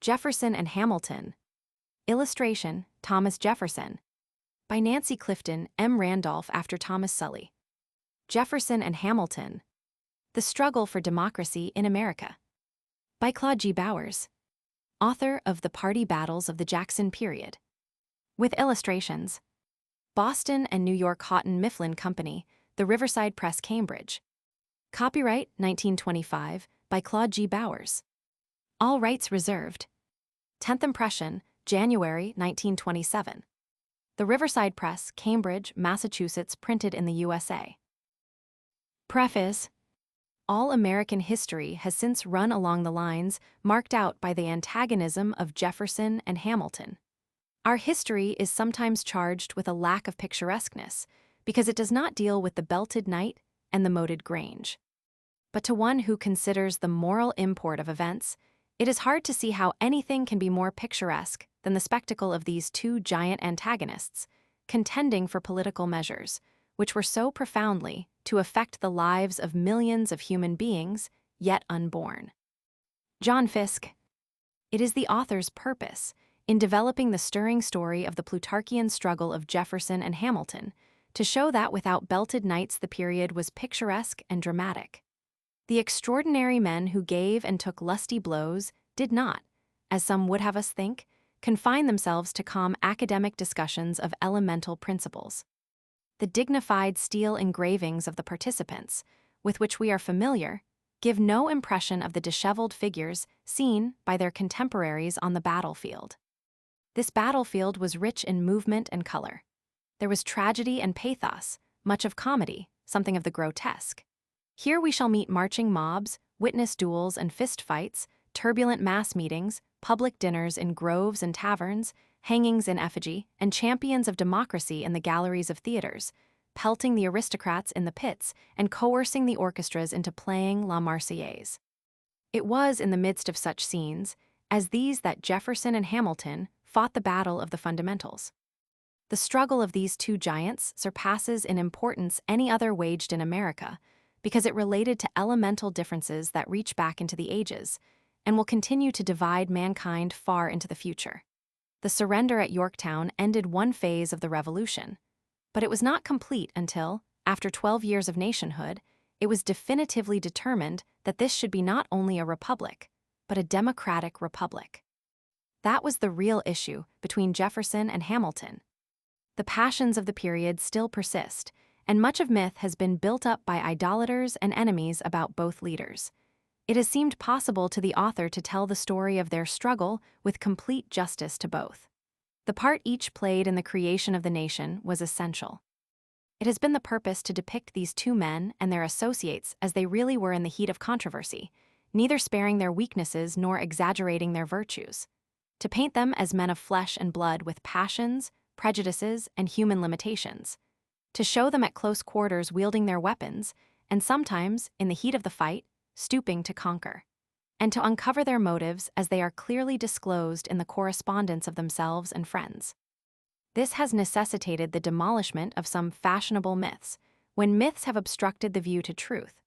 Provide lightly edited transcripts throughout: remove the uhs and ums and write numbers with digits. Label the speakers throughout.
Speaker 1: Jefferson and Hamilton. Illustration, Thomas Jefferson. By Nancy Clifton, M. Randolph after Thomas Sully. Jefferson and Hamilton. The Struggle for Democracy in America. By Claude G. Author of The Party Battles of the Jackson Period. With illustrations. Boston and New York Houghton Mifflin Company, The Riverside Press, Cambridge. Copyright 1925 by Claude G. All rights reserved. 10th impression, January 1927. The Riverside Press, Cambridge, Massachusetts, printed in the USA. Preface. All American history has since run along the lines marked out by the antagonism of Jefferson and Hamilton. Our history is sometimes charged with a lack of picturesqueness because it does not deal with the belted knight and the moated grange. But to one who considers the moral import of events, it is hard to see how anything can be more picturesque than the spectacle of these two giant antagonists contending for political measures, which were so profoundly to affect the lives of millions of human beings yet unborn. John Fiske. It is the author's purpose, in developing the stirring story of the Plutarchian struggle of Jefferson and Hamilton, to show that without belted knights the period was picturesque and dramatic. The extraordinary men who gave and took lusty blows did not, as some would have us think, confine themselves to calm academic discussions of elemental principles. The dignified steel engravings of the participants, with which we are familiar, give no impression of the disheveled figures seen by their contemporaries on the battlefield. This battlefield was rich in movement and color. There was tragedy and pathos, much of comedy, something of the grotesque. Here we shall meet marching mobs, witness duels and fist fights, turbulent mass meetings, public dinners in groves and taverns, hangings in effigy, and champions of democracy in the galleries of theaters, pelting the aristocrats in the pits and coercing the orchestras into playing La Marseillaise. It was in the midst of such scenes as these that Jefferson and Hamilton fought the battle of the fundamentals. The struggle of these two giants surpasses in importance any other waged in America, because it related to elemental differences that reach back into the ages and will continue to divide mankind far into the future. The surrender at Yorktown ended one phase of the Revolution, but it was not complete until, after 12 years of nationhood, it was definitively determined that this should be not only a republic, but a democratic republic. That was the real issue between Jefferson and Hamilton. The passions of the period still persist, and much of myth has been built up by idolaters and enemies about both leaders. It has seemed possible to the author to tell the story of their struggle with complete justice to both. The part each played in the creation of the nation was essential. It has been the purpose to depict these two men and their associates as they really were in the heat of controversy, neither sparing their weaknesses nor exaggerating their virtues. To paint them as men of flesh and blood with passions, prejudices, and human limitations. To show them at close quarters wielding their weapons, and sometimes, in the heat of the fight, stooping to conquer. And to uncover their motives as they are clearly disclosed in the correspondence of themselves and friends. This has necessitated the demolishment of some fashionable myths, when myths have obstructed the view to truth.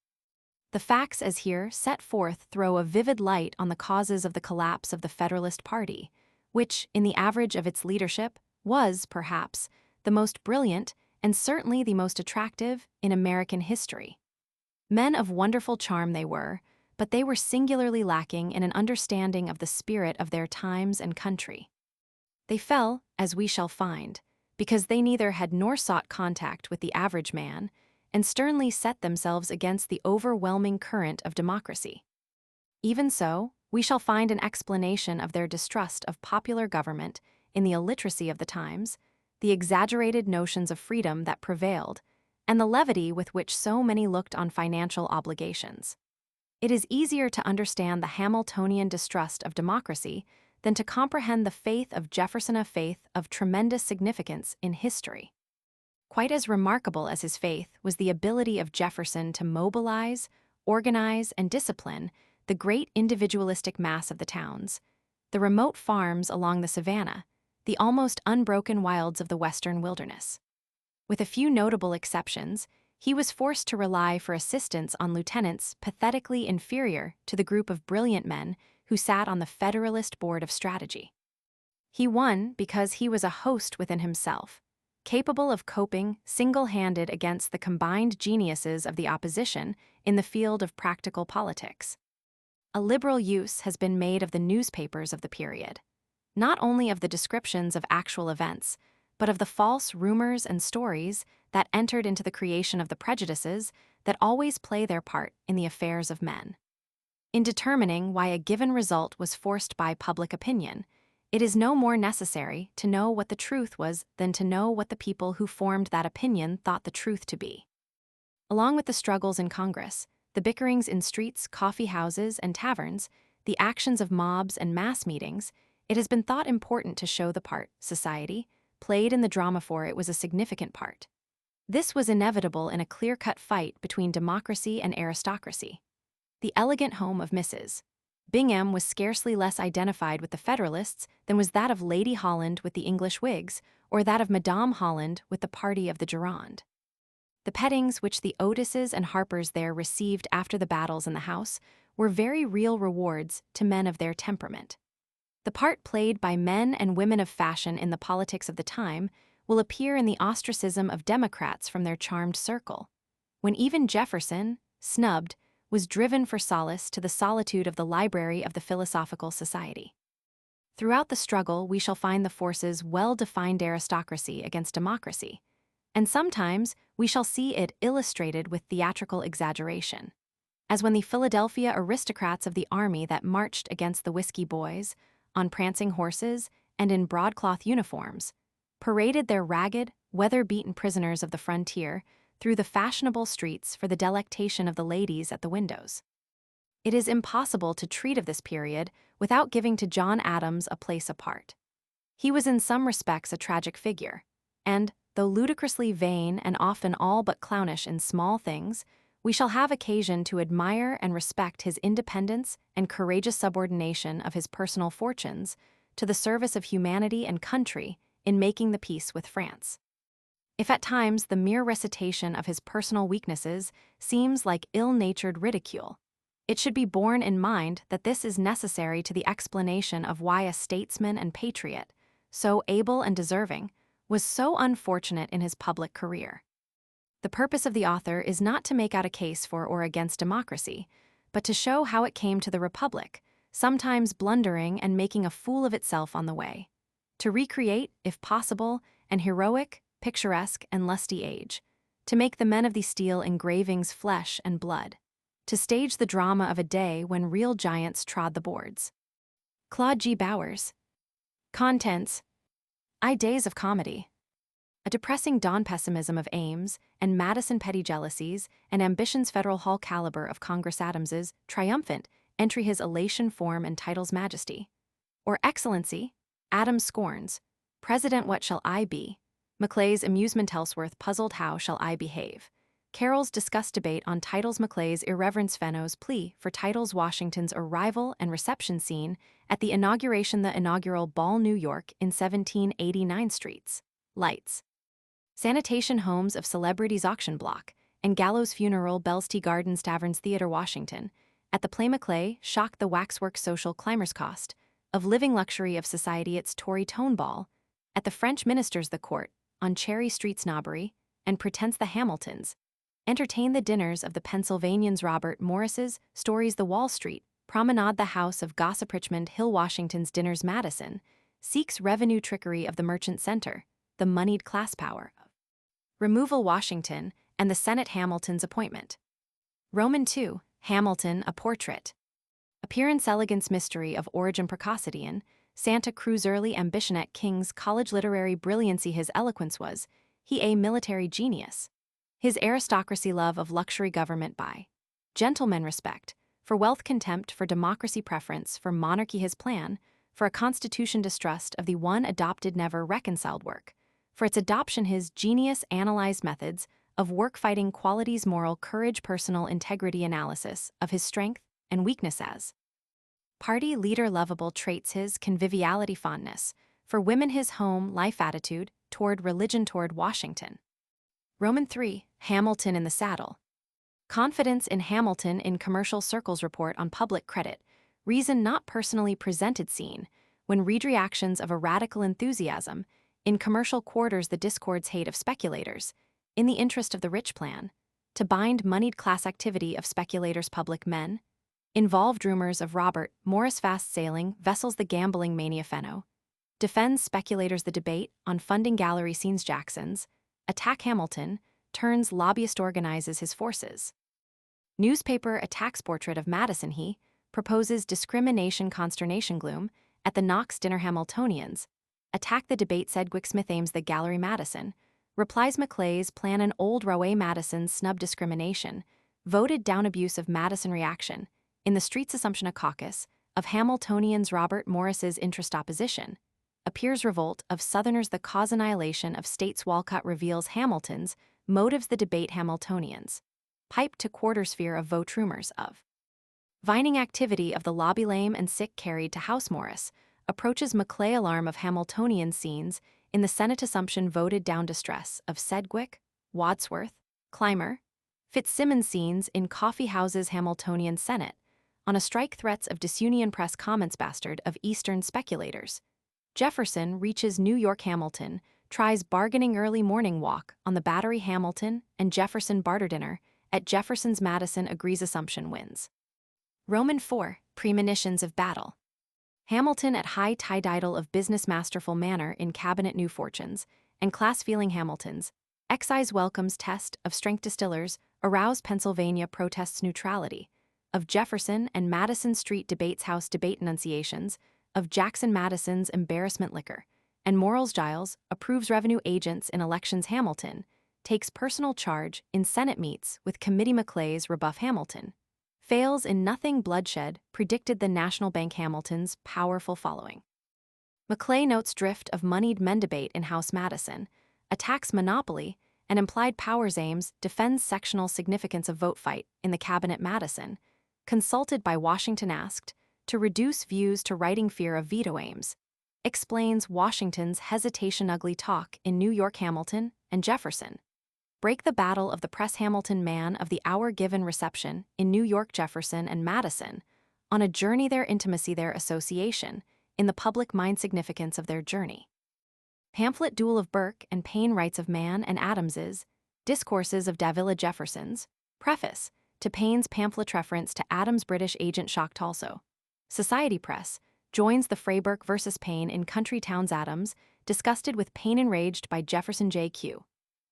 Speaker 1: The facts as here set forth throw a vivid light on the causes of the collapse of the Federalist Party, which, in the average of its leadership, was, perhaps, the most brilliant and certainly the most attractive in American history. Men of wonderful charm they were, but they were singularly lacking in an understanding of the spirit of their times and country. They fell, as we shall find, because they neither had nor sought contact with the average man, and sternly set themselves against the overwhelming current of democracy. Even so, we shall find an explanation of their distrust of popular government in the illiteracy of the times, the exaggerated notions of freedom that prevailed, and the levity with which so many looked on financial obligations. It is easier to understand the Hamiltonian distrust of democracy than to comprehend the faith of Jefferson, a faith of tremendous significance in history. Quite as remarkable as his faith was the ability of Jefferson to mobilize, organize, and discipline the great individualistic mass of the towns, the remote farms along the savannah, the almost unbroken wilds of the western wilderness. With a few notable exceptions, he was forced to rely for assistance on lieutenants pathetically inferior to the group of brilliant men who sat on the Federalist Board of Strategy. He won because he was a host within himself, capable of coping single-handed against the combined geniuses of the opposition in the field of practical politics. A liberal use has been made of the newspapers of the period, not only of the descriptions of actual events, but of the false rumors and stories that entered into the creation of the prejudices that always play their part in the affairs of men. In determining why a given result was forced by public opinion, it is no more necessary to know what the truth was than to know what the people who formed that opinion thought the truth to be. Along with the struggles in Congress, the bickerings in streets, coffee houses, and taverns, the actions of mobs and mass meetings, it has been thought important to show the part society played in the drama, for it was a significant part. This was inevitable in a clear-cut fight between democracy and aristocracy. The elegant home of Mrs. Bingham was scarcely less identified with the Federalists than was that of Lady Holland with the English Whigs, or that of Madame Holland with the party of the Gironde. The pettings which the Otises and Harpers there received after the battles in the House were very real rewards to men of their temperament. The part played by men and women of fashion in the politics of the time will appear in the ostracism of Democrats from their charmed circle, when even Jefferson, snubbed, was driven for solace to the solitude of the library of the Philosophical Society. Throughout the struggle, we shall find the forces well-defined aristocracy against democracy, and sometimes we shall see it illustrated with theatrical exaggeration, as when the Philadelphia aristocrats of the army that marched against the whiskey boys, on prancing horses and in broadcloth uniforms, paraded their ragged, weather-beaten prisoners of the frontier through the fashionable streets for the delectation of the ladies at the windows. It is impossible to treat of this period without giving to John Adams a place apart. He was in some respects a tragic figure, and, though ludicrously vain and often all but clownish in small things, we shall have occasion to admire and respect his independence and courageous subordination of his personal fortunes to the service of humanity and country in making the peace with France. If at times the mere recitation of his personal weaknesses seems like ill-natured ridicule, it should be borne in mind that this is necessary to the explanation of why a statesman and patriot, so able and deserving, was so unfortunate in his public career. The purpose of the author is not to make out a case for or against democracy, but to show how it came to the Republic, sometimes blundering and making a fool of itself on the way, to recreate, if possible, an heroic, picturesque, and lusty age, to make the men of the steel engravings flesh and blood, to stage the drama of a day when real giants trod the boards. Claude G. Bowers. Contents: Days of Comedy. A depressing dawn pessimism of Ames and Madison petty jealousies and ambition's Federal Hall caliber of Congress Adams's triumphant entry his elation form and title's majesty. Or Excellency, Adams scorns, President what shall I be? Maclay's amusement Ellsworth puzzled how shall I behave? Carroll's discussed debate on titles Maclay's irreverence Fenno's plea for titles Washington's arrival and reception scene at the inaugural ball New York in 1789 streets, lights. Sanitation homes of celebrities auction block, and gallows funeral Bell's Tea Gardens Taverns Theater Washington, at the Play Maclay shocked the waxwork social climbers cost, of living luxury of society its Tory tone ball, at the French minister's the court, on Cherry Street snobbery, and pretense the Hamiltons, entertain the dinners of the Pennsylvanians Robert Morris's, stories the Wall Street, promenade the house of gossip Richmond Hill Washington's dinners Madison, seeks revenue trickery of the merchant center, the moneyed class power of removal Washington, and the Senate Hamilton's appointment. Roman II, Hamilton, a portrait. Appearance elegance mystery of origin precocity Santa Cruz early ambition at King's College literary brilliancy his eloquence was, he a military genius. His aristocracy love of luxury government by gentlemen respect, for wealth contempt for democracy preference for monarchy his plan, for a constitution distrust of the one adopted never reconciled work, for its adoption his genius analyzed methods of work-fighting qualities moral courage personal integrity analysis of his strength and weakness as party leader lovable traits his conviviality fondness, for women his home life attitude toward religion toward Washington. Roman III, Hamilton in the saddle. Confidence in Hamilton in commercial circles report on public credit, reason not personally presented scene, when read reactions of a radical enthusiasm, in commercial quarters the discords hate of speculators, in the interest of the rich plan, to bind moneyed class activity of speculators public men, involved rumors of Robert Morris fast sailing vessels the gambling mania fenno, defends speculators the debate on funding gallery scenes Jackson's, attack Hamilton, turns lobbyist organizes his forces. Newspaper attacks portrait of Madison he, proposes discrimination consternation gloom, at the Knox dinner Hamiltonians, attack the debate Sedgwick Smith Ames the gallery Madison, replies Maclay's plan an old Roe Madison snub discrimination, voted down abuse of Madison reaction, in the streets assumption a caucus, of Hamiltonians Robert Morris's interest opposition, appears revolt of Southerners the cause annihilation of states Walcott reveals Hamilton's, motives the debate Hamiltonians, pipe to quartersphere of vote rumors of vining activity of the lobby lame and sick carried to House Morris, approaches Maclay alarm of Hamiltonian scenes, in the Senate assumption voted down distress of Sedgwick, Wadsworth, Clymer, Fitzsimmons scenes in coffee houses Hamiltonian Senate, on a strike threats of disunion press comments bastard of Eastern speculators. Jefferson reaches New York Hamilton, tries bargaining early morning walk on the Battery Hamilton and Jefferson barter dinner, at Jefferson's Madison agrees assumption wins. Roman IV, premonitions of battle. Hamilton at high tide idol of business masterful manner in cabinet new fortunes, and class-feeling Hamiltons, excise welcomes test of strength distillers, arouse Pennsylvania protests neutrality, of Jefferson and Madison Street debates House debate enunciations, of Jackson Madison's embarrassment liquor, and Morals Giles approves revenue agents in elections Hamilton, takes personal charge in Senate meets with Committee Maclay's rebuff Hamilton, fails in nothing bloodshed predicted the National Bank Hamilton's powerful following. Maclay notes drift of moneyed men debate in House Madison, attacks monopoly and implied powers Ames defends sectional significance of vote fight in the cabinet Madison, consulted by Washington asked to reduce views to writing fear of veto Ames, explains Washington's hesitation ugly talk in New York Hamilton and Jefferson, break the battle of the press Hamilton man of the hour given reception in New York Jefferson and Madison, on a journey their intimacy their association, in the public mind significance of their journey. Pamphlet duel of Burke and Payne rights of man and Adams's, discourses of Davila Jefferson's, preface, to Payne's pamphlet reference to Adams' British agent shocked also. Society Press joins the Freyberg versus Payne in Country Towns Adams, disgusted with Payne enraged by Jefferson J.Q.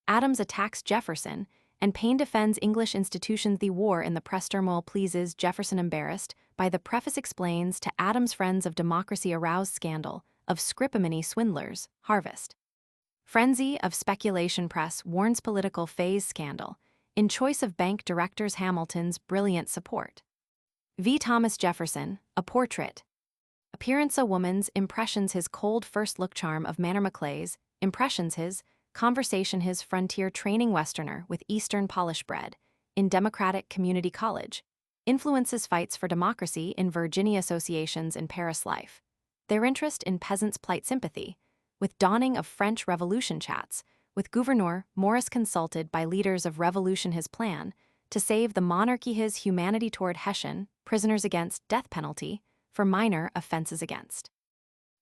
Speaker 1: Adams attacks Jefferson, and Payne defends English institutions. The war in the press turmoil pleases Jefferson embarrassed by the preface explains to Adams' friends of democracy aroused scandal, of scripomany swindlers, harvest. Frenzy of speculation press warns political phase scandal, in choice of bank directors Hamilton's brilliant support. V. Thomas Jefferson, a portrait. Appearance a woman's impressions his cold first look charm of manner Maclay's, impressions his, conversation his frontier training Westerner with Eastern polish bred, in Democratic Community College, influences fights for democracy in Virginia associations in Paris life, their interest in peasants' plight sympathy, with dawning of French Revolution chats, with Gouverneur Morris consulted by leaders of revolution his plan, to save the monarchy his humanity toward Hessian, prisoners against death penalty, for minor offenses against.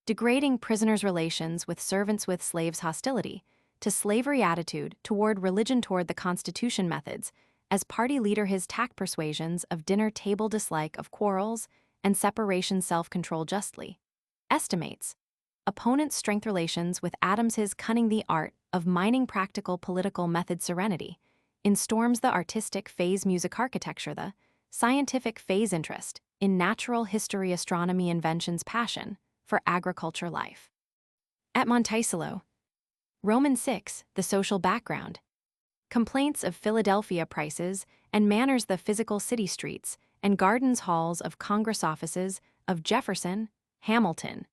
Speaker 1: Degrading prisoners' relations with servants with slaves hostility, to slavery attitude toward religion toward the Constitution methods, as party leader his tact persuasions of dinner table dislike of quarrels and separation self-control justly. Estimates. Opponents' strength relations with Adams his cunning the art of mining practical political method serenity, in storms the artistic phase music architecture the scientific phase interest, in natural history astronomy inventions passion, for agriculture life. At Monticello. Roman VI, the social background. Complaints of Philadelphia prices and manners the physical city streets and gardens halls of Congress offices of Jefferson, Hamilton,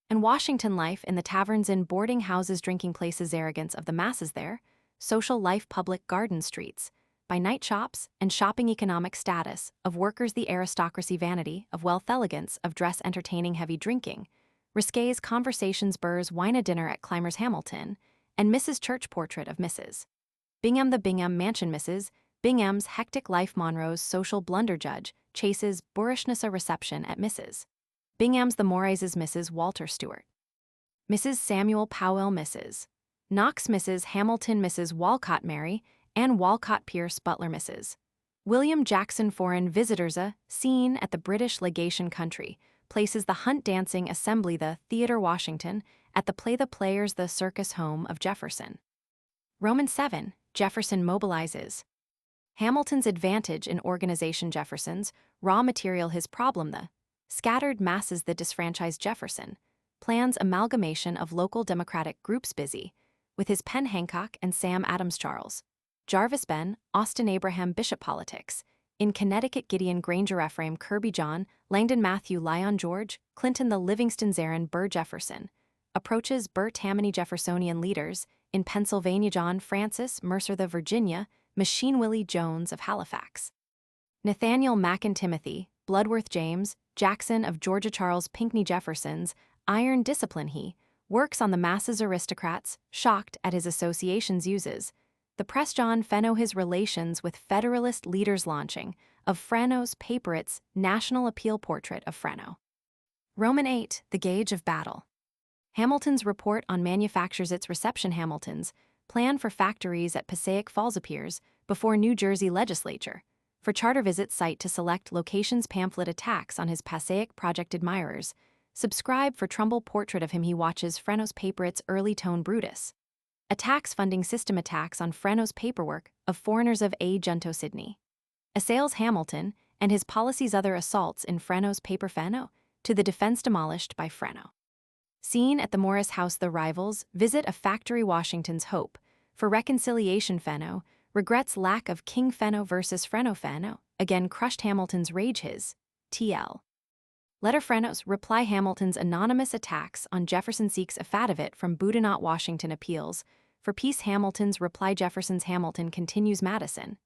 Speaker 1: and Washington life in the taverns in boarding houses drinking places arrogance of the masses there, social life public garden streets, by night shops and shopping economic status of workers the aristocracy vanity of wealth elegance of dress entertaining heavy drinking, Risque's conversations Burr's wine a dinner at Clymer's Hamilton, and Mrs. Church portrait of Mrs. Bingham the Bingham mansion Mrs. Bingham's hectic life Monroe's social blunder judge, chases boorishness a reception at Mrs. Bingham's the Morayses Mrs. Walter Stewart. Mrs. Samuel Powell Mrs. Knox Mrs. Hamilton Mrs. Walcott Mary, Anne Walcott Pierce Butler Mrs. William Jackson Foreign Visitors a scene at the British Legation Country, places the Hunt Dancing Assembly the Theatre Washington, at the Play the Players the Circus home of Jefferson. Roman 7, Jefferson mobilizes. Hamilton's advantage in organization Jefferson's, raw material his problem the scattered masses the disfranchised Jefferson, plans amalgamation of local Democratic groups busy, with his Penn Hancock and Sam Adams Charles, Jarvis Ben, Austin Abraham Bishop politics, in Connecticut Gideon Granger Ephraim Kirby John, Langdon Matthew Lyon George, Clinton the Livingston Zarin Burr Jefferson, approaches Burr Tammany Jeffersonian leaders, in Pennsylvania John Francis Mercer the Virginia, Machine Willie Jones of Halifax. Nathaniel Mackin Timothy, Bloodworth James, Jackson of Georgia Charles Pinckney Jefferson's iron discipline he works on the masses aristocrats, shocked at his associations uses. The press John Fenno his relations with Federalist leaders launching of Freno's Paperit's National Appeal portrait of Freno. Roman 8, the gauge of battle. Hamilton's report on manufactures its reception Hamilton's plan for factories at Passaic Falls appears before New Jersey legislature. For charter visits site to select locations pamphlet attacks on his Passaic project admirers. Subscribe for Trumbull portrait of him he watches Freno's Paperit's early tone Brutus. Attacks funding system attacks on Freno's paperwork of foreigners of A. Junto Sidney. Assails Hamilton and his policies other assaults in Freno's paper Feno, to the defense demolished by Freno. Scene at the Morris House the rivals visit a factory Washington's hope for reconciliation Feno, regrets lack of King Feno versus Freno Feno, again crushed Hamilton's rage his, TL. Letter Freno's reply Hamilton's anonymous attacks on Jefferson seeks a fat of it from Boudinot Washington appeals. For peace Hamilton's reply Jefferson's Hamilton continues Madison.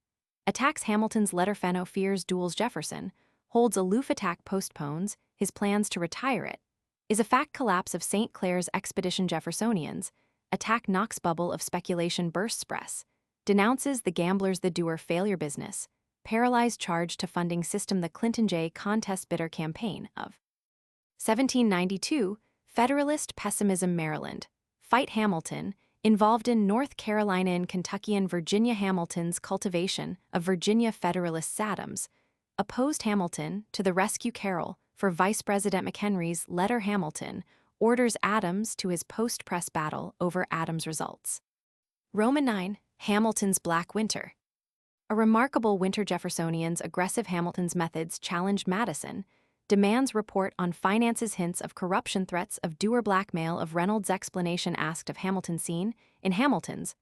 Speaker 1: Attacks Hamilton's letter Feno fears duels Jefferson, holds aloof attack postpones, his plans to retire it. Is a fact collapse of St. Clair's expedition Jeffersonians, attack Knox bubble of speculation bursts press, denounces the gamblers the doer failure business, paralyzed charge to funding system the Clinton J. contest bitter campaign of 1792, Federalist pessimism Maryland, fight Hamilton, involved in North Carolina and Kentucky and Virginia Hamilton's cultivation of Virginia Federalist Adams, opposed Hamilton to the rescue Carroll for Vice President McHenry's letter Hamilton, orders Adams to his post-press battle over Adams' results. Roman 9, Hamilton's Black Winter. A remarkable winter Jeffersonians' aggressive Hamilton's methods challenged Madison, demands report on finances hints of corruption threats of doer blackmail of Reynolds' explanation asked of Hamilton scene, in Hamilton's,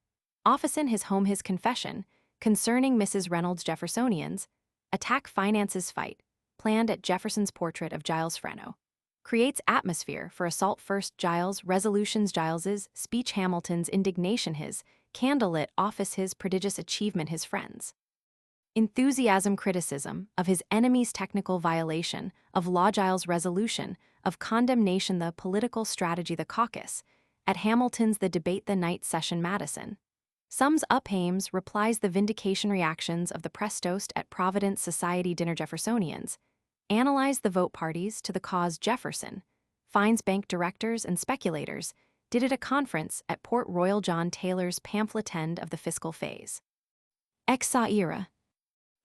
Speaker 1: office in his home his confession, concerning Mrs. Reynolds Jeffersonians, attack finances fight, planned at Jefferson's portrait of Giles Freno. Creates atmosphere for assault first Giles resolutions Giles's speech Hamilton's indignation his, candlelit office his prodigious achievement his friends. Enthusiasm criticism of his enemy's technical violation of law Giles resolution of condemnation the political strategy the caucus, at Hamilton's the debate the night session Madison. Sums up Ames replies the vindication reactions of the press toast at Providence Society dinner Jeffersonians, analyze the vote parties to the cause Jefferson, finds bank directors and speculators, did at a conference at Port Royal John Taylor's pamphlet end of the fiscal phase. Exa era.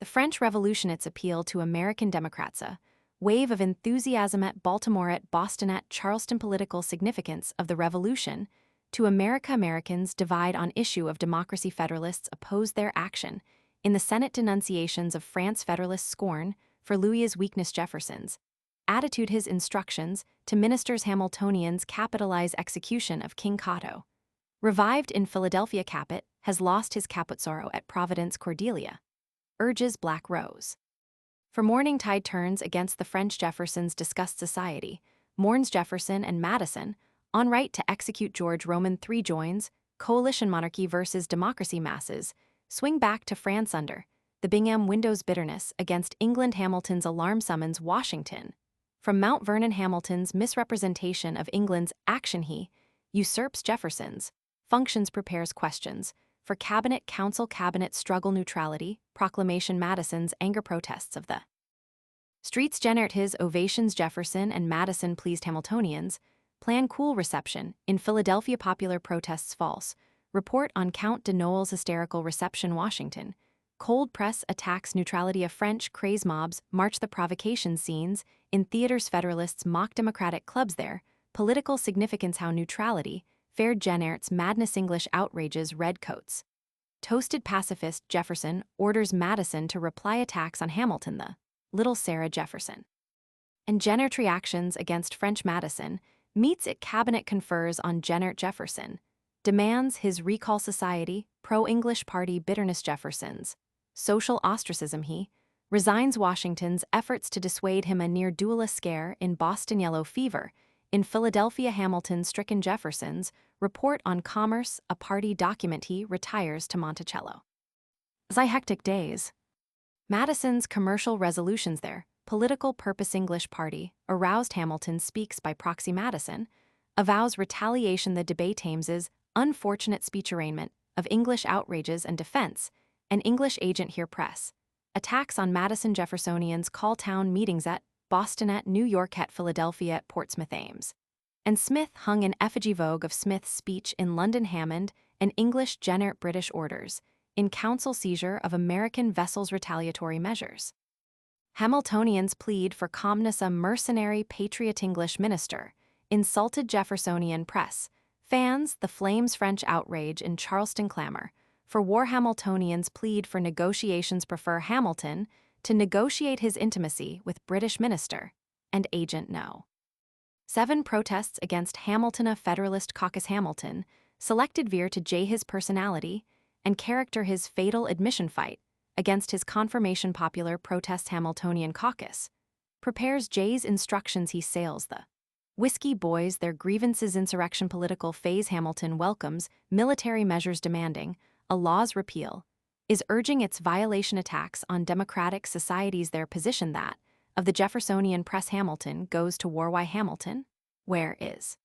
Speaker 1: The French Revolution its appeal to American Democrats a wave of enthusiasm at Baltimore at Boston at Charleston political significance of the Revolution, to Americans divide on issue of democracy Federalists oppose their action, in the Senate denunciations of France Federalists scorn, for Louis's weakness Jefferson's, attitude his instructions to ministers Hamiltonians capitalize execution of King Cato. Revived in Philadelphia Caput, has lost his caput sorrow at Providence Cordelia. Urges Black Rose. For morning tide turns against the French Jefferson's discussed society, mourns Jefferson and Madison, on right to execute George Roman III joins, coalition monarchy versus democracy masses, swing back to France under, the Bingham Windows bitterness against England Hamilton's alarm summons Washington. From Mount Vernon Hamilton's misrepresentation of England's action he usurps Jefferson's, functions prepares questions, for cabinet council cabinet struggle neutrality, proclamation Madison's anger protests of the Streets generate his ovations. Jefferson and Madison pleased Hamiltonians. Plan cool reception. In Philadelphia, popular protests false. Report on Count de Noailles' hysterical reception. Washington. Cold press attacks neutrality of French craze. Mobs march the provocation scenes. In theaters, Federalists mock Democratic clubs there. Political significance. How neutrality fared. Jennert's madness. English outrages. Redcoats. Toasted pacifist. Jefferson orders Madison to reply attacks on Hamilton. The Little Sarah Jefferson. And Jennert's reactions against French. Madison meets at cabinet, confers on Jennert. Jefferson demands his recall. Society, pro-English party bitterness. Jefferson's social ostracism. He resigns. Washington's efforts to dissuade him. A near-duelist scare in Boston. Yellow fever. In Philadelphia, Hamilton stricken. Jefferson's report on commerce. A party document. He retires to Monticello. Hectic days. Madison's commercial resolutions there. Political purpose. English party aroused. Hamilton speaks by proxy. Madison avows retaliation. The debate. Ames's unfortunate speech. Arraignment of English outrages and defense. An English agent here. Press attacks on Madison. Jeffersonians call town meetings at Boston, at New York, at Philadelphia, at Portsmouth. Ames and Smith hung in effigy. Vogue of Smith's speech in London. Hammond and English. Jennert. British orders in council. Seizure of American vessels. Retaliatory measures. Hamiltonians plead for calmness. A mercenary patriot English minister insulted Jeffersonian press. Fans the flames. French outrage in Charleston. Clamor for war. Hamiltonians plead for negotiations. Prefer Hamilton to negotiate his intimacy with British minister and agent. No. 7 protests against Hamilton. A Federalist caucus. Hamilton selected Veer to J. His personality and character. His fatal admission fight against his confirmation. Popular protests. Hamiltonian caucus prepares Jay's instructions. He sails the Whiskey Boys. Their grievances. Insurrection. Political phase. Hamilton welcomes military measures demanding a law's repeal. Is urging its violation. Attacks on democratic societies. Their position that of the Jeffersonian press. Hamilton goes to war. Why Hamilton? Where is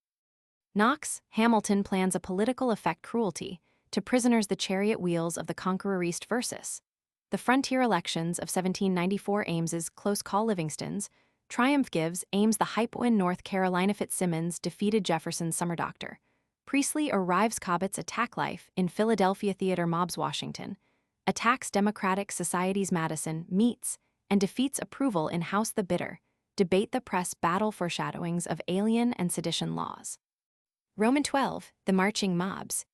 Speaker 1: Knox? Hamilton plans a political effect. Cruelty to prisoners. The chariot wheels of the conqueror. East versus the frontier. Elections of 1794. Ames's close call. Livingston's triumph gives Ames the hype win. North Carolina. Fitzsimmons defeated Jefferson's summer doctor. Priestley arrives. Cobbett's attack. Life in Philadelphia. Theater. Mobs. Washington attacks democratic societies. Madison meets and defeats approval in House. The bitter debate. The press battle. Foreshadowings of alien and sedition laws. Roman 12. The marching mobs.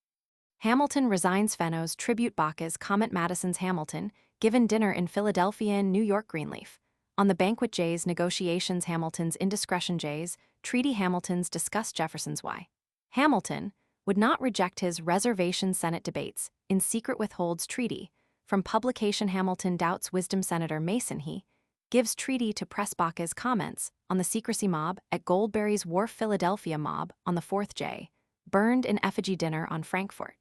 Speaker 1: Hamilton resigns. Fenno's tribute. Bacchus comment. Madison's Hamilton given dinner in Philadelphia and New York. Greenleaf on the banquet. Jay's negotiations. Hamilton's indiscretion. Jay's treaty. Hamilton's discuss Jefferson's why Hamilton would not reject his reservation. Senate debates in secret. Withholds treaty from publication. Hamilton doubts wisdom. Senator Mason. He gives treaty to press. Bacchus comments on the secrecy. Mob at Goldberry's Wharf. Philadelphia mob on the 4th. J. burned in effigy. Dinner on Frankfort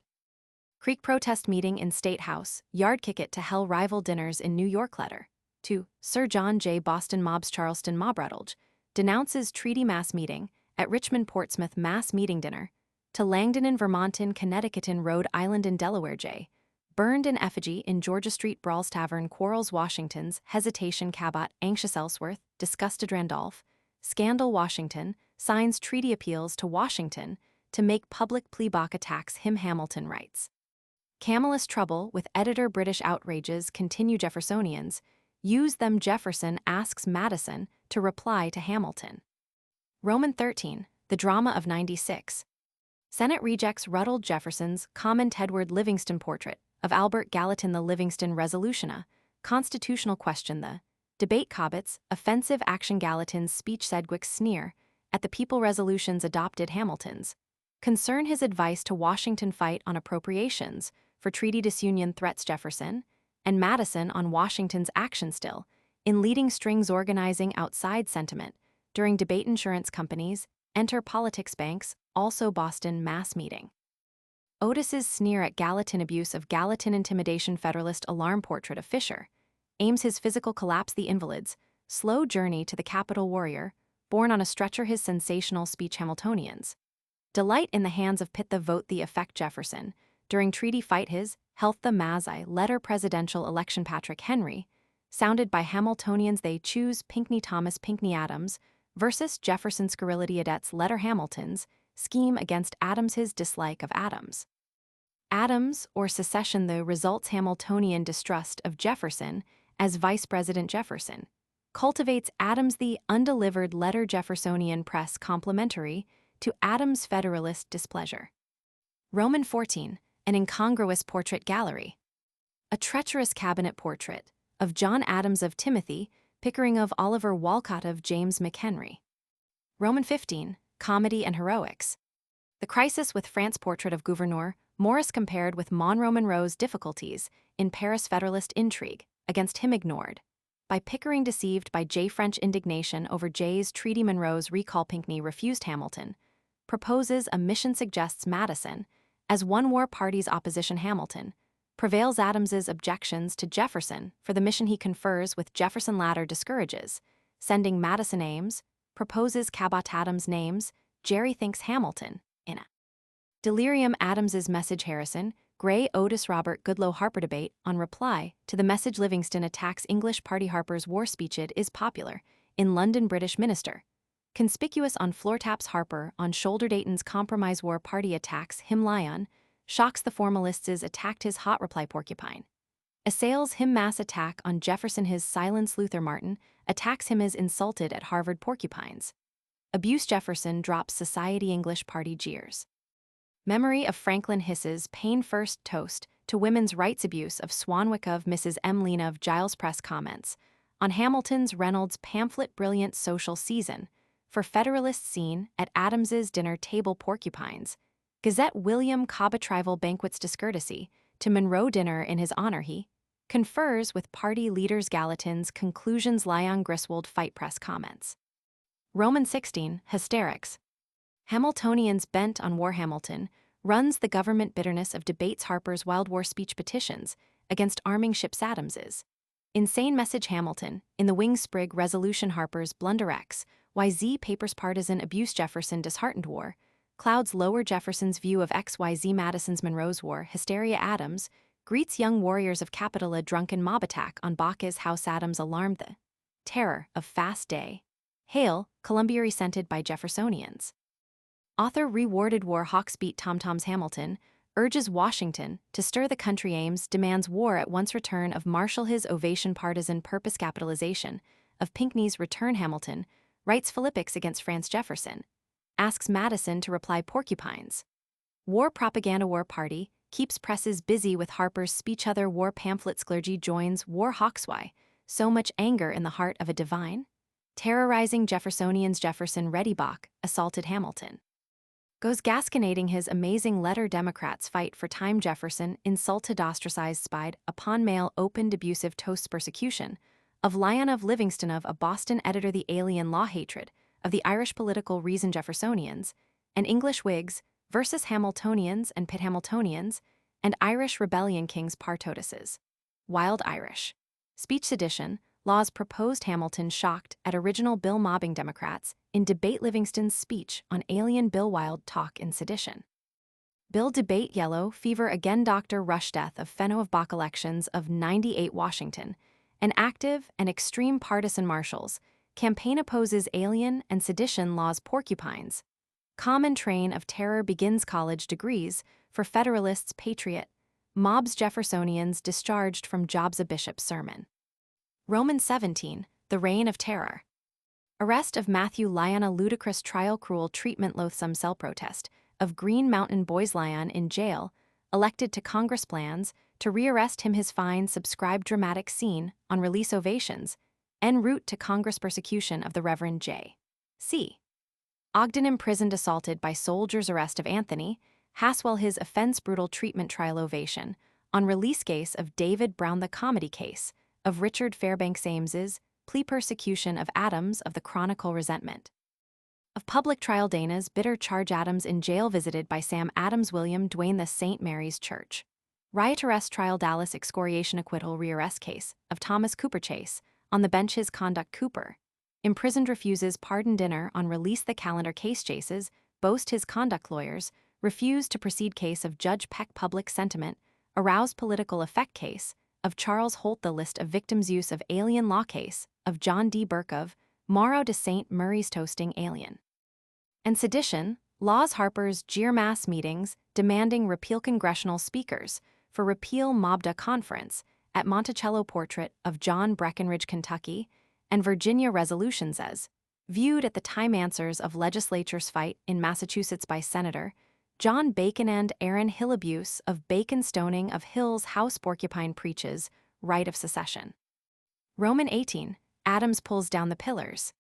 Speaker 1: Creek. Protest meeting in State House. Yard. Kick it to hell. Rival dinners in New York. Letter to Sir John J. Boston mobs. Charleston mob. Rutledge denounces treaty. Mass meeting at Richmond. Portsmouth mass meeting. Dinner to Langdon in Vermont. In Connecticut. In Rhode Island. In Delaware. J. burned in effigy in Georgia Street. Brawls. Tavern quarrels. Washington's hesitation. Cabot anxious. Ellsworth disgusted. Randolph scandal. Washington signs treaty. Appeals to Washington to make public plea. Bach attacks him. Hamilton writes Camillus trouble with editor. British outrages continue. Jeffersonians use them. Jefferson asks Madison to reply to Hamilton. Roman 13. The drama of 96. Senate rejects Rutledge. Jefferson's comment. Edward Livingston portrait of Albert Gallatin. The Livingston Resolution. A constitutional question. The debate. Cobbett's offensive action. Gallatin's speech. Sedgwick's sneer at the people. Resolutions adopted. Hamilton's concern. His advice to Washington. Fight on appropriations for treaty. Disunion threats. Jefferson and Madison on Washington's action. Still in leading strings. Organizing outside sentiment during debate. Insurance companies enter politics. Banks also. Boston mass meeting. Otis's sneer at Gallatin. Abuse of Gallatin. Intimidation. Federalist alarm. Portrait of Fisher. Ames. His physical collapse. The invalids slow journey to the Capitol. Warrior born on a stretcher. His sensational speech. Hamiltonians delight in the hands of Pitt. The vote. The effect. Jefferson during treaty fight. His health. The Mazzei letter. Presidential election. Patrick Henry sounded by Hamiltonians they choose Pinckney Thomas Pinckney Adams versus Jefferson Scurrility Adets letter Hamilton's scheme against Adams his dislike of Adams. Adams, or secession the results Hamiltonian distrust of Jefferson as Vice President Jefferson, cultivates Adams the undelivered letter Jeffersonian press complementary to Adams' Federalist displeasure. Roman 14, an incongruous portrait gallery. A treacherous cabinet portrait of John Adams of Timothy, Pickering of Oliver Walcott of James McHenry. Roman 15, comedy and heroics. The crisis with France portrait of Gouverneur Morris compared with Monroe-Monroe's difficulties in Paris Federalist intrigue, against him ignored. By Pickering deceived by J. French indignation over J's treaty Monroe's recall Pinckney refused Hamilton, proposes a mission suggests Madison, as one war party's opposition Hamilton, prevails Adams's objections to Jefferson for the mission he confers with Jefferson latter discourages, sending Madison Ames, proposes Cabot Adams names, Jerry thinks Hamilton, in a delirium Adams's message Harrison, Gray Otis Robert Goodloe Harper debate on reply to the message Livingston attacks English party Harper's war speech it is popular, in London British minister. Conspicuous on floor taps Harper on shoulder Dayton's compromise war party attacks him Lyon, shocks the formalists attacked his hot reply porcupine. Assails him mass attack on Jefferson his silence Luther Martin, attacks him as insulted at Harvard porcupines. Abuse Jefferson drops society English party jeers. Memory of Franklin hisses Paine first toast to women's rights abuse of Swanwick of Mrs. M. Lena of Giles Press comments on Hamilton's Reynolds pamphlet Brilliant Social Season for Federalist scene at Adams's dinner table porcupines. Gazette William Cobbetrival banquets discourtesy to Monroe dinner in his honor he confers with party leaders Gallatin's conclusions Lyon Griswold fight press comments. Roman 16, hysterics. Hamiltonians bent on war Hamilton runs the government bitterness of debates Harper's Wild War speech petitions against arming ships Adams's. Insane message Hamilton, in the Wing Sprig resolution Harper's blunderex, YZ papers partisan abuse Jefferson disheartened war, clouds lower Jefferson's view of XYZ Madison's Monroe's war hysteria Adams, greets young warriors of Capitola drunken mob attack on Bacchus house Adams alarmed the terror of fast day. Hail, Columbia resented by Jeffersonians. Author rewarded war hawks beat Tom-Tom's Hamilton, urges Washington to stir the country Ames demands war at once return of Marshall his ovation partisan purpose capitalization of Pinckney's return Hamilton, writes Philippics against France Jefferson, asks Madison to reply porcupines. War propaganda war party, keeps presses busy with Harper's speech other war pamphlets clergy joins war hawks why, so much anger in the heart of a divine? Terrorizing Jeffersonians Jefferson Reddybach, assaulted Hamilton. Goes gasconading his amazing letter Democrats fight for time Jefferson insulted ostracized spied upon mail opened abusive toasts persecution of Lyon of Livingston of a Boston editor the alien law hatred of the Irish political reason Jeffersonians and English Whigs versus Hamiltonians and Pitt Hamiltonians and Irish rebellion kings partotuses. Wild Irish. Speech sedition, laws proposed Hamilton shocked at original bill mobbing Democrats in debate Livingston's speech on alien bill wild talk in sedition. Bill debate yellow fever again Dr. Rush death of Fenno of Bach elections of 98 Washington, an active and extreme partisan marshals, campaign opposes alien and sedition laws porcupines. Common train of terror begins college degrees for Federalists patriot, mobs Jeffersonians discharged from jobs a bishop's sermon. Roman 17, the reign of terror. Arrest of Matthew Lyon a ludicrous trial cruel treatment loathsome cell protest of Green Mountain Boys Lyon in jail, elected to Congress plans to rearrest him his fine subscribed dramatic scene on release ovations, en route to Congress persecution of the Reverend J. C. Ogden imprisoned assaulted by soldiers arrest of Anthony, Haswell his offense brutal treatment trial ovation, on release case of David Brown the comedy case, of Richard Fairbanks Ames's plea persecution of Adams of the Chronicle resentment. Of public trial Dana's bitter charge Adams in jail visited by Sam Adams William Duane the St. Mary's Church. Riot arrest trial Dallas excoriation acquittal rearrest case of Thomas Cooper Chase, on the bench his conduct Cooper. Imprisoned refuses pardon dinner on release the calendar case chases, boast his conduct lawyers, refuse to proceed case of Judge Peck public sentiment, aroused political effect case, of Charles Holt. The list of victims' use of alien law case of John D. Burke of Morrow de St. Mary's toasting alien. And sedition, Laws Harper's jeer mass meetings demanding repeal congressional speakers for repeal Mobda conference at Monticello portrait of John Breckinridge, Kentucky, and Virginia resolutions as viewed at the time answers of legislature's fight in Massachusetts by Senator John Bacon and Aaron Hill. Abuse of Bacon stoning of Hill's House. Porcupine preaches right of secession. Roman 18, Adams pulls down the pillars.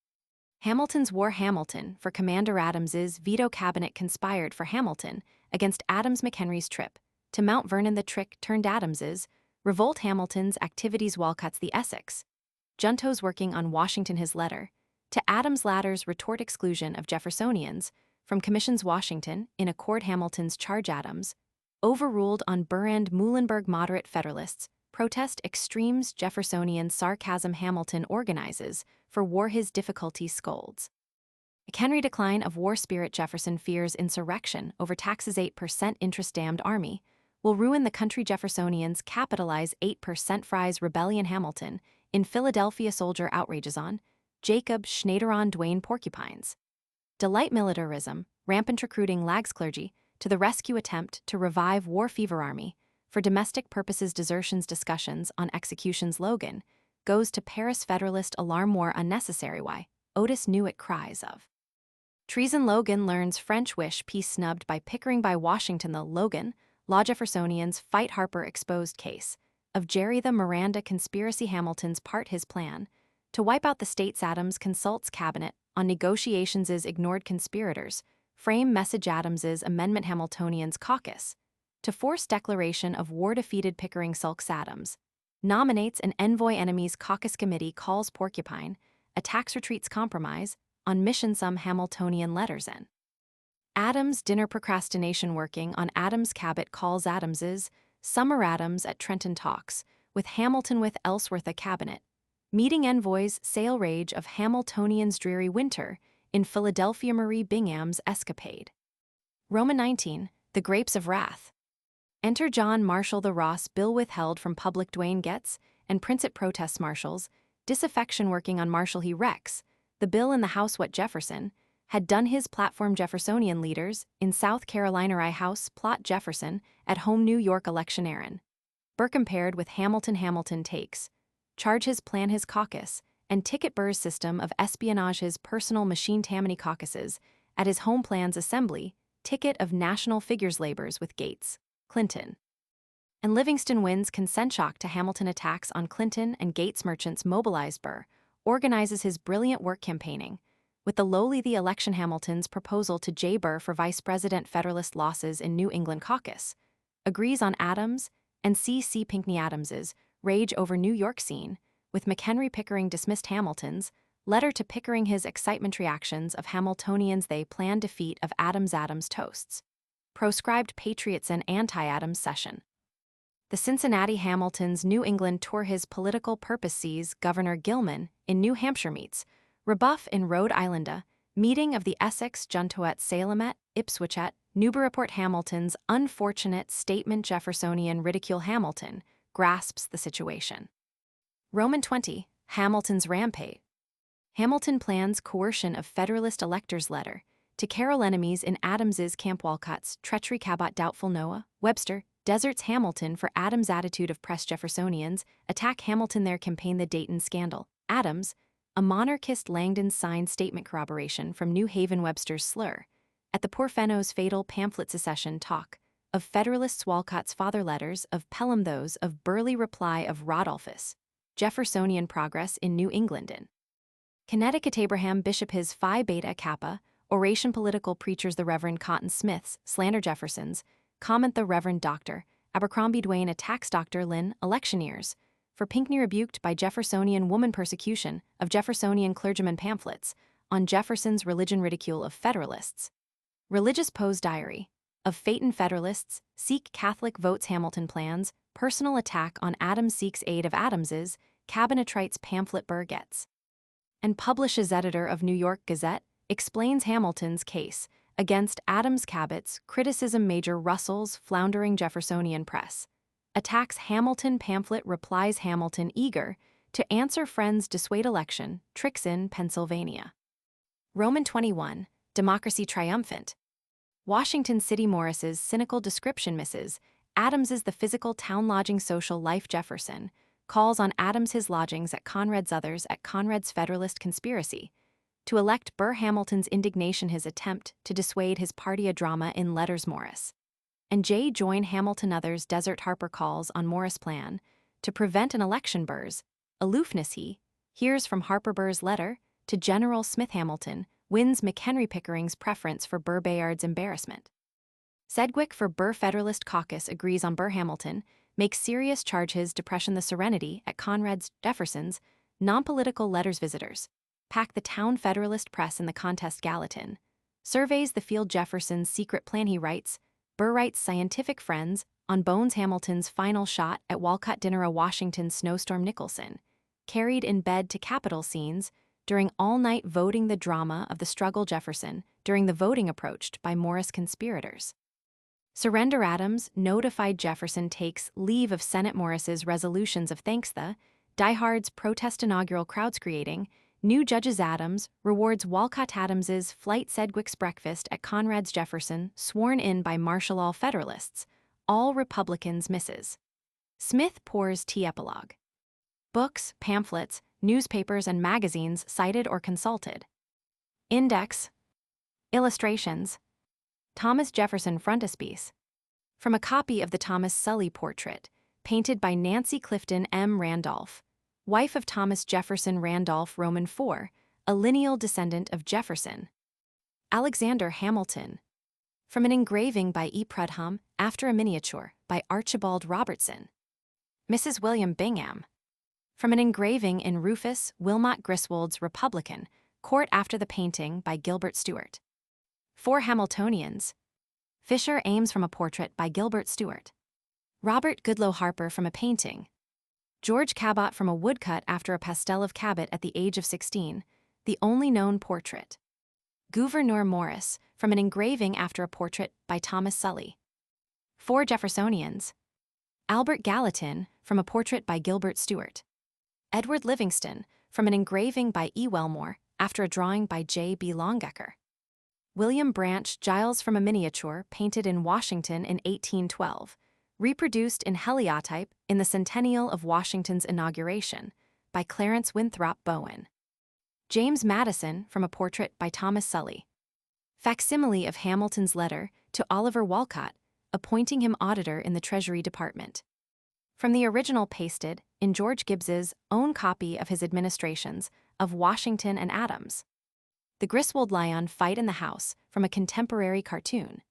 Speaker 1: Hamilton's war. Hamilton for Commander Adams's veto cabinet conspired for Hamilton against Adams. McHenry's trip to Mount Vernon. The trick turned Adams's revolt. Hamilton's activities. Walcott's the Essex juntos working on Washington. His letter to Adams. Latter's retort exclusion of Jeffersonians from commissions. Washington in accord. Hamilton's charge. Adams overruled on Burr and Muhlenberg. Moderate Federalists protest extremes. Jeffersonian sarcasm. Hamilton organizes for war. His difficulty scolds McHenry. Decline of war spirit. Jefferson fears insurrection over taxes. 8% interest. Damned army will ruin the country. Jeffersonians capitalize 8% fries. Rebellion. Hamilton in Philadelphia. Soldier outrages on Jacob Schneideron. Duane Porcupines delight. Militarism rampant. Recruiting lags clergy to the rescue. Attempt to revive war fever. Army for domestic purposes. Desertions. Discussions on executions. Logan goes to Paris. Federalist alarm. War unnecessary. Why Otis knew it. Cries of treason. Logan learns French wish peace. Snubbed by Pickering by Washington. The Logan law. Jeffersonians fight Harper. Exposed case of Jerry the Miranda conspiracy. Hamilton's part. His plan to wipe out the states. Adams consults cabinet on negotiations. Is ignored. Conspirators frame message. Adams's amendment. Hamiltonians caucus to force declaration of war. Defeated Pickering sulks. Adams nominates an envoy. Enemies caucus committee calls Porcupine attacks. Retreats. Compromise on mission. Some Hamiltonian letters in Adams. Dinner procrastination. Working on Adams. Cabot calls Adams's summer. Adams at Trenton talks with Hamilton. With Ellsworth. A cabinet meeting. Envoys sail. Rage of Hamiltonians. Dreary winter in Philadelphia. Marie Bingham's escapade. Roman 19, the grapes of wrath. Enter John Marshall. The Ross bill withheld from public. Duane gets and prints it. Protests Marshall's disaffection. Working on Marshall. He wrecks the bill in the House. What Jefferson had done. His platform. Jeffersonian leaders in South Carolina. I House plot Jefferson at home. New York election. Aaron Burr compared with Hamilton. Hamilton takes charge. His plan. His caucus and ticket. Burr's system of espionage. His personal machine. Tammany caucuses at his home. Plans assembly ticket of national figures. Labors with Gates, Clinton, and Livingston. Wins consent. Shock to Hamilton. Attacks on Clinton and Gates. Merchants mobilized. Burr organizes his brilliant work campaigning with the lowly. The election. Hamilton's proposal to J. Burr for vice president. Federalist losses in New England caucus agrees on Adams and C. C. Pinckney. Adams's rage over New York scene with McHenry. Pickering dismissed Hamilton's letter to Pickering. His excitement. Reactions of Hamiltonians. They plan defeat of Adams. Adams toasts proscribed patriots and anti-Adams session. The Cincinnati. Hamilton's New England tour. His political purpose. Sees Governor Gilman in New Hampshire. Meets rebuff in Rhode Island. Meeting of the Essex junto at Salem. At Ipswich. At Newburyport. Hamilton's unfortunate statement. Jeffersonian ridicule. Hamilton grasps the situation. Roman 20, Hamilton's rampage. Hamilton plans coercion of Federalist electors. Letter to Carroll. Enemies in Adams's camp. Walcott's treachery. Cabot. Doubtful. Noah Webster deserts Hamilton for Adams. Attitude of press. Jeffersonians attack Hamilton. Their campaign. The Dayton scandal. Adams, a monarchist. Langdon signed statement. Corroboration from New Haven. Webster's slur at the Porphenno's fatal pamphlet. Secession talk of Federalists. Walcott's father. Letters of Pelham. Those of Burleigh. Reply of Rodolphus. Jeffersonian progress in New England. In Connecticut. Abraham Bishop. His Phi Beta Kappa oration. Political preachers. The Reverend Cotton Smiths slander Jefferson's comment. The Reverend Dr. Abercrombie. Duane attacks Dr. Lynn. Electioneers for Pinckney. Rebuked by Jeffersonian woman. Persecution of Jeffersonian clergyman. Pamphlets on Jefferson's religion. Ridicule of Federalists. Religious pose. Diary of Phaeton. Federalists seek Catholic votes. Hamilton plans personal attack on Adams. Seeks aid of Adams's cabinetrites. Pamphlet. Burr gets and publishes. Editor of New York Gazette explains Hamilton's case against Adams. Cabot's criticism. Major Russell's floundering Jeffersonian press attacks Hamilton pamphlet replies Hamilton eager to answer friends dissuade election, tricks in Pennsylvania. Roman 21, democracy triumphant. Washington City Morris's cynical description misses Adams's the physical town lodging social life Jefferson, calls on Adams his lodgings at Conrad's others at Conrad's Federalist conspiracy, to elect Burr Hamilton's indignation his attempt to dissuade his party a drama in Letters Morris. And J. join Hamilton others Desert Harper calls on Morris plan to prevent an election Burr's aloofness he hears from Harper Burr's letter to General Smith Hamilton wins McHenry Pickering's preference for Burr Bayard's embarrassment. Sedgwick for Burr Federalist caucus agrees on Burr Hamilton, makes serious charge his depression the serenity at Conrad's Jefferson's non-political letters visitors, pack the town Federalist press in the contest Gallatin, surveys the field Jefferson's secret plan he writes, Burr writes scientific friends on Bones Hamilton's final shot at Walcott dinner a Washington snowstorm Nicholson, carried in bed to Capitol scenes, during all-night voting the drama of the struggle Jefferson, during the voting approached by Morris conspirators. Surrender Adams notified Jefferson takes leave of Senate Morris's resolutions of thanks the diehards protest inaugural crowds creating, new judges Adams rewards Walcott Adams's flight Sedgwick's breakfast at Conrad's Jefferson sworn in by martial all Federalists, all Republicans misses. Smith pours tea epilogue. Books, pamphlets, newspapers and magazines cited or consulted. Index. Illustrations. Thomas Jefferson frontispiece. From a copy of the Thomas Sully portrait, painted by Nancy Clifton M. Randolph, wife of Thomas Jefferson Randolph Roman IV, a lineal descendant of Jefferson. Alexander Hamilton. From an engraving by E. Prudhomme, after a miniature, by Archibald Robertson. Mrs. William Bingham. From an engraving in Rufus Wilmot Griswold's Republican, court after the painting by Gilbert Stuart. 4 Hamiltonians. Fisher Ames from a portrait by Gilbert Stuart. Robert Goodloe Harper from a painting. George Cabot from a woodcut after a pastel of Cabot at the age of 16, the only known portrait. Gouverneur Morris from an engraving after a portrait by Thomas Sully. 4 Jeffersonians. Albert Gallatin from a portrait by Gilbert Stuart. Edward Livingston from an engraving by E. Wellmore after a drawing by J. B. Longecker. William Branch Giles from a miniature painted in Washington in 1812, reproduced in heliotype in the centennial of Washington's inauguration by Clarence Winthrop Bowen. James Madison from a portrait by Thomas Sully. Facsimile of Hamilton's letter to Oliver Walcott, appointing him auditor in the Treasury Department. From the original pasted in George Gibbs's own copy of his administrations of Washington and Adams. The Griswold Lion fight in the House from a contemporary cartoon.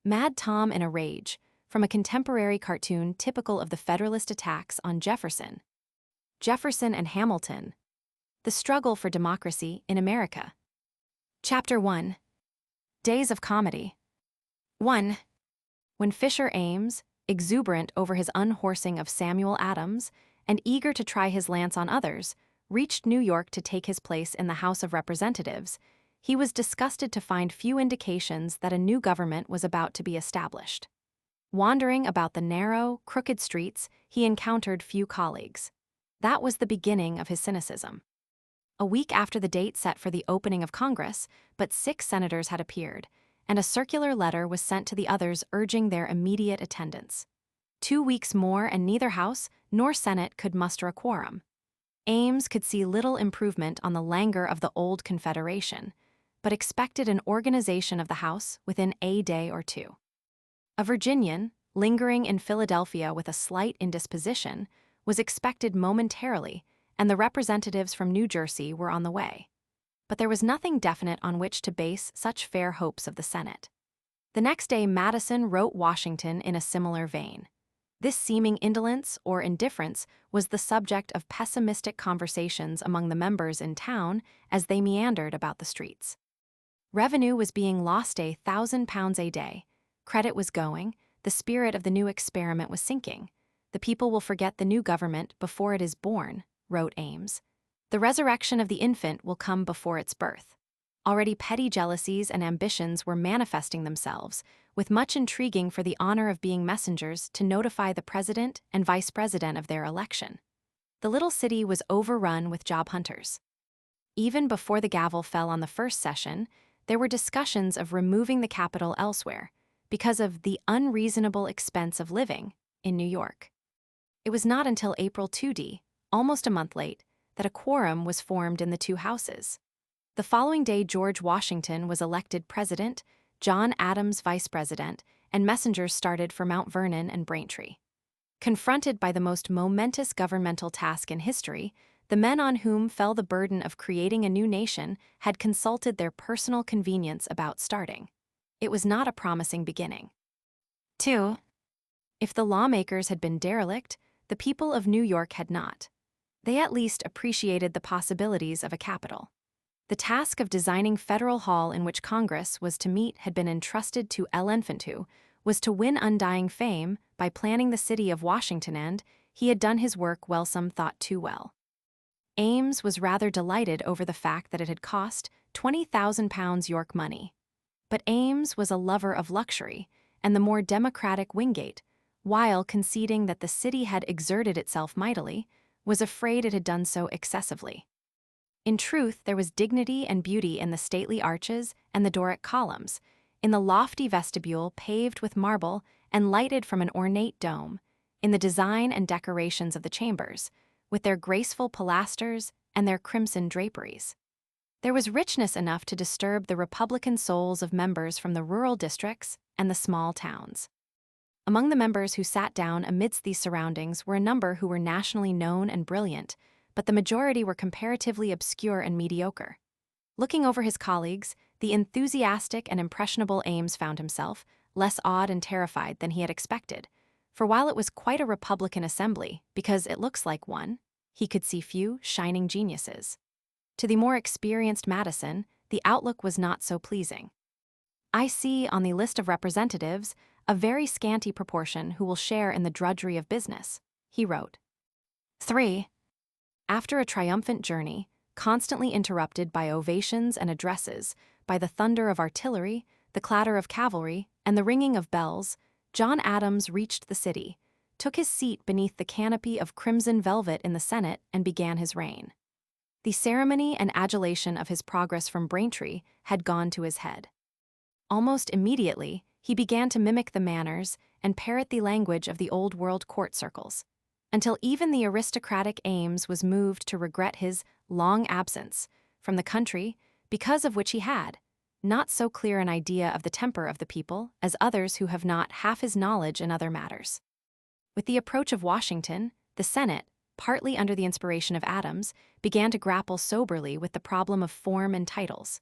Speaker 1: Mad Tom in a Rage from a contemporary cartoon typical of the Federalist attacks on Jefferson. Jefferson and Hamilton. The Struggle for Democracy in America. Chapter 1. Days of Comedy. 1. When Fisher Ames, exuberant over his unhorsing of Samuel Adams and eager to try his lance on others, reached New York to take his place in the House of Representatives, he was disgusted to find few indications that a new government was about to be established. Wandering about the narrow, crooked streets, he encountered few colleagues. That was the beginning of his cynicism. A week after the date set for the opening of Congress, but 6 senators had appeared, and a circular letter was sent to the others urging their immediate attendance. 2 weeks more and neither House nor Senate could muster a quorum. Ames could see little improvement on the languor of the old Confederation, but expected an organization of the House within a day or 2. A Virginian, lingering in Philadelphia with a slight indisposition, was expected momentarily, and the representatives from New Jersey were on the way. But there was nothing definite on which to base such fair hopes of the Senate. The next day Madison wrote Washington in a similar vein. This seeming indolence or indifference was the subject of pessimistic conversations among the members in town as they meandered about the streets. Revenue was being lost £1,000 a day, credit was going, the spirit of the new experiment was sinking. The people will forget the new government before it is born, wrote Ames. The resurrection of the infant will come before its birth. Already petty jealousies and ambitions were manifesting themselves, with much intriguing for the honor of being messengers to notify the president and vice president of their election. The little city was overrun with job hunters. Even before the gavel fell on the first session, there were discussions of removing the capital elsewhere because of the unreasonable expense of living in New York. It was not until April 2d, almost a month late, that a quorum was formed in the two houses. The following day, George Washington was elected president, John Adams vice president, and messengers started for Mount Vernon and Braintree. Confronted by the most momentous governmental task in history, the men on whom fell the burden of creating a new nation had consulted their personal convenience about starting. It was not a promising beginning. 2. If the lawmakers had been derelict, the people of New York had not. They at least appreciated the possibilities of a capital. The task of designing Federal Hall in which Congress was to meet had been entrusted to El Infante, was to win undying fame by planning the city of Washington, and he had done his work well, some thought too well. Ames was rather delighted over the fact that it had cost £20,000 York money. But Ames was a lover of luxury, and the more democratic Wingate, while conceding that the city had exerted itself mightily, was afraid it had done so excessively. In truth, there was dignity and beauty in the stately arches and the Doric columns, in the lofty vestibule paved with marble and lighted from an ornate dome, in the design and decorations of the chambers, with their graceful pilasters and their crimson draperies. There was richness enough to disturb the republican souls of members from the rural districts and the small towns. Among the members who sat down amidst these surroundings were a number who were nationally known and brilliant, but the majority were comparatively obscure and mediocre. Looking over his colleagues, the enthusiastic and impressionable Ames found himself less awed and terrified than he had expected, for while it was quite a Republican assembly, because it looks like one, he could see few shining geniuses. To the more experienced Madison, the outlook was not so pleasing. I see on the list of representatives a very scanty proportion who will share in the drudgery of business, he wrote. 3. After a triumphant journey, constantly interrupted by ovations and addresses, by the thunder of artillery, the clatter of cavalry, and the ringing of bells, John Adams reached the city, took his seat beneath the canopy of crimson velvet in the Senate, and began his reign. The ceremony and adulation of his progress from Braintree had gone to his head. Almost immediately, he began to mimic the manners and parrot the language of the old-world court circles, until even the aristocratic Ames was moved to regret his long absence from the country, because of which he had not so clear an idea of the temper of the people as others who have not half his knowledge in other matters. With the approach of Washington, the Senate, partly under the inspiration of Adams, began to grapple soberly with the problem of form and titles.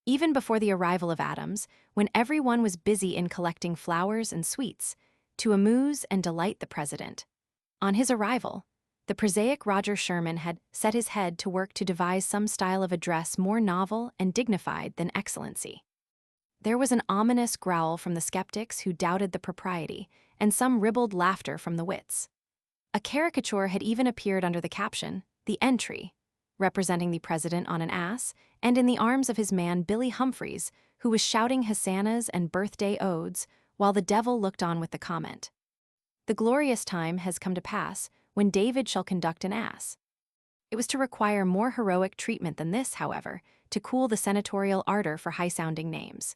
Speaker 1: Even before the arrival of Adams, when everyone was busy in collecting flowers and sweets to amuse and delight the president, on his arrival, the prosaic Roger Sherman had set his head to work to devise some style of address more novel and dignified than excellency. There was an ominous growl from the skeptics who doubted the propriety, and some ribald laughter from the wits. A caricature had even appeared under the caption, "The Entry," representing the president on an ass, and in the arms of his man Billy Humphreys, who was shouting hosannas and birthday odes, while the devil looked on with the comment, "The glorious time has come to pass when David shall conduct an ass." It was to require more heroic treatment than this, however, to cool the senatorial ardor for high-sounding names.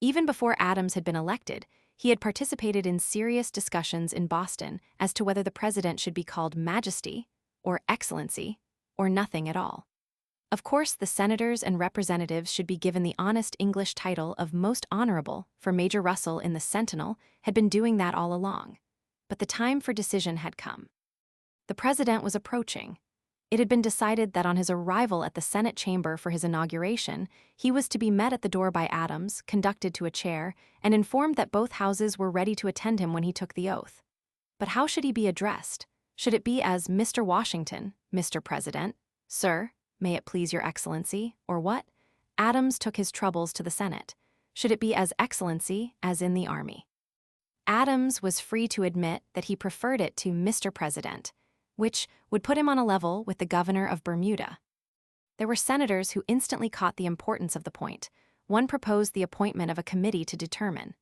Speaker 1: Even before Adams had been elected, he had participated in serious discussions in Boston as to whether the president should be called Majesty, or Excellency, or nothing at all. Of course, the senators and representatives should be given the honest English title of Most Honorable, for Major Russell in the Sentinel had been doing that all along. But the time for decision had come. The president was approaching. It had been decided that on his arrival at the Senate chamber for his inauguration, he was to be met at the door by Adams, conducted to a chair, and informed that both houses were ready to attend him when he took the oath. But how should he be addressed? Should it be as Mr. Washington, Mr. President, Sir, may it please your Excellency, or what? Adams took his troubles to the Senate. Should it be as Excellency, as in the Army? Adams was free to admit that he preferred it to Mr. President, which would put him on a level with the governor of Bermuda. There were senators who instantly caught the importance of the point. One proposed the appointment of a committee to determine.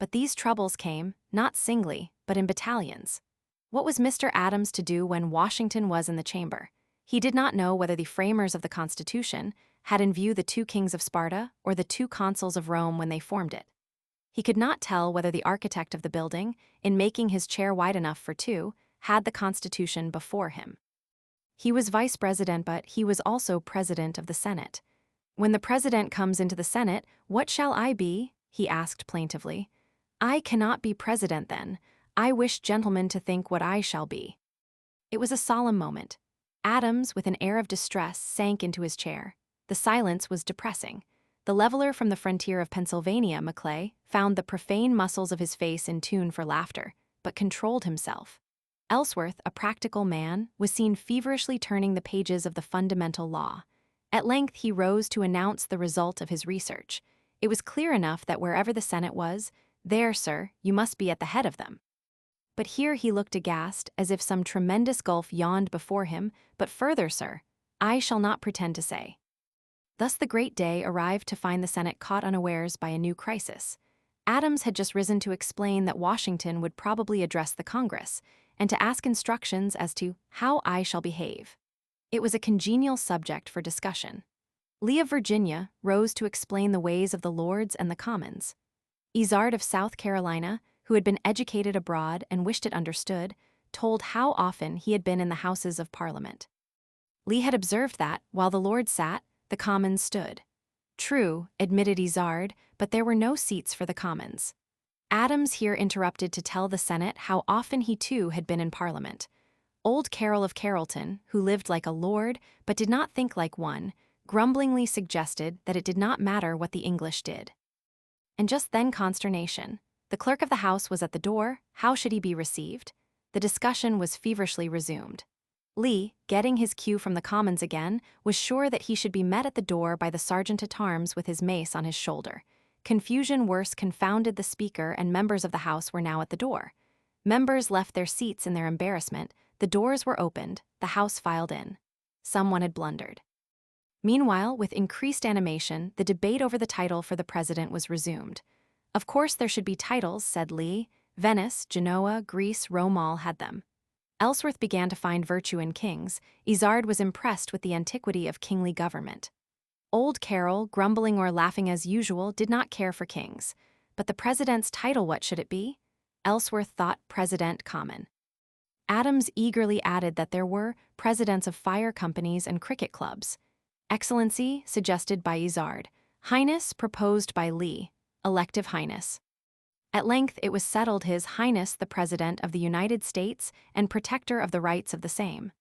Speaker 1: But these troubles came, not singly, but in battalions. What was Mr. Adams to do when Washington was in the chamber? He did not know whether the framers of the Constitution had in view the 2 kings of Sparta or the 2 consuls of Rome when they formed it. He could not tell whether the architect of the building, in making his chair wide enough for 2, had the Constitution before him. He was vice president, but he was also president of the Senate. When the president comes into the Senate, what shall I be? He asked plaintively. I cannot be president then. I wish gentlemen to think what I shall be. It was a solemn moment. Adams, with an air of distress, sank into his chair. The silence was depressing. The leveler from the frontier of Pennsylvania, Maclay, found the profane muscles of his face in tune for laughter, but controlled himself. Ellsworth, a practical man, was seen feverishly turning the pages of the fundamental law. At length he rose to announce the result of his research. It was clear enough that wherever the Senate was, there, sir, you must be at the head of them. But here he looked aghast, as if some tremendous gulf yawned before him. But further, sir, I shall not pretend to say. Thus the great day arrived to find the Senate caught unawares by a new crisis. Adams had just risen to explain that Washington would probably address the Congress, and to ask instructions as to how I shall behave. It was a congenial subject for discussion. Lee of Virginia rose to explain the ways of the Lords and the Commons. Izard of South Carolina, who had been educated abroad and wished it understood, told how often he had been in the Houses of Parliament. Lee had observed that, while the Lords sat, the Commons stood. True, admitted Izard, but there were no seats for the Commons. Adams here interrupted to tell the Senate how often he too had been in Parliament. Old Carroll of Carrollton, who lived like a lord but did not think like one, grumblingly suggested that it did not matter what the English did. And just then consternation. The clerk of the House was at the door. How should he be received? The discussion was feverishly resumed. Lee, getting his cue from the Commons again, was sure that he should be met at the door by the sergeant-at-arms with his mace on his shoulder. Confusion worse confounded the Speaker, and members of the House were now at the door. Members left their seats in their embarrassment. The doors were opened. The House filed in. Someone had blundered. Meanwhile, with increased animation, the debate over the title for the president was resumed. Of course there should be titles, said Lee. Venice, Genoa, Greece, Rome all had them. Ellsworth began to find virtue in kings. Izard was impressed with the antiquity of kingly government. Old Carroll, grumbling or laughing as usual, did not care for kings. But the president's title, what should it be? Ellsworth thought president common. Adams eagerly added that there were presidents of fire companies and cricket clubs. Excellency, suggested by Izard. Highness, proposed by Lee. Elective highness. At length it was settled His Highness the President of the United States and protector of the rights of the same.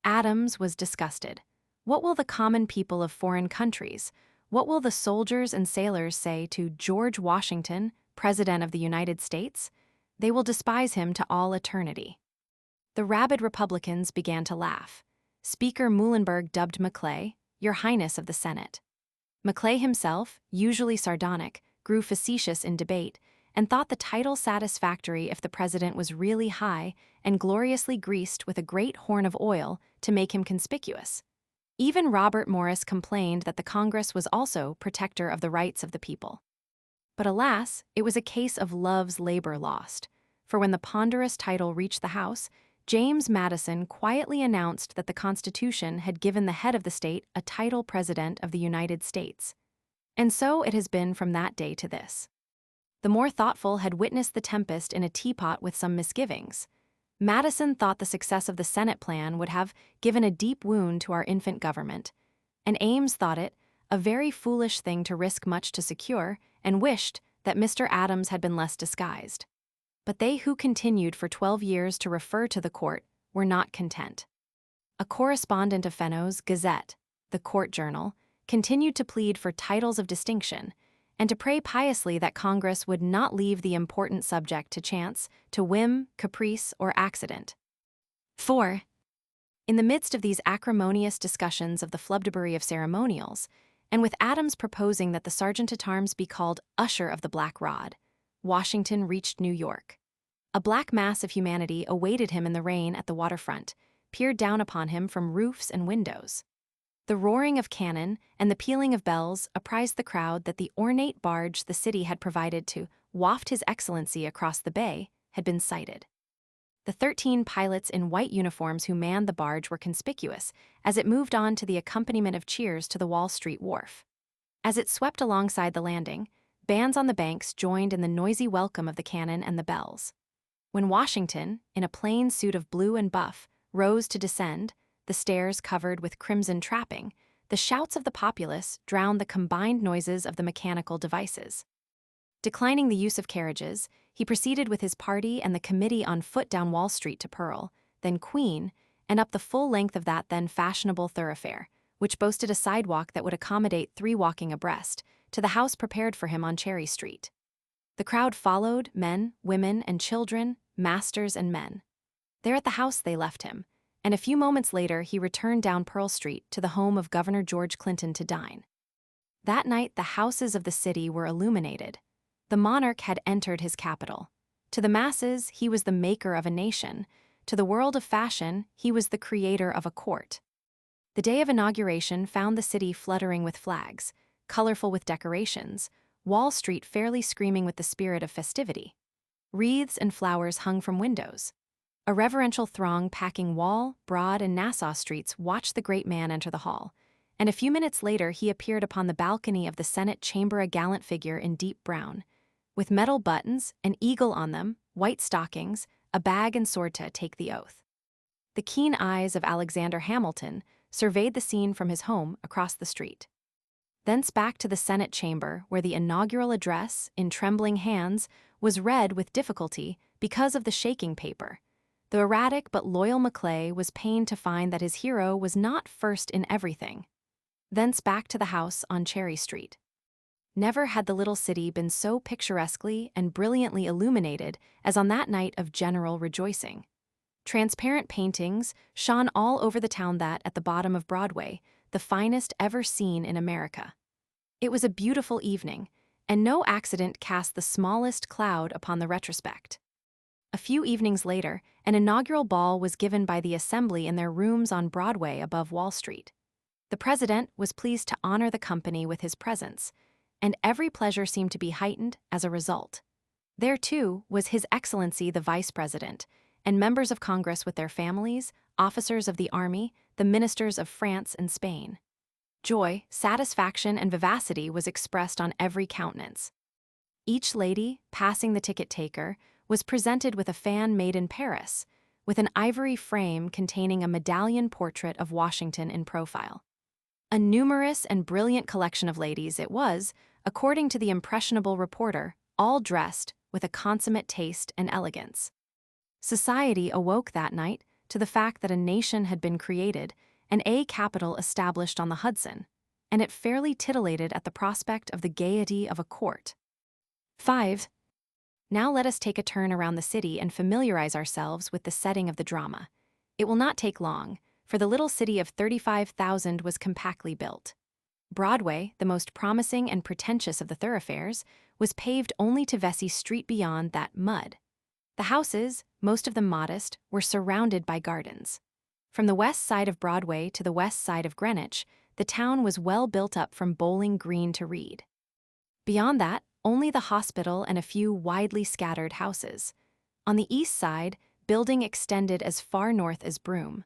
Speaker 1: Adams was disgusted. What will the common people of foreign countries, what will the soldiers and sailors say to George Washington, President of the United States? They will despise him to all eternity. The rabid Republicans began to laugh. Speaker Muhlenberg dubbed Maclay, Your Highness of the Senate. Maclay himself, usually sardonic, grew facetious in debate, and thought the title satisfactory if the president was really high and gloriously greased with a great horn of oil to make him conspicuous. Even Robert Morris complained that the Congress was also protector of the rights of the people. But alas, it was a case of love's labor lost, for when the ponderous title reached the House, James Madison quietly announced that the Constitution had given the head of the state a title President of the United States. And so it has been from that day to this. The more thoughtful had witnessed the tempest in a teapot with some misgivings. Madison thought the success of the Senate plan would have given a deep wound to our infant government, and Ames thought it a very foolish thing to risk much to secure, and wished that Mr. Adams had been less disguised. But they who continued for 12 years to refer to the court were not content. A correspondent of Fenno's Gazette, the court journal, continued to plead for titles of distinction, and to pray piously that Congress would not leave the important subject to chance, to whim, caprice, or accident. 4. In the midst of these acrimonious discussions of the flubdebary of ceremonials, and with Adams proposing that the sergeant-at-arms be called Usher of the Black Rod, Washington reached New York. A black mass of humanity awaited him in the rain at the waterfront, peered down upon him from roofs and windows. The roaring of cannon and the pealing of bells apprised the crowd that the ornate barge the city had provided to waft His Excellency across the bay had been sighted. The 13 pilots in white uniforms who manned the barge were conspicuous as it moved on to the accompaniment of cheers to the Wall Street wharf. As it swept alongside the landing, bands on the banks joined in the noisy welcome of the cannon and the bells. When Washington, in a plain suit of blue and buff, rose to descend, the stairs covered with crimson trapping, the shouts of the populace drowned the combined noises of the mechanical devices. Declining the use of carriages, he proceeded with his party and the committee on foot down Wall Street to Pearl, then Queen, and up the full length of that then fashionable thoroughfare, which boasted a sidewalk that would accommodate 3 walking abreast, to the house prepared for him on Cherry Street. The crowd followed, men, women, and children, masters and men. There at the house they left him, and a few moments later he returned down Pearl Street to the home of Governor George Clinton to dine. That night the houses of the city were illuminated. The monarch had entered his capital. To the masses, he was the maker of a nation. To the world of fashion, he was the creator of a court. The day of inauguration found the city fluttering with flags, colorful with decorations, Wall Street fairly screaming with the spirit of festivity. Wreaths and flowers hung from windows. A reverential throng packing Wall, Broad, and Nassau streets watched the great man enter the hall, and a few minutes later he appeared upon the balcony of the Senate chamber, a gallant figure in deep brown, with metal buttons, an eagle on them, white stockings, a bag and sword to take the oath. The keen eyes of Alexander Hamilton surveyed the scene from his home across the street. Thence back to the Senate chamber, where the inaugural address, in trembling hands, was read with difficulty because of the shaking paper. The erratic but loyal Maclay was pained to find that his hero was not first in everything. Thence back to the house on Cherry Street. Never had the little city been so picturesquely and brilliantly illuminated as on that night of general rejoicing. Transparent paintings shone all over the town that, at the bottom of Broadway, the finest ever seen in America. It was a beautiful evening, and no accident cast the smallest cloud upon the retrospect. A few evenings later, an inaugural ball was given by the Assembly in their rooms on Broadway above Wall Street. The president was pleased to honor the company with his presence, and every pleasure seemed to be heightened as a result. There, too, was His Excellency the Vice President, and members of Congress with their families, officers of the Army, the ministers of France and Spain. Joy, satisfaction, and vivacity was expressed on every countenance. Each lady, passing the ticket-taker, was presented with a fan made in Paris, with an ivory frame containing a medallion portrait of Washington in profile. A numerous and brilliant collection of ladies it was, according to the impressionable reporter, all dressed with a consummate taste and elegance. Society awoke that night to the fact that a nation had been created, and a capital established on the Hudson, and it fairly titillated at the prospect of the gaiety of a court. 5. Now let us take a turn around the city and familiarize ourselves with the setting of the drama. It will not take long, for the little city of 35,000 was compactly built. Broadway, the most promising and pretentious of the thoroughfares, was paved only to Vesey Street beyond that mud. The houses, most of them modest, were surrounded by gardens. From the west side of Broadway to the west side of Greenwich, the town was well built up from Bowling Green to Reed. Beyond that, only the hospital and a few widely scattered houses. On the east side, building extended as far north as Broome.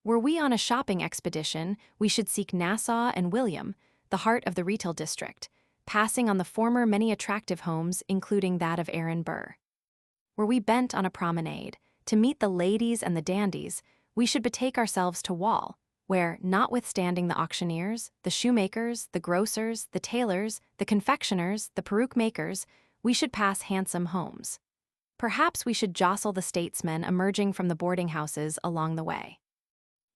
Speaker 1: Were we on a shopping expedition, we should seek Nassau and William, the heart of the retail district, passing on the former many attractive homes, including that of Aaron Burr. Were we bent on a promenade, to meet the ladies and the dandies, we should betake ourselves to Wall, where, notwithstanding the auctioneers, the shoemakers, the grocers, the tailors, the confectioners, the peruke makers, we should pass handsome homes. Perhaps we should jostle the statesmen emerging from the boarding houses along the way.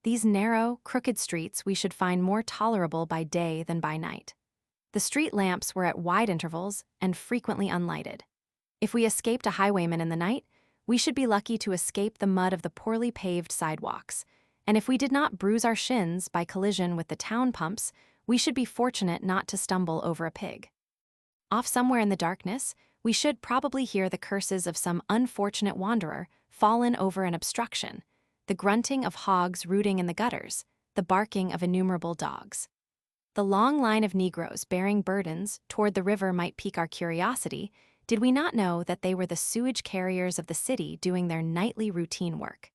Speaker 1: These narrow, crooked streets we should find more tolerable by day than by night. The street lamps were at wide intervals and frequently unlighted. If we escaped a highwayman in the night, we should be lucky to escape the mud of the poorly paved sidewalks, and if we did not bruise our shins by collision with the town pumps, we should be fortunate not to stumble over a pig. Off somewhere in the darkness, we should probably hear the curses of some unfortunate wanderer fallen over an obstruction, the grunting of hogs rooting in the gutters, the barking of innumerable dogs. The long line of Negroes bearing burdens toward the river might pique our curiosity, did we not know that they were the sewage carriers of the city doing their nightly routine work.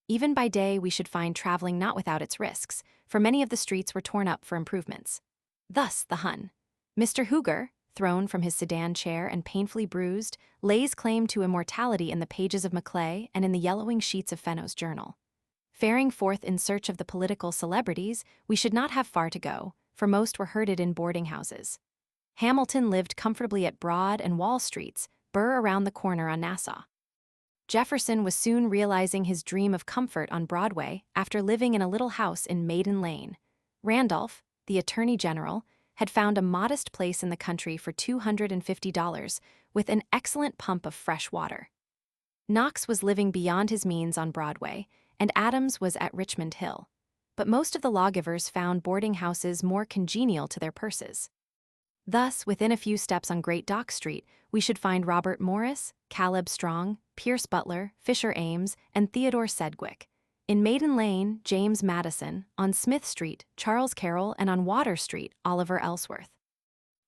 Speaker 1: Even by day we should find traveling not without its risks, for many of the streets were torn up for improvements. Thus the Hun. Mr. Hooger, thrown from his sedan chair and painfully bruised, lays claim to immortality in the pages of Maclay and in the yellowing sheets of Fenno's journal. Faring forth in search of the political celebrities, we should not have far to go, for most were herded in boarding houses. Hamilton lived comfortably at Broad and Wall Streets, Burr around the corner on Nassau. Jefferson was soon realizing his dream of comfort on Broadway after living in a little house in Maiden Lane. Randolph, the Attorney General, had found a modest place in the country for $250 with an excellent pump of fresh water. Knox was living beyond his means on Broadway, and Adams was at Richmond Hill. But most of the lawgivers found boarding houses more congenial to their purses. Thus, within a few steps on Great Dock Street, we should find Robert Morris, Caleb Strong, Pierce Butler, Fisher Ames, and Theodore Sedgwick. In Maiden Lane, James Madison, on Smith Street, Charles Carroll, and on Water Street, Oliver Ellsworth.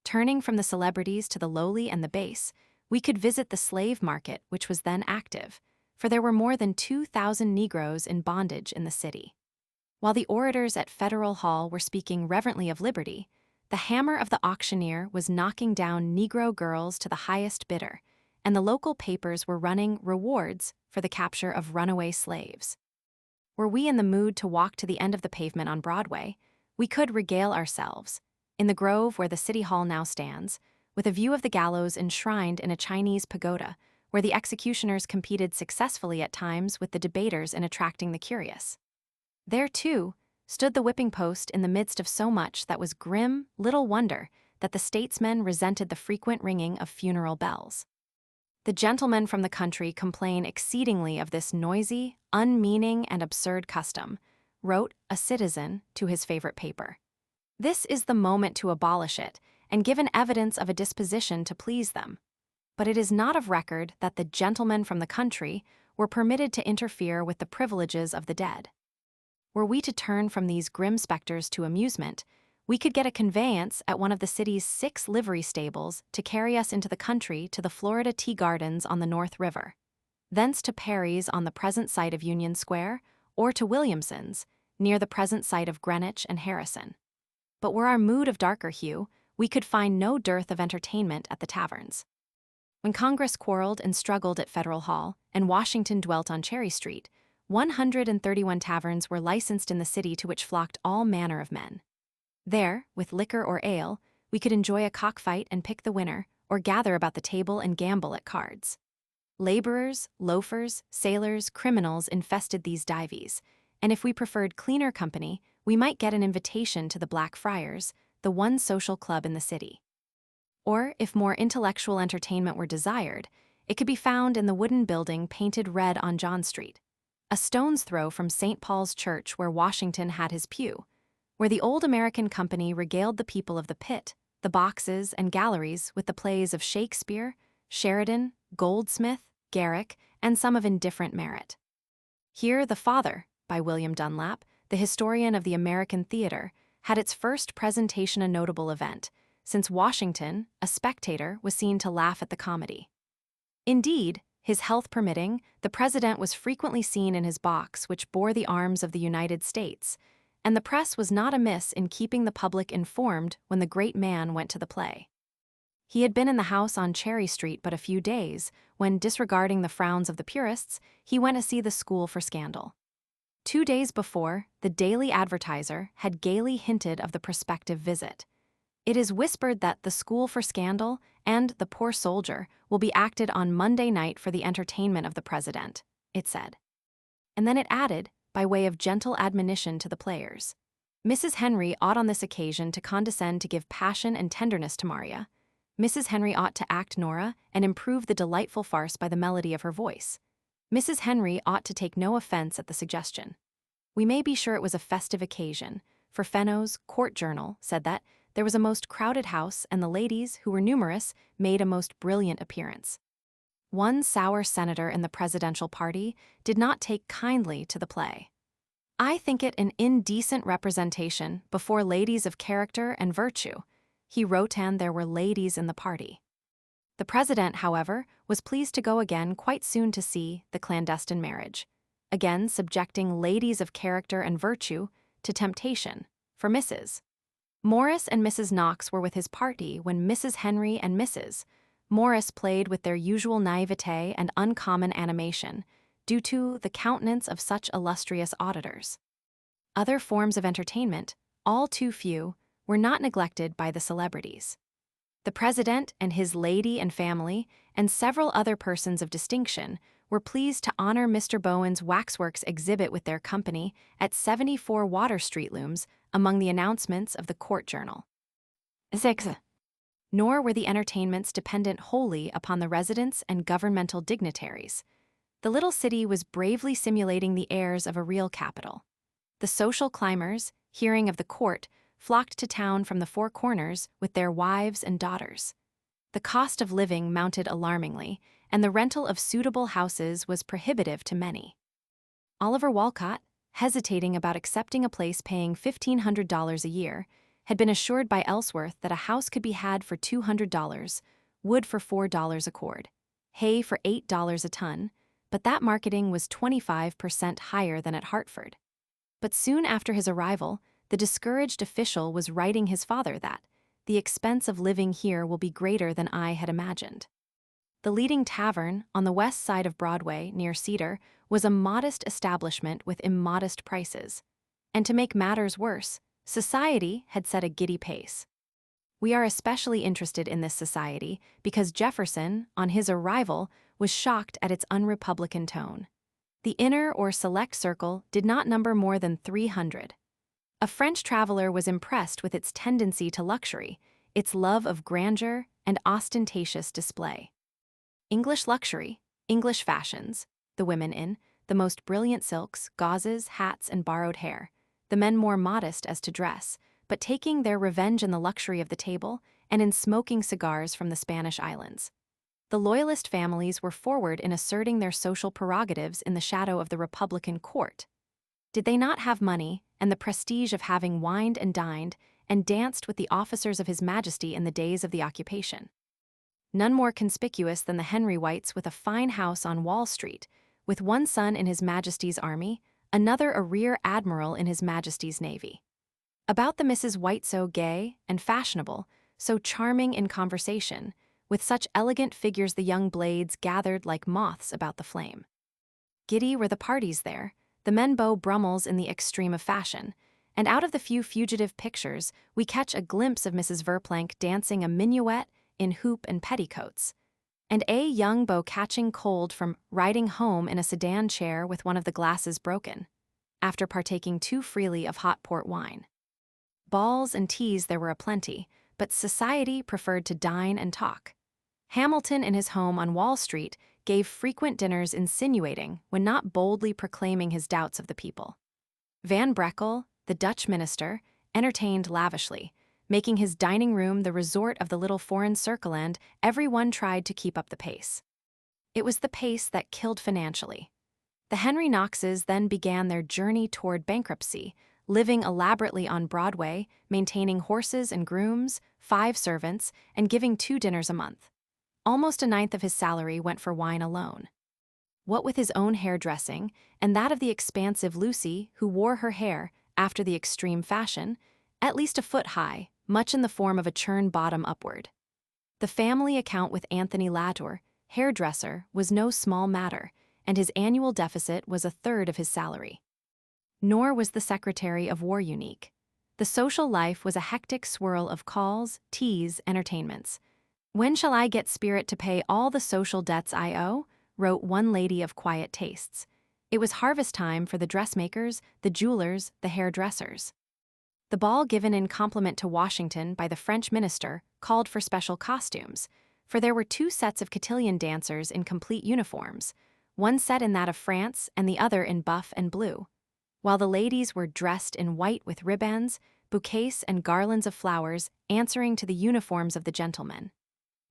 Speaker 1: Turning from the celebrities to the lowly and the base, we could visit the slave market, which was then active, for there were more than 2,000 Negroes in bondage in the city. While the orators at Federal Hall were speaking reverently of liberty, the hammer of the auctioneer was knocking down Negro girls to the highest bidder, and the local papers were running rewards for the capture of runaway slaves. Were we in the mood to walk to the end of the pavement on Broadway, we could regale ourselves, in the grove where the City Hall now stands, with a view of the gallows enshrined in a Chinese pagoda, where the executioners competed successfully at times with the debaters in attracting the curious. There, too, stood the whipping post in the midst of so much that was grim. Little wonder that the statesmen resented the frequent ringing of funeral bells. The gentlemen from the country complain exceedingly of this noisy, unmeaning, and absurd custom, wrote a citizen to his favorite paper. This is the moment to abolish it, and give an evidence of a disposition to please them. But it is not of record that the gentlemen from the country were permitted to interfere with the privileges of the dead. Were we to turn from these grim specters to amusement, we could get a conveyance at one of the city's 6 livery stables to carry us into the country to the Florida Tea Gardens on the North River, thence to Perry's on the present site of Union Square, or to Williamson's, near the present site of Greenwich and Harrison. But were our mood of darker hue, we could find no dearth of entertainment at the taverns. When Congress quarreled and struggled at Federal Hall, and Washington dwelt on Cherry Street, 131 taverns were licensed in the city to which flocked all manner of men. There, with liquor or ale, we could enjoy a cockfight and pick the winner, or gather about the table and gamble at cards. Laborers, loafers, sailors, criminals infested these dives, and if we preferred cleaner company, we might get an invitation to the Black Friars, the one social club in the city. Or, if more intellectual entertainment were desired, it could be found in the wooden building painted red on John Street, a stone's throw from St. Paul's Church where Washington had his pew, where the old American company regaled the people of the pit, the boxes, and galleries with the plays of Shakespeare, Sheridan, Goldsmith, Garrick, and some of indifferent merit. Here, The Father, by William Dunlap, the historian of the American theater, had its first presentation, a notable event, since Washington, a spectator, was seen to laugh at the comedy. Indeed, his health permitting, the president was frequently seen in his box which bore the arms of the United States, and the press was not amiss in keeping the public informed when the great man went to the play. He had been in the house on Cherry Street but a few days, when, disregarding the frowns of the purists, he went to see the School for Scandal. 2 days before, the Daily Advertiser had gaily hinted of the prospective visit. It is whispered that the School for Scandal and The Poor Soldier will be acted on Monday night for the entertainment of the president, it said. And then it added, by way of gentle admonition to the players, Mrs. Henry ought on this occasion to condescend to give passion and tenderness to Maria. Mrs. Henry ought to act Nora and improve the delightful farce by the melody of her voice. Mrs. Henry ought to take no offense at the suggestion. We may be sure it was a festive occasion, for Fenno's Court Journal said that there was a most crowded house and the ladies, who were numerous, made a most brilliant appearance. One sour senator in the presidential party did not take kindly to the play. I think it an indecent representation before ladies of character and virtue. He wrote, and there were ladies in the party. The president, however, was pleased to go again quite soon to see the clandestine marriage, again subjecting ladies of character and virtue to temptation for Mrs. Morris and Mrs. Knox were with his party when Mrs. Henry and Mrs. Morris played with their usual naivete and uncommon animation, due to the countenance of such illustrious auditors. Other forms of entertainment, all too few, were not neglected by the celebrities. The president and his lady and family, and several other persons of distinction, were pleased to honor Mr. Bowen's waxworks exhibit with their company at 74 Water Street looms among the announcements of the Court Journal. 6. Nor were the entertainments dependent wholly upon the residents and governmental dignitaries. The little city was bravely simulating the airs of a real capital. The social climbers, hearing of the court, flocked to town from the four corners with their wives and daughters. The cost of living mounted alarmingly, and the rental of suitable houses was prohibitive to many. Oliver Walcott, hesitating about accepting a place paying $1,500 a year, had been assured by Ellsworth that a house could be had for $200, wood for $4 a cord, hay for $8 a ton, but that marketing was 25% higher than at Hartford. But soon after his arrival, the discouraged official was writing his father that the expense of living here will be greater than I had imagined. The leading tavern, on the west side of Broadway, near Cedar, was a modest establishment with immodest prices. And to make matters worse, society had set a giddy pace. We are especially interested in this society because Jefferson, on his arrival, was shocked at its unrepublican tone. The inner or select circle did not number more than 300. A French traveler was impressed with its tendency to luxury, its love of grandeur and ostentatious display. English luxury, English fashions, the women in the most brilliant silks, gauzes, hats, and borrowed hair, the men more modest as to dress, but taking their revenge in the luxury of the table and in smoking cigars from the Spanish islands. The Loyalist families were forward in asserting their social prerogatives in the shadow of the Republican court. Did they not have money and the prestige of having wined and dined and danced with the officers of His Majesty in the days of the occupation? None more conspicuous than the Henry Whites with a fine house on Wall Street, with one son in His Majesty's army, another a rear admiral in His Majesty's navy. About the Mrs. White so gay and fashionable, so charming in conversation, with such elegant figures the young blades gathered like moths about the flame. Giddy were the parties there, the men beau brummels in the extreme of fashion, and out of the few fugitive pictures we catch a glimpse of Mrs. Verplanck dancing a minuet in hoop and petticoats, and a young beau catching cold from riding home in a sedan chair with one of the glasses broken, after partaking too freely of hot port wine. Balls and teas there were aplenty, but society preferred to dine and talk. Hamilton in his home on Wall Street gave frequent dinners insinuating, when not boldly proclaiming his doubts of the people. Van Breckel, the Dutch minister, entertained lavishly, making his dining room the resort of the little foreign circle, and everyone tried to keep up the pace. It was the pace that killed financially. The Henry Knoxes then began their journey toward bankruptcy, living elaborately on Broadway, maintaining horses and grooms, 5 servants, and giving 2 dinners a month. Almost a ninth of his salary went for wine alone. What with his own hairdressing, and that of the expansive Lucy, who wore her hair, after the extreme fashion, at least a foot high, much in the form of a churn bottom upward. The family account with Anthony Latour, hairdresser, was no small matter, and his annual deficit was 1/3 of his salary. Nor was the Secretary of War unique. The social life was a hectic swirl of calls, teas, entertainments. "When shall I get spirit to pay all the social debts I owe?" wrote one lady of quiet tastes. It was harvest time for the dressmakers, the jewelers, the hairdressers. The ball given in compliment to Washington by the French minister called for special costumes, for there were 2 sets of cotillion dancers in complete uniforms, one set in that of France and the other in buff and blue, while the ladies were dressed in white with ribands, bouquets, and garlands of flowers answering to the uniforms of the gentlemen.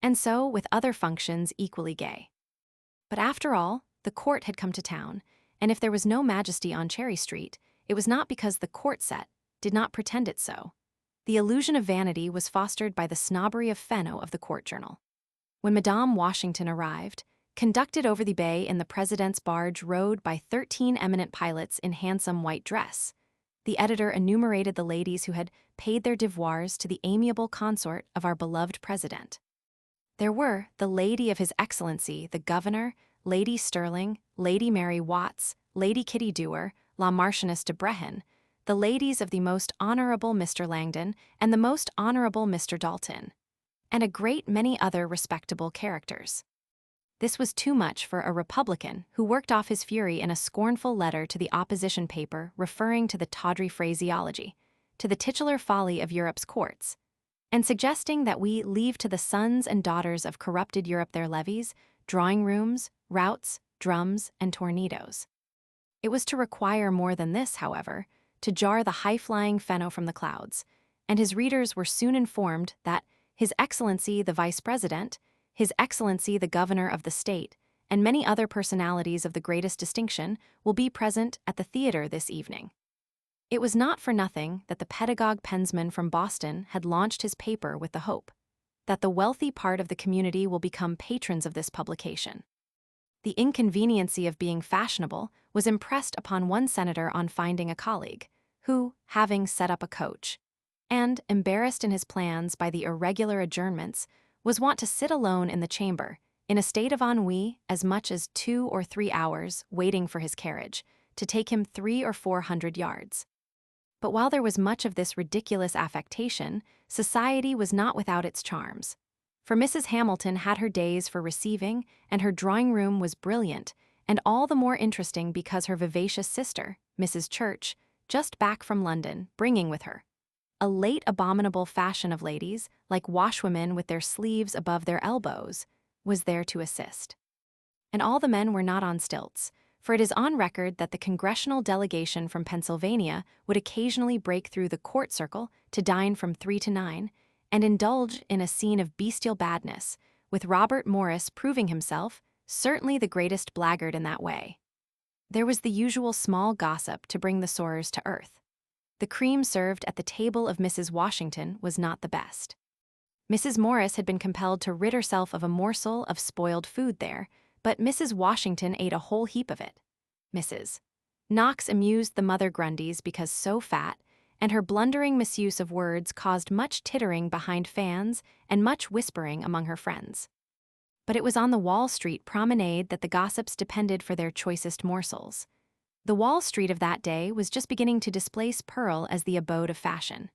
Speaker 1: And so with other functions equally gay. But after all, the court had come to town, and if there was no majesty on Cherry Street, it was not because the court set did not pretend it so. The illusion of vanity was fostered by the snobbery of Fenno of the Court Journal. When Madame Washington arrived, conducted over the bay in the president's barge rowed by 13 eminent pilots in handsome white dress, the editor enumerated the ladies who had paid their devoirs to the amiable consort of our beloved president. There were the Lady of His Excellency, the Governor, Lady Sterling, Lady Mary Watts, Lady Kitty Dewar, La Marchioness de Brehon, the ladies of the Most Honorable Mr. Langdon and the Most Honorable Mr. Dalton, and a great many other respectable characters. This was too much for a Republican who worked off his fury in a scornful letter to the opposition paper referring to the tawdry phraseology, to the titular folly of Europe's courts, and suggesting that we leave to the sons and daughters of corrupted Europe their levees, drawing rooms, routs, drums, and tornadoes. It was to require more than this, however, to jar the high-flying Fenno from the clouds, and his readers were soon informed that His Excellency the Vice President, His Excellency the Governor of the State, and many other personalities of the greatest distinction will be present at the theater this evening. It was not for nothing that the pedagogue pensman from Boston had launched his paper with the hope that the wealthy part of the community will become patrons of this publication. The inconveniency of being fashionable was impressed upon one senator on finding a colleague, who, having set up a coach, and, embarrassed in his plans by the irregular adjournments, was wont to sit alone in the chamber, in a state of ennui as much as 2 or 3 hours waiting for his carriage, to take him 300 or 400 yards. But while there was much of this ridiculous affectation, society was not without its charms. For Mrs. Hamilton had her days for receiving, and her drawing-room was brilliant, and all the more interesting because her vivacious sister, Mrs. Church, just back from London, bringing with her a late abominable fashion of ladies, like washwomen with their sleeves above their elbows, was there to assist. And all the men were not on stilts, for it is on record that the congressional delegation from Pennsylvania would occasionally break through the court circle to dine from 3 to 9, and indulge in a scene of bestial badness, with Robert Morris proving himself certainly the greatest blackguard in that way. There was the usual small gossip to bring the sorers to earth. The cream served at the table of Mrs. Washington was not the best. Mrs. Morris had been compelled to rid herself of a morsel of spoiled food there, but Mrs. Washington ate a whole heap of it. Mrs. Knox amused the mother Grundys because so fat, and her blundering misuse of words caused much tittering behind fans and much whispering among her friends. But it was on the Wall Street promenade that the gossips depended for their choicest morsels. The Wall Street of that day was just beginning to displace Pearl as the abode of fashion.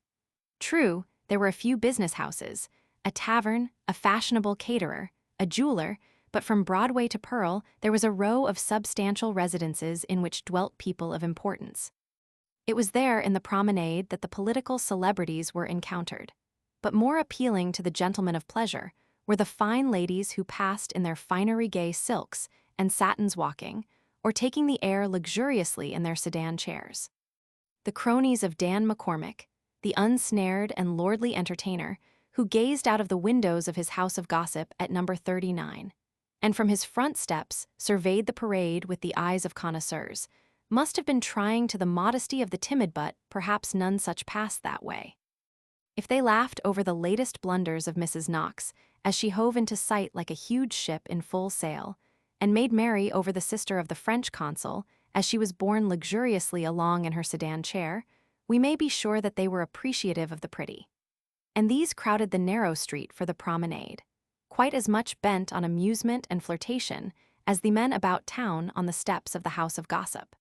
Speaker 1: True, there were a few business houses, a tavern, a fashionable caterer, a jeweler, but from Broadway to Pearl there was a row of substantial residences in which dwelt people of importance. It was there in the promenade that the political celebrities were encountered. But more appealing to the gentlemen of pleasure were the fine ladies who passed in their finery gay silks and satins walking, or taking the air luxuriously in their sedan chairs. The cronies of Dan McCormick, the unsnared and lordly entertainer, who gazed out of the windows of his house of gossip at number 39, and from his front steps surveyed the parade with the eyes of connoisseurs, must have been trying to the modesty of the timid, but perhaps none such passed that way. If they laughed over the latest blunders of Mrs. Knox, as she hove into sight like a huge ship in full sail, and made merry over the sister of the French consul, as she was borne luxuriously along in her sedan chair, we may be sure that they were appreciative of the pretty. And these crowded the narrow street for the promenade, quite as much bent on amusement and flirtation as the men about town on the steps of the house of gossip.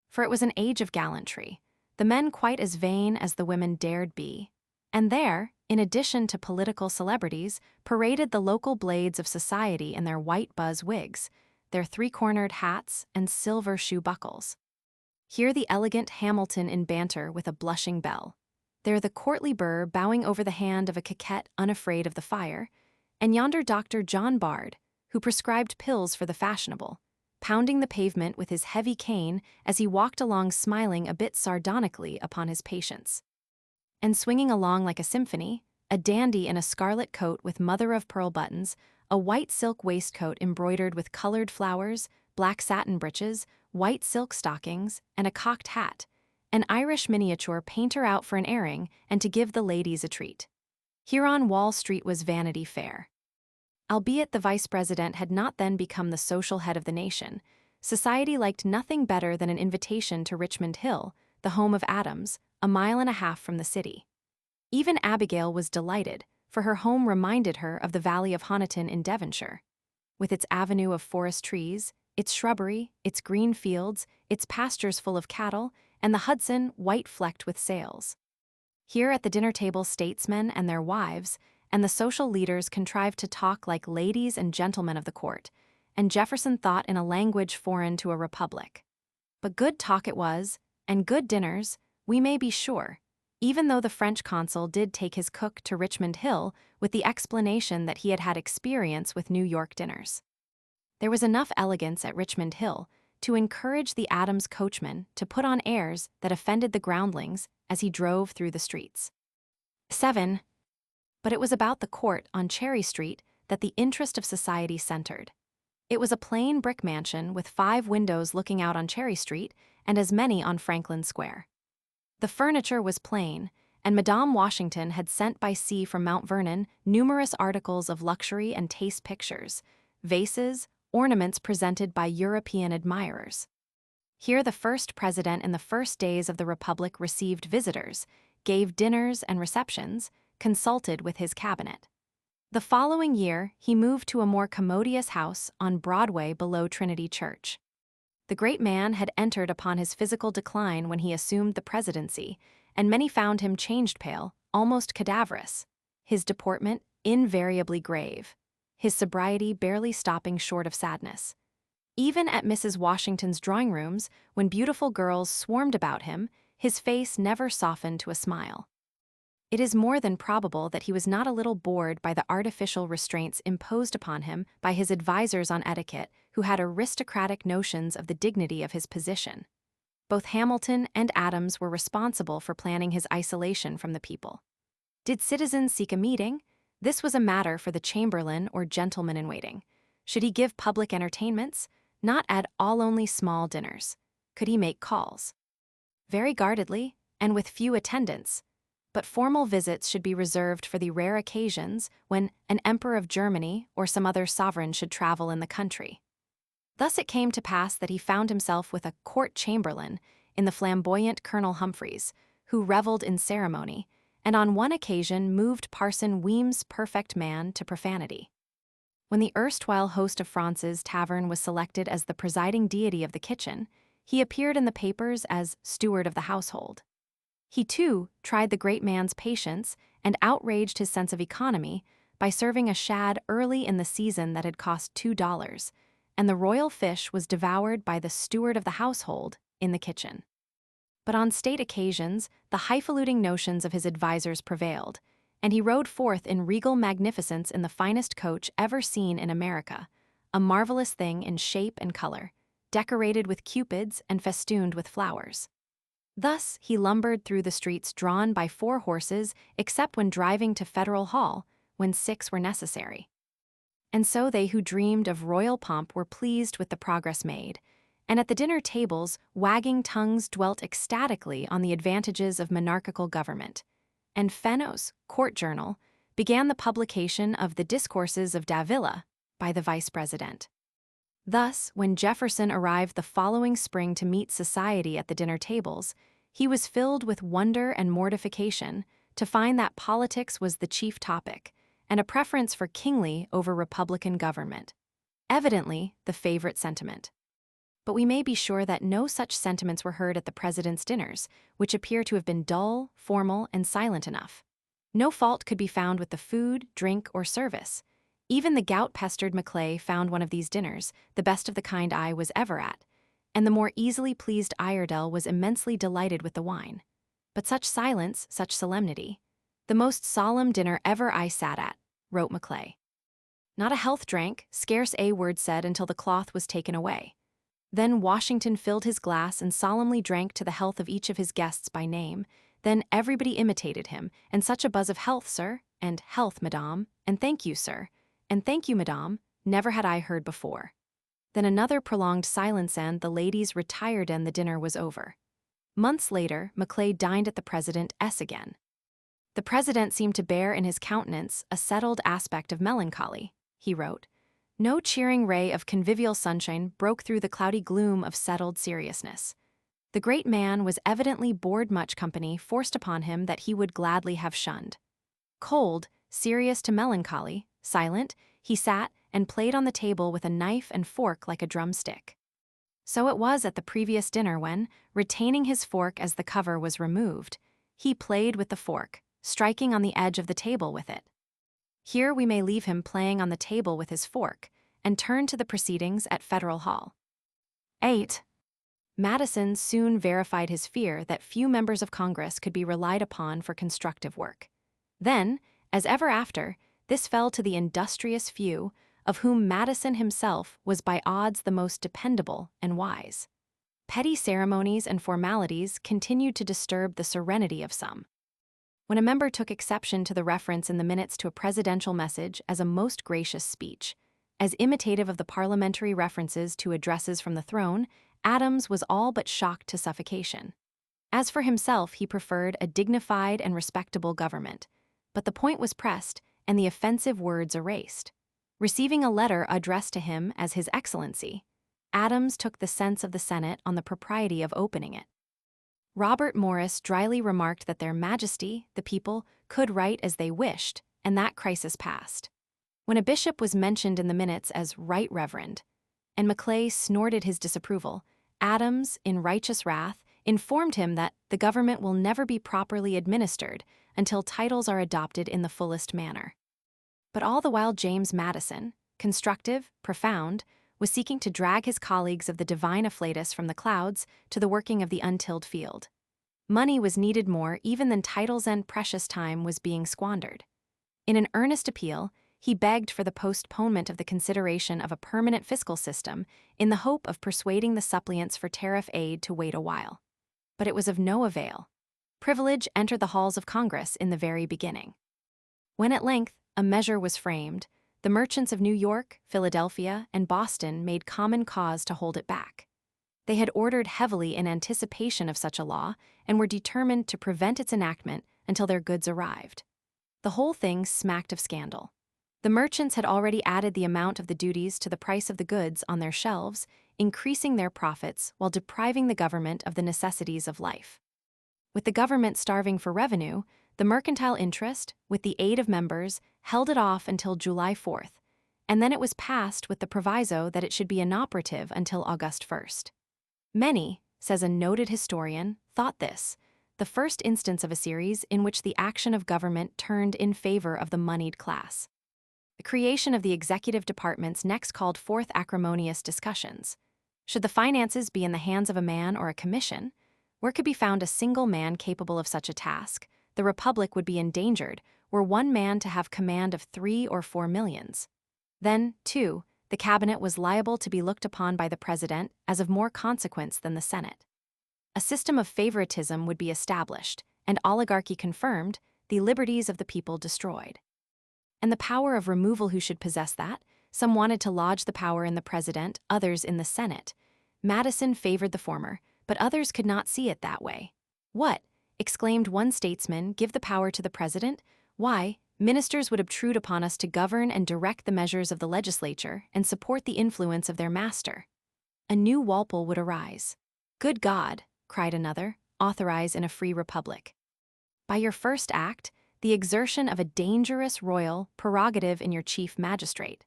Speaker 1: For it was an age of gallantry, the men quite as vain as the women dared be, and there, in addition to political celebrities, paraded the local blades of society in their white buzz wigs, their 3-cornered hats, and silver shoe buckles. Here the elegant Hamilton in banter with a blushing belle. There the courtly Burr bowing over the hand of a coquette unafraid of the fire, and yonder Dr. John Bard, who prescribed pills for the fashionable, pounding the pavement with his heavy cane as he walked along smiling a bit sardonically upon his patients. And swinging along like a symphony, a dandy in a scarlet coat with mother-of-pearl buttons, a white silk waistcoat embroidered with colored flowers, black satin breeches, white silk stockings, and a cocked hat, an Irish miniature painter out for an airing and to give the ladies a treat. Here on Wall Street was Vanity Fair. Albeit the vice president had not then become the social head of the nation, society liked nothing better than an invitation to Richmond Hill, the home of Adams, a mile and a half from the city. Even Abigail was delighted, for her home reminded her of the Valley of Honiton in Devonshire. With its avenue of forest trees, its shrubbery, its green fields, its pastures full of cattle, and the Hudson white-flecked with sails. Here at the dinner table statesmen and their wives, and the social leaders contrived to talk like ladies and gentlemen of the court, and Jefferson thought in a language foreign to a republic. But good talk it was, and good dinners, we may be sure, even though the French consul did take his cook to Richmond Hill with the explanation that he had had experience with New York dinners. There was enough elegance at Richmond Hill to encourage the Adams coachman to put on airs that offended the groundlings as he drove through the streets. 7. But it was about the court on Cherry Street that the interest of society centered. It was a plain brick mansion with 5 windows looking out on Cherry Street and as many on Franklin Square. The furniture was plain, and Madame Washington had sent by sea from Mount Vernon numerous articles of luxury and taste pictures, vases, ornaments presented by European admirers. Here the first president in the first days of the Republic received visitors, gave dinners and receptions, consulted with his cabinet. The following year, he moved to a more commodious house on Broadway below Trinity Church. The great man had entered upon his physical decline when he assumed the presidency, and many found him changed pale, almost cadaverous, his deportment invariably grave, his sobriety barely stopping short of sadness. Even at Mrs. Washington's drawing rooms, when beautiful girls swarmed about him, his face never softened to a smile. It is more than probable that he was not a little bored by the artificial restraints imposed upon him by his advisers on etiquette, who had aristocratic notions of the dignity of his position. Both Hamilton and Adams were responsible for planning his isolation from the people. Did citizens seek a meeting? This was a matter for the chamberlain or gentleman-in-waiting. Should he give public entertainments? Not at all, only small dinners. Could he make calls? Very guardedly, and with few attendants. But formal visits should be reserved for the rare occasions when an emperor of Germany or some other sovereign should travel in the country. Thus it came to pass that he found himself with a court chamberlain in the flamboyant Colonel Humphreys, who reveled in ceremony, and on one occasion moved Parson Weem's perfect man to profanity. When the erstwhile host of France's tavern was selected as the presiding deity of the kitchen, he appeared in the papers as steward of the household. He, too, tried the great man's patience and outraged his sense of economy by serving a shad early in the season that had cost $2, and the royal fish was devoured by the steward of the household in the kitchen. But on state occasions, the highfalutin notions of his advisers prevailed, and he rode forth in regal magnificence in the finest coach ever seen in America, a marvelous thing in shape and color, decorated with cupids and festooned with flowers. Thus he lumbered through the streets drawn by 4 horses except when driving to Federal Hall, when 6 were necessary. And so they who dreamed of royal pomp were pleased with the progress made, and at the dinner tables wagging tongues dwelt ecstatically on the advantages of monarchical government. And Fenno's court journal began the publication of the Discourses of Davila by the vice president. Thus, when Jefferson arrived the following spring to meet society at the dinner tables, he was filled with wonder and mortification to find that politics was the chief topic, and a preference for kingly over republican government. Evidently, the favorite sentiment. But we may be sure that no such sentiments were heard at the president's dinners, which appear to have been dull, formal, and silent enough. No fault could be found with the food, drink, or service. Even the gout-pestered Maclay found one of these dinners the best of the kind I was ever at, and the more easily pleased Iredell was immensely delighted with the wine. But such silence, such solemnity. The most solemn dinner ever I sat at, wrote Maclay. Not a health drank, scarce a word said until the cloth was taken away. Then Washington filled his glass and solemnly drank to the health of each of his guests by name. Then everybody imitated him, and such a buzz of "Health, sir," and "Health, madame," and "Thank you, sir," and "Thank you, madame," never had I heard before. Then another prolonged silence, and the ladies retired and the dinner was over. Months later, Maclay dined at the president's again. The president seemed to bear in his countenance a settled aspect of melancholy, he wrote. No cheering ray of convivial sunshine broke through the cloudy gloom of settled seriousness. The great man was evidently bored much company forced upon him that he would gladly have shunned. Cold, serious to melancholy, silent, he sat and played on the table with a knife and fork like a drumstick. So it was at the previous dinner when, retaining his fork as the cover was removed, he played with the fork, striking on the edge of the table with it. Here we may leave him playing on the table with his fork, and turn to the proceedings at Federal Hall. 8. Madison soon verified his fear that few members of Congress could be relied upon for constructive work. Then, as ever after, this fell to the industrious few, of whom Madison himself was by odds the most dependable and wise. Petty ceremonies and formalities continued to disturb the serenity of some. When a member took exception to the reference in the minutes to a presidential message as a most gracious speech, as imitative of the parliamentary references to addresses from the throne, Adams was all but shocked to suffocation. As for himself, he preferred a dignified and respectable government, but the point was pressed and the offensive words erased. Receiving a letter addressed to him as His Excellency, Adams took the sense of the Senate on the propriety of opening it. Robert Morris dryly remarked that their Majesty, the people, could write as they wished, and that crisis passed. When a bishop was mentioned in the minutes as Right Reverend, and Maclay snorted his disapproval, Adams, in righteous wrath, informed him that the government will never be properly administered until titles are adopted in the fullest manner. But all the while James Madison, constructive, profound, was seeking to drag his colleagues of the divine afflatus from the clouds to the working of the untilled field. Money was needed more even than titles, and precious time was being squandered. In an earnest appeal, he begged for the postponement of the consideration of a permanent fiscal system in the hope of persuading the suppliants for tariff aid to wait a while. But it was of no avail. Privilege entered the halls of Congress in the very beginning. When at length a measure was framed, the merchants of New York, Philadelphia, and Boston made common cause to hold it back. They had ordered heavily in anticipation of such a law and were determined to prevent its enactment until their goods arrived. The whole thing smacked of scandal. The merchants had already added the amount of the duties to the price of the goods on their shelves, increasing their profits while depriving the government of the necessities of life. With the government starving for revenue, the mercantile interest, with the aid of members, held it off until July 4th, and then it was passed with the proviso that it should be inoperative until August 1st. Many, says a noted historian, thought this the first instance of a series in which the action of government turned in favor of the moneyed class. The creation of the executive departments next called forth acrimonious discussions. Should the finances be in the hands of a man or a commission, where could be found a single man capable of such a task, the republic would be endangered were one man to have command of 3 or 4 millions. Then, too, the cabinet was liable to be looked upon by the president as of more consequence than the Senate. A system of favoritism would be established, and oligarchy confirmed, the liberties of the people destroyed. And the power of removal, who should possess that? Some wanted to lodge the power in the president, others in the Senate. Madison favored the former, but others could not see it that way. What, exclaimed one statesman, give the power to the president? Why, ministers would obtrude upon us to govern and direct the measures of the legislature and support the influence of their master. A new Walpole would arise. Good God, cried another, authorize in a free republic. By your first act, the exertion of a dangerous royal prerogative in your chief magistrate.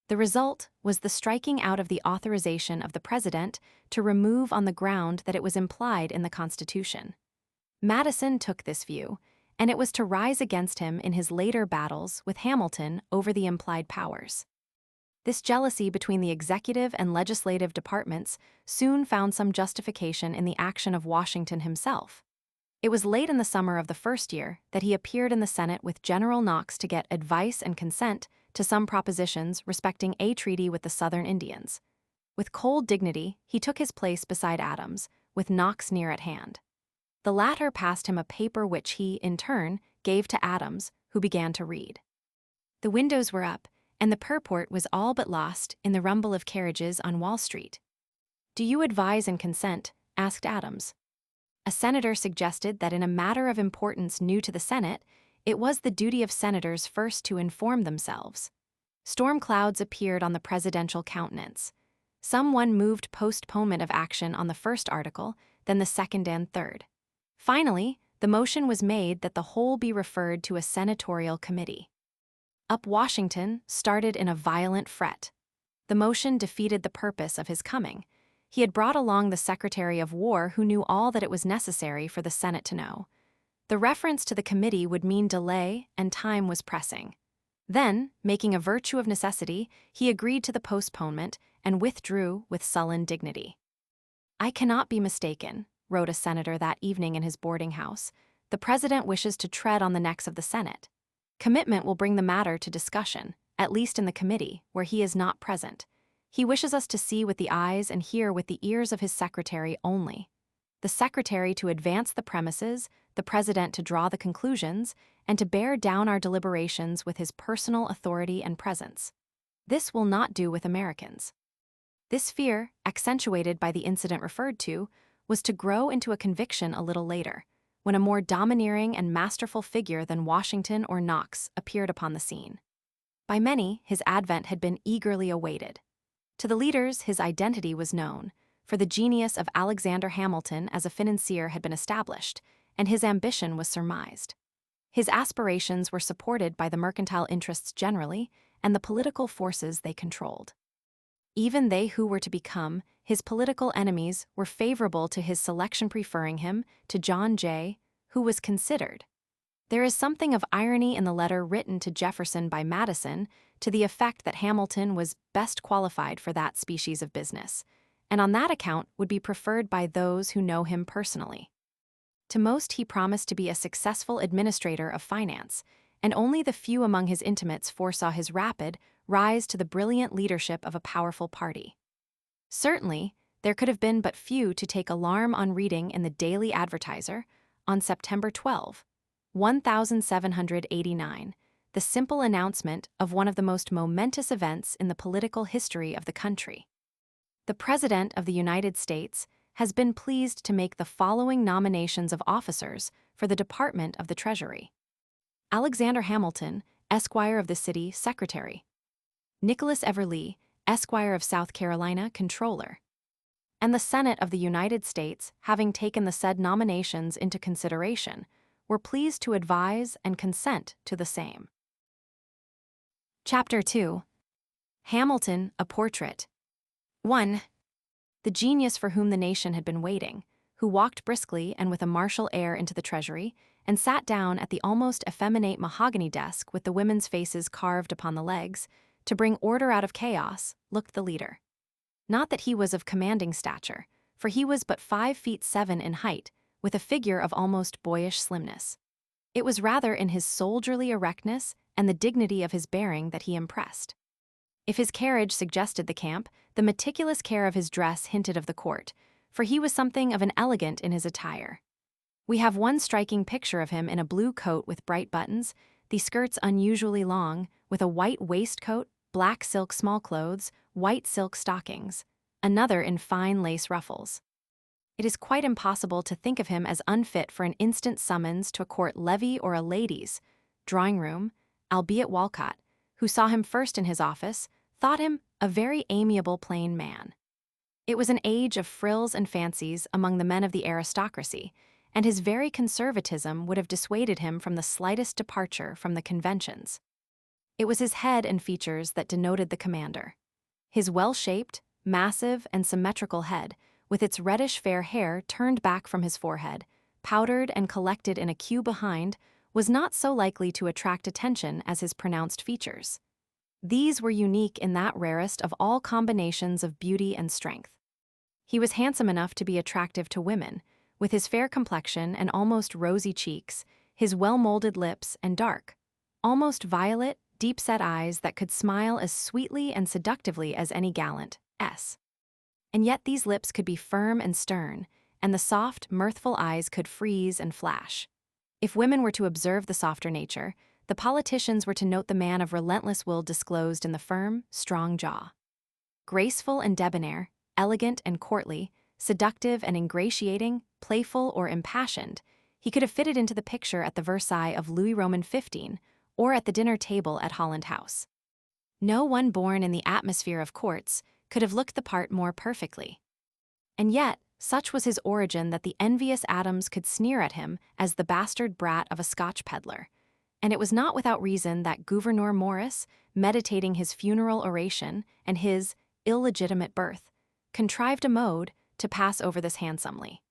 Speaker 1: The result was the striking out of the authorization of the president to remove on the ground that it was implied in the Constitution. Madison took this view, and it was to rise against him in his later battles with Hamilton over the implied powers. This jealousy between the executive and legislative departments soon found some justification in the action of Washington himself. It was late in the summer of the first year that he appeared in the Senate with General Knox to get advice and consent to some propositions respecting a treaty with the Southern Indians. With cold dignity, he took his place beside Adams, with Knox near at hand. The latter passed him a paper which he, in turn, gave to Adams, who began to read. The windows were up, and the purport was all but lost in the rumble of carriages on Wall Street. "Do you advise and consent?" asked Adams. A senator suggested that in a matter of importance new to the Senate, it was the duty of senators first to inform themselves. Storm clouds appeared on the presidential countenance. Someone moved postponement of action on the first article, then the second and third. Finally, the motion was made that the whole be referred to a senatorial committee. Up Washington started in a violent fret. The motion defeated the purpose of his coming. He had brought along the Secretary of War who knew all that it was necessary for the Senate to know. The reference to the committee would mean delay, and time was pressing. Then, making a virtue of necessity, he agreed to the postponement and withdrew with sullen dignity. "I cannot be mistaken," wrote a senator that evening in his boarding house. "The president wishes to tread on the necks of the Senate. Commitment will bring the matter to discussion, at least in the committee, where he is not present. He wishes us to see with the eyes and hear with the ears of his secretary only. The secretary to advance the premises, the president to draw the conclusions, and to bear down our deliberations with his personal authority and presence. This will not do with Americans." This fear, accentuated by the incident referred to, was to grow into a conviction a little later, when a more domineering and masterful figure than Washington or Knox appeared upon the scene. By many, his advent had been eagerly awaited. To the leaders, his identity was known, for the genius of Alexander Hamilton as a financier had been established, and his ambition was surmised. His aspirations were supported by the mercantile interests generally and the political forces they controlled. Even they who were to become his political enemies were favorable to his selection, preferring him to John Jay, who was considered. There is something of irony in the letter written to Jefferson by Madison to the effect that Hamilton was best qualified for that species of business, and on that account would be preferred by those who know him personally. To most he promised to be a successful administrator of finance, and only the few among his intimates foresaw his rapid rise to the brilliant leadership of a powerful party. Certainly, there could have been but few to take alarm on reading in the Daily Advertiser, on September 12, 1789, the simple announcement of one of the most momentous events in the political history of the country. The President of the United States has been pleased to make the following nominations of officers for the Department of the Treasury: Alexander Hamilton, Esquire of the City, Secretary; Nicholas Everly, Esquire of South Carolina, Controller. And the Senate of the United States, having taken the said nominations into consideration, were pleased to advise and consent to the same. Chapter 2. Hamilton, a Portrait. 1. The genius for whom the nation had been waiting, who walked briskly and with a martial air into the Treasury, and sat down at the almost effeminate mahogany desk with the women's faces carved upon the legs, to bring order out of chaos, looked the leader. Not that he was of commanding stature, for he was but 5'7" in height, with a figure of almost boyish slimness. It was rather in his soldierly erectness and the dignity of his bearing that he impressed. If his carriage suggested the camp, the meticulous care of his dress hinted of the court, for he was something of an elegant in his attire. We have one striking picture of him in a blue coat with bright buttons, the skirts unusually long, with a white waistcoat, black silk smallclothes, white silk stockings, another in fine lace ruffles. It is quite impossible to think of him as unfit for an instant summons to a court levee or a ladies' drawing-room, albeit Walcott, who saw him first in his office, thought him a very amiable plain man. It was an age of frills and fancies among the men of the aristocracy, and his very conservatism would have dissuaded him from the slightest departure from the conventions. It was his head and features that denoted the commander. His well-shaped, massive, and symmetrical head, with its reddish-fair hair turned back from his forehead, powdered and collected in a queue behind, was not so likely to attract attention as his pronounced features. These were unique in that rarest of all combinations of beauty and strength. He was handsome enough to be attractive to women, with his fair complexion and almost rosy cheeks, his well-molded lips and dark, almost violet, deep-set eyes that could smile as sweetly and seductively as any gallant S. And yet these lips could be firm and stern, and the soft, mirthful eyes could freeze and flash. If women were to observe the softer nature, the politicians were to note the man of relentless will disclosed in the firm, strong jaw. Graceful and debonair, elegant and courtly, seductive and ingratiating, playful or impassioned, he could have fitted into the picture at the Versailles of Louis Roman 15 or at the dinner table at Holland House. No one born in the atmosphere of courts could have looked the part more perfectly. And yet, such was his origin that the envious Adams could sneer at him as the bastard brat of a Scotch peddler. And it was not without reason that Gouverneur Morris, meditating his funeral oration and his illegitimate birth, contrived a mode to pass over this handsomely.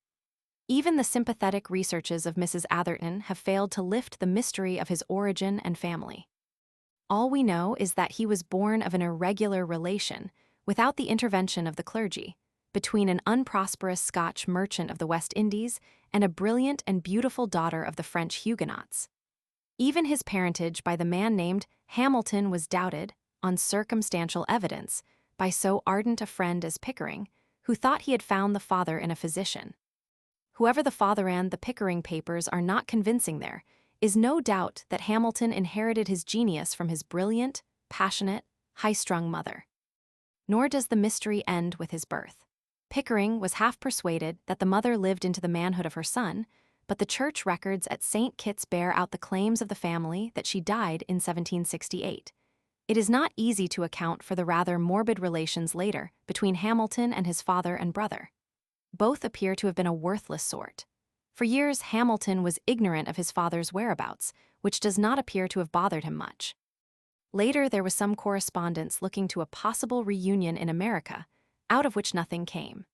Speaker 1: Even the sympathetic researches of Mrs. Atherton have failed to lift the mystery of his origin and family. All we know is that he was born of an irregular relation, without the intervention of the clergy, between an unprosperous Scotch merchant of the West Indies and a brilliant and beautiful daughter of the French Huguenots. Even his parentage by the man named Hamilton was doubted, on circumstantial evidence, by so ardent a friend as Pickering, who thought he had found the father in a physician. Whoever the father and the Pickering papers are not convincing there is no doubt that Hamilton inherited his genius from his brilliant, passionate, high-strung mother. Nor does the mystery end with his birth. Pickering was half persuaded that the mother lived into the manhood of her son, but the church records at St. Kitts bear out the claims of the family that she died in 1768. It is not easy to account for the rather morbid relations later between Hamilton and his father and brother. Both appear to have been a worthless sort. For years, Hamilton was ignorant of his father's whereabouts, which does not appear to have bothered him much. Later, there was some correspondence looking to a possible reunion in America, out of which nothing came.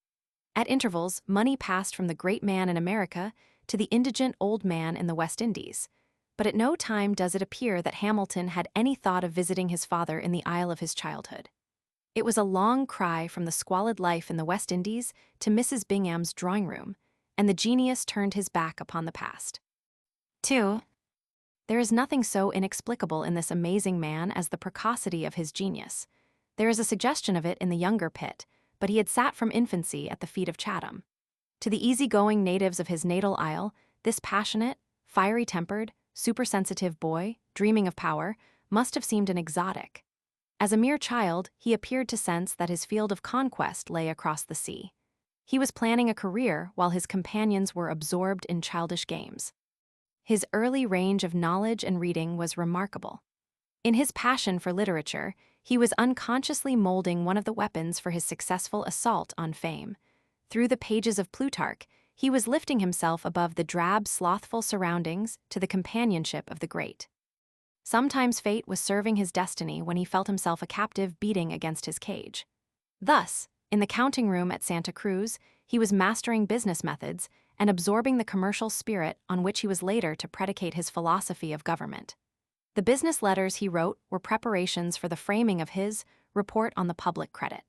Speaker 1: At intervals, money passed from the great man in America to the indigent old man in the West Indies, but at no time does it appear that Hamilton had any thought of visiting his father in the isle of his childhood. It was a long cry from the squalid life in the West Indies to Mrs. Bingham's drawing room, and the genius turned his back upon the past. 2. There is nothing so inexplicable in this amazing man as the precocity of his genius. There is a suggestion of it in the younger Pitt, but he had sat from infancy at the feet of Chatham. To the easy-going natives of his natal isle, this passionate, fiery-tempered, supersensitive boy, dreaming of power, must have seemed an exotic. As a mere child, he appeared to sense that his field of conquest lay across the sea. He was planning a career while his companions were absorbed in childish games. His early range of knowledge and reading was remarkable. In his passion for literature, he was unconsciously molding one of the weapons for his successful assault on fame. Through the pages of Plutarch, he was lifting himself above the drab, slothful surroundings to the companionship of the great. Sometimes fate was serving his destiny when he felt himself a captive beating against his cage. Thus, in the counting room at Santa Cruz, he was mastering business methods and absorbing the commercial spirit on which he was later to predicate his philosophy of government. The business letters he wrote were preparations for the framing of his report on the public credit.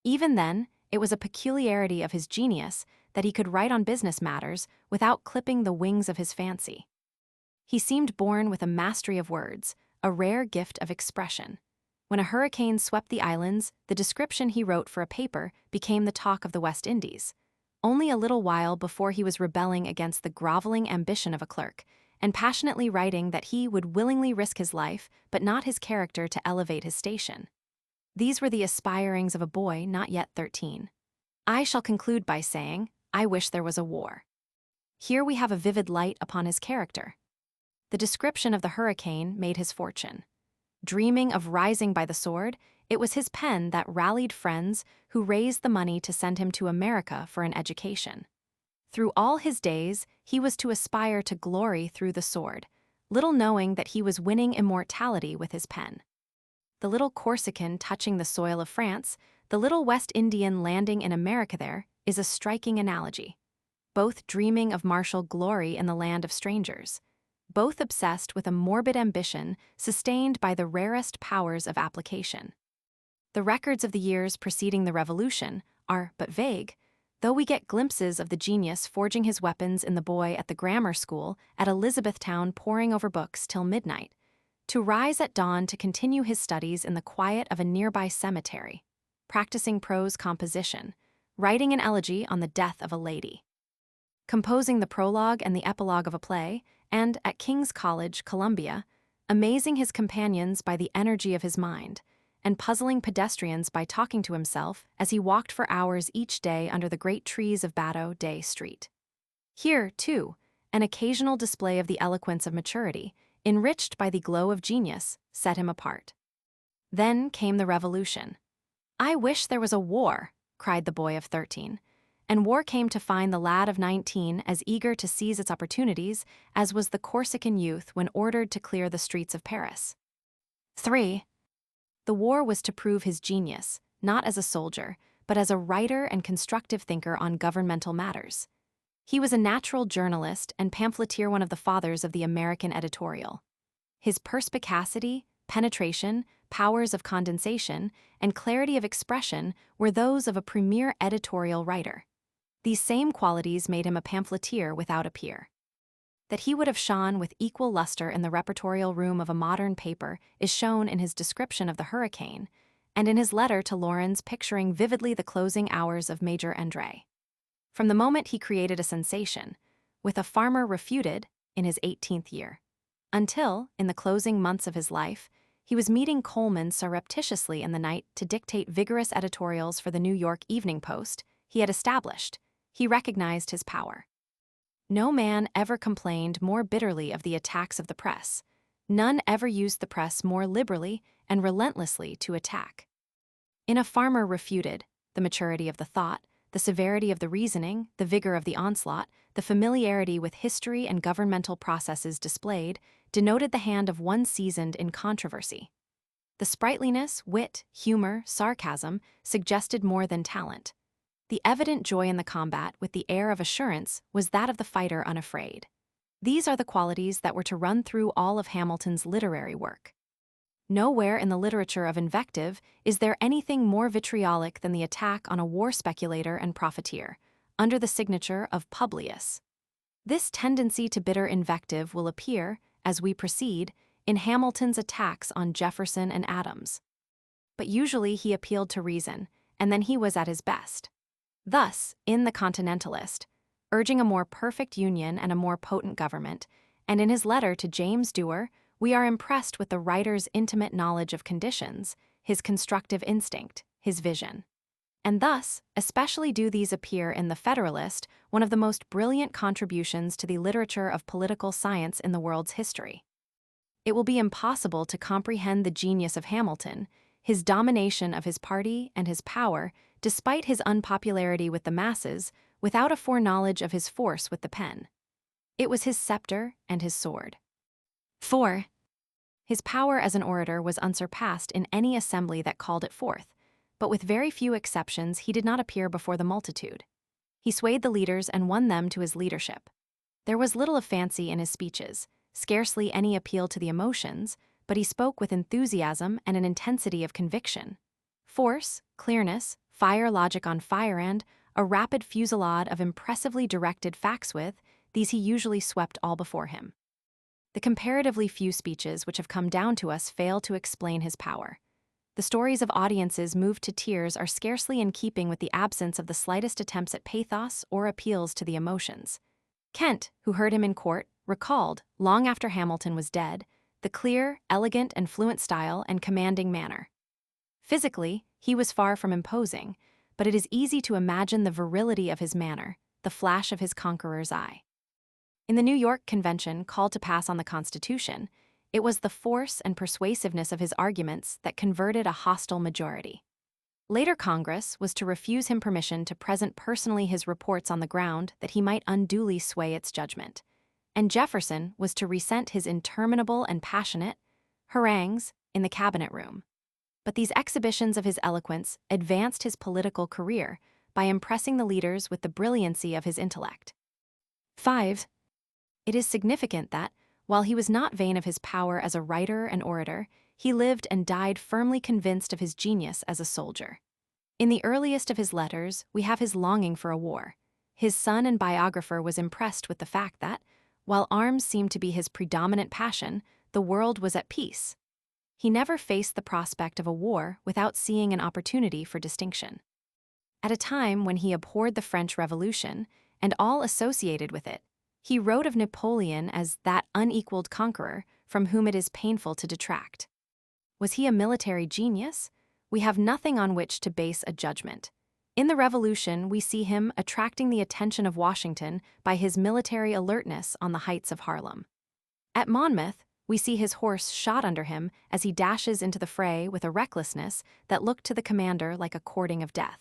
Speaker 1: Even then, it was a peculiarity of his genius that he could write on business matters without clipping the wings of his fancy. He seemed born with a mastery of words, a rare gift of expression. When a hurricane swept the islands, the description he wrote for a paper became the talk of the West Indies. Only a little while before he was rebelling against the groveling ambition of a clerk, and passionately writing that he would willingly risk his life, but not his character, to elevate his station. These were the aspirings of a boy not yet 13. I shall conclude by saying, I wish there was a war. Here we have a vivid light upon his character. The description of the hurricane made his fortune. Dreaming of rising by the sword, it was his pen that rallied friends who raised the money to send him to America for an education. Through all his days, he was to aspire to glory through the sword, little knowing that he was winning immortality with his pen. The little Corsican touching the soil of France, the little West Indian landing in America there, is a striking analogy. Both dreaming of martial glory in the land of strangers. Both obsessed with a morbid ambition sustained by the rarest powers of application. The records of the years preceding the Revolution are but vague, though we get glimpses of the genius forging his weapons in the boy at the grammar school at Elizabethtown poring over books till midnight, to rise at dawn to continue his studies in the quiet of a nearby cemetery, practicing prose composition, writing an elegy on the death of a lady, composing the prologue and the epilogue of a play, and, at King's College, Columbia, amazing his companions by the energy of his mind, and puzzling pedestrians by talking to himself as he walked for hours each day under the great trees of Bateau Day Street. Here, too, an occasional display of the eloquence of maturity, enriched by the glow of genius, set him apart. Then came the revolution. "I wish there was a war," cried the boy of 13, and war came to find the lad of 19 as eager to seize its opportunities as was the Corsican youth when ordered to clear the streets of Paris. 3. The war was to prove his genius, not as a soldier, but as a writer and constructive thinker on governmental matters. He was a natural journalist and pamphleteer, one of the fathers of the American editorial. His perspicacity, penetration, powers of condensation, and clarity of expression were those of a premier editorial writer. These same qualities made him a pamphleteer without a peer. That he would have shone with equal luster in the repertorial room of a modern paper is shown in his description of the hurricane, and in his letter to Laurens picturing vividly the closing hours of Major Andre. From the moment he created a sensation, with a farmer refuted, in his 18th year, until, in the closing months of his life, he was meeting Coleman surreptitiously in the night to dictate vigorous editorials for the New York Evening Post he had established, he recognized his power. No man ever complained more bitterly of the attacks of the press. None ever used the press more liberally and relentlessly to attack. In A Farmer Refuted, the maturity of the thought, the severity of the reasoning, the vigor of the onslaught, the familiarity with history and governmental processes displayed, denoted the hand of one seasoned in controversy. The sprightliness, wit, humor, sarcasm suggested more than talent. The evident joy in the combat, with the air of assurance, was that of the fighter unafraid. These are the qualities that were to run through all of Hamilton's literary work. Nowhere in the literature of invective is there anything more vitriolic than the attack on a war speculator and profiteer, under the signature of Publius. This tendency to bitter invective will appear, as we proceed, in Hamilton's attacks on Jefferson and Adams. But usually he appealed to reason, and then he was at his best. Thus, in The Continentalist, urging a more perfect union and a more potent government, and in his letter to James Dewar, we are impressed with the writer's intimate knowledge of conditions, his constructive instinct, his vision. And thus, especially do these appear in The Federalist, one of the most brilliant contributions to the literature of political science in the world's history. It will be impossible to comprehend the genius of Hamilton, his domination of his party and his power, despite his unpopularity with the masses, without a foreknowledge of his force with the pen. It was his scepter and his sword. 4. His power as an orator was unsurpassed in any assembly that called it forth, but with very few exceptions he did not appear before the multitude. He swayed the leaders and won them to his leadership. There was little of fancy in his speeches, scarcely any appeal to the emotions, but he spoke with enthusiasm and an intensity of conviction. Force, clearness, fire logic on fire, and a rapid fusillade of impressively directed facts with, these he usually swept all before him. The comparatively few speeches which have come down to us fail to explain his power. The stories of audiences moved to tears are scarcely in keeping with the absence of the slightest attempts at pathos or appeals to the emotions. Kent, who heard him in court, recalled, long after Hamilton was dead, the clear, elegant, and fluent style and commanding manner. Physically, he was far from imposing, but it is easy to imagine the virility of his manner, the flash of his conqueror's eye. In the New York Convention called to pass on the Constitution, it was the force and persuasiveness of his arguments that converted a hostile majority. Later Congress was to refuse him permission to present personally his reports on the ground that he might unduly sway its judgment, and Jefferson was to resent his interminable and passionate harangues in the cabinet room. But these exhibitions of his eloquence advanced his political career by impressing the leaders with the brilliancy of his intellect. 5. It is significant that, while he was not vain of his power as a writer and orator, he lived and died firmly convinced of his genius as a soldier. In the earliest of his letters, we have his longing for a war. His son and biographer was impressed with the fact that, while arms seemed to be his predominant passion, the world was at peace. He never faced the prospect of a war without seeing an opportunity for distinction. At a time when he abhorred the French Revolution and all associated with it, he wrote of Napoleon as that unequaled conqueror from whom it is painful to detract. Was he a military genius? We have nothing on which to base a judgment. In the Revolution, we see him attracting the attention of Washington by his military alertness on the heights of Harlem. At Monmouth, we see his horse shot under him as he dashes into the fray with a recklessness that looked to the commander like a courting of death.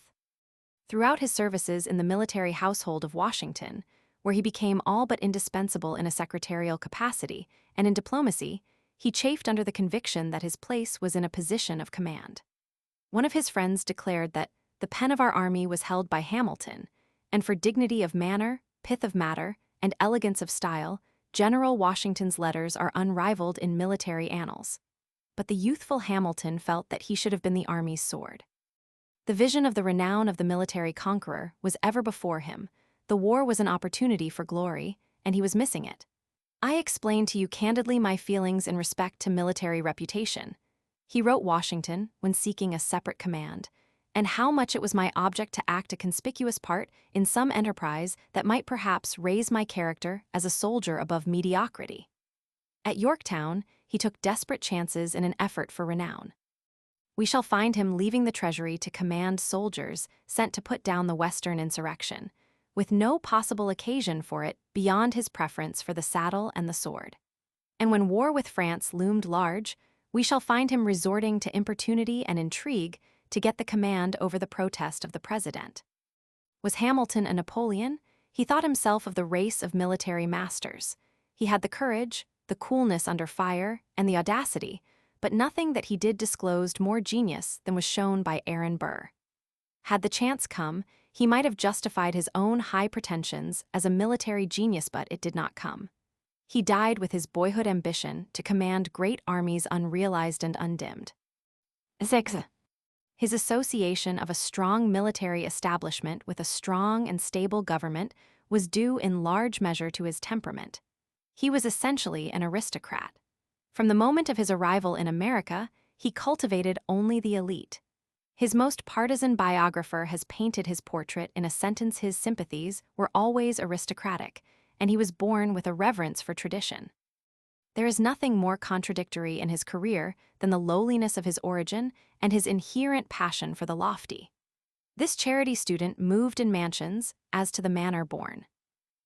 Speaker 1: Throughout his services in the military household of Washington, where he became all but indispensable in a secretarial capacity, and in diplomacy, he chafed under the conviction that his place was in a position of command. One of his friends declared that the pen of our army was held by Hamilton, and for dignity of manner, pith of matter, and elegance of style, General Washington's letters are unrivaled in military annals. But the youthful Hamilton felt that he should have been the army's sword. The vision of the renown of the military conqueror was ever before him. The war was an opportunity for glory, and he was missing it. I explain to you candidly my feelings in respect to military reputation, he wrote Washington when seeking a separate command, and how much it was my object to act a conspicuous part in some enterprise that might perhaps raise my character as a soldier above mediocrity. At Yorktown, he took desperate chances in an effort for renown. We shall find him leaving the Treasury to command soldiers sent to put down the Western insurrection, with no possible occasion for it beyond his preference for the saddle and the sword. And when war with France loomed large, we shall find him resorting to importunity and intrigue to get the command over the protest of the president. Was Hamilton a Napoleon? He thought himself of the race of military masters. He had the courage, the coolness under fire, and the audacity, but nothing that he did disclosed more genius than was shown by Aaron Burr. Had the chance come, he might have justified his own high pretensions as a military genius, but it did not come. He died with his boyhood ambition to command great armies unrealized and undimmed. 6. His association of a strong military establishment with a strong and stable government was due in large measure to his temperament. He was essentially an aristocrat. From the moment of his arrival in America, he cultivated only the elite. His most partisan biographer has painted his portrait in a sentence: his sympathies were always aristocratic, and he was born with a reverence for tradition. There is nothing more contradictory in his career than the lowliness of his origin and his inherent passion for the lofty. This charity student moved in mansions as to the manor born.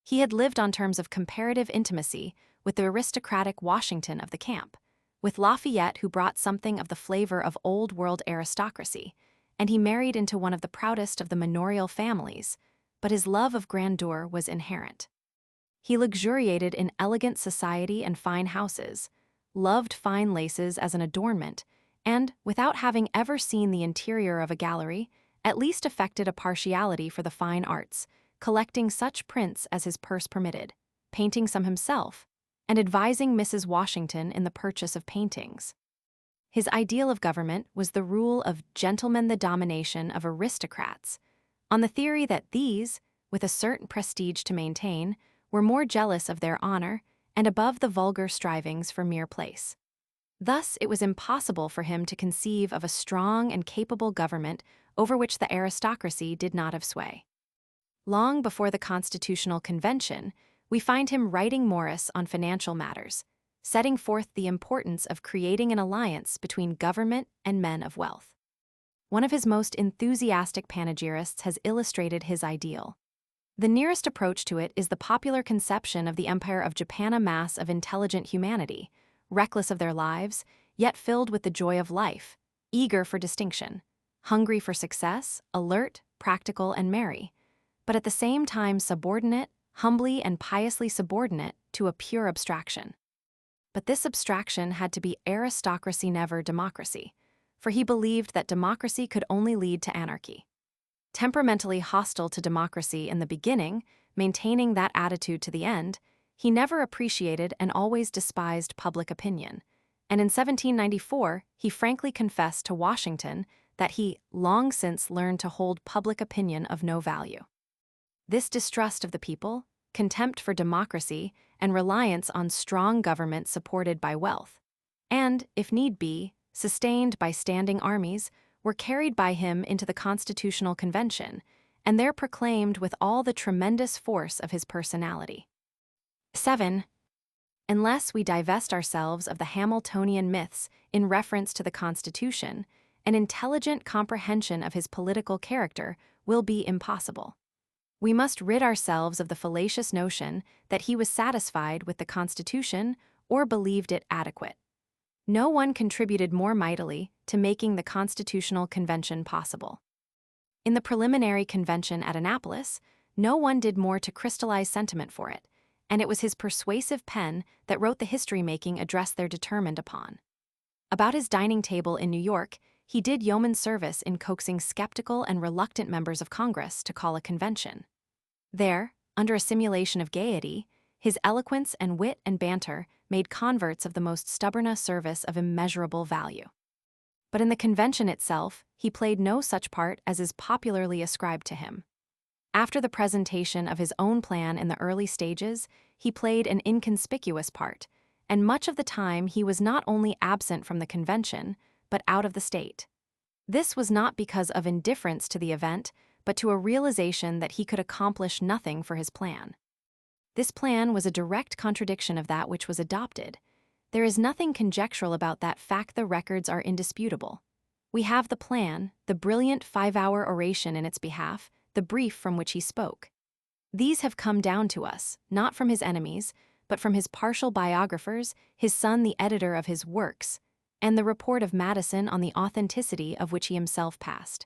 Speaker 1: He had lived on terms of comparative intimacy with the aristocratic Washington of the camp, with Lafayette, who brought something of the flavor of old-world aristocracy, and he married into one of the proudest of the manorial families, but his love of grandeur was inherent. He luxuriated in elegant society and fine houses, loved fine laces as an adornment, and, without having ever seen the interior of a gallery, at least affected a partiality for the fine arts, collecting such prints as his purse permitted, painting some himself, and advising Mrs. Washington in the purchase of paintings. His ideal of government was the rule of gentlemen, the domination of aristocrats, on the theory that these, with a certain prestige to maintain, were more jealous of their honor and above the vulgar strivings for mere place. Thus, it was impossible for him to conceive of a strong and capable government over which the aristocracy did not have sway. Long before the Constitutional Convention, we find him writing Morris on financial matters, setting forth the importance of creating an alliance between government and men of wealth. One of his most enthusiastic panegyrists has illustrated his ideal. The nearest approach to it is the popular conception of the Empire of Japan, a mass of intelligent humanity, reckless of their lives, yet filled with the joy of life, eager for distinction, hungry for success, alert, practical, and merry, but at the same time subordinate, humbly and piously subordinate to a pure abstraction. But this abstraction had to be aristocracy, never democracy, for he believed that democracy could only lead to anarchy. Temperamentally hostile to democracy in the beginning, maintaining that attitude to the end, he never appreciated and always despised public opinion, and in 1794 he frankly confessed to Washington that he long since learned to hold public opinion of no value. This distrust of the people, contempt for democracy, and reliance on strong government supported by wealth, and, if need be, sustained by standing armies, were carried by him into the Constitutional Convention, and there proclaimed with all the tremendous force of his personality. 7. Unless we divest ourselves of the Hamiltonian myths in reference to the Constitution, an intelligent comprehension of his political character will be impossible. We must rid ourselves of the fallacious notion that he was satisfied with the Constitution or believed it adequate. No one contributed more mightily to making the Constitutional Convention possible. In the preliminary convention at Annapolis, no one did more to crystallize sentiment for it, and it was his persuasive pen that wrote the history-making address they're determined upon. About his dining table in New York, he did yeoman service in coaxing skeptical and reluctant members of Congress to call a convention. There, under a simulation of gaiety, his eloquence and wit and banter made converts of the most stubborn a service of immeasurable value. But in the convention itself, he played no such part as is popularly ascribed to him. After the presentation of his own plan in the early stages, he played an inconspicuous part, and much of the time he was not only absent from the convention, but out of the state. This was not because of indifference to the event, but to a realization that he could accomplish nothing for his plan. This plan was a direct contradiction of that which was adopted. There is nothing conjectural about that fact. The records are indisputable. We have the plan, the brilliant 5-hour oration in its behalf, the brief from which he spoke. These have come down to us, not from his enemies, but from his partial biographers, his son the editor of his works, and the report of Madison on the authenticity of which he himself passed.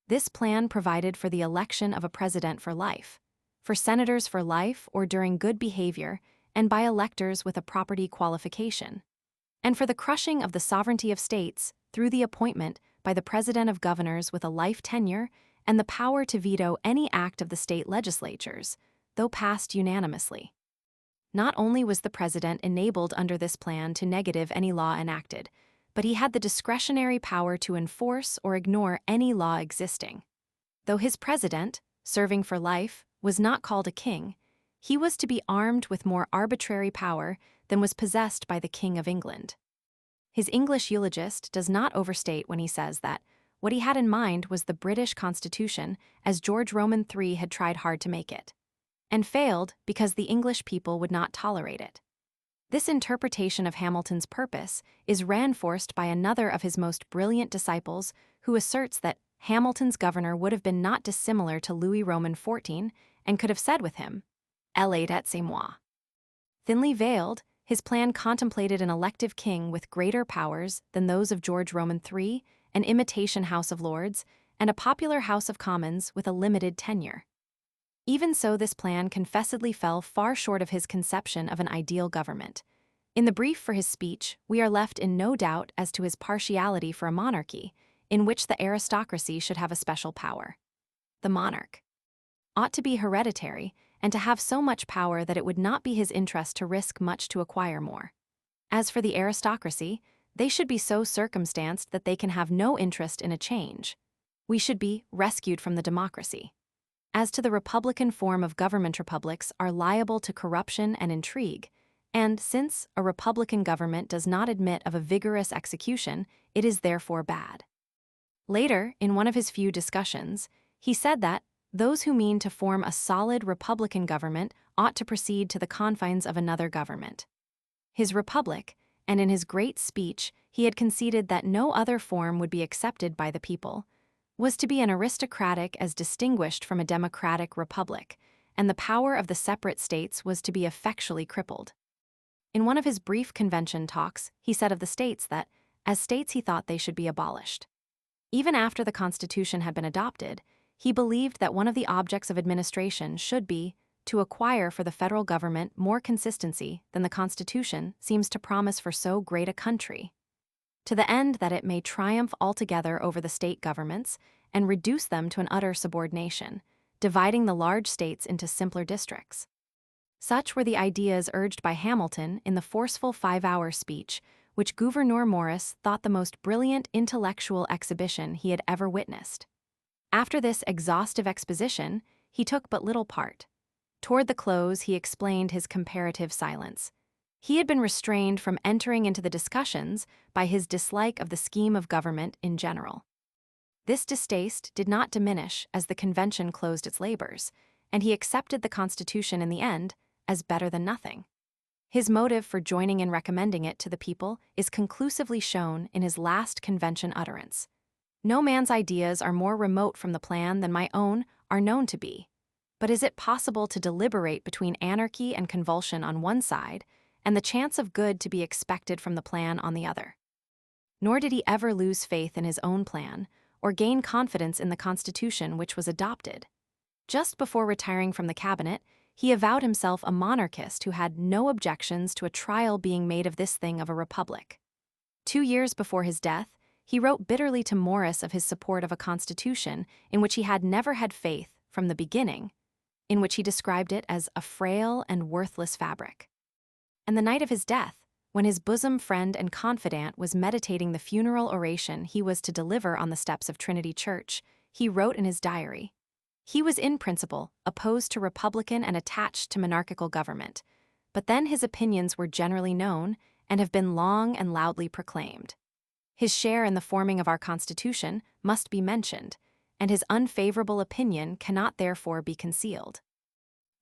Speaker 1: This plan provided for the election of a president for life, for senators for life or during good behavior, and by electors with a property qualification, and for the crushing of the sovereignty of states through the appointment by the president of governors with a life tenure and the power to veto any act of the state legislatures, though passed unanimously. Not only was the president enabled under this plan to negative any law enacted, but he had the discretionary power to enforce or ignore any law existing. Though his president, serving for life, was not called a king, he was to be armed with more arbitrary power than was possessed by the King of England. His English eulogist does not overstate when he says that what he had in mind was the British Constitution as George Roman III had tried hard to make it, and failed because the English people would not tolerate it. This interpretation of Hamilton's purpose is reinforced by another of his most brilliant disciples who asserts that Hamilton's governor would have been not dissimilar to Louis Roman XIV and could have said with him, "Elate et c'est moi." Thinly veiled, his plan contemplated an elective king with greater powers than those of George Roman III, an imitation House of Lords, and a popular House of Commons with a limited tenure. Even so, this plan confessedly fell far short of his conception of an ideal government. In the brief for his speech, we are left in no doubt as to his partiality for a monarchy, in which the aristocracy should have a special power. The monarch ought to be hereditary and to have so much power that it would not be his interest to risk much to acquire more. As for the aristocracy, they should be so circumstanced that they can have no interest in a change. We should be rescued from the democracy. As to the republican form of government, republics are liable to corruption and intrigue, and since a republican government does not admit of a vigorous execution, it is therefore bad. Later, in one of his few discussions, he said that those who mean to form a solid republican government ought to proceed to the confines of another government. His republic, and in his great speech he had conceded that no other form would be accepted by the people, was to be an aristocratic as distinguished from a democratic republic, and the power of the separate states was to be effectually crippled. In one of his brief convention talks, he said of the states that, as states, he thought they should be abolished. Even after the Constitution had been adopted, he believed that one of the objects of administration should be to acquire for the federal government more consistency than the Constitution seems to promise for so great a country, to the end that it may triumph altogether over the state governments and reduce them to an utter subordination, dividing the large states into simpler districts. Such were the ideas urged by Hamilton in the forceful 5-hour speech, which Gouverneur Morris thought the most brilliant intellectual exhibition he had ever witnessed. After this exhaustive exposition, he took but little part. Toward the close, he explained his comparative silence. He had been restrained from entering into the discussions by his dislike of the scheme of government in general. This distaste did not diminish as the convention closed its labors, and he accepted the Constitution in the end as better than nothing. His motive for joining in recommending it to the people is conclusively shown in his last convention utterance. No man's ideas are more remote from the plan than my own are known to be. But is it possible to deliberate between anarchy and convulsion on one side, and the chance of good to be expected from the plan on the other? Nor did he ever lose faith in his own plan, or gain confidence in the Constitution which was adopted. Just before retiring from the cabinet, he avowed himself a monarchist who had no objections to a trial being made of this thing of a republic. 2 years before his death, he wrote bitterly to Morris of his support of a constitution in which he had never had faith from the beginning, in which he described it as a frail and worthless fabric. And the night of his death, when his bosom friend and confidant was meditating the funeral oration he was to deliver on the steps of Trinity Church, he wrote in his diary, "He was in principle opposed to republican and attached to monarchical government, but then his opinions were generally known and have been long and loudly proclaimed. His share in the forming of our Constitution must be mentioned, and his unfavorable opinion cannot therefore be concealed.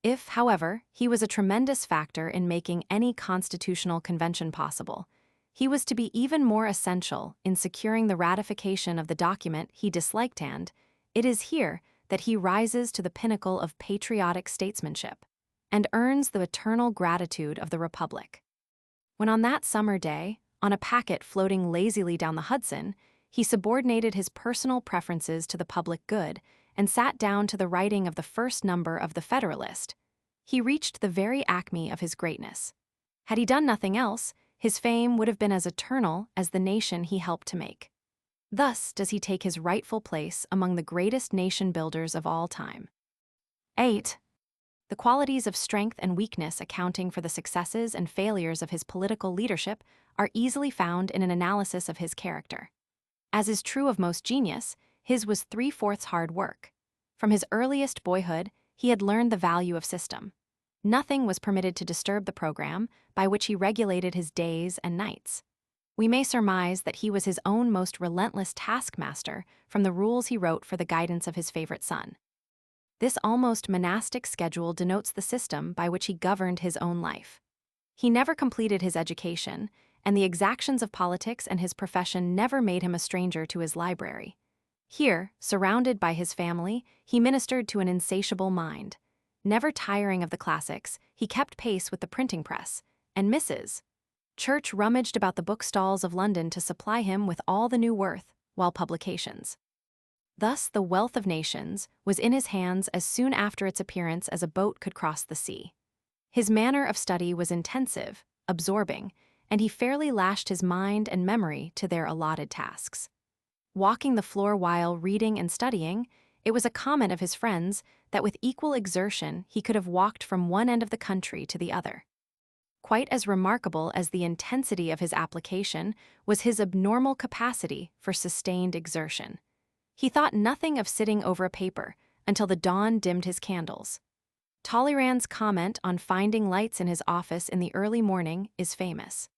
Speaker 1: If, however, he was a tremendous factor in making any constitutional convention possible, he was to be even more essential in securing the ratification of the document he disliked, and it is here that he rises to the pinnacle of patriotic statesmanship and earns the eternal gratitude of the Republic." When on that summer day, on a packet floating lazily down the Hudson, he subordinated his personal preferences to the public good and sat down to the writing of the first number of The Federalist, he reached the very acme of his greatness. Had he done nothing else, his fame would have been as eternal as the nation he helped to make. Thus does he take his rightful place among the greatest nation builders of all time. 8. The qualities of strength and weakness accounting for the successes and failures of his political leadership are easily found in an analysis of his character. As is true of most genius, his was 3/4 hard work. From his earliest boyhood, he had learned the value of system. Nothing was permitted to disturb the program by which he regulated his days and nights. We may surmise that he was his own most relentless taskmaster from the rules he wrote for the guidance of his favorite son. This almost monastic schedule denotes the system by which he governed his own life. He never completed his education, and the exactions of politics and his profession never made him a stranger to his library. Here, surrounded by his family, he ministered to an insatiable mind. Never tiring of the classics, he kept pace with the printing press, and Mrs. Church rummaged about the bookstalls of London to supply him with all the new worthwhile publications. Thus, the wealth of nations was in his hands as soon after its appearance as a boat could cross the sea. His manner of study was intensive, absorbing, and he fairly lashed his mind and memory to their allotted tasks. Walking the floor while reading and studying, it was a comment of his friends that with equal exertion he could have walked from one end of the country to the other. Quite as remarkable as the intensity of his application was his abnormal capacity for sustained exertion. He thought nothing of sitting over a paper until the dawn dimmed his candles. Talleyrand's comment on finding lights in his office in the early morning is famous.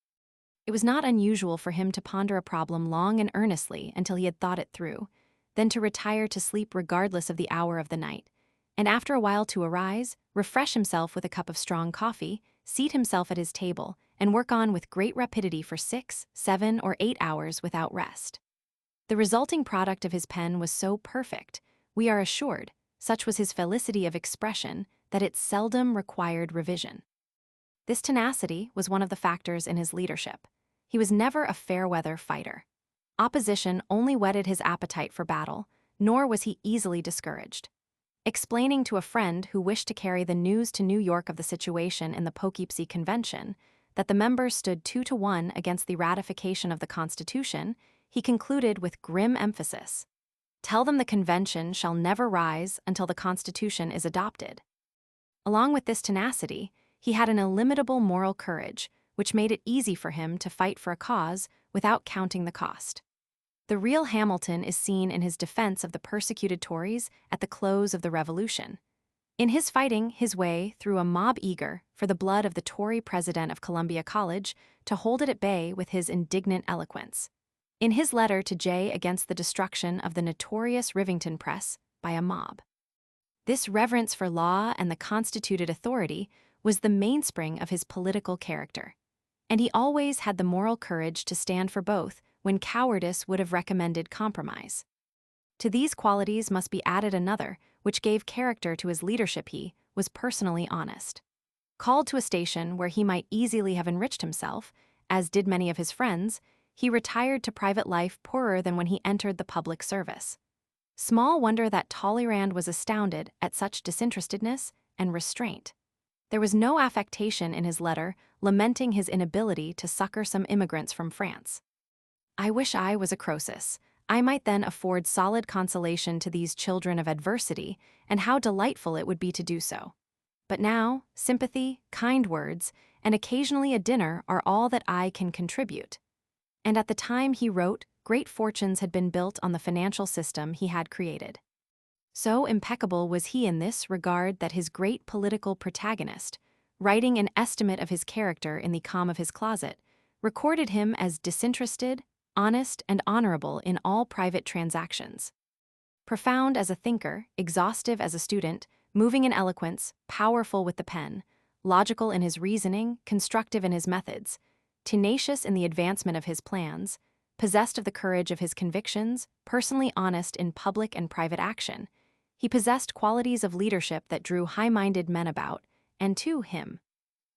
Speaker 1: It was not unusual for him to ponder a problem long and earnestly until he had thought it through, then to retire to sleep regardless of the hour of the night, and after a while to arise, refresh himself with a cup of strong coffee, seat himself at his table, and work on with great rapidity for 6, 7, or 8 hours without rest. The resulting product of his pen was so perfect, we are assured, such was his felicity of expression, that it seldom required revision. This tenacity was one of the factors in his leadership. He was never a fair-weather fighter. Opposition only whetted his appetite for battle, nor was he easily discouraged. Explaining to a friend who wished to carry the news to New York of the situation in the Poughkeepsie Convention, that the members stood 2-1 against the ratification of the Constitution, he concluded with grim emphasis, "Tell them the convention shall never rise until the Constitution is adopted." Along with this tenacity, he had an illimitable moral courage, which made it easy for him to fight for a cause without counting the cost. The real Hamilton is seen in his defense of the persecuted Tories at the close of the Revolution. In his fighting his way through a mob eager for the blood of the Tory president of Columbia College to hold it at bay with his indignant eloquence. In his letter to Jay against the destruction of the notorious Rivington Press by a mob. This reverence for law and the constituted authority was the mainspring of his political character, and he always had the moral courage to stand for both when cowardice would have recommended compromise. To these qualities must be added another, which gave character to his leadership: he was personally honest. Called to a station where he might easily have enriched himself, as did many of his friends, he retired to private life poorer than when he entered the public service. Small wonder that Talleyrand was astounded at such disinterestedness and restraint. There was no affectation in his letter lamenting his inability to succor some immigrants from France. "I wish I was a Croesus. I might then afford solid consolation to these children of adversity, and how delightful it would be to do so. But now, sympathy, kind words, and occasionally a dinner are all that I can contribute." And at the time he wrote, great fortunes had been built on the financial system he had created. So impeccable was he in this regard that his great political protagonist, writing an estimate of his character in the calm of his closet, recorded him as disinterested, honest, and honorable in all private transactions. Profound as a thinker, exhaustive as a student, moving in eloquence, powerful with the pen, logical in his reasoning, constructive in his methods, tenacious in the advancement of his plans, possessed of the courage of his convictions, personally honest in public and private action, he possessed qualities of leadership that drew high-minded men about and to him.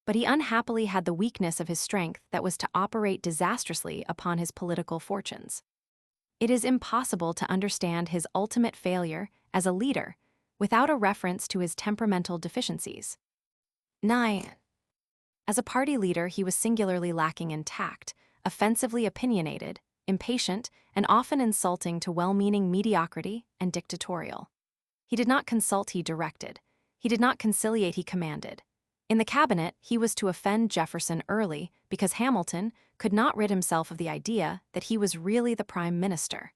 Speaker 1: But he unhappily had the weakness of his strength that was to operate disastrously upon his political fortunes. It is impossible to understand his ultimate failure as a leader without a reference to his temperamental deficiencies. 9. As a party leader, he was singularly lacking in tact, offensively opinionated, impatient, and often insulting to well-meaning mediocrity and dictatorial. He did not consult, he directed. He did not conciliate, he commanded. In the cabinet, he was to offend Jefferson early because Hamilton could not rid himself of the idea that he was really the prime minister.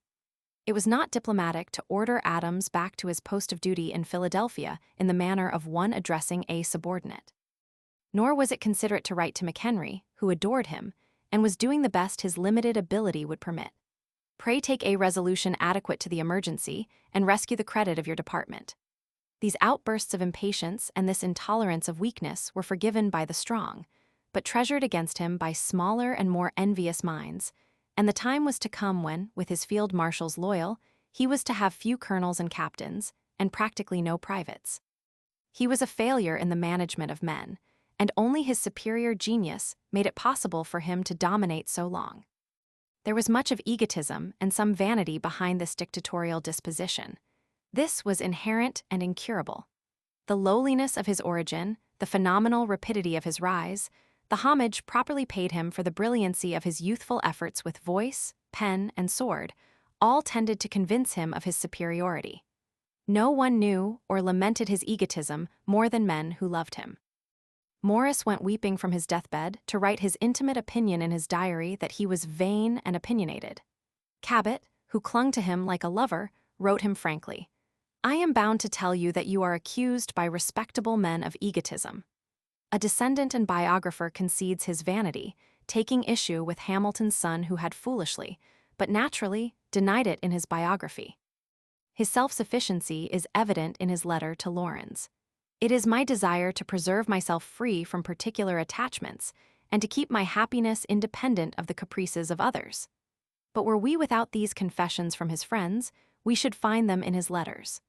Speaker 1: It was not diplomatic to order Adams back to his post of duty in Philadelphia in the manner of one addressing a subordinate. Nor was it considerate to write to McHenry, who adored him, and was doing the best his limited ability would permit. "Pray take a resolution adequate to the emergency, and rescue the credit of your department." These outbursts of impatience and this intolerance of weakness were forgiven by the strong, but treasured against him by smaller and more envious minds, and the time was to come when, with his field marshals loyal, he was to have few colonels and captains, and practically no privates. He was a failure in the management of men, and only his superior genius made it possible for him to dominate so long. There was much of egotism and some vanity behind this dictatorial disposition. This was inherent and incurable. The lowliness of his origin, the phenomenal rapidity of his rise, the homage properly paid him for the brilliancy of his youthful efforts with voice, pen, and sword, all tended to convince him of his superiority. No one knew or lamented his egotism more than men who loved him. Morris went weeping from his deathbed to write his intimate opinion in his diary that he was vain and opinionated. Cabot, who clung to him like a lover, wrote him frankly, "I am bound to tell you that you are accused by respectable men of egotism." A descendant and biographer concedes his vanity, taking issue with Hamilton's son who had foolishly, but naturally, denied it in his biography. His self-sufficiency is evident in his letter to Laurens. "It is my desire to preserve myself free from particular attachments, and to keep my happiness independent of the caprices of others." But were we without these confessions from his friends, we should find them in his letters.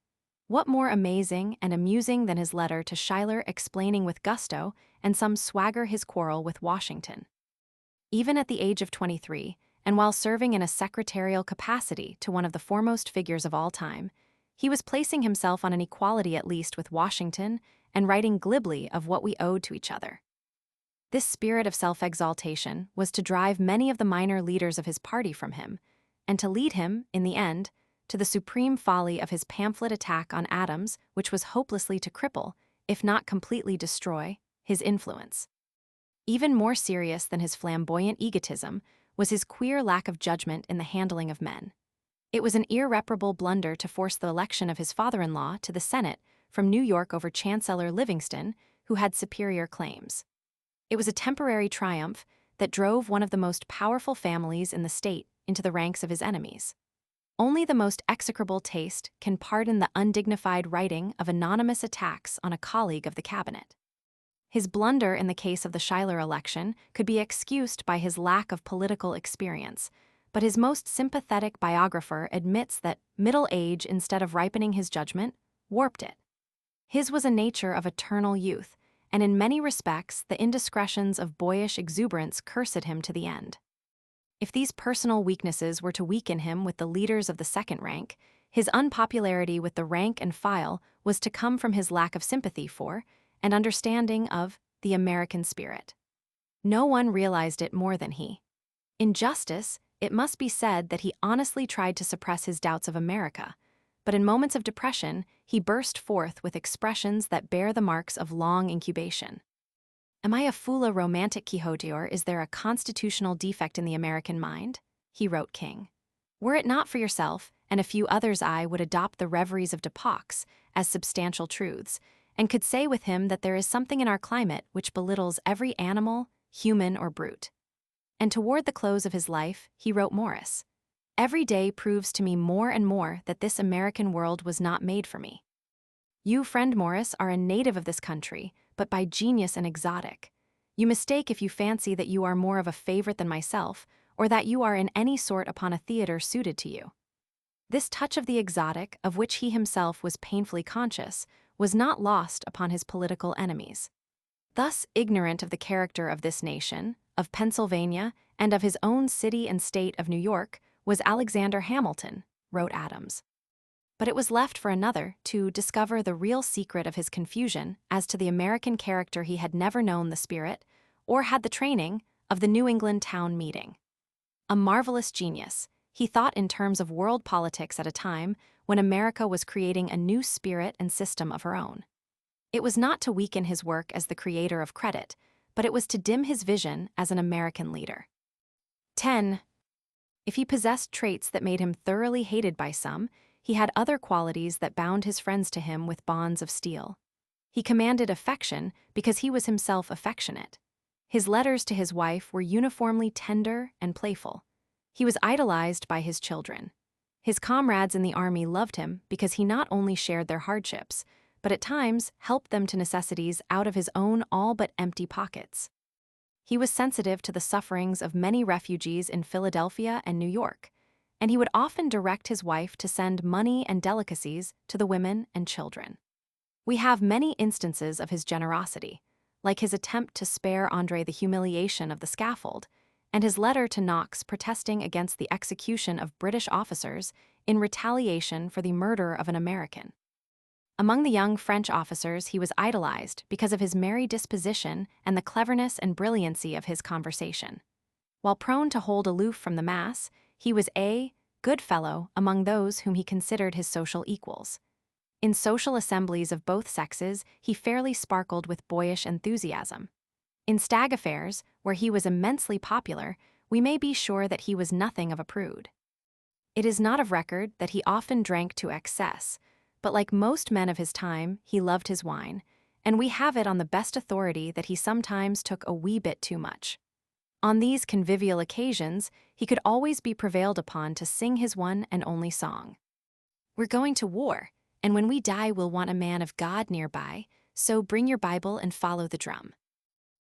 Speaker 1: What more amazing and amusing than his letter to Schuyler explaining with gusto and some swagger his quarrel with Washington? Even at the age of 23, and while serving in a secretarial capacity to one of the foremost figures of all time, he was placing himself on an equality at least with Washington and writing glibly of what we owed to each other. This spirit of self-exaltation was to drive many of the minor leaders of his party from him, and to lead him, in the end, to the supreme folly of his pamphlet attack on Adams, which was hopelessly to cripple, if not completely destroy, his influence. Even more serious than his flamboyant egotism was his queer lack of judgment in the handling of men. It was an irreparable blunder to force the election of his father-in-law to the Senate from New York over Chancellor Livingston, who had superior claims. It was a temporary triumph that drove one of the most powerful families in the state into the ranks of his enemies. Only the most execrable taste can pardon the undignified writing of anonymous attacks on a colleague of the cabinet. His blunder in the case of the Schuyler election could be excused by his lack of political experience, but his most sympathetic biographer admits that middle age, instead of ripening his judgment, warped it. His was a nature of eternal youth, and in many respects the indiscretions of boyish exuberance cursed him to the end. If these personal weaknesses were to weaken him with the leaders of the second rank, his unpopularity with the rank and file was to come from his lack of sympathy for, and understanding of, the American spirit. No one realized it more than he. In justice, it must be said that he honestly tried to suppress his doubts of America, but in moments of depression, he burst forth with expressions that bear the marks of long incubation. "Am I a fool, a romantic Quixote, or is there a constitutional defect in the American mind?" he wrote King. "Were it not for yourself and a few others, I would adopt the reveries of Depox as substantial truths, and could say with him that there is something in our climate which belittles every animal, human or brute." And toward the close of his life, he wrote Morris, "Every day proves to me more and more that this American world was not made for me. You, friend Morris, are a native of this country, but by genius an exotic. You mistake if you fancy that you are more of a favorite than myself, or that you are in any sort upon a theater suited to you." This touch of the exotic, of which he himself was painfully conscious, was not lost upon his political enemies. Thus ignorant of the character of this nation, of Pennsylvania, and of his own city and state of New York, was Alexander Hamilton, wrote Ames. But it was left for another to discover the real secret of his confusion as to the American character. He had never known the spirit, or had the training, of the New England town meeting. A marvelous genius, he thought in terms of world politics at a time when America was creating a new spirit and system of her own. It was not to weaken his work as the creator of credit, but it was to dim his vision as an American leader. 10. If he possessed traits that made him thoroughly hated by some, he had other qualities that bound his friends to him with bonds of steel. He commanded affection because he was himself affectionate. His letters to his wife were uniformly tender and playful. He was idolized by his children. His comrades in the army loved him because he not only shared their hardships, but at times helped them to necessities out of his own all but empty pockets. He was sensitive to the sufferings of many refugees in Philadelphia and New York, and he would often direct his wife to send money and delicacies to the women and children. We have many instances of his generosity, like his attempt to spare Andre the humiliation of the scaffold, and his letter to Knox protesting against the execution of British officers in retaliation for the murder of an American. Among the young French officers, he was idolized because of his merry disposition and the cleverness and brilliancy of his conversation. While prone to hold aloof from the mass, he was a good fellow among those whom he considered his social equals. In social assemblies of both sexes, he fairly sparkled with boyish enthusiasm. In stag affairs, where he was immensely popular, we may be sure that he was nothing of a prude. It is not of record that he often drank to excess, but like most men of his time, he loved his wine, and we have it on the best authority that he sometimes took a wee bit too much. On these convivial occasions, he could always be prevailed upon to sing his one and only song. "We're going to war, and when we die we'll want a man of God nearby, so bring your Bible and follow the drum."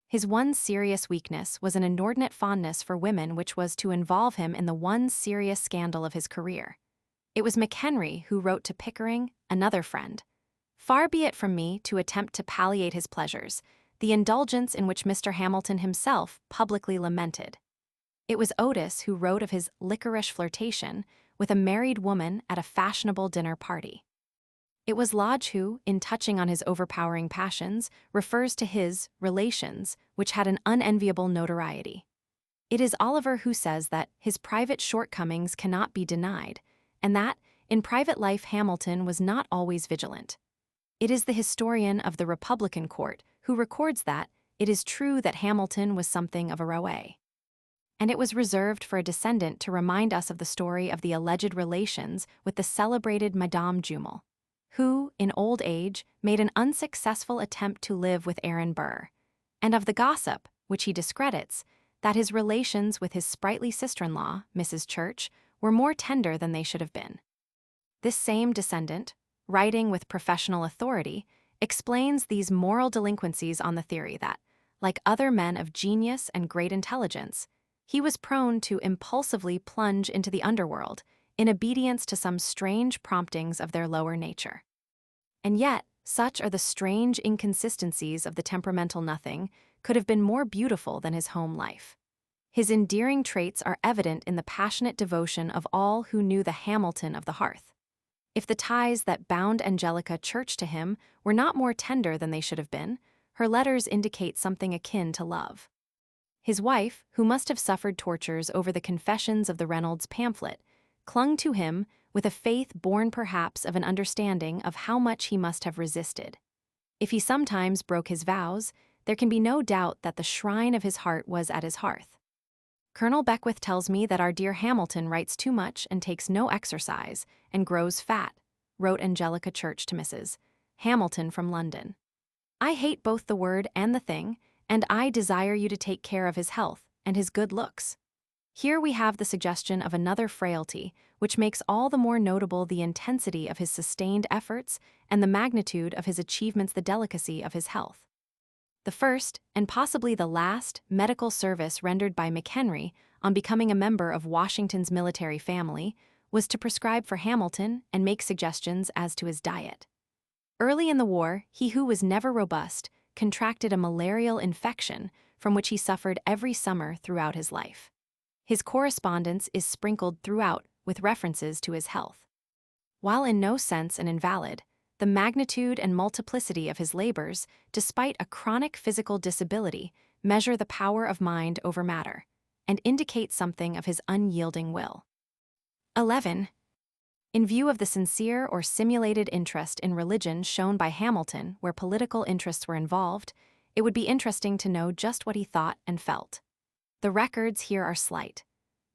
Speaker 1: His one serious weakness was an inordinate fondness for women, which was to involve him in the one serious scandal of his career. It was McHenry who wrote to Pickering, another friend, "Far be it from me to attempt to palliate his pleasures, the indulgence in which Mr. Hamilton himself publicly lamented." It was Otis who wrote of his liquorish flirtation with a married woman at a fashionable dinner party. It was Lodge who, in touching on his overpowering passions, refers to his relations, which had an unenviable notoriety. It is Oliver who says that his private shortcomings cannot be denied, and that, in private life, Hamilton was not always vigilant. It is the historian of the Republican court who records that it is true that Hamilton was something of a roué. And it was reserved for a descendant to remind us of the story of the alleged relations with the celebrated Madame Jumel, who, in old age, made an unsuccessful attempt to live with Aaron Burr, and of the gossip, which he discredits, that his relations with his sprightly sister-in-law, Mrs. Church, were more tender than they should have been. This same descendant, writing with professional authority, explains these moral delinquencies on the theory that, like other men of genius and great intelligence, He was prone to impulsively plunge into the underworld in obedience to some strange promptings of their lower nature. And yet, such are the strange inconsistencies of the temperamental nothing could have been more beautiful than his home life. His endearing traits are evident in the passionate devotion of all who knew the Hamilton of the hearth. If the ties that bound Angelica Church to him were not more tender than they should have been, her letters indicate something akin to love. His wife, who must have suffered tortures over the confessions of the Reynolds pamphlet, clung to him with a faith born perhaps of an understanding of how much he must have resisted. If he sometimes broke his vows, there can be no doubt that the shrine of his heart was at his hearth. Colonel Beckwith tells me that our dear Hamilton writes too much and takes no exercise and grows fat, wrote Angelica Church to Mrs. Hamilton from London. I hate both the word and the thing, and I desire you to take care of his health and his good looks. Here we have the suggestion of another frailty, which makes all the more notable the intensity of his sustained efforts and the magnitude of his achievements, the delicacy of his health. The first, and possibly the last, medical service rendered by McHenry on becoming a member of Washington's military family was to prescribe for Hamilton and make suggestions as to his diet. Early in the war, he who was never robust contracted a malarial infection from which he suffered every summer throughout his life. His correspondence is sprinkled throughout with references to his health. While in no sense an invalid, the magnitude and multiplicity of his labors, despite a chronic physical disability, measure the power of mind over matter, and indicate something of his unyielding will. 11. In view of the sincere or simulated interest in religion shown by Hamilton where political interests were involved, it would be interesting to know just what he thought and felt. The records here are slight.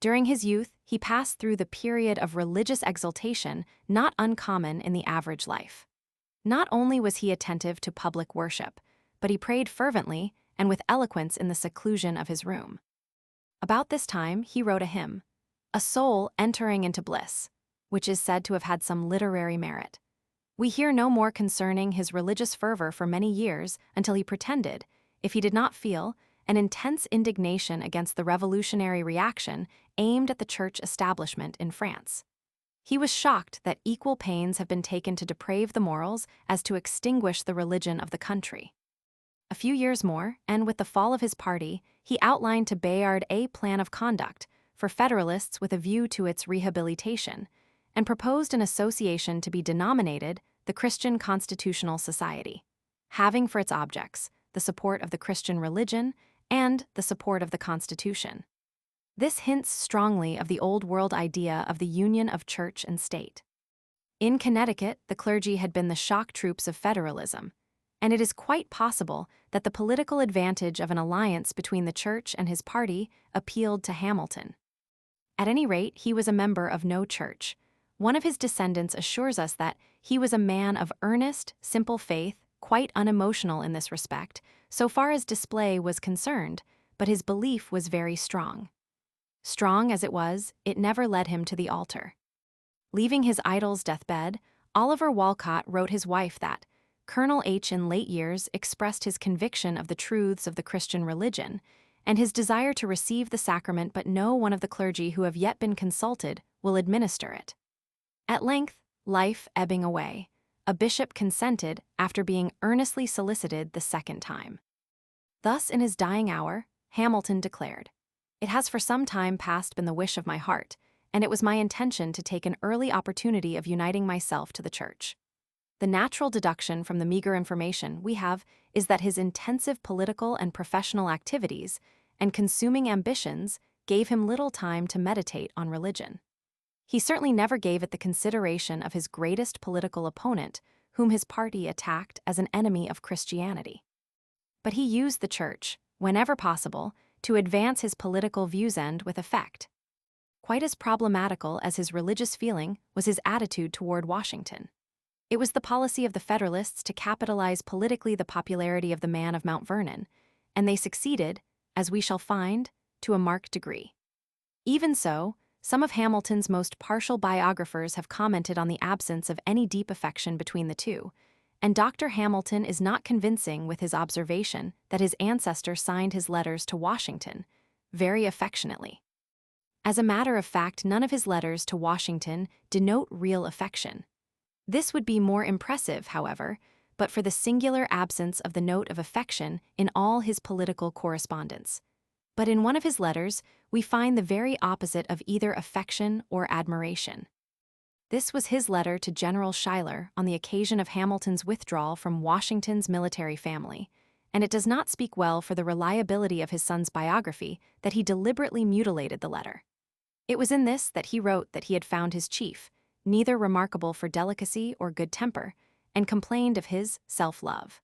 Speaker 1: During his youth, he passed through the period of religious exaltation not uncommon in the average life. Not only was he attentive to public worship, but he prayed fervently and with eloquence in the seclusion of his room. About this time, he wrote a hymn, "A Soul Entering into Bliss," which is said to have had some literary merit. We hear no more concerning his religious fervor for many years until he pretended, if he did not feel, an intense indignation against the revolutionary reaction aimed at the church establishment in France. He was shocked that equal pains have been taken to deprave the morals as to extinguish the religion of the country. A few years more, and with the fall of his party, he outlined to Bayard a plan of conduct for Federalists with a view to its rehabilitation, and proposed an association to be denominated the Christian Constitutional Society, having for its objects the support of the Christian religion and the support of the Constitution. This hints strongly of the old world idea of the union of church and state. In Connecticut, the clergy had been the shock troops of federalism, and it is quite possible that the political advantage of an alliance between the church and his party appealed to Hamilton. At any rate, he was a member of no church. One of his descendants assures us that he was a man of earnest, simple faith, quite unemotional in this respect, so far as display was concerned, but his belief was very strong. Strong as it was, it never led him to the altar. Leaving his idol's deathbed, Oliver Walcott wrote his wife that Colonel H. in late years expressed his conviction of the truths of the Christian religion and his desire to receive the sacrament, but no one of the clergy who have yet been consulted will administer it. At length, life ebbing away, a bishop consented after being earnestly solicited the second time. Thus, in his dying hour, Hamilton declared, "It has for some time past been the wish of my heart, and it was my intention to take an early opportunity of uniting myself to the Church." The natural deduction from the meager information we have is that his intensive political and professional activities and consuming ambitions gave him little time to meditate on religion. He certainly never gave it the consideration of his greatest political opponent, whom his party attacked as an enemy of Christianity. But he used the Church, whenever possible, to advance his political views and with effect. Quite as problematical as his religious feeling was his attitude toward Washington. It was the policy of the Federalists to capitalize politically the popularity of the man of Mount Vernon, and they succeeded, as we shall find, to a marked degree. Even so, some of Hamilton's most partial biographers have commented on the absence of any deep affection between the two, and Dr. Hamilton is not convincing with his observation that his ancestor signed his letters to Washington, very affectionately. As a matter of fact, none of his letters to Washington denote real affection. This would be more impressive, however, but for the singular absence of the note of affection in all his political correspondence. But in one of his letters, we find the very opposite of either affection or admiration. This was his letter to General Schuyler on the occasion of Hamilton's withdrawal from Washington's military family, and it does not speak well for the reliability of his son's biography that he deliberately mutilated the letter. It was in this that he wrote that he had found his chief, neither remarkable for delicacy or good temper, and complained of his self-love.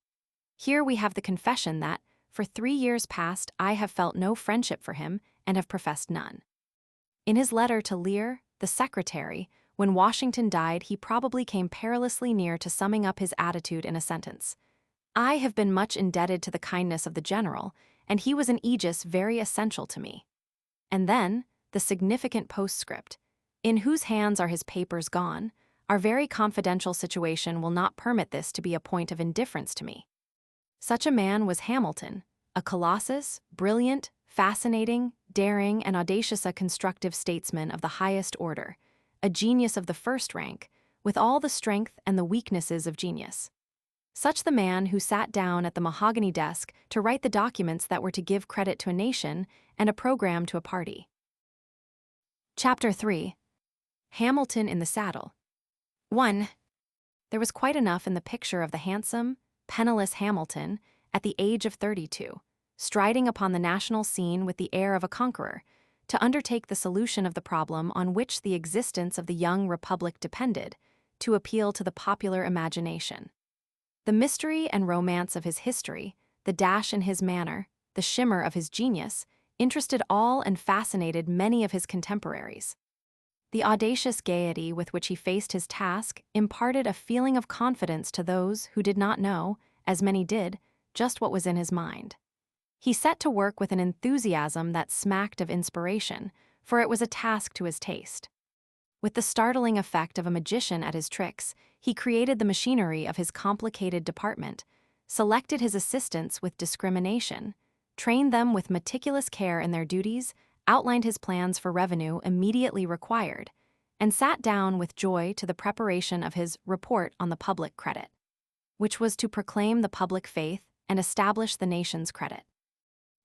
Speaker 1: Here we have the confession that, for 3 years past, I have felt no friendship for him and have professed none. In his letter to Lear, the secretary, when Washington died, he probably came perilously near to summing up his attitude in a sentence. I have been much indebted to the kindness of the general, and he was an aegis very essential to me. And then, the significant postscript, in whose hands are his papers gone, our very confidential situation will not permit this to be a point of indifference to me. Such a man was Hamilton, a colossus, brilliant, fascinating, daring, and audacious, a constructive statesman of the highest order, a genius of the first rank, with all the strength and the weaknesses of genius. Such the man who sat down at the mahogany desk to write the documents that were to give credit to a nation and a program to a party. Chapter 3. Hamilton in the Saddle. 1. There was quite enough in the picture of the handsome, penniless Hamilton, at the age of 32, striding upon the national scene with the air of a conqueror, to undertake the solution of the problem on which the existence of the young republic depended, to appeal to the popular imagination. The mystery and romance of his history, the dash in his manner, the shimmer of his genius, interested all and fascinated many of his contemporaries. The audacious gaiety with which he faced his task imparted a feeling of confidence to those who did not know, as many did, just what was in his mind. He set to work with an enthusiasm that smacked of inspiration, for it was a task to his taste. With the startling effect of a magician at his tricks, he created the machinery of his complicated department, selected his assistants with discrimination, trained them with meticulous care in their duties, outlined his plans for revenue immediately required, and sat down with joy to the preparation of his report on the public credit, which was to proclaim the public faith and establish the nation's credit.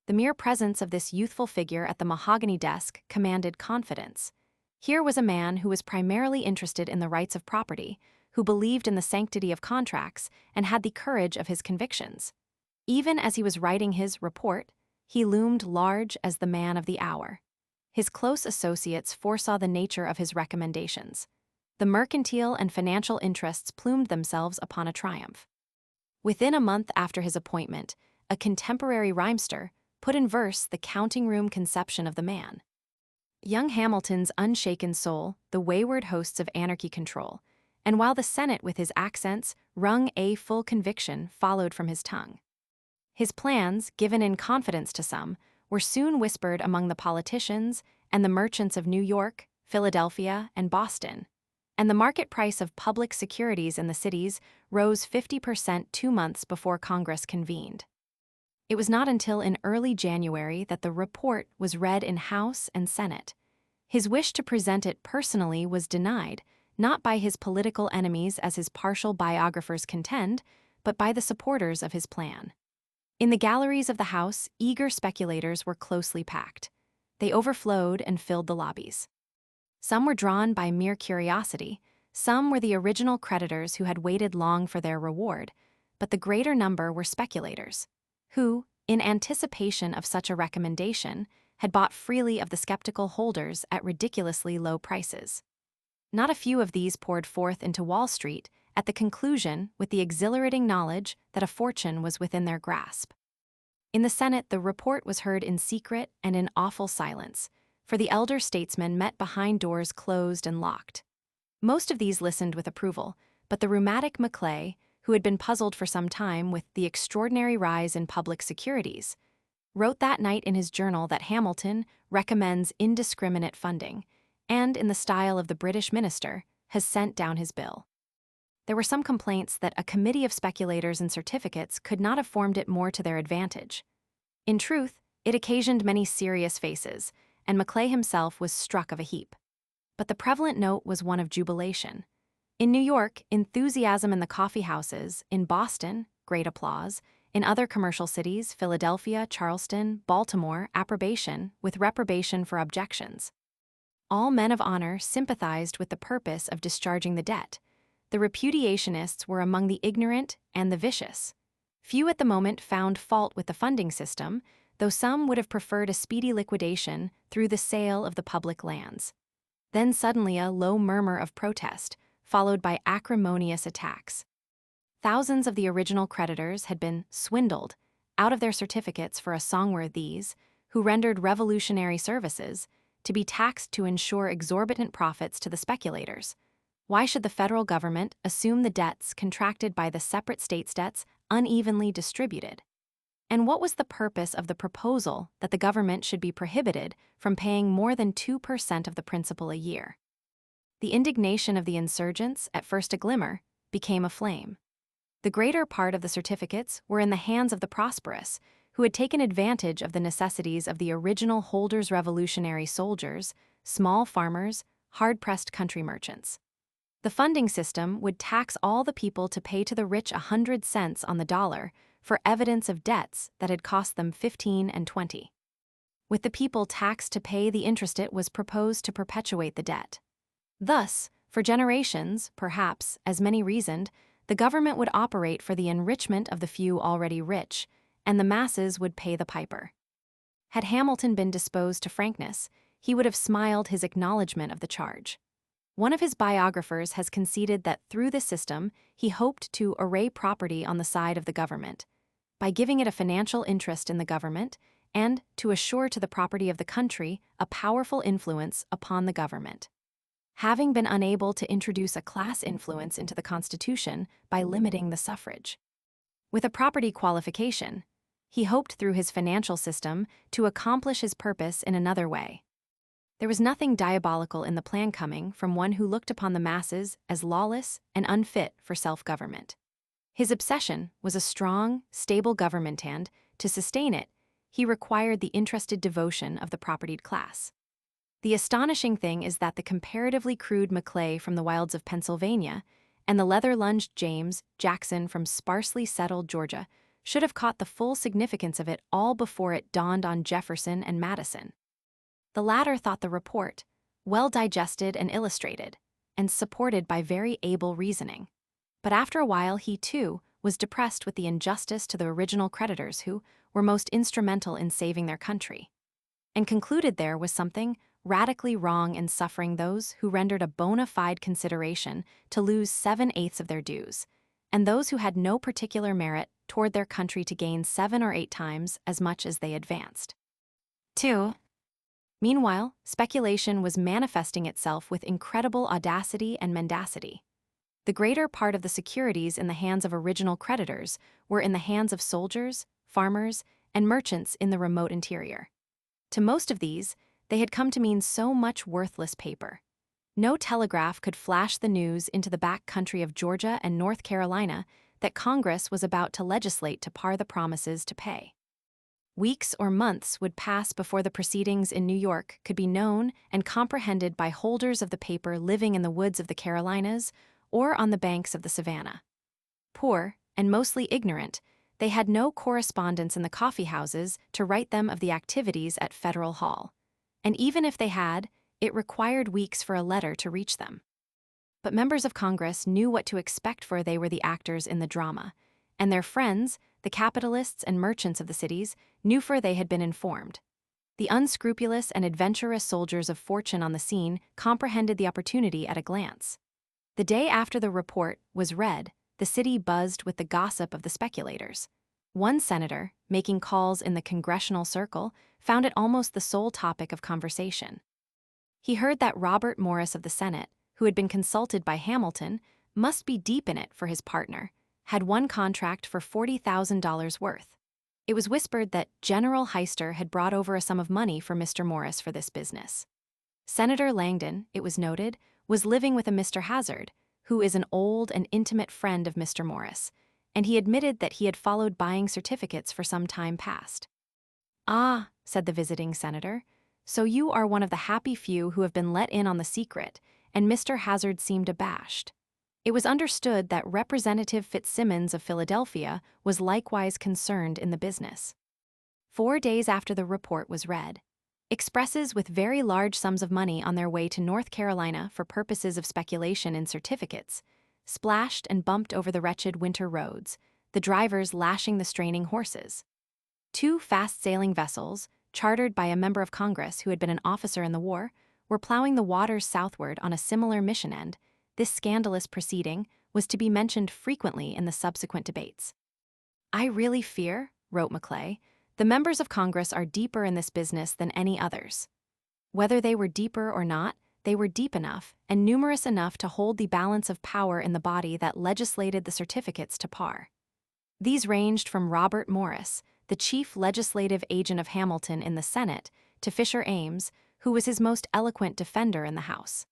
Speaker 1: The mere presence of this youthful figure at the mahogany desk commanded confidence. Here was a man who was primarily interested in the rights of property, who believed in the sanctity of contracts, and had the courage of his convictions. Even as he was writing his report, he loomed large as the man of the hour. His close associates foresaw the nature of his recommendations. The mercantile and financial interests plumed themselves upon a triumph. Within a month after his appointment, a contemporary rhymester put in verse the counting-room conception of the man. Young Hamilton's unshaken soul the wayward hosts of anarchy control, and while the Senate with his accents wrung a full conviction followed from his tongue. His plans, given in confidence to some, were soon whispered among the politicians and the merchants of New York, Philadelphia, and Boston, and the market price of public securities in the cities rose 50% 2 months before Congress convened. It was not until in early January that the report was read in House and Senate. His wish to present it personally was denied, not by his political enemies as his partial biographers contend, but by the supporters of his plan. In the galleries of the House, eager speculators were closely packed. They overflowed and filled the lobbies. Some were drawn by mere curiosity, some were the original creditors who had waited long for their reward, but the greater number were speculators, who, in anticipation of such a recommendation, had bought freely of the skeptical holders at ridiculously low prices. Not a few of these poured forth into Wall Street at the conclusion with the exhilarating knowledge that a fortune was within their grasp. In the Senate, the report was heard in secret and in awful silence, for the elder statesmen met behind doors closed and locked. Most of these listened with approval, but the rheumatic Maclay, who had been puzzled for some time with the extraordinary rise in public securities, wrote that night in his journal that Hamilton recommends indiscriminate funding, and, in the style of the British minister, has sent down his bill. There were some complaints that a committee of speculators and certificates could not have formed it more to their advantage. In truth, It occasioned many serious faces, and Maclay himself was struck of a heap. But the prevalent note was one of jubilation. In New York, enthusiasm in the coffee houses; in Boston, great applause; in other commercial cities, Philadelphia, Charleston, Baltimore, approbation, with reprobation for objections. All men of honor sympathized with the purpose of discharging the debt. The repudiationists were among the ignorant and the vicious. Few at the moment found fault with the funding system, though some would have preferred a speedy liquidation through the sale of the public lands. Then suddenly a low murmur of protest, followed by acrimonious attacks. Thousands of the original creditors had been swindled out of their certificates for a song were these, who rendered revolutionary services, to be taxed to ensure exorbitant profits to the speculators. Why should the federal government assume the debts contracted by the separate states' debts unevenly distributed? And what was the purpose of the proposal that the government should be prohibited from paying more than 2% of the principal a year? The indignation of the insurgents, at first a glimmer, became a flame. The greater part of the certificates were in the hands of the prosperous, who had taken advantage of the necessities of the original holders' revolutionary soldiers, small farmers, hard-pressed country merchants. The funding system would tax all the people to pay to the rich 100 cents on the dollar for evidence of debts that had cost them 15 and 20. With the people taxed to pay the interest, it was proposed to perpetuate the debt. Thus, for generations, perhaps, as many reasoned, the government would operate for the enrichment of the few already rich, and the masses would pay the piper. Had Hamilton been disposed to frankness, he would have smiled his acknowledgment of the charge. One of his biographers has conceded that through this system he hoped to array property on the side of the government, by giving it a financial interest in the government, and to assure to the property of the country a powerful influence upon the government. Having been unable to introduce a class influence into the Constitution by limiting the suffrage. With a property qualification, he hoped through his financial system to accomplish his purpose in another way. There was nothing diabolical in the plan coming from one who looked upon the masses as lawless and unfit for self-government. His obsession was a strong, stable government, and, to sustain it, he required the interested devotion of the propertied class. The astonishing thing is that the comparatively crude Maclay from the wilds of Pennsylvania and the leather-lunged James Jackson from sparsely settled Georgia should have caught the full significance of it all before it dawned on Jefferson and Madison. The latter thought the report well digested and illustrated, and supported by very able reasoning. But after a while he, too, was depressed with the injustice to the original creditors who were most instrumental in saving their country, and concluded there was something radically wrong in suffering those who rendered a bona fide consideration to lose 7/8 of their dues, and those who had no particular merit toward their country to gain 7 or 8 times as much as they advanced. 2. Meanwhile, speculation was manifesting itself with incredible audacity and mendacity. The greater part of the securities in the hands of original creditors were in the hands of soldiers, farmers, and merchants in the remote interior. To most of these, they had come to mean so much worthless paper. No telegraph could flash the news into the back country of Georgia and North Carolina that Congress was about to legislate to par the promises to pay. Weeks or months would pass before the proceedings in New York could be known and comprehended by holders of the paper living in the woods of the Carolinas or on the banks of the Savannah. Poor, and mostly ignorant, they had no correspondents in the coffee houses to write them of the activities at Federal Hall. And even if they had, it required weeks for a letter to reach them. But members of Congress knew what to expect, for they were the actors in the drama, and their friends, the capitalists and merchants of the cities, knew, for they had been informed. The unscrupulous and adventurous soldiers of fortune on the scene comprehended the opportunity at a glance. The day after the report was read, the city buzzed with the gossip of the speculators. One senator, making calls in the congressional circle, found it almost the sole topic of conversation. He heard that Robert Morris of the Senate, who had been consulted by Hamilton, must be deep in it, for his partner had one contract for $40,000 worth. It was whispered that General Heister had brought over a sum of money for Mr. Morris for this business. Senator Langdon, it was noted, was living with a Mr. Hazard, who is an old and intimate friend of Mr. Morris, and he admitted that he had followed buying certificates for some time past. Ah, said the visiting senator. "So you are one of the happy few who have been let in on the secret," and Mr. Hazard seemed abashed. It was understood that Representative Fitzsimmons of Philadelphia was likewise concerned in the business. 4 days after the report was read, expresses with very large sums of money on their way to North Carolina for purposes of speculation in certificates splashed and bumped over the wretched winter roads, the drivers lashing the straining horses. 2 fast-sailing vessels, chartered by a member of Congress who had been an officer in the war, were plowing the waters southward on a similar mission, and this scandalous proceeding was to be mentioned frequently in the subsequent debates. "I really fear," wrote Maclay, "the members of Congress are deeper in this business than any others." Whether they were deeper or not, they were deep enough and numerous enough to hold the balance of power in the body that legislated the certificates to par. These ranged from Robert Morris, the chief legislative agent of Hamilton in the Senate, to Fisher Ames, who was his most eloquent defender in the House.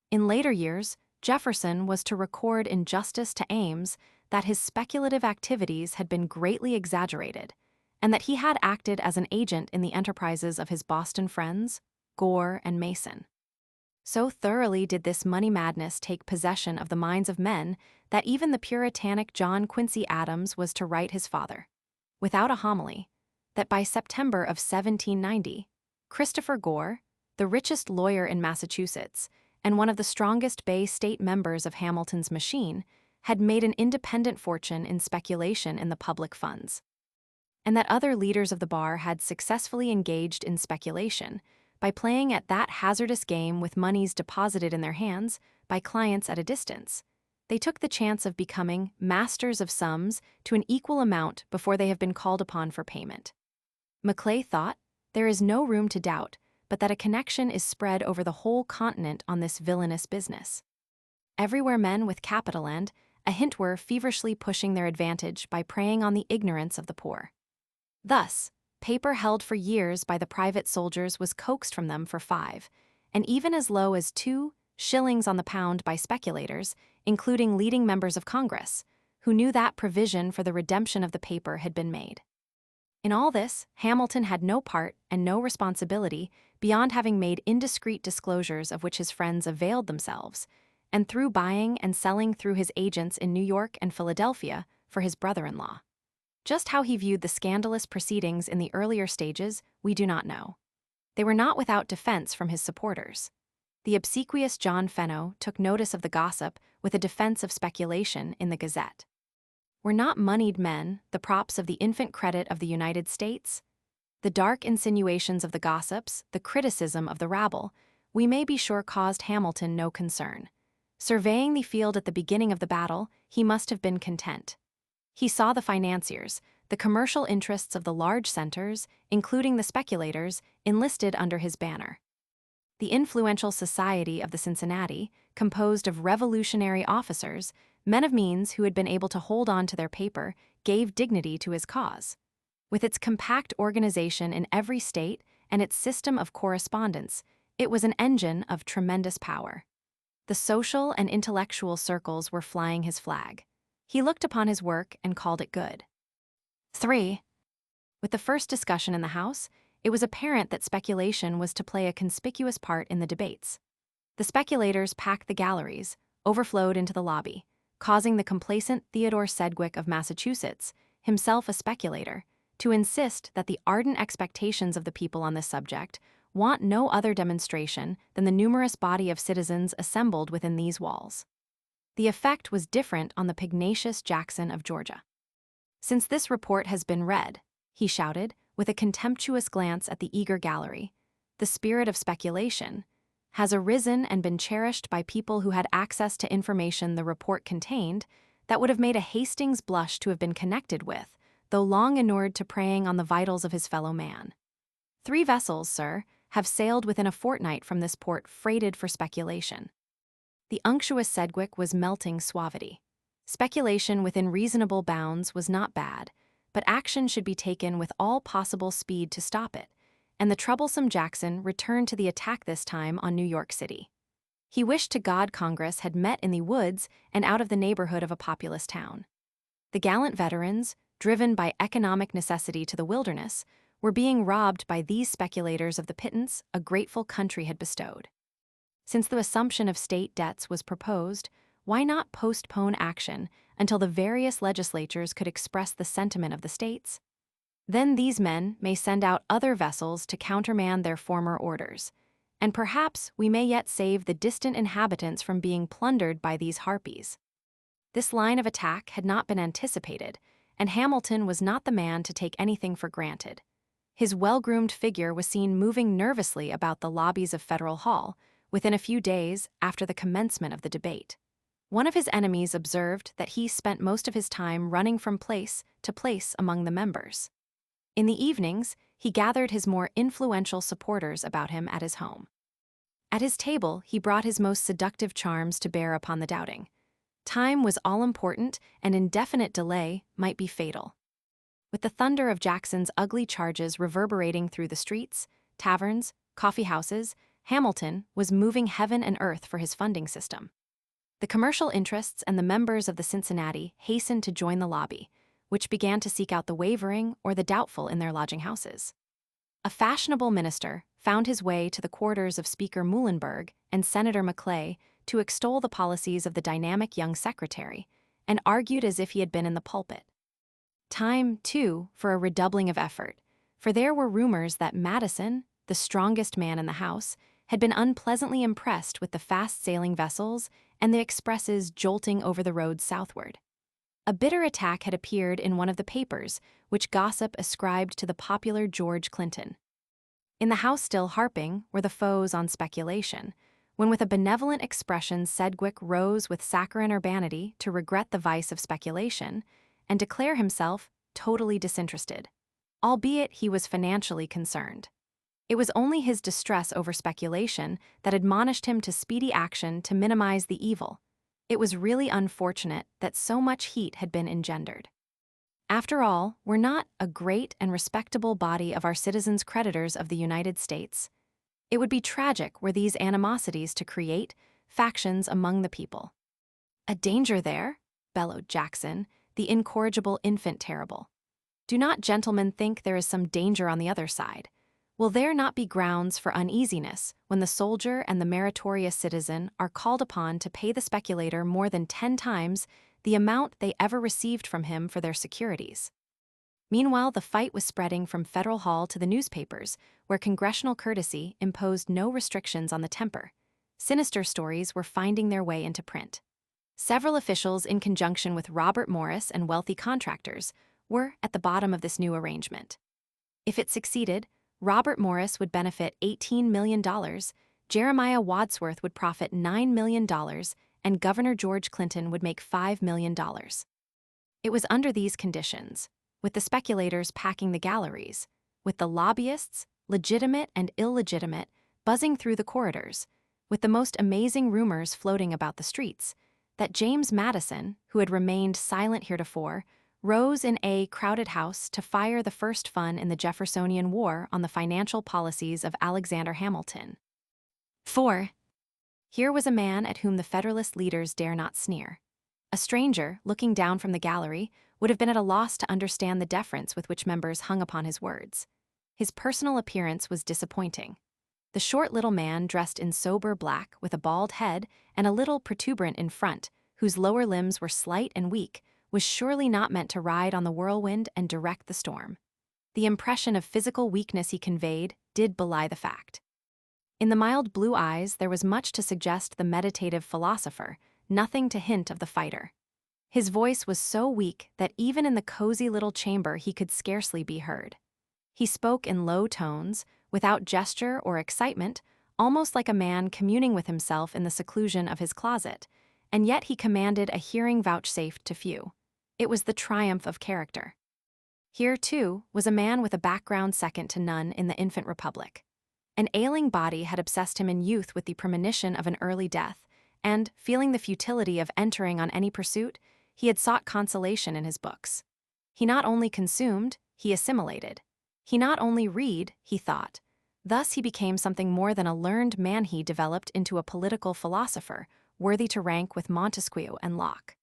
Speaker 1: In later years, Jefferson was to record in justice to Ames that his speculative activities had been greatly exaggerated, and that he had acted as an agent in the enterprises of his Boston friends, Gore and Mason. So thoroughly did this money madness take possession of the minds of men that even the Puritanic John Quincy Adams was to write his father, without a homily, that by September of 1790, Christopher Gore, the richest lawyer in Massachusetts and one of the strongest Bay State members of Hamilton's machine, had made an independent fortune in speculation in the public funds, and that other leaders of the bar had successfully engaged in speculation by playing at that hazardous game with monies deposited in their hands by clients at a distance. They took the chance of becoming masters of sums to an equal amount before they have been called upon for payment. Maclay thought, there is no room to doubt but that a connection is spread over the whole continent on this villainous business. Everywhere men with capital and a hint were feverishly pushing their advantage by preying on the ignorance of the poor. Thus, paper held for years by the private soldiers was coaxed from them for 5, and even as low as 2 shillings on the pound by speculators, including leading members of Congress, who knew that provision for the redemption of the paper had been made. In all this, Hamilton had no part and no responsibility beyond having made indiscreet disclosures of which his friends availed themselves, and through buying and selling through his agents in New York and Philadelphia for his brother-in-law. Just how he viewed the scandalous proceedings in the earlier stages, we do not know. They were not without defense from his supporters. The obsequious John Fenno took notice of the gossip with a defense of speculation in the Gazette. Were not moneyed men the props of the infant credit of the United States? The dark insinuations of the gossips, the criticism of the rabble, we may be sure caused Hamilton no concern. Surveying the field at the beginning of the battle, he must have been content. He saw the financiers, the commercial interests of the large centers, including the speculators, enlisted under his banner. The influential Society of the Cincinnati, composed of revolutionary officers, men of means who had been able to hold on to their paper, gave dignity to his cause. With its compact organization in every state and its system of correspondence, it was an engine of tremendous power. The social and intellectual circles were flying his flag. He looked upon his work and called it good. 3. With the first discussion in the House, it was apparent that speculation was to play a conspicuous part in the debates. The speculators packed the galleries, overflowed into the lobby, causing the complacent Theodore Sedgwick of Massachusetts, himself a speculator, to insist that the ardent expectations of the people on this subject want no other demonstration than the numerous body of citizens assembled within these walls. The effect was different on the pugnacious Jackson of Georgia. "Since this report has been read," he shouted, with a contemptuous glance at the eager gallery, "the spirit of speculation has arisen and been cherished by people who had access to information the report contained that would have made a Hastings blush to have been connected with, though long inured to preying on the vitals of his fellow man. 3 vessels, sir, have sailed within a fortnight from this port freighted for speculation." The unctuous Sedgwick was melting suavity. Speculation within reasonable bounds was not bad, but action should be taken with all possible speed to stop it, and the troublesome Jackson returned to the attack this time on New York City. He wished to God Congress had met in the woods and out of the neighborhood of a populous town. The gallant veterans, driven by economic necessity to the wilderness, were being robbed by these speculators of the pittance a grateful country had bestowed. Since the assumption of state debts was proposed, why not postpone action until the various legislatures could express the sentiment of the states? Then these men may send out other vessels to countermand their former orders, and perhaps we may yet save the distant inhabitants from being plundered by these harpies. This line of attack had not been anticipated, and Hamilton was not the man to take anything for granted. His well-groomed figure was seen moving nervously about the lobbies of Federal Hall within a few days after the commencement of the debate. One of his enemies observed that he spent most of his time running from place to place among the members. In the evenings, he gathered his more influential supporters about him at his home. At his table, he brought his most seductive charms to bear upon the doubting. Time was all-important, and indefinite delay might be fatal. With the thunder of Jackson's ugly charges reverberating through the streets, taverns, coffeehouses, Hamilton was moving heaven and earth for his funding system. The commercial interests and the members of the Cincinnati hastened to join the lobby, which began to seek out the wavering or the doubtful in their lodging houses. A fashionable minister found his way to the quarters of Speaker Muhlenberg and Senator Maclay to extol the policies of the dynamic young secretary, and argued as if he had been in the pulpit. Time, too, for a redoubling of effort, for there were rumors that Madison, the strongest man in the House, had been unpleasantly impressed with the fast-sailing vessels and the expresses jolting over the roads southward. A bitter attack had appeared in one of the papers, which gossip ascribed to the popular George Clinton. In the house still harping were the foes on speculation, when with a benevolent expression Sedgwick rose with saccharine urbanity to regret the vice of speculation and declare himself totally disinterested, albeit he was financially concerned. It was only his distress over speculation that admonished him to speedy action to minimize the evil. It was really unfortunate that so much heat had been engendered. After all, were not a great and respectable body of our citizens creditors of the United States? It would be tragic were these animosities to create factions among the people. "A danger there?" bellowed Jackson, the incorrigible infant terrible. "Do not gentlemen think there is some danger on the other side? Will there not be grounds for uneasiness when the soldier and the meritorious citizen are called upon to pay the speculator more than 10 times the amount they ever received from him for their securities?" Meanwhile, the fight was spreading from Federal Hall to the newspapers, where congressional courtesy imposed no restrictions on the temper. Sinister stories were finding their way into print. Several officials, in conjunction with Robert Morris and wealthy contractors, were at the bottom of this new arrangement. If it succeeded, Robert Morris would benefit $18 million, Jeremiah Wadsworth would profit $9 million, and Governor George Clinton would make $5 million. It was under these conditions, with the speculators packing the galleries, with the lobbyists, legitimate and illegitimate, buzzing through the corridors, with the most amazing rumors floating about the streets, that James Madison, who had remained silent heretofore, rose in a crowded house to fire the first fun in the Jeffersonian War on the financial policies of Alexander Hamilton. 4. Here was a man at whom the Federalist leaders dare not sneer. A stranger, looking down from the gallery, would have been at a loss to understand the deference with which members hung upon his words. His personal appearance was disappointing. The short little man, dressed in sober black with a bald head and a little protuberant in front, whose lower limbs were slight and weak, was surely not meant to ride on the whirlwind and direct the storm. The impression of physical weakness he conveyed did belie the fact. In the mild blue eyes there was much to suggest the meditative philosopher, nothing to hint of the fighter. His voice was so weak that even in the cozy little chamber he could scarcely be heard. He spoke in low tones, without gesture or excitement, almost like a man communing with himself in the seclusion of his closet, and yet he commanded a hearing vouchsafed to few. It was the triumph of character. Here, too, was a man with a background second to none in the infant republic. An ailing body had obsessed him in youth with the premonition of an early death, and, feeling the futility of entering on any pursuit, he had sought consolation in his books. He not only consumed, he assimilated. He not only read, he thought. Thus he became something more than a learned man. He developed into a political philosopher, worthy to rank with Montesquieu and Locke.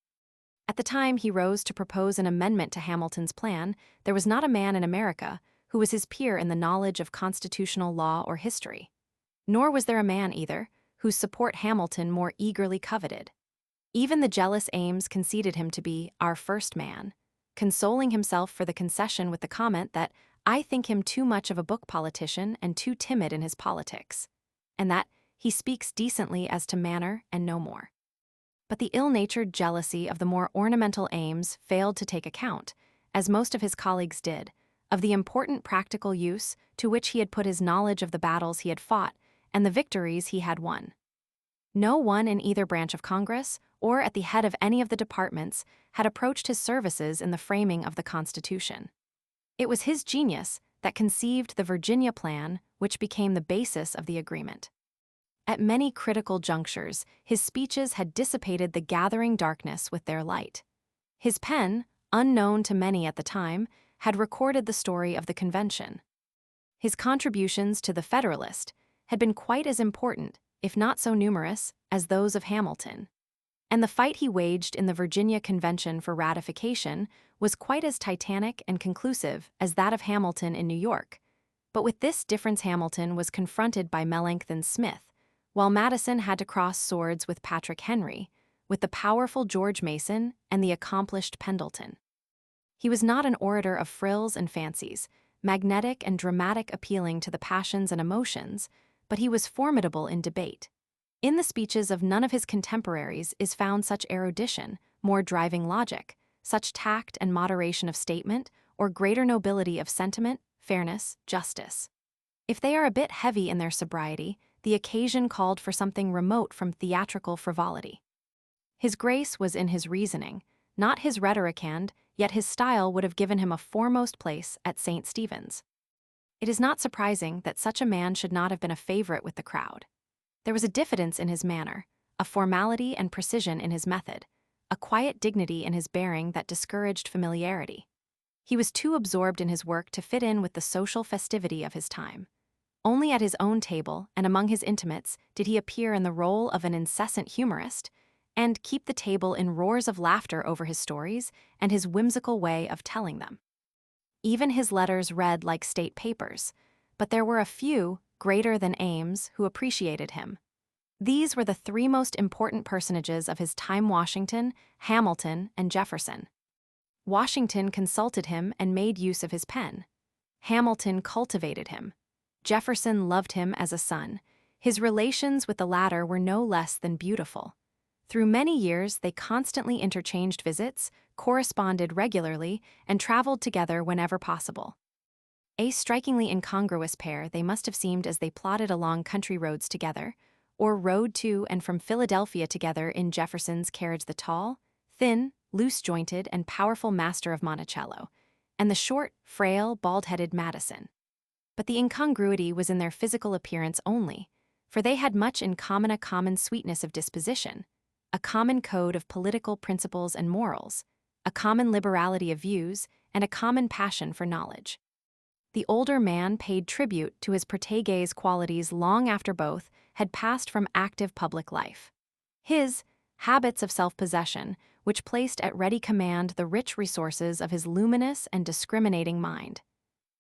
Speaker 1: At the time he rose to propose an amendment to Hamilton's plan, there was not a man in America who was his peer in the knowledge of constitutional law or history. Nor was there a man, either, whose support Hamilton more eagerly coveted. Even the jealous Ames conceded him to be our first man, consoling himself for the concession with the comment that I think him too much of a book politician and too timid in his politics, and that he speaks decently as to manner and no more. But the ill-natured jealousy of the more ornamental Ames failed to take account, as most of his colleagues did, of the important practical use to which he had put his knowledge of the battles he had fought and the victories he had won. No one in either branch of Congress or at the head of any of the departments had approached his services in the framing of the Constitution. It was his genius that conceived the Virginia Plan, which became the basis of the agreement. At many critical junctures, his speeches had dissipated the gathering darkness with their light. His pen, unknown to many at the time, had recorded the story of the convention. His contributions to the Federalist had been quite as important, if not so numerous, as those of Hamilton. And the fight he waged in the Virginia Convention for ratification was quite as titanic and conclusive as that of Hamilton in New York. But with this difference, Hamilton was confronted by Melancthon Smith, while Madison had to cross swords with Patrick Henry, with the powerful George Mason and the accomplished Pendleton. He was not an orator of frills and fancies, magnetic and dramatic, appealing to the passions and emotions, but he was formidable in debate. In the speeches of none of his contemporaries is found such erudition, more driving logic, such tact and moderation of statement, or greater nobility of sentiment, fairness, justice. If they are a bit heavy in their sobriety, the occasion called for something remote from theatrical frivolity. His grace was in his reasoning, not his rhetoric, and yet his style would have given him a foremost place at St. Stephen's. It is not surprising that such a man should not have been a favorite with the crowd. There was a diffidence in his manner, a formality and precision in his method, a quiet dignity in his bearing that discouraged familiarity. He was too absorbed in his work to fit in with the social festivity of his time. Only at his own table and among his intimates did he appear in the role of an incessant humorist and keep the table in roars of laughter over his stories and his whimsical way of telling them. Even his letters read like state papers, but there were a few, greater than Ames, who appreciated him. These were the three most important personages of his time: Washington, Hamilton, and Jefferson. Washington consulted him and made use of his pen. Hamilton cultivated him. Jefferson loved him as a son. His relations with the latter were no less than beautiful. Through many years, they constantly interchanged visits, corresponded regularly, and traveled together whenever possible. A strikingly incongruous pair they must have seemed as they plodded along country roads together, or rode to and from Philadelphia together in Jefferson's carriage, the tall, thin, loose-jointed, and powerful master of Monticello, and the short, frail, bald-headed Madison. But the incongruity was in their physical appearance only, for they had much in common: a common sweetness of disposition, a common code of political principles and morals, a common liberality of views, and a common passion for knowledge. The older man paid tribute to his protégé's qualities long after both had passed from active public life. His habits of self-possession, which placed at ready command the rich resources of his luminous and discriminating mind.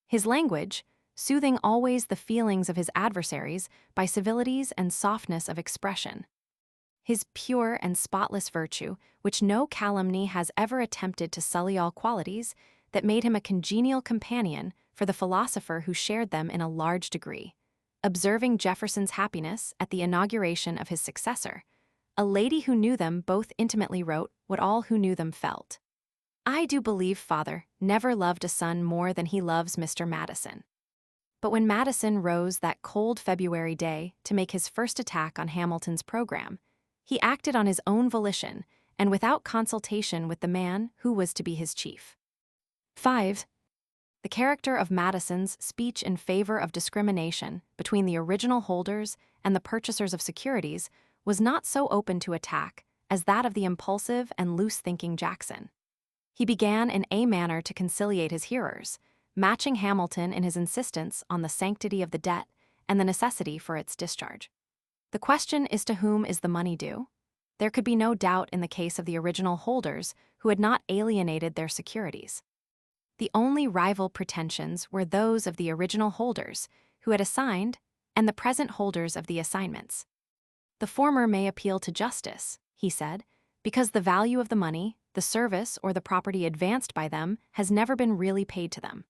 Speaker 1: His language, soothing always the feelings of his adversaries by civilities and softness of expression. His pure and spotless virtue, which no calumny has ever attempted to sully, all qualities that made him a congenial companion for the philosopher who shared them in a large degree. Observing Jefferson's happiness at the inauguration of his successor, a lady who knew them both intimately wrote what all who knew them felt. I do believe father never loved a son more than he loves Mr. Madison. But when Madison rose that cold February day to make his first attack on Hamilton's program, he acted on his own volition and without consultation with the man who was to be his chief. 5. The character of Madison's speech in favor of discrimination between the original holders and the purchasers of securities was not so open to attack as that of the impulsive and loose-thinking Jackson. He began in a manner to conciliate his hearers, matching Hamilton in his insistence on the sanctity of the debt and the necessity for its discharge. The question is, to whom is the money due? There could be no doubt in the case of the original holders who had not alienated their securities. The only rival pretensions were those of the original holders, who had assigned, and the present holders of the assignments. The former may appeal to justice, he said, because the value of the money, the service, or the property advanced by them has never been really paid to them.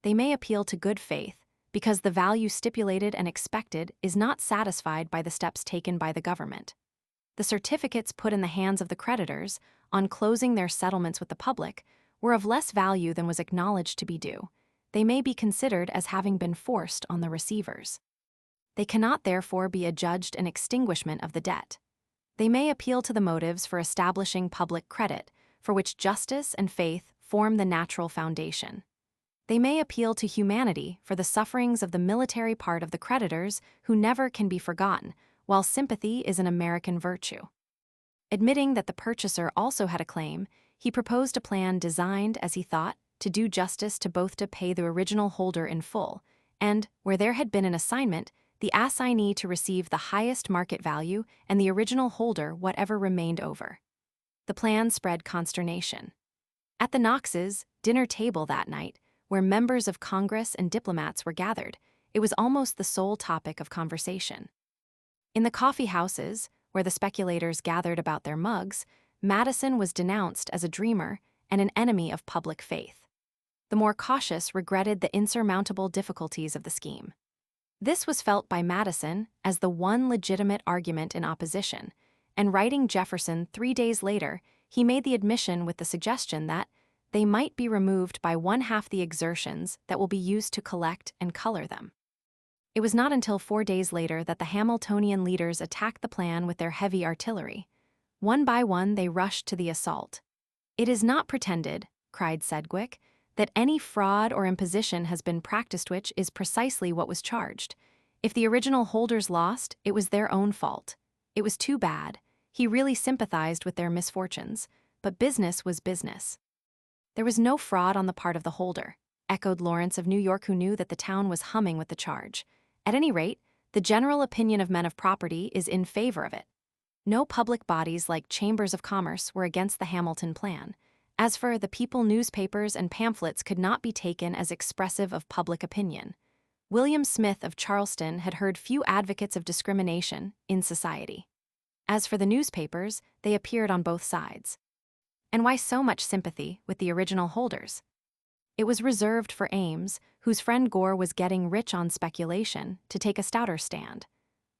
Speaker 1: They may appeal to good faith, because the value stipulated and expected is not satisfied by the steps taken by the government. The certificates put in the hands of the creditors, on closing their settlements with the public, were of less value than was acknowledged to be due. They may be considered as having been forced on the receivers. They cannot therefore be adjudged an extinguishment of the debt. They may appeal to the motives for establishing public credit, for which justice and faith form the natural foundation. They may appeal to humanity for the sufferings of the military part of the creditors who never can be forgotten, while sympathy is an American virtue. Admitting that the purchaser also had a claim, he proposed a plan designed, as he thought, to do justice to both to pay the original holder in full, and, where there had been an assignment, the assignee to receive the highest market value and the original holder whatever remained over. The plan spread consternation. At the Knoxes' dinner table that night, where members of Congress and diplomats were gathered, it was almost the sole topic of conversation. In the coffee houses, where the speculators gathered about their mugs, Madison was denounced as a dreamer and an enemy of public faith. The more cautious regretted the insurmountable difficulties of the scheme. This was felt by Madison as the one legitimate argument in opposition, and writing Jefferson 3 days later, he made the admission with the suggestion that they might be removed by one-half the exertions that will be used to collect and color them. It was not until 4 days later that the Hamiltonian leaders attacked the plan with their heavy artillery. One by one they rushed to the assault. "It is not pretended," cried Sedgwick, "that any fraud or imposition has been practiced, which is precisely what was charged. If the original holders lost, it was their own fault. It was too bad. He really sympathized with their misfortunes, but business was business." "There was no fraud on the part of the holder," echoed Lawrence of New York, who knew that the town was humming with the charge. "At any rate, the general opinion of men of property is in favor of it." No public bodies like chambers of commerce were against the Hamilton plan. As for the people, newspapers and pamphlets could not be taken as expressive of public opinion. William Smith of Charleston had heard few advocates of discrimination in society. As for the newspapers, they appeared on both sides. And why so much sympathy with the original holders? It was reserved for Ames, whose friend Gore was getting rich on speculation, to take a stouter stand.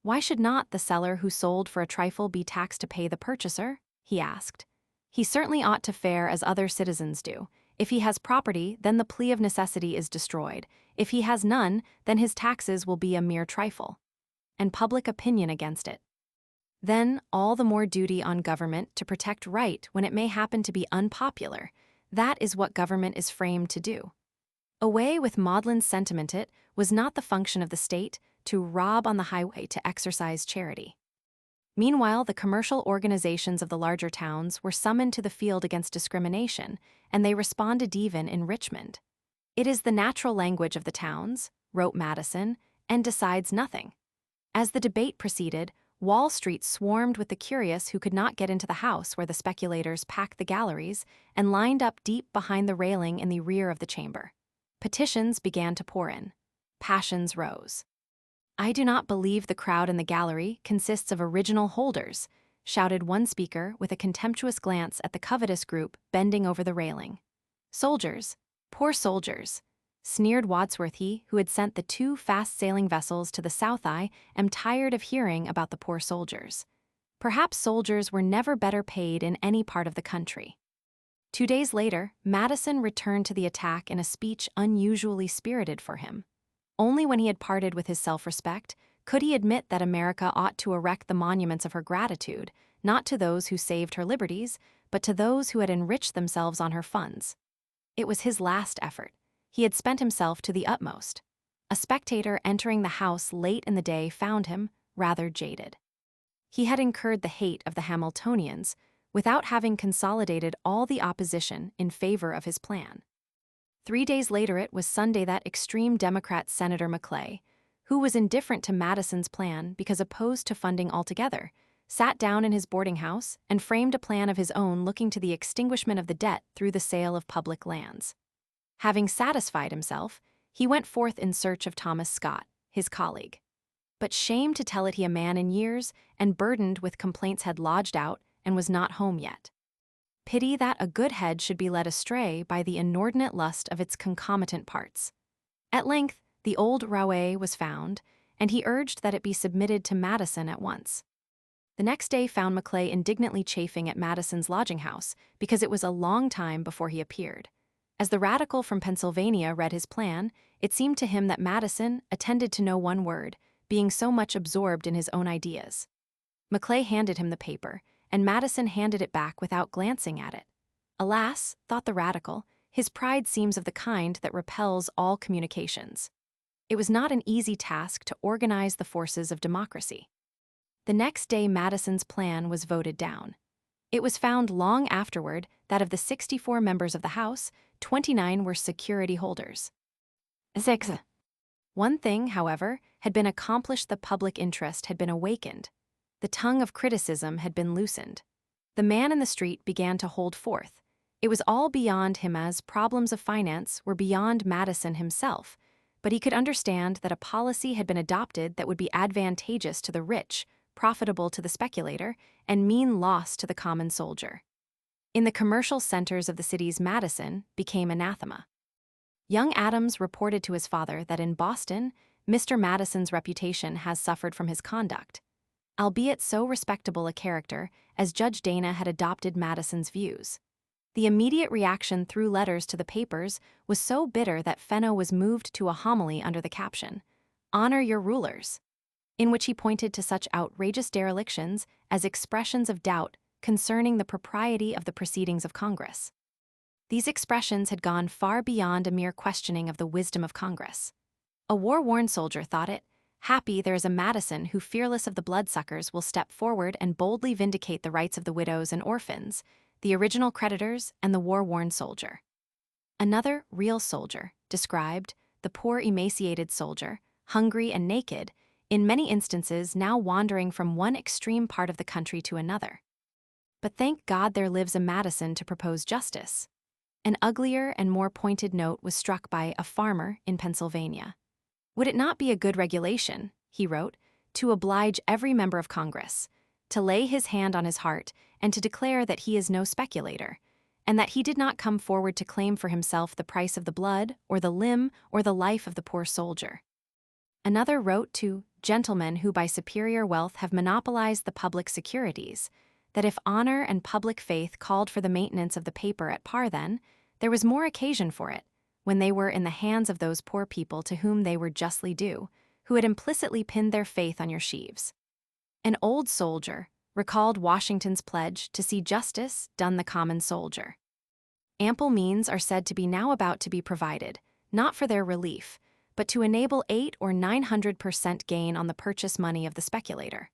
Speaker 1: Why should not the seller who sold for a trifle be taxed to pay the purchaser? He asked. He certainly ought to fare as other citizens do. If he has property, then the plea of necessity is destroyed. If he has none, then his taxes will be a mere trifle. And public opinion against it. Then all the more duty on government to protect right when it may happen to be unpopular. That is what government is framed to do. Away with maudlin sentiment, it was not the function of the state to rob on the highway to exercise charity. Meanwhile, the commercial organizations of the larger towns were summoned to the field against discrimination, and they responded even in Richmond. "It is the natural language of the towns," wrote Madison, "and decides nothing." As the debate proceeded, Wall Street swarmed with the curious who could not get into the house where the speculators packed the galleries and lined up deep behind the railing in the rear of the chamber. Petitions began to pour in. Passions rose. "I do not believe the crowd in the gallery consists of original holders," shouted one speaker with a contemptuous glance at the covetous group bending over the railing. "Soldiers, poor soldiers," sneered Wadsworth. "He who had sent the 2 fast-sailing vessels to the South. I am tired of hearing about the poor soldiers. Perhaps soldiers were never better paid in any part of the country." 2 days later, Madison returned to the attack in a speech unusually spirited for him. Only when he had parted with his self-respect could he admit that America ought to erect the monuments of her gratitude, not to those who saved her liberties, but to those who had enriched themselves on her funds. It was his last effort. He had spent himself to the utmost. A spectator entering the house late in the day found him rather jaded. He had incurred the hate of the Hamiltonians without having consolidated all the opposition in favor of his plan. 3 days later, it was Sunday, that extreme Democrat Senator Maclay, who was indifferent to Madison's plan because opposed to funding altogether, sat down in his boarding house and framed a plan of his own looking to the extinguishment of the debt through the sale of public lands. Having satisfied himself, he went forth in search of Thomas Scott, his colleague. But shame to tell it, he, a man in years, and burdened with complaints, had lodged out, and was not home yet. Pity that a good head should be led astray by the inordinate lust of its concomitant parts. At length, the old roué was found, and he urged that it be submitted to Madison at once. The next day found Maclay indignantly chafing at Madison's lodging-house, because it was a long time before he appeared. As the radical from Pennsylvania read his plan, it seemed to him that Madison attended to no one word, being so much absorbed in his own ideas. Maclay handed him the paper, and Madison handed it back without glancing at it. Alas, thought the radical, his pride seems of the kind that repels all communications. It was not an easy task to organize the forces of democracy. The next day Madison's plan was voted down. It was found long afterward that of the 64 members of the House, 29 were security holders. 6. One thing, however, had been accomplished: the public interest had been awakened. The tongue of criticism had been loosened. The man in the street began to hold forth. It was all beyond him, as problems of finance were beyond Madison himself, but he could understand that a policy had been adopted that would be advantageous to the rich, profitable to the speculator, and mean loss to the common soldier. In the commercial centers of the cities, Madison became anathema. Young Adams reported to his father that in Boston, Mr. Madison's reputation has suffered from his conduct. Albeit so respectable a character, as Judge Dana had adopted Madison's views. The immediate reaction through letters to the papers was so bitter that Fenno was moved to a homily under the caption, "Honor your rulers," in which he pointed to such outrageous derelictions as expressions of doubt concerning the propriety of the proceedings of Congress. These expressions had gone far beyond a mere questioning of the wisdom of Congress. A war-worn soldier thought it, "Happy there is a Madison who, fearless of the bloodsuckers, will step forward and boldly vindicate the rights of the widows and orphans, the original creditors, and the war-worn soldier." Another real soldier described the poor emaciated soldier, hungry and naked, in many instances now wandering from one extreme part of the country to another. But thank God there lives a Madison to propose justice. An uglier and more pointed note was struck by a farmer in Pennsylvania. "Would it not be a good regulation," he wrote, "to oblige every member of Congress, to lay his hand on his heart and to declare that he is no speculator, and that he did not come forward to claim for himself the price of the blood or the limb or the life of the poor soldier." Another wrote to "gentlemen who by superior wealth have monopolized the public securities, that if honor and public faith called for the maintenance of the paper at par, then there was more occasion for it, when they were in the hands of those poor people to whom they were justly due, who had implicitly pinned their faith on your sheaves." An old soldier recalled Washington's pledge to see justice done the common soldier. Ample means are said to be now about to be provided, not for their relief, but to enable 800 or 900% gain on the purchase money of the speculator.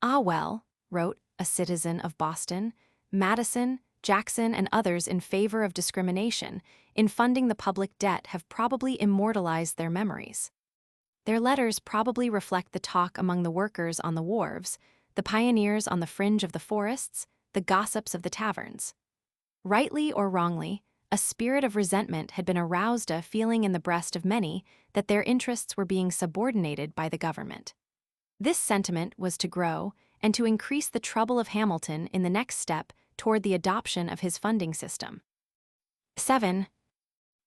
Speaker 1: "Ah well," wrote a citizen of Boston, "Madison, Jackson, and others in favor of discrimination in funding the public debt have probably immortalized their memories. Their letters probably reflect the talk among the workers on the wharves, the pioneers on the fringe of the forests, the gossips of the taverns." Rightly or wrongly, a spirit of resentment had been aroused, a feeling in the breast of many that their interests were being subordinated by the government. This sentiment was to grow and to increase the trouble of Hamilton in the next step toward the adoption of his funding system. 7.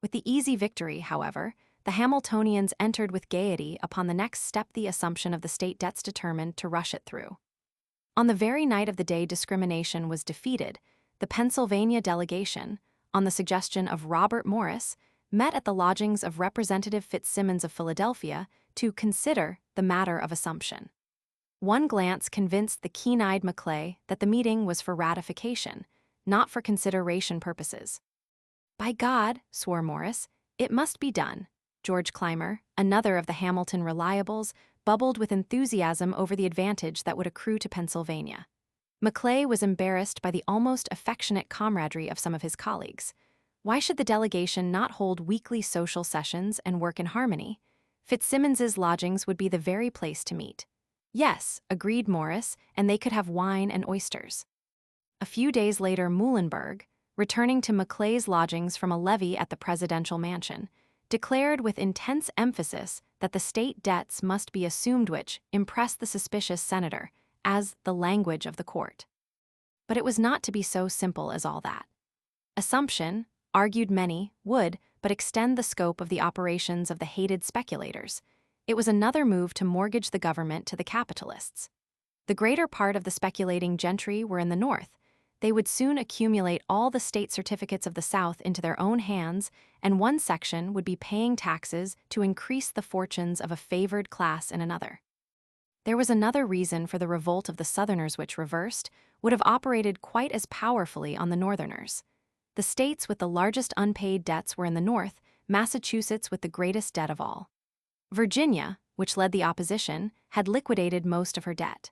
Speaker 1: With the easy victory, however, the Hamiltonians entered with gaiety upon the next step, the assumption of the state debts, determined to rush it through. On the very night of the day discrimination was defeated, the Pennsylvania delegation, on the suggestion of Robert Morris, met at the lodgings of Representative Fitzsimmons of Philadelphia to consider the matter of assumption. One glance convinced the keen-eyed Maclay that the meeting was for ratification, not for consideration purposes. "By God," swore Morris, "it must be done." George Clymer, another of the Hamilton reliables, bubbled with enthusiasm over the advantage that would accrue to Pennsylvania. Maclay was embarrassed by the almost affectionate camaraderie of some of his colleagues. Why should the delegation not hold weekly social sessions and work in harmony? Fitzsimmons's lodgings would be the very place to meet. Yes, agreed Morris, and they could have wine and oysters. A few days later, Muhlenberg, returning to Maclay's lodgings from a levee at the presidential mansion, declared with intense emphasis that the state debts must be assumed, which impressed the suspicious senator as the language of the court. But it was not to be so simple as all that. Assumption, argued many, would but extend the scope of the operations of the hated speculators. It was another move to mortgage the government to the capitalists. The greater part of the speculating gentry were in the North. They would soon accumulate all the state certificates of the South into their own hands, and one section would be paying taxes to increase the fortunes of a favored class in another. There was another reason for the revolt of the Southerners, which, reversed, would have operated quite as powerfully on the Northerners. The states with the largest unpaid debts were in the North, Massachusetts with the greatest debt of all. Virginia, which led the opposition, had liquidated most of her debt.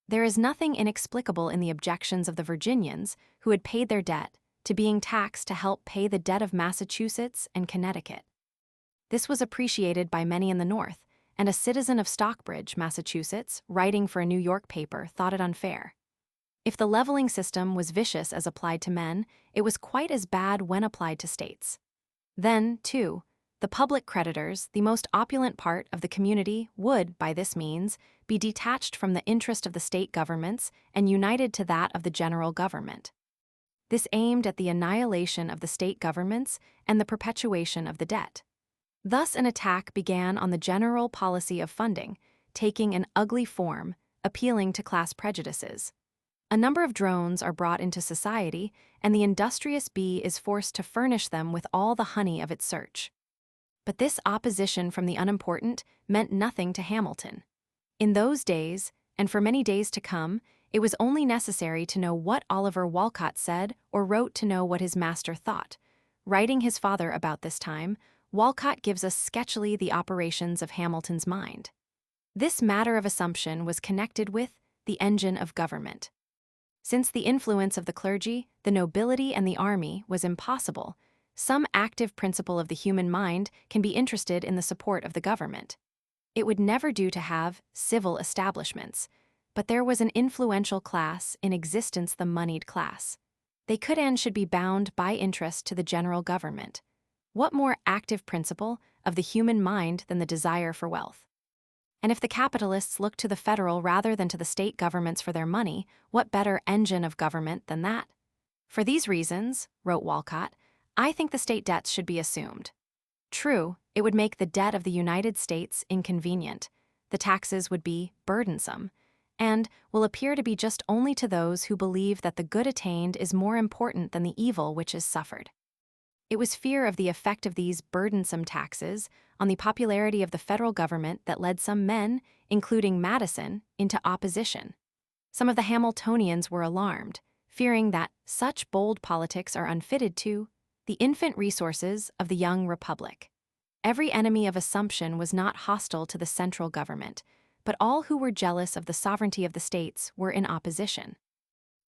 Speaker 1: There is nothing inexplicable in the objections of the Virginians, who had paid their debt, to being taxed to help pay the debt of Massachusetts and Connecticut. This was appreciated by many in the North, and a citizen of Stockbridge, Massachusetts, writing for a New York paper, thought it unfair. If the leveling system was vicious as applied to men, it was quite as bad when applied to states. Then, too, the public creditors, the most opulent part of the community, would, by this means, be detached from the interest of the state governments and united to that of the general government. This aimed at the annihilation of the state governments and the perpetuation of the debt. Thus an attack began on the general policy of funding, taking an ugly form, appealing to class prejudices. A number of drones are brought into society, and the industrious bee is forced to furnish them with all the honey of its search. But this opposition from the unimportant meant nothing to Hamilton. In those days, and for many days to come, it was only necessary to know what Oliver Wolcott said or wrote to know what his master thought. Writing his father about this time, Wolcott gives us sketchily the operations of Hamilton's mind. This matter of assumption was connected with the engine of government. Since the influence of the clergy, the nobility, and the army was impossible, some active principle of the human mind can be interested in the support of the government. It would never do to have civil establishments, but there was an influential class in existence, the moneyed class. They could and should be bound by interest to the general government. What more active principle of the human mind than the desire for wealth? And if the capitalists look to the federal rather than to the state governments for their money, what better engine of government than that? For these reasons, wrote Wolcott, I think the state debts should be assumed. True, it would make the debt of the United States inconvenient. The taxes would be burdensome, and will appear to be just only to those who believe that the good attained is more important than the evil which is suffered. It was fear of the effect of these burdensome taxes on the popularity of the federal government that led some men, including Madison, into opposition. Some of the Hamiltonians were alarmed, fearing that such bold politics are unfitted to the infant resources of the young republic. Every enemy of assumption was not hostile to the central government, but all who were jealous of the sovereignty of the states were in opposition.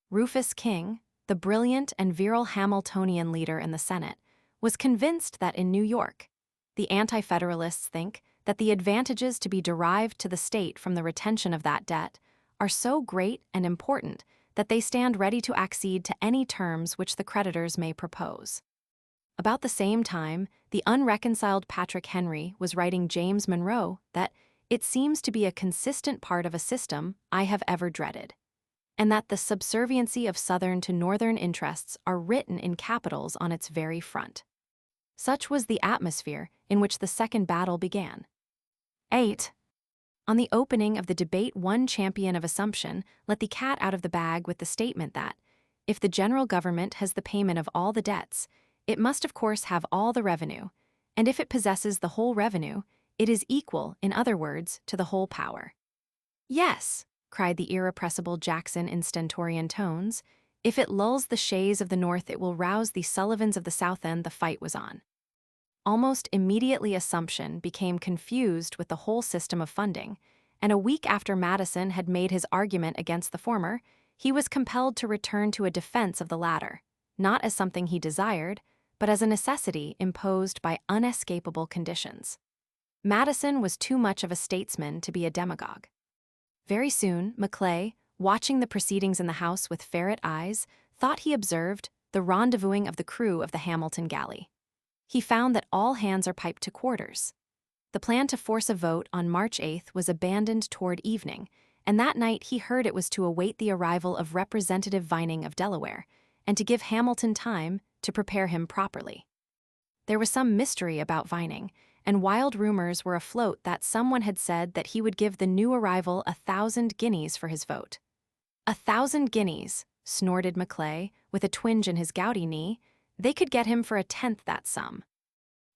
Speaker 1: Rufus King, the brilliant and virile Hamiltonian leader in the Senate, was convinced that in New York, the anti-federalists think that the advantages to be derived to the state from the retention of that debt are so great and important that they stand ready to accede to any terms which the creditors may propose. About the same time, the unreconciled Patrick Henry was writing James Monroe that it seems to be a consistent part of a system I have ever dreaded, and that the subserviency of Southern to Northern interests are written in capitals on its very front. Such was the atmosphere in which the second battle began. 8. On the opening of the debate, one champion of assumption let the cat out of the bag with the statement that, if the general government has the payment of all the debts, it must of course have all the revenue, and if it possesses the whole revenue, it is equal, in other words, to the whole power. Yes, cried the irrepressible Jackson in stentorian tones, if it lulls the Shays of the North, it will rouse the Sullivans of the South End. The fight was on. Almost immediately assumption became confused with the whole system of funding, and a week after Madison had made his argument against the former, he was compelled to return to a defense of the latter, not as something he desired, but as a necessity imposed by unescapable conditions. Madison was too much of a statesman to be a demagogue. Very soon, Maclay, watching the proceedings in the House with ferret eyes, thought he observed the rendezvousing of the crew of the Hamilton galley. He found that all hands are piped to quarters. The plan to force a vote on March 8th was abandoned toward evening, and that night he heard it was to await the arrival of Representative Vining of Delaware, and to give Hamilton time to prepare him properly. There was some mystery about Vining, and wild rumors were afloat that someone had said that he would give the new arrival 1,000 guineas for his vote. 1,000 guineas, snorted Maclay, with a twinge in his gouty knee. They could get him for a tenth that sum.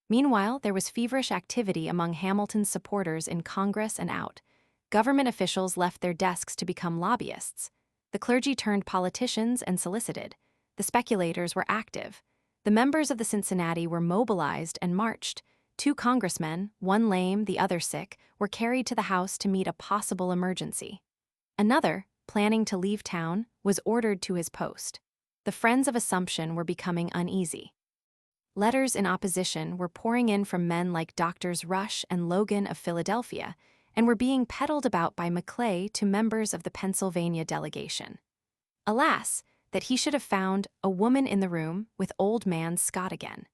Speaker 1: Meanwhile, there was feverish activity among Hamilton's supporters in Congress and out. Government officials left their desks to become lobbyists. The clergy turned politicians and solicited. The speculators were active. The members of the Cincinnati were mobilized and marched. 2 congressmen, one lame, the other sick, were carried to the House to meet a possible emergency. Another, planning to leave town, was ordered to his post. The friends of Assumption were becoming uneasy. Letters in opposition were pouring in from men like Doctors Rush and Logan of Philadelphia, and were being peddled about by Maclay to members of the Pennsylvania delegation. Alas, that he should have found a woman in the room with old man Scott again.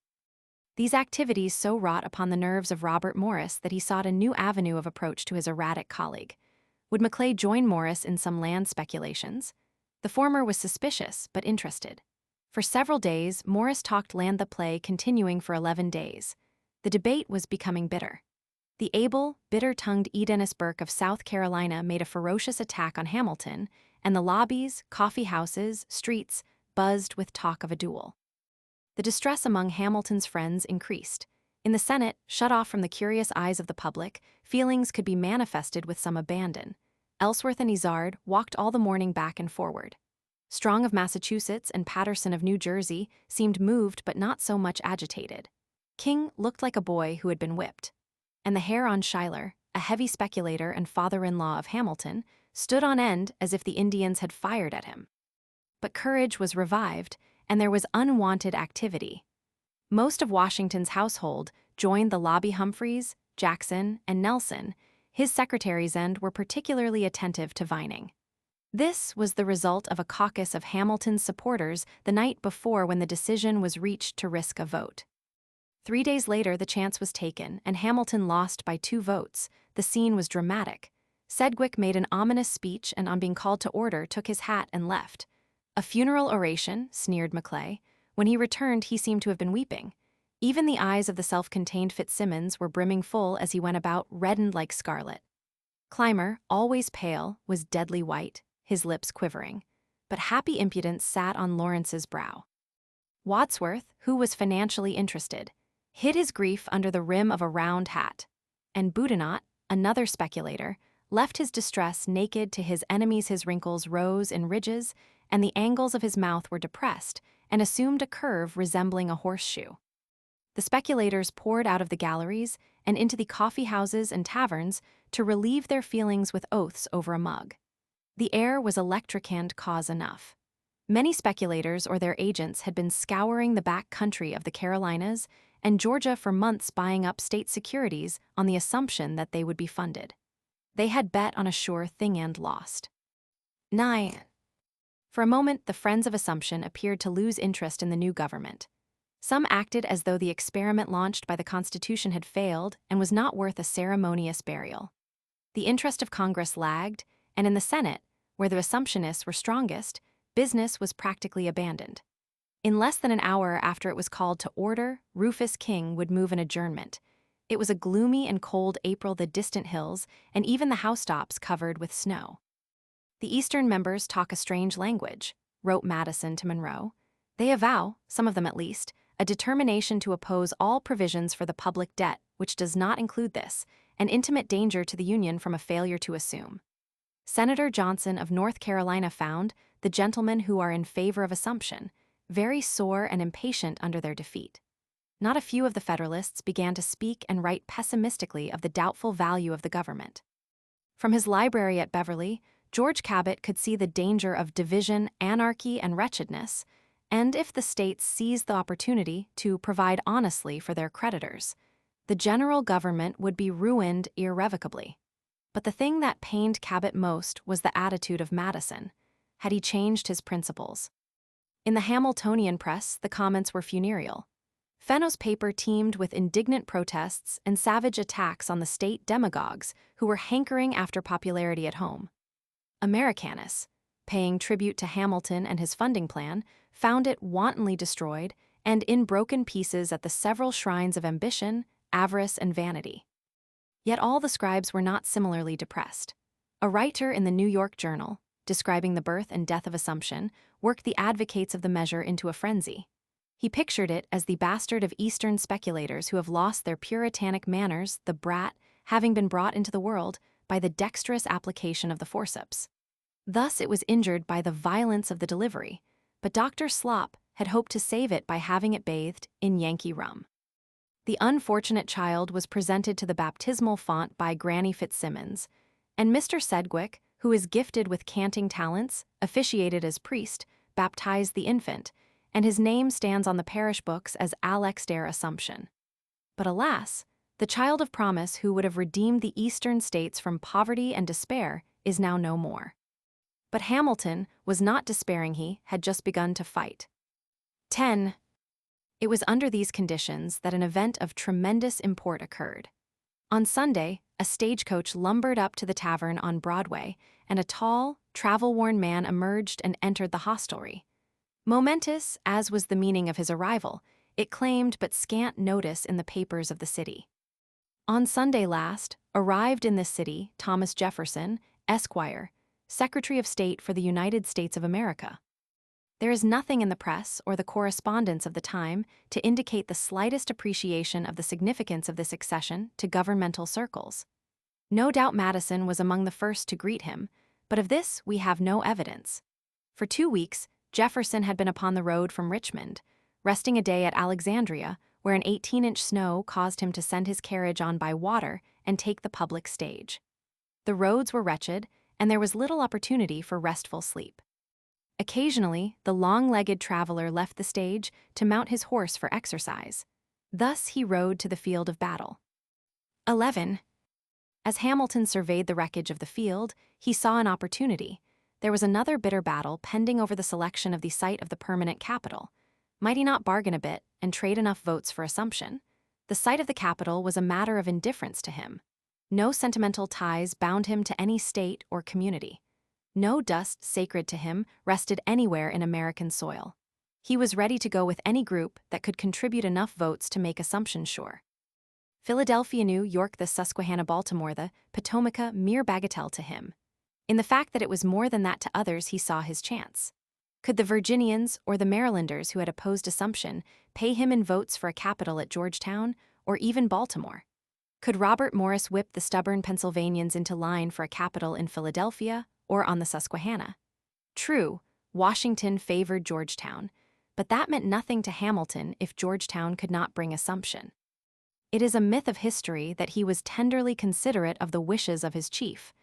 Speaker 1: These activities so wrought upon the nerves of Robert Morris that he sought a new avenue of approach to his erratic colleague. Would Maclay join Morris in some land speculations? The former was suspicious, but interested. For several days, Morris talked land, the play continuing for 11 days. The debate was becoming bitter. The able, bitter-tongued E. Dennis Burke of South Carolina made a ferocious attack on Hamilton, and the lobbies, coffee houses, streets buzzed with talk of a duel. The distress among Hamilton's friends increased. In the Senate, shut off from the curious eyes of the public, feelings could be manifested with some abandon. Ellsworth and Izard walked all the morning back and forward. Strong of Massachusetts and Patterson of New Jersey seemed moved but not so much agitated. King looked like a boy who had been whipped. And the hair on Schuyler, a heavy speculator and father-in-law of Hamilton, stood on end as if the Indians had fired at him. But courage was revived, and there was unwanted activity. Most of Washington's household joined the lobby. Humphreys, Jackson, and Nelson, his secretaries, and were particularly attentive to Vining. This was the result of a caucus of Hamilton's supporters the night before when the decision was reached to risk a vote. 3 days later, the chance was taken, and Hamilton lost by 2 votes. The scene was dramatic. Sedgwick made an ominous speech and, on being called to order, took his hat and left. A funeral oration, sneered Maclay. When he returned, he seemed to have been weeping. Even the eyes of the self-contained Fitzsimmons were brimming full as he went about, reddened like scarlet. Clymer, always pale, was deadly white, his lips quivering. But happy impudence sat on Lawrence's brow. Wadsworth, who was financially interested, hid his grief under the rim of a round hat. And Boudinot, another speculator, left his distress naked to his enemies. His wrinkles rose in ridges, and the angles of his mouth were depressed and assumed a curve resembling a horseshoe. The speculators poured out of the galleries and into the coffee houses and taverns to relieve their feelings with oaths over a mug. The air was electricant cause enough. Many speculators or their agents had been scouring the back country of the Carolinas and Georgia for months, buying up state securities on the assumption that they would be funded. They had bet on a sure thing and lost. 9. For a moment, the friends of Assumption appeared to lose interest in the new government. Some acted as though the experiment launched by the Constitution had failed and was not worth a ceremonious burial. The interest of Congress lagged, and in the Senate, where the Assumptionists were strongest, business was practically abandoned. In less than an hour after it was called to order, Rufus King would move an adjournment. It was a gloomy and cold April, the distant hills, and even the housetops covered with snow. The Eastern members talk a strange language, wrote Madison to Monroe. They avow, some of them at least, a determination to oppose all provisions for the public debt, which does not include this, an intimate danger to the Union from a failure to assume. Senator Johnson of North Carolina found the gentlemen who are in favor of assumption very sore and impatient under their defeat. Not a few of the Federalists began to speak and write pessimistically of the doubtful value of the government. From his library at Beverly, George Cabot could see the danger of division, anarchy, and wretchedness, and if the states seized the opportunity to provide honestly for their creditors, the general government would be ruined irrevocably. But the thing that pained Cabot most was the attitude of Madison. Had he changed his principles? In the Hamiltonian press, the comments were funereal. Fenno's paper teemed with indignant protests and savage attacks on the state demagogues who were hankering after popularity at home. Americanus, paying tribute to Hamilton and his funding plan, found it wantonly destroyed and in broken pieces at the several shrines of ambition, avarice, and vanity. Yet all the scribes were not similarly depressed. A writer in the New York Journal, describing the birth and death of Assumption, worked the advocates of the measure into a frenzy. He pictured it as the bastard of Eastern speculators who have lost their puritanic manners, the brat, having been brought into the world by the dexterous application of the forceps. Thus it was injured by the violence of the delivery, but Dr. Slop had hoped to save it by having it bathed in Yankee rum. The unfortunate child was presented to the baptismal font by Granny Fitzsimmons, and Mr. Sedgwick, who is gifted with canting talents, officiated as priest, baptized the infant, and his name stands on the parish books as Alex der Assumption. But alas, the child of promise who would have redeemed the Eastern states from poverty and despair is now no more. But Hamilton was not despairing. He had just begun to fight. 10. It was under these conditions that an event of tremendous import occurred. On Sunday, a stagecoach lumbered up to the tavern on Broadway, and a tall, travel-worn man emerged and entered the hostelry. Momentous as was the meaning of his arrival, it claimed but scant notice in the papers of the city. On Sunday last, arrived in this city Thomas Jefferson, Esquire, Secretary of State for the United States of America. There is nothing in the press or the correspondence of the time to indicate the slightest appreciation of the significance of this accession to governmental circles. No doubt Madison was among the first to greet him, but of this we have no evidence. For 2 weeks, Jefferson had been upon the road from Richmond, resting a day at Alexandria, where an 18-inch snow caused him to send his carriage on by water and take the public stage. The roads were wretched, and there was little opportunity for restful sleep. Occasionally, the long-legged traveler left the stage to mount his horse for exercise. Thus he rode to the field of battle. 11. As Hamilton surveyed the wreckage of the field, he saw an opportunity. There was another bitter battle pending over the selection of the site of the permanent capital. Might he not bargain a bit and trade enough votes for Assumption? The site of the capital was a matter of indifference to him. No sentimental ties bound him to any state or community. No dust sacred to him rested anywhere in American soil. He was ready to go with any group that could contribute enough votes to make Assumption sure. Philadelphia, New York, the Susquehanna, Baltimore, the Potomac, mere bagatelle to him. In the fact that it was more than that to others, he saw his chance. Could the Virginians or the Marylanders who had opposed Assumption pay him in votes for a capital at Georgetown or even Baltimore? Could Robert Morris whip the stubborn Pennsylvanians into line for a capital in Philadelphia or on the Susquehanna? True, Washington favored Georgetown, but that meant nothing to Hamilton if Georgetown could not bring Assumption. It is a myth of history that he was tenderly considerate of the wishes of his chief.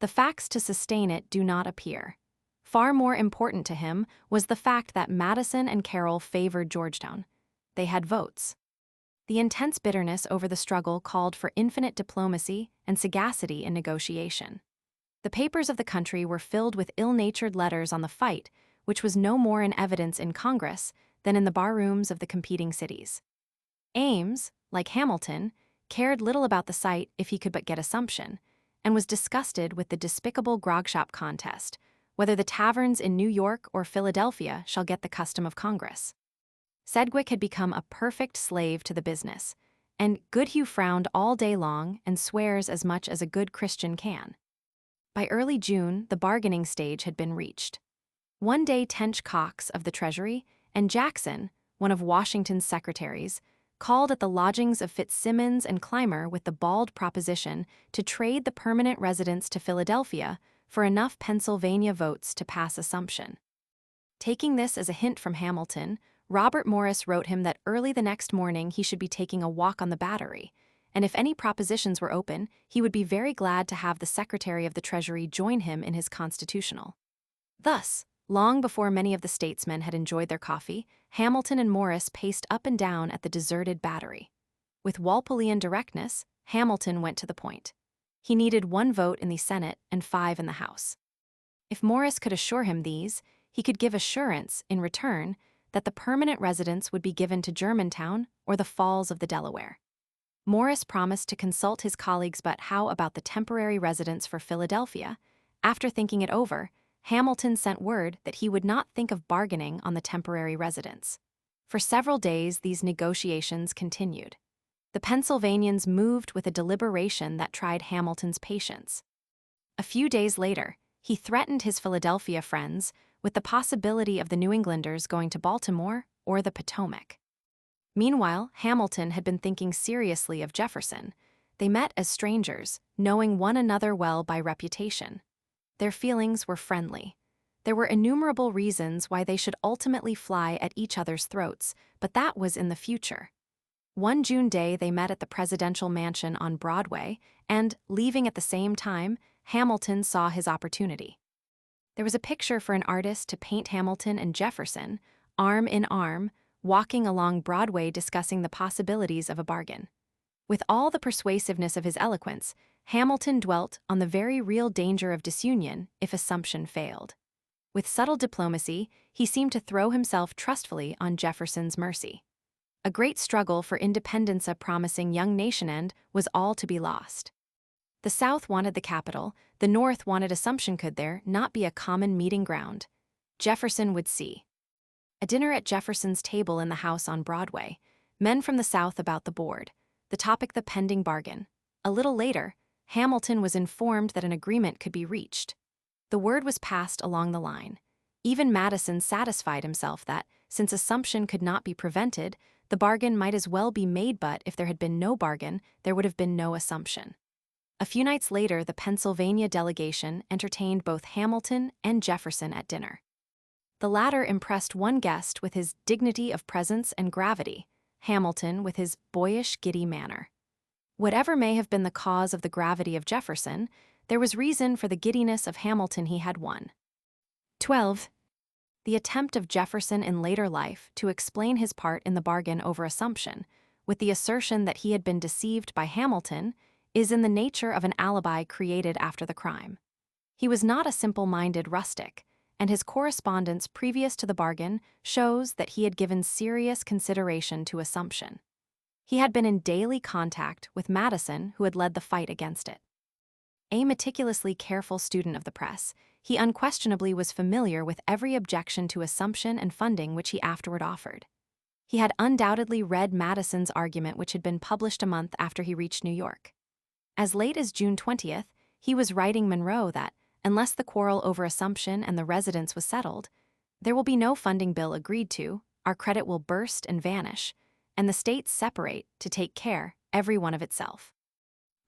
Speaker 1: The facts to sustain it do not appear. Far more important to him was the fact that Madison and Carroll favored Georgetown. They had votes. The intense bitterness over the struggle called for infinite diplomacy and sagacity in negotiation. The papers of the country were filled with ill-natured letters on the fight, which was no more in evidence in Congress than in the barrooms of the competing cities. Ames, like Hamilton, cared little about the site if he could but get Assumption, and was disgusted with the despicable grog-shop contest, whether the taverns in New York or Philadelphia shall get the custom of Congress. Sedgwick had become a perfect slave to the business, and Goodhue frowned all day long and swears as much as a good Christian can. By early June, the bargaining stage had been reached. One day Tench Cox of the Treasury and Jackson, one of Washington's secretaries, called at the lodgings of Fitzsimmons and Clymer with the bald proposition to trade the permanent residents to Philadelphia for enough Pennsylvania votes to pass Assumption. Taking this as a hint from Hamilton, Robert Morris wrote him that early the next morning he should be taking a walk on the Battery, and if any propositions were open, he would be very glad to have the Secretary of the Treasury join him in his constitutional. Thus, long before many of the statesmen had enjoyed their coffee, Hamilton and Morris paced up and down at the deserted Battery. With Walpolean directness, Hamilton went to the point. He needed 1 vote in the Senate and 5 in the House. If Morris could assure him these, he could give assurance, in return, that the permanent residence would be given to Germantown or the Falls of the Delaware. Morris promised to consult his colleagues, but how about the temporary residence for Philadelphia? After thinking it over, Hamilton sent word that he would not think of bargaining on the temporary residence. For several days, these negotiations continued. The Pennsylvanians moved with a deliberation that tried Hamilton's patience. A few days later, he threatened his Philadelphia friends with the possibility of the New Englanders going to Baltimore or the Potomac. Meanwhile, Hamilton had been thinking seriously of Jefferson. They met as strangers, knowing one another well by reputation. Their feelings were friendly. There were innumerable reasons why they should ultimately fly at each other's throats, but that was in the future. One June day, they met at the presidential mansion on Broadway, and, leaving at the same time, Hamilton saw his opportunity. There was a picture for an artist to paint Hamilton and Jefferson, arm in arm, walking along Broadway discussing the possibilities of a bargain. With all the persuasiveness of his eloquence, Hamilton dwelt on the very real danger of disunion if assumption failed. With subtle diplomacy, he seemed to throw himself trustfully on Jefferson's mercy. A great struggle for independence, a promising young nation, and was all to be lost. The South wanted the capital, the North wanted assumption. Could there not be a common meeting ground? Jefferson would see. A dinner at Jefferson's table in the house on Broadway, men from the South about the board, the topic the pending bargain. A little later, Hamilton was informed that an agreement could be reached. The word was passed along the line. Even Madison satisfied himself that, since assumption could not be prevented, the bargain might as well be made, but if there had been no bargain, there would have been no assumption. A few nights later, the Pennsylvania delegation entertained both Hamilton and Jefferson at dinner. The latter impressed one guest with his dignity of presence and gravity, Hamilton with his boyish, giddy manner. Whatever may have been the cause of the gravity of Jefferson, there was reason for the giddiness of Hamilton. He had won. 12. The attempt of Jefferson in later life to explain his part in the bargain over assumption, with the assertion that he had been deceived by Hamilton, is in the nature of an alibi created after the crime. He was not a simple-minded rustic, and his correspondence previous to the bargain shows that he had given serious consideration to assumption. He had been in daily contact with Madison, who had led the fight against it. A meticulously careful student of the press, he unquestionably was familiar with every objection to assumption and funding which he afterward offered. He had undoubtedly read Madison's argument, which had been published a month after he reached New York. As late as June 20th, he was writing Monroe that, unless the quarrel over assumption and the residence was settled, there will be no funding bill agreed to, our credit will burst and vanish, and the states separate to take care, every one of itself.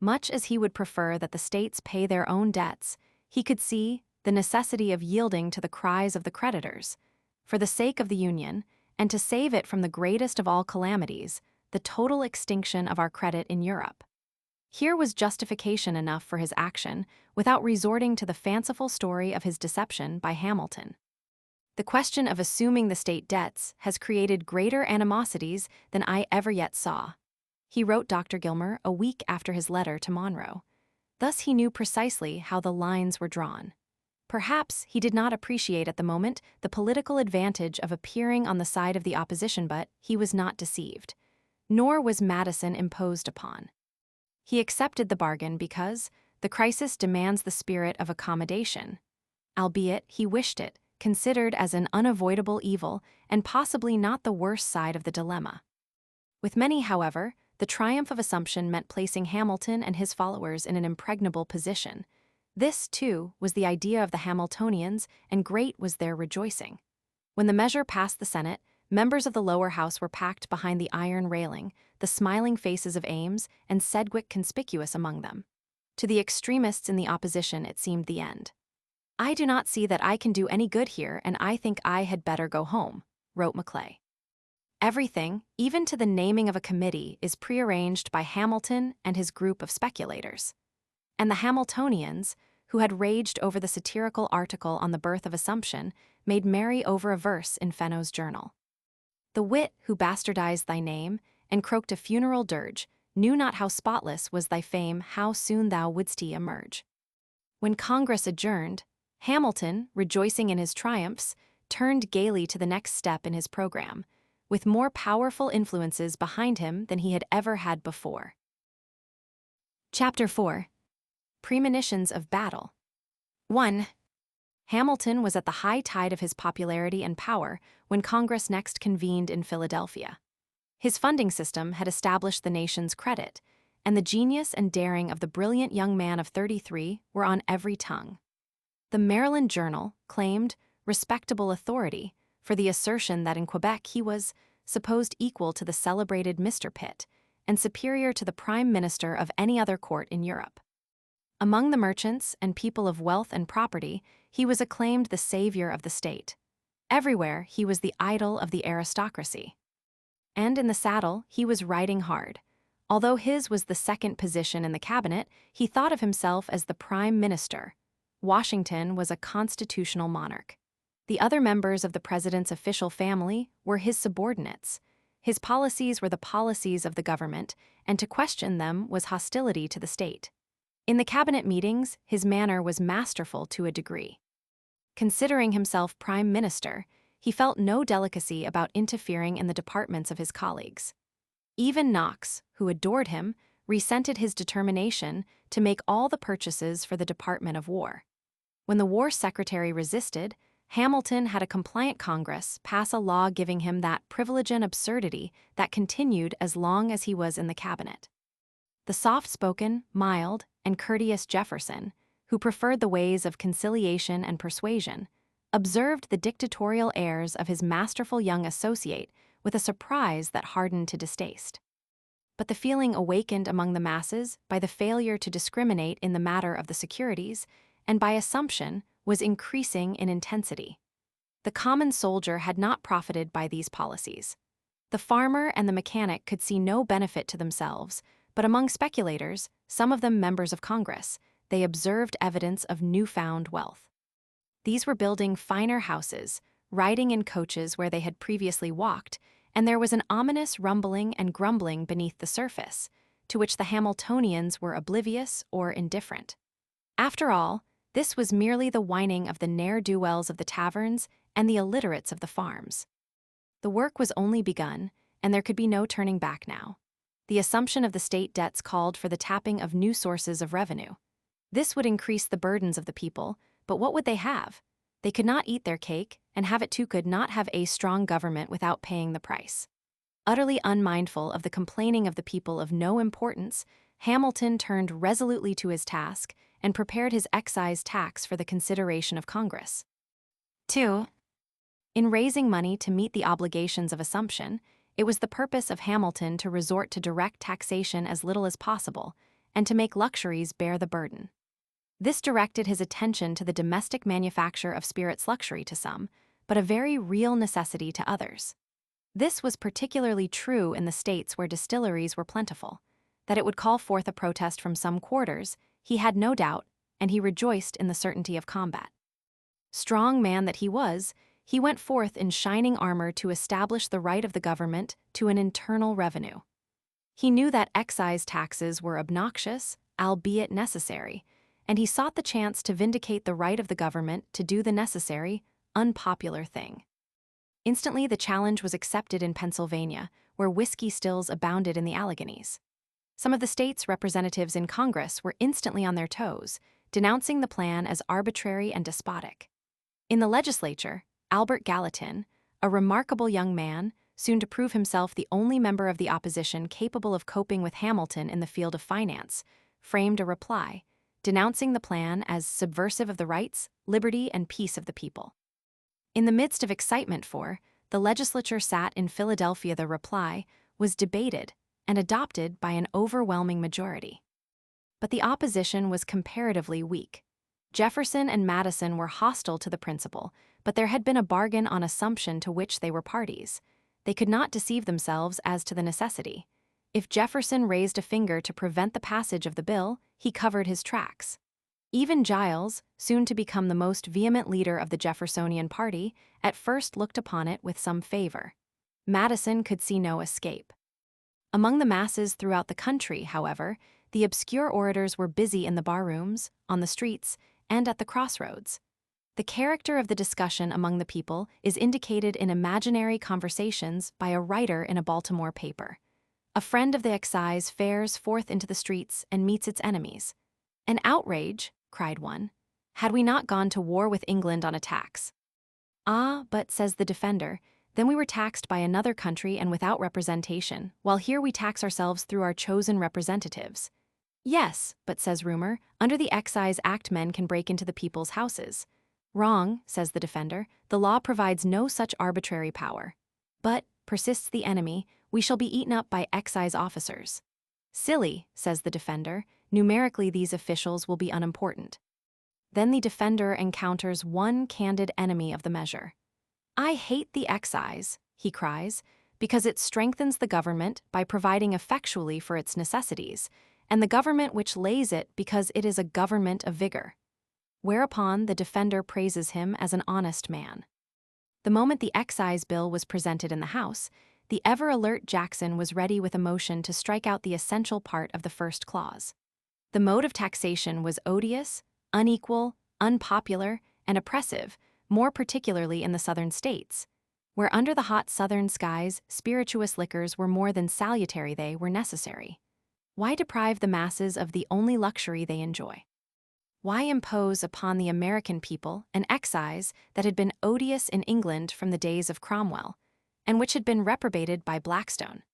Speaker 1: Much as he would prefer that the states pay their own debts, he could see the necessity of yielding to the cries of the creditors, for the sake of the Union, and to save it from the greatest of all calamities, the total extinction of our credit in Europe. Here was justification enough for his action, without resorting to the fanciful story of his deception by Hamilton. The question of assuming the state debts has created greater animosities than I ever yet saw. He wrote Dr. Gilmer a week after his letter to Monroe. Thus he knew precisely how the lines were drawn. Perhaps he did not appreciate at the moment the political advantage of appearing on the side of the opposition, but he was not deceived. Nor was Madison imposed upon. He accepted the bargain because the crisis demands the spirit of accommodation. Albeit he wished it, considered as an unavoidable evil and possibly not the worst side of the dilemma. With many, however, the triumph of assumption meant placing Hamilton and his followers in an impregnable position. This, too, was the idea of the Hamiltonians, and great was their rejoicing. When the measure passed the Senate, members of the lower house were packed behind the iron railing, the smiling faces of Ames and Sedgwick conspicuous among them. To the extremists in the opposition, it seemed the end. "I do not see that I can do any good here, and I think I had better go home," wrote Maclay. Everything, even to the naming of a committee, is prearranged by Hamilton and his group of speculators. And the Hamiltonians, who had raged over the satirical article on the birth of assumption, made merry over a verse in Fenno's journal. "The wit who bastardized thy name, and croaked a funeral dirge, knew not how spotless was thy fame, how soon thou wouldst emerge." When Congress adjourned, Hamilton, rejoicing in his triumphs, turned gaily to the next step in his program, with more powerful influences behind him than he had ever had before. Chapter 4. Premonitions of Battle. 1. Hamilton was at the high tide of his popularity and power when Congress next convened in Philadelphia. His funding system had established the nation's credit, and the genius and daring of the brilliant young man of 33 were on every tongue. The Maryland Journal claimed respectable authority for the assertion that in Quebec he was supposed equal to the celebrated Mr. Pitt and superior to the Prime Minister of any other court in Europe. Among the merchants and people of wealth and property, he was acclaimed the savior of the state. Everywhere, he was the idol of the aristocracy. And in the saddle, he was riding hard. Although his was the second position in the cabinet, he thought of himself as the prime minister. Washington was a constitutional monarch. The other members of the president's official family were his subordinates. His policies were the policies of the government, and to question them was hostility to the state. In the cabinet meetings, his manner was masterful to a degree. Considering himself prime minister, he felt no delicacy about interfering in the departments of his colleagues. Even Knox, who adored him, resented his determination to make all the purchases for the Department of War. When the War Secretary resisted, Hamilton had a compliant Congress pass a law giving him that privilege and absurdity that continued as long as he was in the cabinet. The soft-spoken, mild, and courteous Jefferson, who preferred the ways of conciliation and persuasion, observed the dictatorial airs of his masterful young associate with a surprise that hardened to distaste. But the feeling awakened among the masses by the failure to discriminate in the matter of the securities, and by assumption, was increasing in intensity. The common soldier had not profited by these policies. The farmer and the mechanic could see no benefit to themselves, but among speculators, some of them members of Congress, they observed evidence of newfound wealth. These were building finer houses, riding in coaches where they had previously walked, and there was an ominous rumbling and grumbling beneath the surface, to which the Hamiltonians were oblivious or indifferent. After all, this was merely the whining of the ne'er-do-wells of the taverns and the illiterates of the farms. The work was only begun, and there could be no turning back now. The assumption of the state debts called for the tapping of new sources of revenue. This would increase the burdens of the people, but what would they have? They could not eat their cake, and have it too could not have a strong government without paying the price. Utterly unmindful of the complaining of the people of no importance, Hamilton turned resolutely to his task and prepared his excise tax for the consideration of Congress. 2. In raising money to meet the obligations of assumption, it was the purpose of Hamilton to resort to direct taxation as little as possible, and to make luxuries bear the burden. This directed his attention to the domestic manufacture of spirits, luxury to some, but a very real necessity to others. This was particularly true in the states where distilleries were plentiful. That it would call forth a protest from some quarters, he had no doubt, and he rejoiced in the certainty of combat. Strong man that he was, he went forth in shining armor to establish the right of the government to an internal revenue. He knew that excise taxes were obnoxious, albeit necessary, and he sought the chance to vindicate the right of the government to do the necessary, unpopular thing. Instantly, the challenge was accepted in Pennsylvania, where whiskey stills abounded in the Alleghanies. Some of the state's representatives in Congress were instantly on their toes, denouncing the plan as arbitrary and despotic. In the legislature, Albert Gallatin, a remarkable young man, soon to prove himself the only member of the opposition capable of coping with Hamilton in the field of finance, framed a reply, denouncing the plan as subversive of the rights, liberty, and peace of the people. In the midst of excitement the legislature sat in Philadelphia, the reply was debated and adopted by an overwhelming majority. But the opposition was comparatively weak. Jefferson and Madison were hostile to the principle, but there had been a bargain on assumption to which they were parties. They could not deceive themselves as to the necessity. If Jefferson raised a finger to prevent the passage of the bill, he covered his tracks. Even Giles, soon to become the most vehement leader of the Jeffersonian party, at first looked upon it with some favor. Madison could see no escape. Among the masses throughout the country, however, the obscure orators were busy in the barrooms, on the streets, and at the crossroads. The character of the discussion among the people is indicated in imaginary conversations by a writer in a Baltimore paper. A friend of the excise fares forth into the streets and meets its enemies. "An outrage," cried one. "Had we not gone to war with England on a tax?" "Ah, but," says the defender, "then we were taxed by another country and without representation, while here we tax ourselves through our chosen representatives." "Yes, but," says rumor, "under the Excise Act men can break into the people's houses." "Wrong," says the defender, "the law provides no such arbitrary power." "But," persists the enemy, "we shall be eaten up by excise officers." "Silly," says the defender, "numerically these officials will be unimportant." Then the defender encounters one candid enemy of the measure. "I hate the excise," he cries, "because it strengthens the government by providing effectually for its necessities, and the government which lays it because it is a government of vigor." Whereupon the defender praises him as an honest man. The moment the excise bill was presented in the House, the ever-alert Jackson was ready with emotion to strike out the essential part of the first clause. The mode of taxation was odious, unequal, unpopular, and oppressive, more particularly in the southern states, where under the hot southern skies spirituous liquors were more than salutary, they were necessary. Why deprive the masses of the only luxury they enjoy? Why impose upon the American people an excise that had been odious in England from the days of Cromwell, and which had been reprobated by Blackstone?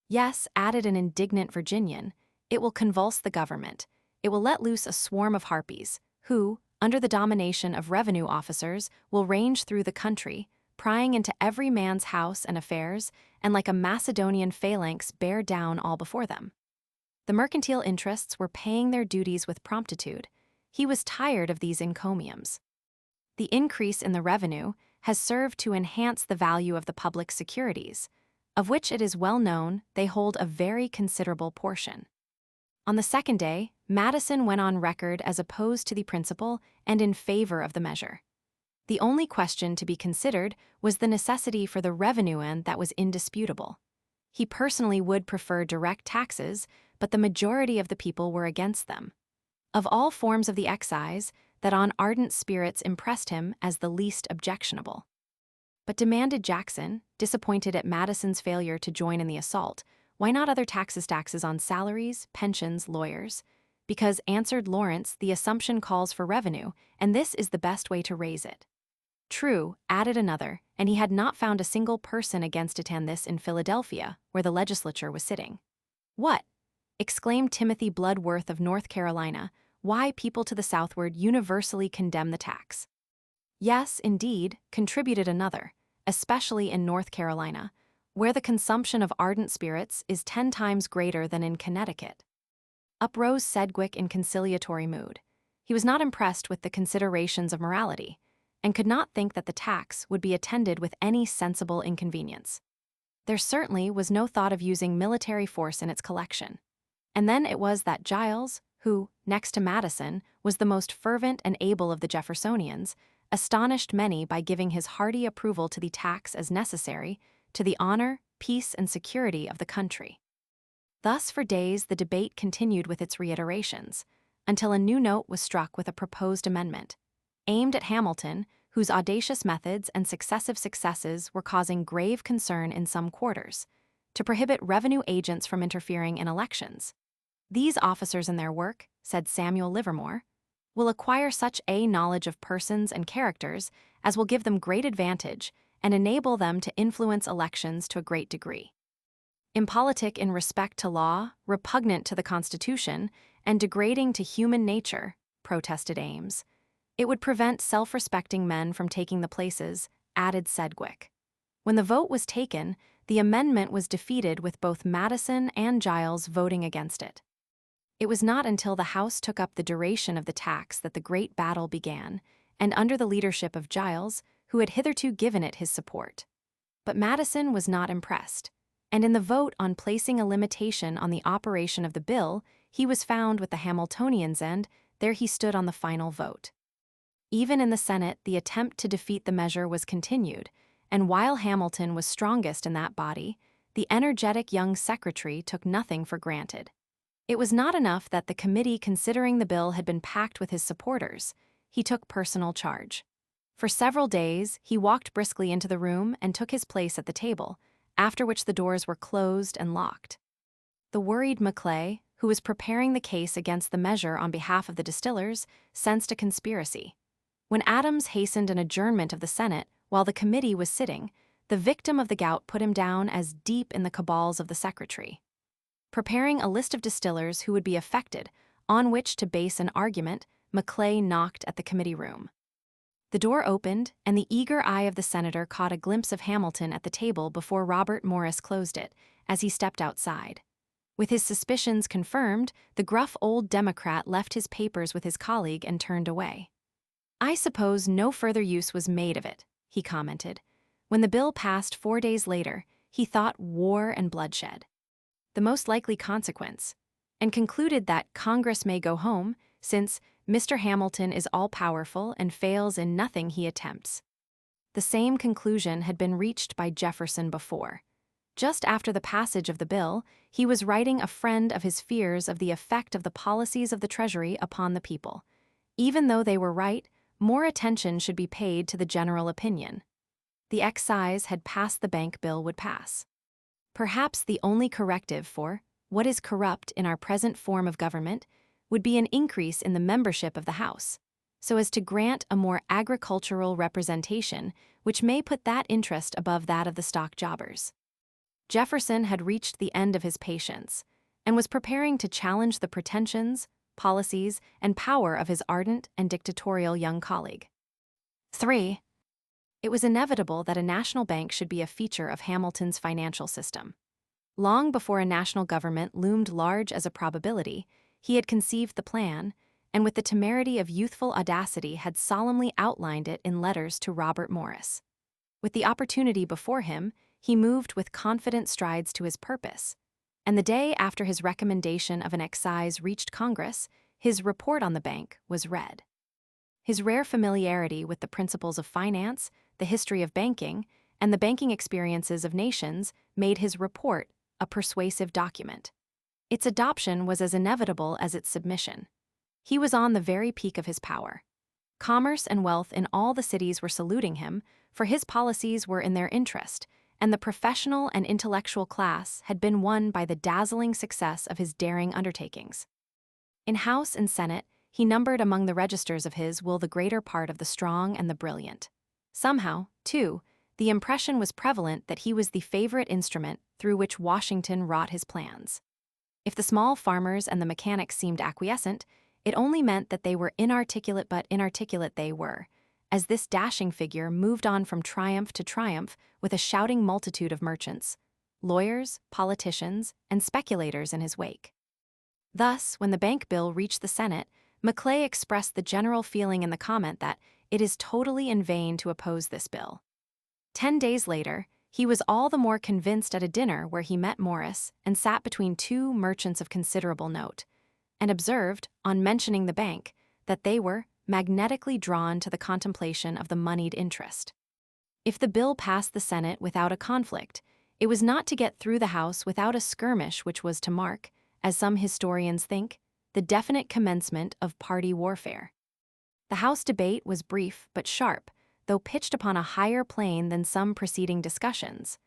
Speaker 1: Yes, added an indignant Virginian, it will convulse the government. It will let loose a swarm of harpies, who, under the domination of revenue officers, will range through the country, prying into every man's house and affairs, and like a Macedonian phalanx bear down all before them. The mercantile interests were paying their duties with promptitude. He was tired of these encomiums. The increase in the revenue has served to enhance the value of the public securities, of which it is well known they hold a very considerable portion. On the second day, Madison went on record as opposed to the principle and in favor of the measure. The only question to be considered was the necessity for the revenue end that was indisputable. He personally would prefer direct taxes, but the majority of the people were against them. Of all forms of the excise, that on ardent spirits impressed him as the least objectionable. But demanded Jackson, disappointed at Madison's failure to join in the assault, why not other taxes on salaries, pensions, lawyers? Because, answered Lawrence, the assumption calls for revenue, and this is the best way to raise it. True, added another, and he had not found a single person against it, and this in Philadelphia, where the legislature was sitting. "What?" exclaimed Timothy Bloodworth of North Carolina, "why people to the southward universally condemn the tax." "Yes, indeed," contributed another, "especially in North Carolina, where the consumption of ardent spirits is 10 times greater than in Connecticut." Uprose Sedgwick in conciliatory mood. He was not impressed with the considerations of morality, and could not think that the tax would be attended with any sensible inconvenience. There certainly was no thought of using military force in its collection. And then it was that Giles, who, next to Madison, was the most fervent and able of the Jeffersonians, astonished many by giving his hearty approval to the tax as necessary to the honor, peace, and security of the country. Thus for days the debate continued with its reiterations, until a new note was struck with a proposed amendment, aimed at Hamilton, whose audacious methods and successive successes were causing grave concern in some quarters, to prohibit revenue agents from interfering in elections. "These officers in their work," said Samuel Livermore, "will acquire such a knowledge of persons and characters as will give them great advantage and enable them to influence elections to a great degree. Impolitic in respect to law, repugnant to the Constitution, and degrading to human nature," protested Ames. "It would prevent self-respecting men from taking the places," added Sedgwick. When the vote was taken, the amendment was defeated with both Madison and Giles voting against it. It was not until the House took up the duration of the tax that the great battle began, and under the leadership of Giles, who had hitherto given it his support. But Madison was not impressed, and in the vote on placing a limitation on the operation of the bill, he was found with the Hamiltonians, and there he stood on the final vote. Even in the Senate, the attempt to defeat the measure was continued, and while Hamilton was strongest in that body, the energetic young secretary took nothing for granted. It was not enough that the committee considering the bill had been packed with his supporters. he took personal charge. For several days, he walked briskly into the room and took his place at the table, after which the doors were closed and locked. The worried Maclay, who was preparing the case against the measure on behalf of the distillers, sensed a conspiracy. When Adams hastened an adjournment of the Senate while the committee was sitting, the victim of the gout put him down as deep in the cabals of the secretary. Preparing a list of distillers who would be affected, on which to base an argument, Maclay knocked at the committee room. The door opened, and the eager eye of the senator caught a glimpse of Hamilton at the table before Robert Morris closed it, as he stepped outside. With his suspicions confirmed, the gruff old Democrat left his papers with his colleague and turned away. "I suppose no further use was made of it," he commented. When the bill passed 4 days later, he thought war and bloodshed the most likely consequence, and concluded that Congress may go home, since Mr. Hamilton is all-powerful and fails in nothing he attempts. The same conclusion had been reached by Jefferson before. Just after the passage of the bill, he was writing a friend of his fears of the effect of the policies of the Treasury upon the people. Even though they were right, more attention should be paid to the general opinion. The excise had passed the bank bill would pass. Perhaps the only corrective for what is corrupt in our present form of government would be an increase in the membership of the House, so as to grant a more agricultural representation which may put that interest above that of the stock jobbers. Jefferson had reached the end of his patience, and was preparing to challenge the pretensions, policies, and power of his ardent and dictatorial young colleague. 3. It was inevitable that a national bank should be a feature of Hamilton's financial system. Long before a national government loomed large as a probability, he had conceived the plan, and with the temerity of youthful audacity had solemnly outlined it in letters to Robert Morris. With the opportunity before him, he moved with confident strides to his purpose, and the day after his recommendation of an excise reached Congress, his report on the bank was read. His rare familiarity with the principles of finance, the history of banking, and the banking experiences of nations made his report a persuasive document. Its adoption was as inevitable as its submission. He was on the very peak of his power. Commerce and wealth in all the cities were saluting him, for his policies were in their interest, and the professional and intellectual class had been won by the dazzling success of his daring undertakings. In House and Senate, he numbered among the registers of his will the greater part of the strong and the brilliant. Somehow, too, the impression was prevalent that he was the favorite instrument through which Washington wrought his plans. If the small farmers and the mechanics seemed acquiescent, it only meant that they were inarticulate, but inarticulate they were, as this dashing figure moved on from triumph to triumph with a shouting multitude of merchants, lawyers, politicians, and speculators in his wake. Thus, when the bank bill reached the Senate, Maclay expressed the general feeling in the comment that it is totally in vain to oppose this bill. 10 days later, he was all the more convinced at a dinner where he met Morris and sat between two merchants of considerable note, and observed, on mentioning the bank, that they were magnetically drawn to the contemplation of the moneyed interest. If the bill passed the Senate without a conflict, it was not to get through the House without a skirmish which was to mark, as some historians think, the definite commencement of party warfare. The House debate was brief but sharp, though pitched upon a higher plane than some preceding discussions.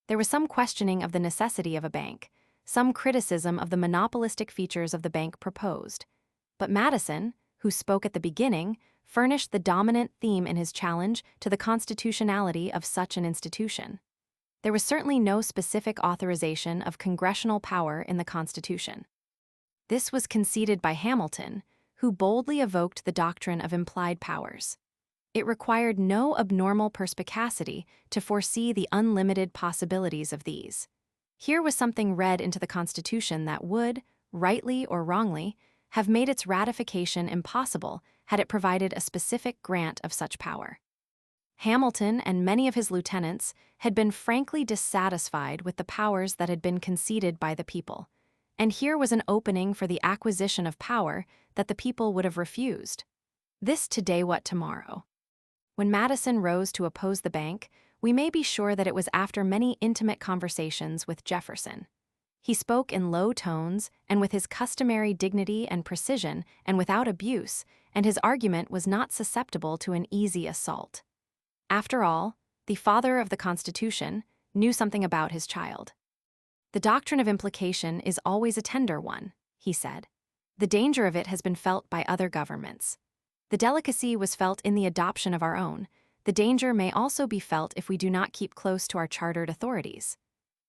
Speaker 1: There was some questioning of the necessity of a bank, some criticism of the monopolistic features of the bank proposed. But Madison, who spoke at the beginning, furnished the dominant theme in his challenge to the constitutionality of such an institution. There was certainly no specific authorization of congressional power in the Constitution. This was conceded by Hamilton, who boldly evoked the doctrine of implied powers. It required no abnormal perspicacity to foresee the unlimited possibilities of these. Here was something read into the Constitution that would, rightly or wrongly, have made its ratification impossible had it provided a specific grant of such power. Hamilton and many of his lieutenants had been frankly dissatisfied with the powers that had been conceded by the people, and here was an opening for the acquisition of power that the people would have refused. This today, what tomorrow? When Madison rose to oppose the bank, we may be sure that it was after many intimate conversations with Jefferson. He spoke in low tones and with his customary dignity and precision and without abuse, and his argument was not susceptible to an easy assault. After all, the father of the Constitution knew something about his child. "The doctrine of implication is always a tender one," he said. "The danger of it has been felt by other governments. The delicacy was felt in the adoption of our own. The danger may also be felt if we do not keep close to our chartered authorities.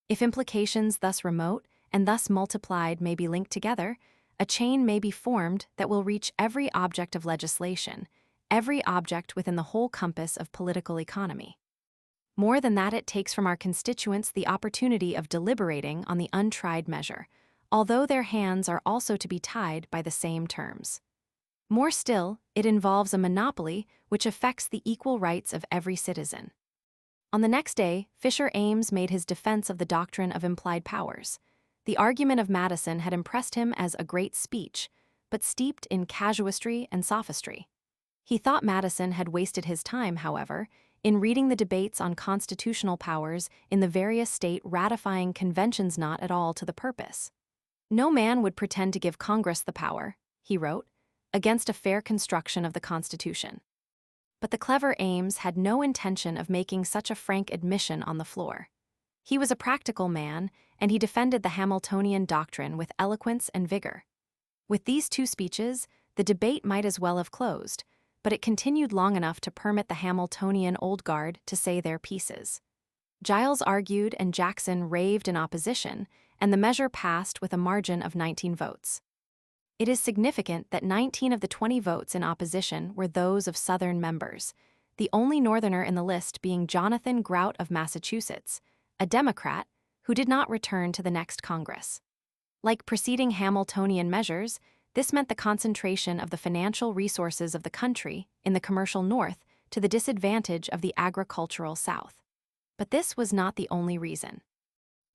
Speaker 1: If implications thus remote and thus multiplied may be linked together, a chain may be formed that will reach every object of legislation, every object within the whole compass of political economy. More than that, it takes from our constituents the opportunity of deliberating on the untried measure, although their hands are also to be tied by the same terms. More still, it involves a monopoly which affects the equal rights of every citizen." On the next day, Fisher Ames made his defense of the doctrine of implied powers. The argument of Madison had impressed him as a great speech, but steeped in casuistry and sophistry. He thought Madison had wasted his time, however, in reading the debates on constitutional powers in the various state ratifying conventions not at all to the purpose. "No man would pretend to give Congress the power," he wrote, "against a fair construction of the Constitution." But the clever Ames had no intention of making such a frank admission on the floor. He was a practical man, and he defended the Hamiltonian doctrine with eloquence and vigor. With these two speeches, the debate might as well have closed, but it continued long enough to permit the Hamiltonian old guard to say their pieces. Giles argued and Jackson raved in opposition, and the measure passed with a margin of 19 votes. It is significant that 19 of the 20 votes in opposition were those of Southern members, the only Northerner in the list being Jonathan Grout of Massachusetts, a Democrat who did not return to the next Congress. Like preceding Hamiltonian measures, this meant the concentration of the financial resources of the country in the commercial North to the disadvantage of the agricultural South. But this was not the only reason.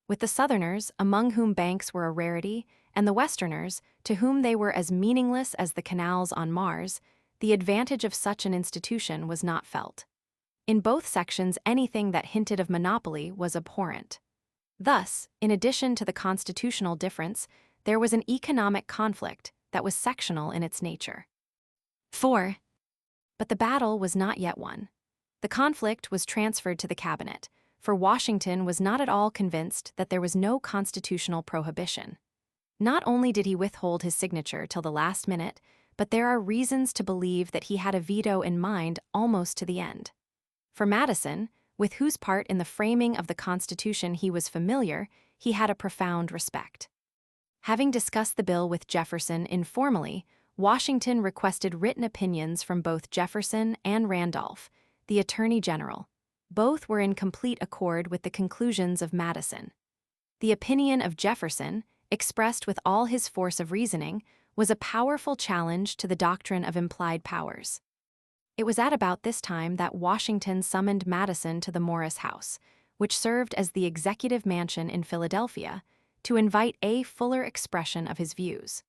Speaker 1: With the Southerners, among whom banks were a rarity, and the Westerners, to whom they were as meaningless as the canals on Mars, the advantage of such an institution was not felt. In both sections, anything that hinted of monopoly was abhorrent. Thus, in addition to the constitutional difference, there was an economic conflict that was sectional in its nature. 4. But the battle was not yet won. The conflict was transferred to the cabinet, for Washington was not at all convinced that there was no constitutional prohibition. Not only did he withhold his signature till the last minute, but there are reasons to believe that he had a veto in mind almost to the end. For Madison, with whose part in the framing of the Constitution he was familiar, he had a profound respect. Having discussed the bill with Jefferson informally, Washington requested written opinions from both Jefferson and Randolph, the Attorney General. Both were in complete accord with the conclusions of Madison. The opinion of Jefferson, expressed with all his force of reasoning, was a powerful challenge to the doctrine of implied powers. It was at about this time that Washington summoned Madison to the Morris House, which served as the executive mansion in Philadelphia, to invite a fuller expression of his views.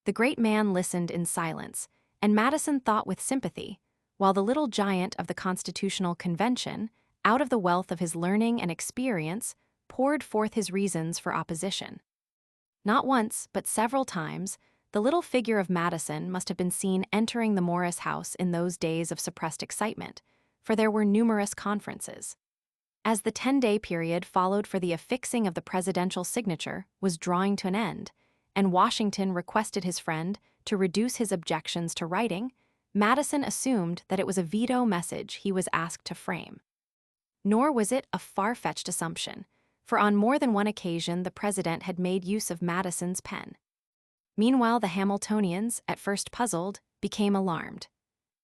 Speaker 1: The great man listened in silence, and Madison thought with sympathy, while the little giant of the Constitutional Convention, out of the wealth of his learning and experience, poured forth his reasons for opposition. Not once, but several times, the little figure of Madison must have been seen entering the Morris House in those days of suppressed excitement, for there were numerous conferences. As the 10-day period followed for the affixing of the presidential signature was drawing to an end, and Washington requested his friend to reduce his objections to writing, Madison assumed that it was a veto message he was asked to frame. Nor was it a far-fetched assumption, for on more than one occasion the president had made use of Madison's pen. Meanwhile, the Hamiltonians, at first puzzled, became alarmed.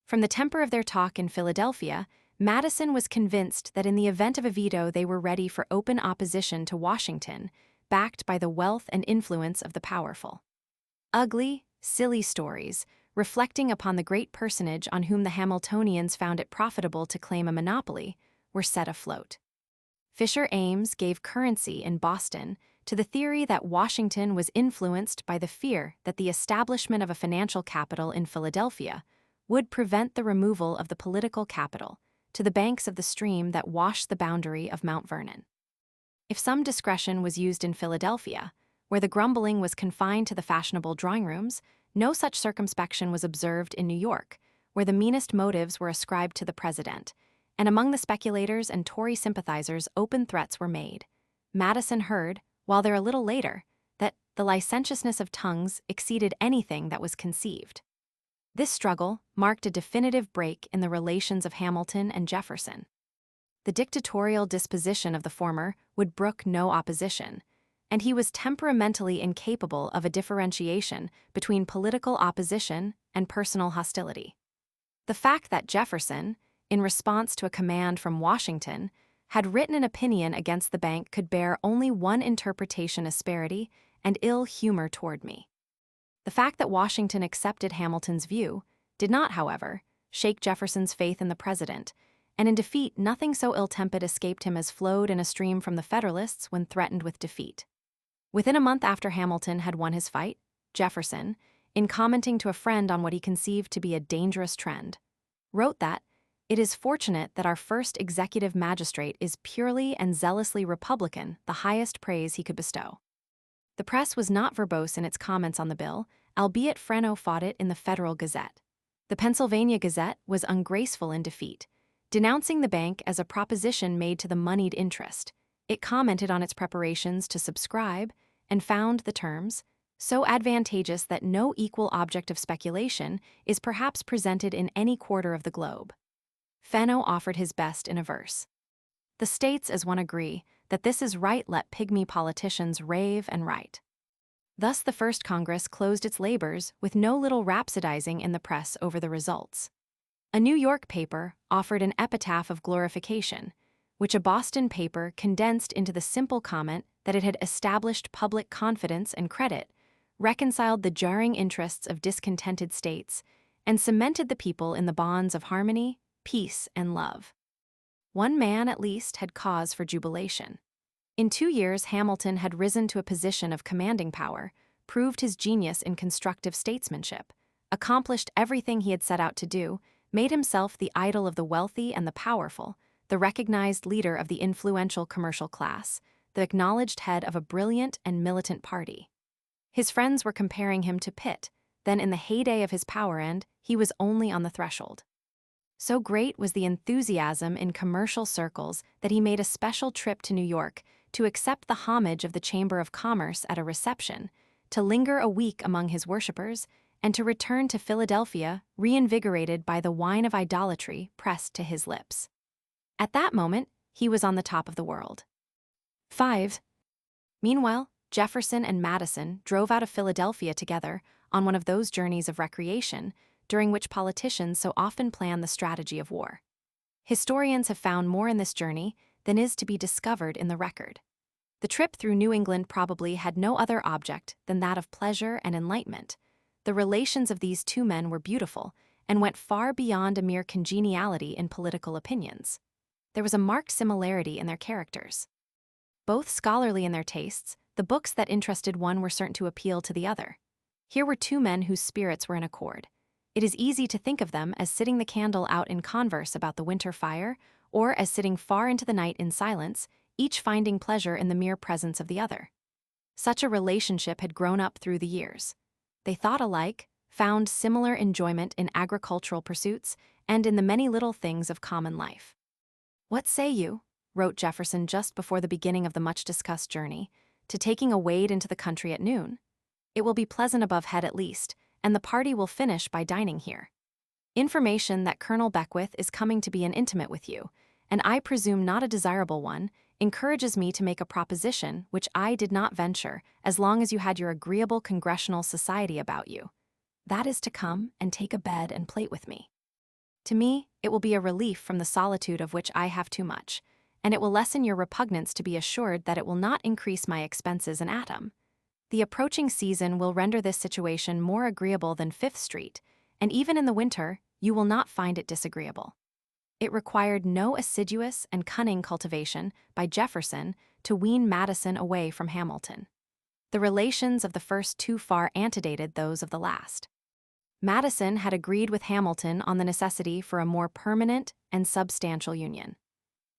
Speaker 1: From the temper of their talk in Philadelphia, Madison was convinced that in the event of a veto they were ready for open opposition to Washington, backed by the wealth and influence of the powerful. Ugly, silly stories, reflecting upon the great personage on whom the Hamiltonians found it profitable to claim a monopoly, were set afloat. Fisher Ames gave currency in Boston to the theory that Washington was influenced by the fear that the establishment of a financial capital in Philadelphia would prevent the removal of the political capital to the banks of the stream that washed the boundary of Mount Vernon. If some discretion was used in Philadelphia, where the grumbling was confined to the fashionable drawing rooms, no such circumspection was observed in New York, where the meanest motives were ascribed to the president, and among the speculators and Tory sympathizers open threats were made. Madison heard, while there a little later, that the licentiousness of tongues exceeded anything that was conceived. This struggle marked a definitive break in the relations of Hamilton and Jefferson. The dictatorial disposition of the former would brook no opposition, and he was temperamentally incapable of a differentiation between political opposition and personal hostility. The fact that Jefferson, in response to a command from Washington, had written an opinion against the bank could bear only one interpretation: asperity and ill humor toward me. The fact that Washington accepted Hamilton's view did not, however, shake Jefferson's faith in the president, and in defeat nothing so ill-tempered escaped him as flowed in a stream from the Federalists when threatened with defeat. Within a month after Hamilton had won his fight, Jefferson, in commenting to a friend on what he conceived to be a dangerous trend, wrote that, "It is fortunate that our first executive magistrate is purely and zealously Republican, the highest praise he could bestow." The press was not verbose in its comments on the bill, albeit Freno fought it in the Federal Gazette. The Pennsylvania Gazette was ungraceful in defeat. Denouncing the bank as a proposition made to the moneyed interest, it commented on its preparations to subscribe and found the terms so advantageous that no equal object of speculation is perhaps presented in any quarter of the globe. Fenno offered his best in a verse. "The states as one agree that this is right, let pygmy politicians rave and write." Thus the first Congress closed its labors with no little rhapsodizing in the press over the results. A New York paper offered an epitaph of glorification, which a Boston paper condensed into the simple comment that it had established public confidence and credit, reconciled the jarring interests of discontented states, and cemented the people in the bonds of harmony, peace, and love. One man, at least, had cause for jubilation. In 2 years, Hamilton had risen to a position of commanding power, proved his genius in constructive statesmanship, accomplished everything he had set out to do, made himself the idol of the wealthy and the powerful, the recognized leader of the influential commercial class, the acknowledged head of a brilliant and militant party. His friends were comparing him to Pitt, then in the heyday of his power, and he was only on the threshold. So great was the enthusiasm in commercial circles that he made a special trip to New York to accept the homage of the Chamber of Commerce at a reception, to linger a week among his worshippers, and to return to Philadelphia reinvigorated by the wine of idolatry pressed to his lips. At that moment, he was on the top of the world. 5. Meanwhile, Jefferson and Madison drove out of Philadelphia together on one of those journeys of recreation during which politicians so often plan the strategy of war. Historians have found more in this journey than is to be discovered in the record. The trip through New England probably had no other object than that of pleasure and enlightenment. The relations of these two men were beautiful and went far beyond a mere congeniality in political opinions. There was a marked similarity in their characters. Both scholarly in their tastes, the books that interested one were certain to appeal to the other. Here were two men whose spirits were in accord. It is easy to think of them as sitting the candle out in converse about the winter fire, or as sitting far into the night in silence, each finding pleasure in the mere presence of the other. Such a relationship had grown up through the years. They thought alike, found similar enjoyment in agricultural pursuits, and in the many little things of common life. "What say you," wrote Jefferson just before the beginning of the much-discussed journey, "to taking a wade into the country at noon? It will be pleasant above head at least, and the party will finish by dining here. Information that Colonel Beckwith is coming to be an intimate with you, and I presume not a desirable one, encourages me to make a proposition which I did not venture as long as you had your agreeable congressional society about you. That is to come and take a bed and plate with me. To me, it will be a relief from the solitude of which I have too much, and it will lessen your repugnance to be assured that it will not increase my expenses an atom. The approaching season will render this situation more agreeable than Fifth Street, and even in the winter, you will not find it disagreeable." It required no assiduous and cunning cultivation by Jefferson to wean Madison away from Hamilton. The relations of the first too far antedated those of the last. Madison had agreed with Hamilton on the necessity for a more permanent and substantial union.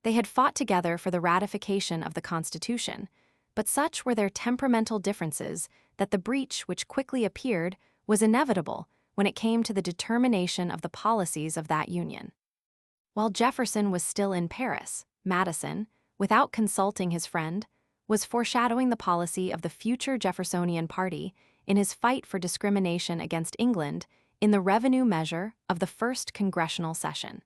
Speaker 1: They had fought together for the ratification of the Constitution, But such were their temperamental differences that the breach which quickly appeared was inevitable when it came to the determination of the policies of that union. While Jefferson was still in Paris, Madison, without consulting his friend, was foreshadowing the policy of the future Jeffersonian Party in his fight for discrimination against England in the revenue measure of the first congressional session.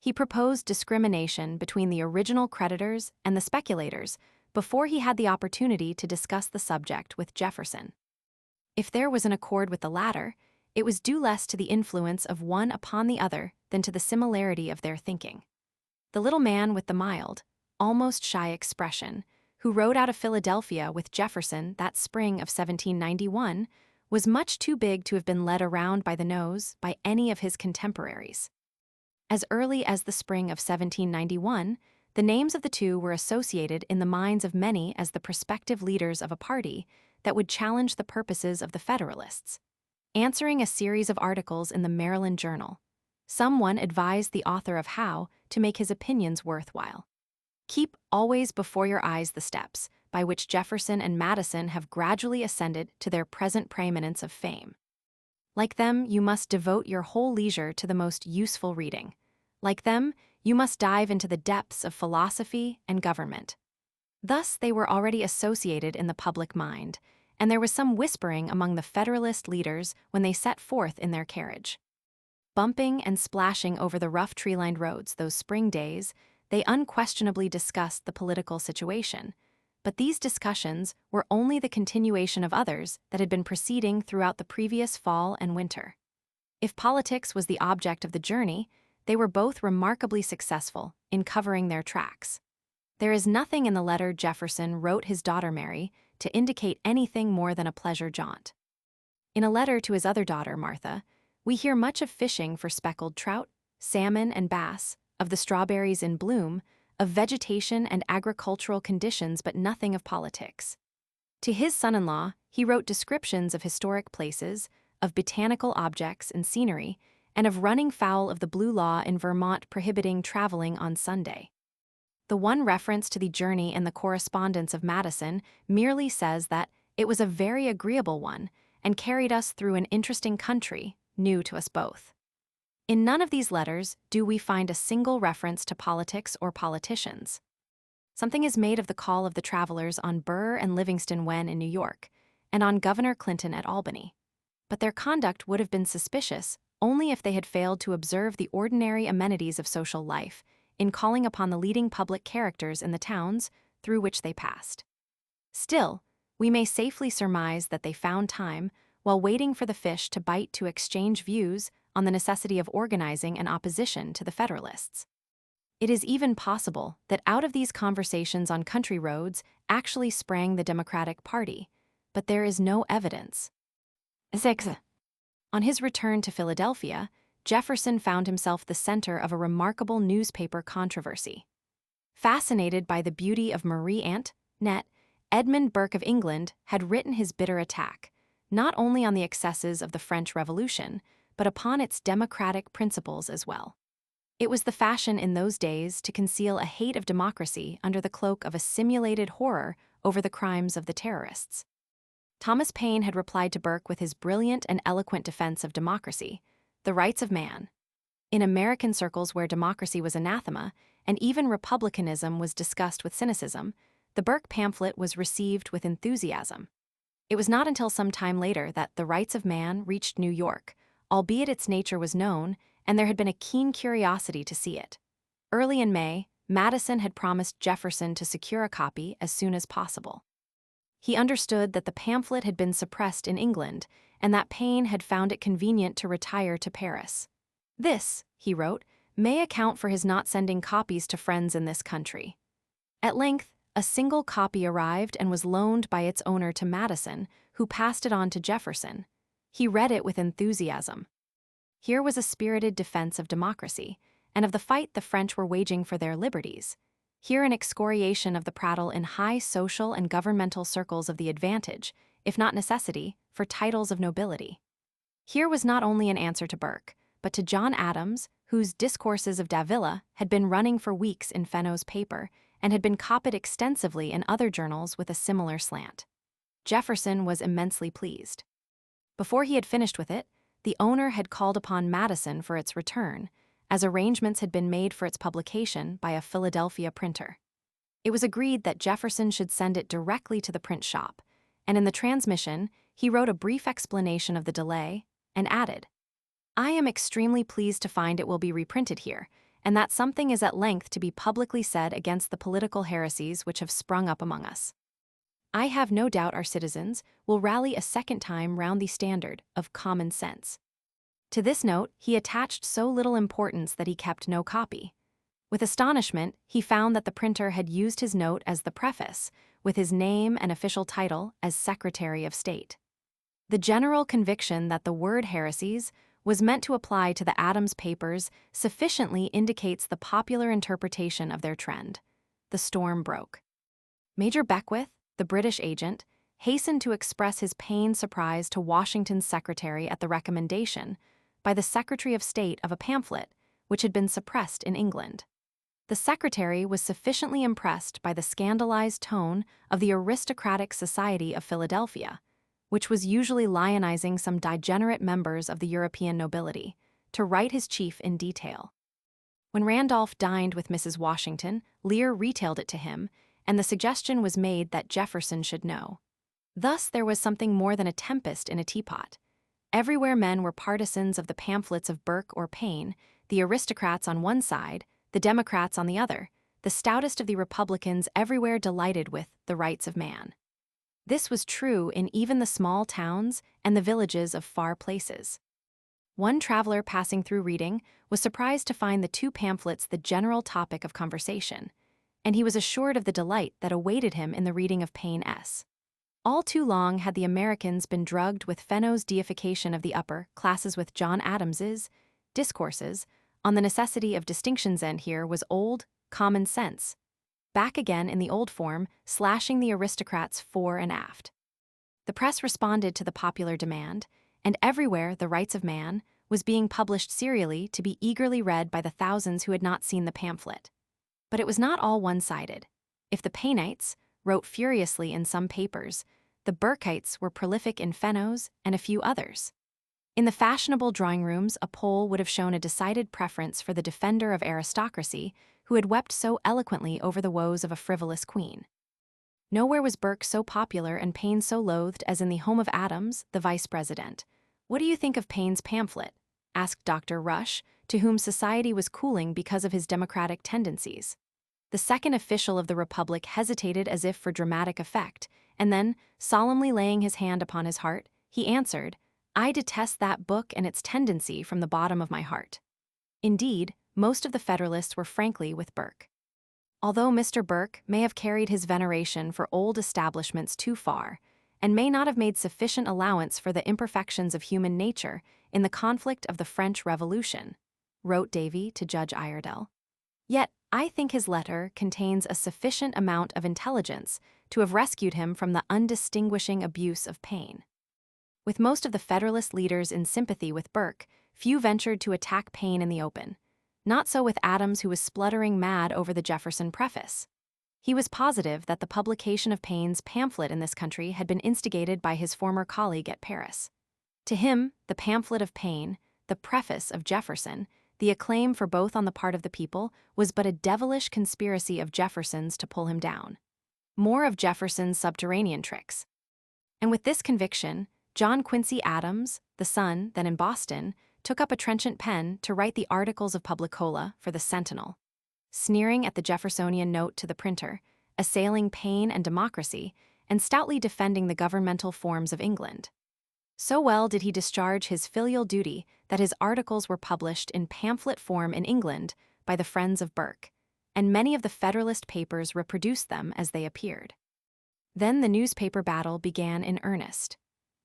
Speaker 1: He proposed discrimination between the original creditors and the speculators before he had the opportunity to discuss the subject with Jefferson. If there was an accord with the latter, it was due less to the influence of one upon the other than to the similarity of their thinking. The little man with the mild, almost shy expression, who rode out of Philadelphia with Jefferson that spring of 1791, was much too big to have been led around by the nose by any of his contemporaries. As early as the spring of 1791, the names of the two were associated in the minds of many as the prospective leaders of a party that would challenge the purposes of the Federalists. Answering a series of articles in the Maryland Journal, someone advised the author of how to make his opinions worthwhile. Keep always before your eyes the steps by which Jefferson and Madison have gradually ascended to their present preeminence of fame. Like them, you must devote your whole leisure to the most useful reading. Like them, you must dive into the depths of philosophy and government. Thus, they were already associated in the public mind, and there was some whispering among the Federalist leaders when they set forth in their carriage. Bumping and splashing over the rough tree-lined roads those spring days, they unquestionably discussed the political situation, but these discussions were only the continuation of others that had been proceeding throughout the previous fall and winter. If politics was the object of the journey, they were both remarkably successful in covering their tracks. There is nothing in the letter Jefferson wrote his daughter Mary to indicate anything more than a pleasure jaunt. In a letter to his other daughter, Martha, we hear much of fishing for speckled trout, salmon, and bass, of the strawberries in bloom, of vegetation and agricultural conditions, but nothing of politics. To his son-in-law, he wrote descriptions of historic places, of botanical objects and scenery, and of running foul of the blue law in Vermont prohibiting traveling on Sunday. The one reference to the journey in the correspondence of Madison merely says that it was a very agreeable one and carried us through an interesting country, new to us both. In none of these letters do we find a single reference to politics or politicians. Something is made of the call of the travelers on Burr and Livingston when in New York, and on Governor Clinton at Albany. But their conduct would have been suspicious only if they had failed to observe the ordinary amenities of social life in calling upon the leading public characters in the towns through which they passed. Still, we may safely surmise that they found time, while waiting for the fish to bite, to exchange views on the necessity of organizing an opposition to the Federalists. It is even possible that out of these conversations on country roads actually sprang the Democratic Party, but there is no evidence. 6. On his return to Philadelphia, Jefferson found himself the center of a remarkable newspaper controversy. Fascinated by the beauty of Marie Antoinette, Edmund Burke of England had written his bitter attack, not only on the excesses of the French Revolution, but upon its democratic principles as well. It was the fashion in those days to conceal a hate of democracy under the cloak of a simulated horror over the crimes of the terrorists. Thomas Paine had replied to Burke with his brilliant and eloquent defense of democracy, the rights of man. In American circles where democracy was anathema, and even republicanism was discussed with cynicism, the Burke pamphlet was received with enthusiasm. It was not until some time later that the rights of man reached New York, albeit its nature was known, and there had been a keen curiosity to see it. Early in May, Madison had promised Jefferson to secure a copy as soon as possible. He understood that the pamphlet had been suppressed in England, and that Paine had found it convenient to retire to Paris. This, he wrote, may account for his not sending copies to friends in this country. At length, a single copy arrived and was loaned by its owner to Madison, who passed it on to Jefferson. He read it with enthusiasm. Here was a spirited defense of democracy, and of the fight the French were waging for their liberties. Here an excoriation of the prattle in high social and governmental circles of the advantage, if not necessity, for titles of nobility. Here was not only an answer to Burke, but to John Adams, whose Discourses of Davila had been running for weeks in Fenno's paper, and had been copied extensively in other journals with a similar slant. Jefferson was immensely pleased. Before he had finished with it, the owner had called upon Madison for its return, as arrangements had been made for its publication by a Philadelphia printer. It was agreed that Jefferson should send it directly to the print shop, and in the transmission, he wrote a brief explanation of the delay and added, "I am extremely pleased to find it will be reprinted here, and that something is at length to be publicly said against the political heresies which have sprung up among us. I have no doubt our citizens will rally a second time round the standard of common sense." To this note, he attached so little importance that he kept no copy. With astonishment, he found that the printer had used his note as the preface, with his name and official title as Secretary of State. The general conviction that the word heresies was meant to apply to the Ames papers sufficiently indicates the popular interpretation of their trend. The storm broke. Major Beckwith, the British agent, hastened to express his pained surprise to Washington's secretary at the recommendation by the Secretary of State of a pamphlet which had been suppressed in England. The secretary was sufficiently impressed by the scandalized tone of the aristocratic society of Philadelphia, which was usually lionizing some degenerate members of the European nobility, to write his chief in detail. When Randolph dined with Mrs. Washington, Lear retailed it to him, and the suggestion was made that Jefferson should know. Thus there was something more than a tempest in a teapot. Everywhere men were partisans of the pamphlets of Burke or Paine, the aristocrats on one side, the Democrats on the other, the stoutest of the Republicans everywhere delighted with the rights of man. This was true in even the small towns and the villages of far places. One traveler passing through Reading was surprised to find the two pamphlets the general topic of conversation, and he was assured of the delight that awaited him in the reading of Paine's. All too long had the Americans been drugged with Fenno's deification of the upper classes with John Adams's discourses on the necessity of distinctions, and here was old, common sense, back again in the old form, slashing the aristocrats fore and aft. The press responded to the popular demand, and everywhere The Rights of Man was being published serially to be eagerly read by the thousands who had not seen the pamphlet. But it was not all one-sided. If the Painites wrote furiously in some papers, the Burkites were prolific in Fenno's and a few others. In the fashionable drawing rooms, a poll would have shown a decided preference for the defender of aristocracy, who had wept so eloquently over the woes of a frivolous queen. Nowhere was Burke so popular and Paine so loathed as in the home of Adams, the vice president. "What do you think of Paine's pamphlet?" asked Dr. Rush, to whom society was cooling because of his democratic tendencies. The second official of the Republic hesitated as if for dramatic effect, and then, solemnly laying his hand upon his heart, he answered, "I detest that book and its tendency from the bottom of my heart." Indeed, most of the Federalists were frankly with Burke. Although Mr. Burke may have carried his veneration for old establishments too far, and may not have made sufficient allowance for the imperfections of human nature in the conflict of the French Revolution, wrote Davy to Judge Iredell, yet I think his letter contains a sufficient amount of intelligence to have rescued him from the undistinguishing abuse of Paine. With most of the Federalist leaders in sympathy with Burke, few ventured to attack Paine in the open. Not so with Adams, who was spluttering mad over the Jefferson preface. He was positive that the publication of Paine's pamphlet in this country had been instigated by his former colleague at Paris. To him, the pamphlet of Paine, the preface of Jefferson, the acclaim for both on the part of the people, was but a devilish conspiracy of Jefferson's to pull him down. More of Jefferson's subterranean tricks. And with this conviction, John Quincy Adams, the Sun, then in Boston, took up a trenchant pen to write the articles of Publicola for the Sentinel, sneering at the Jeffersonian note to the printer, assailing Paine and democracy, and stoutly defending the governmental forms of England. So well did he discharge his filial duty that his articles were published in pamphlet form in England by the friends of Burke, and many of the Federalist papers reproduced them as they appeared. Then the newspaper battle began in earnest.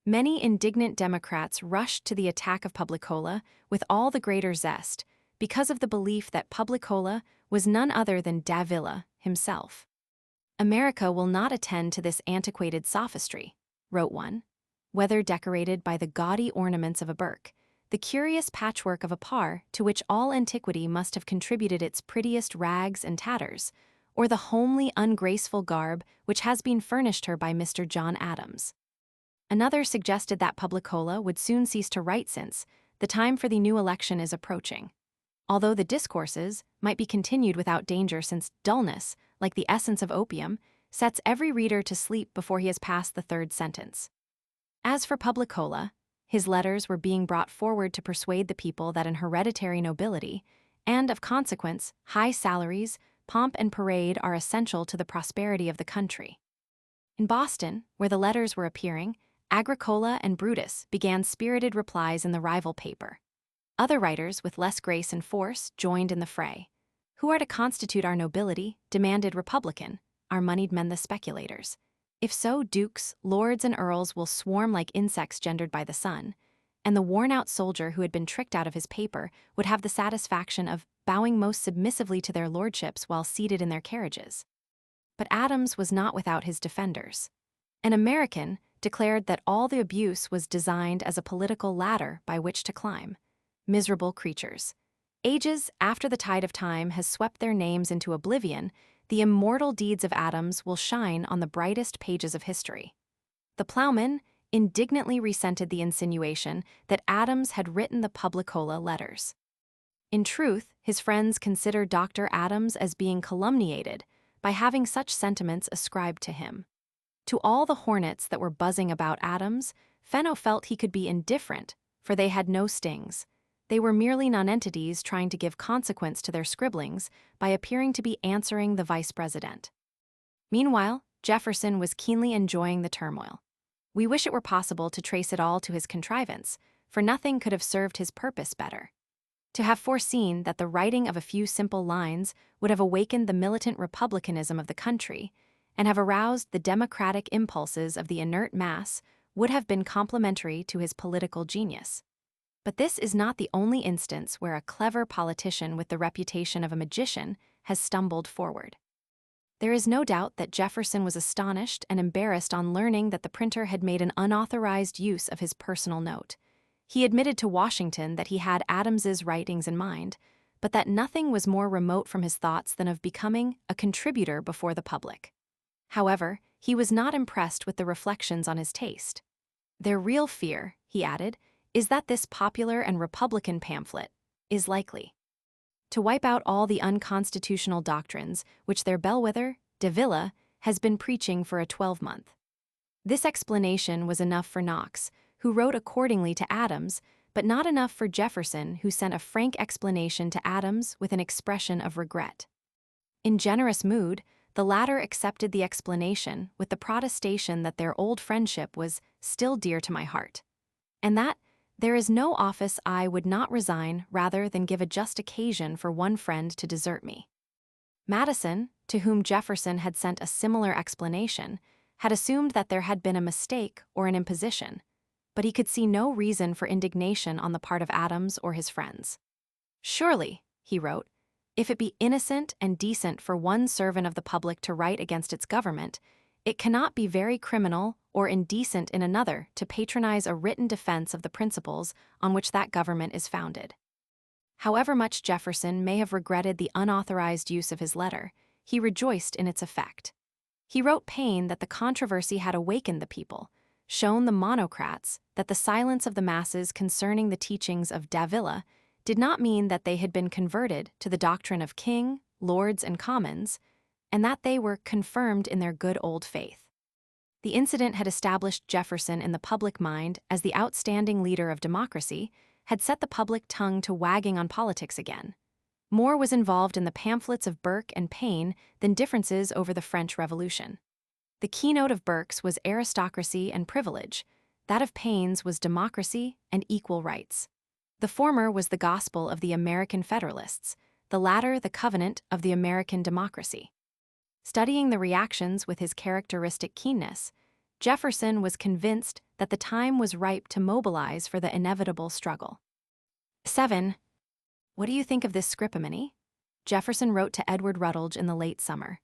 Speaker 1: Many indignant Democrats rushed to the attack of Publicola with all the greater zest because of the belief that Publicola was none other than Davila himself. "America will not attend to this antiquated sophistry," wrote one, "whether decorated by the gaudy ornaments of a Burke, the curious patchwork of a Parr to which all antiquity must have contributed its prettiest rags and tatters, or the homely, ungraceful garb which has been furnished her by Mr. John Adams. Another suggested that Publicola would soon cease to write since the time for the new election is approaching, although the discourses might be continued without danger since dullness, like the essence of opium, sets every reader to sleep before he has passed the third sentence. As for Publicola, his letters were being brought forward to persuade the people that an hereditary nobility, and of consequence, high salaries, pomp and parade are essential to the prosperity of the country. In Boston, where the letters were appearing, Agricola and Brutus began spirited replies in the rival paper. Other writers with less grace and force joined in the fray. Who are to constitute our nobility? Demanded Republican, our moneyed men the speculators. If so, dukes, lords, and earls will swarm like insects gendered by the sun, and the worn-out soldier who had been tricked out of his paper would have the satisfaction of bowing most submissively to their lordships while seated in their carriages. But Adams was not without his defenders. An American declared that all the abuse was designed as a political ladder by which to climb. Miserable creatures. Ages after the tide of time has swept their names into oblivion, the immortal deeds of Adams will shine on the brightest pages of history. The plowman indignantly resented the insinuation that Adams had written the Publicola letters. In truth, his friends considered Dr. Adams as being calumniated by having such sentiments ascribed to him. To all the hornets that were buzzing about Adams, Fenno felt he could be indifferent, for they had no stings. They were merely nonentities trying to give consequence to their scribblings by appearing to be answering the vice president. Meanwhile, Jefferson was keenly enjoying the turmoil. We wish it were possible to trace it all to his contrivance, for nothing could have served his purpose better. To have foreseen that the writing of a few simple lines would have awakened the militant republicanism of the country and have aroused the democratic impulses of the inert mass would have been complementary to his political genius. But this is not the only instance where a clever politician with the reputation of a magician has stumbled forward. There is no doubt that Jefferson was astonished and embarrassed on learning that the printer had made an unauthorized use of his personal note. He admitted to Washington that he had Adams's writings in mind, but that nothing was more remote from his thoughts than of becoming a contributor before the public. However, he was not impressed with the reflections on his taste. Their real fear, he added, is that this popular and Republican pamphlet is likely to wipe out all the unconstitutional doctrines which their bellwether, de Villa, has been preaching for a 12-month. This explanation was enough for Knox, who wrote accordingly to Adams, but not enough for Jefferson, who sent a frank explanation to Adams with an expression of regret. In generous mood, the latter accepted the explanation with the protestation that their old friendship was still dear to my heart, and that there is no office I would not resign rather than give a just occasion for one friend to desert me. Madison, to whom Jefferson had sent a similar explanation, had assumed that there had been a mistake or an imposition, but he could see no reason for indignation on the part of Adams or his friends. Surely, he wrote, if it be innocent and decent for one servant of the public to write against its government, it cannot be very criminal or indecent in another to patronize a written defense of the principles on which that government is founded. However much Jefferson may have regretted the unauthorized use of his letter, he rejoiced in its effect. He wrote Paine that the controversy had awakened the people, shown the monocrats that the silence of the masses concerning the teachings of Davila did not mean that they had been converted to the doctrine of king, lords, and commons, and that they were confirmed in their good old faith. The incident had established Jefferson in the public mind as the outstanding leader of democracy, had set the public tongue to wagging on politics again. More was involved in the pamphlets of Burke and Paine than differences over the French Revolution. The keynote of Burke's was aristocracy and privilege, that of Paine's was democracy and equal rights. The former was the gospel of the American Federalists, the latter the covenant of the American democracy. Studying the reactions with his characteristic keenness, Jefferson was convinced that the time was ripe to mobilize for the inevitable struggle. 7. What do you think of this scripomony? Jefferson wrote to Edward Rutledge in the late summer.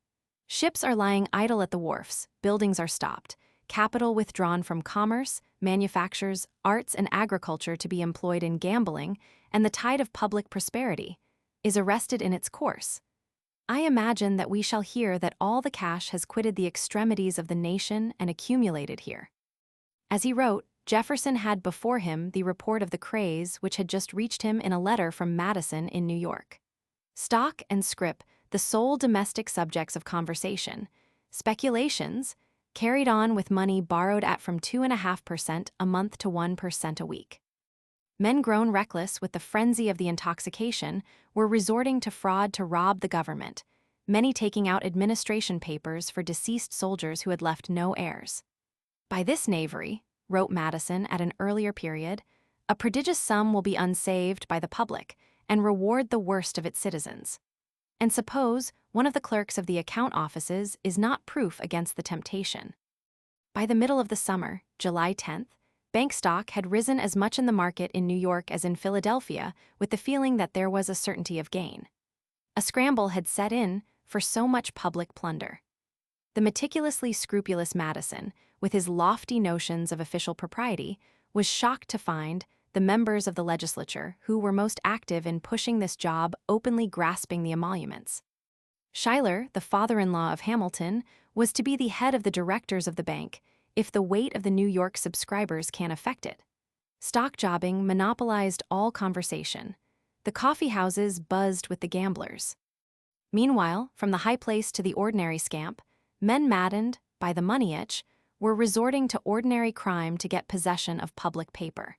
Speaker 1: Ships are lying idle at the wharfs, buildings are stopped, capital withdrawn from commerce, manufactures, arts, and agriculture to be employed in gambling, and the tide of public prosperity is arrested in its course. I imagine that we shall hear that all the cash has quitted the extremities of the nation and accumulated here. As he wrote, Jefferson had before him the report of the craze which had just reached him in a letter from Madison in New York. Stock and scrip, the sole domestic subjects of conversation. Speculations, carried on with money borrowed at from 2.5% a month to 1% a week. Men grown reckless with the frenzy of the intoxication were resorting to fraud to rob the government, many taking out administration papers for deceased soldiers who had left no heirs. By this knavery, wrote Madison at an earlier period, a prodigious sum will be unsaved by the public and reward the worst of its citizens. And suppose one of the clerks of the account offices is not proof against the temptation. By the middle of the summer, July 10th, bank stock had risen as much in the market in New York as in Philadelphia, with the feeling that there was a certainty of gain. A scramble had set in for so much public plunder. The meticulously scrupulous Madison, with his lofty notions of official propriety, was shocked to find the members of the legislature who were most active in pushing this job openly grasping the emoluments. Schuyler, the father-in-law of Hamilton, was to be the head of the directors of the bank if the weight of the New York subscribers can affect it. Stock jobbing monopolized all conversation. The coffee houses buzzed with the gamblers. Meanwhile, from the high place to the ordinary scamp, men maddened by the money itch were resorting to ordinary crime to get possession of public paper.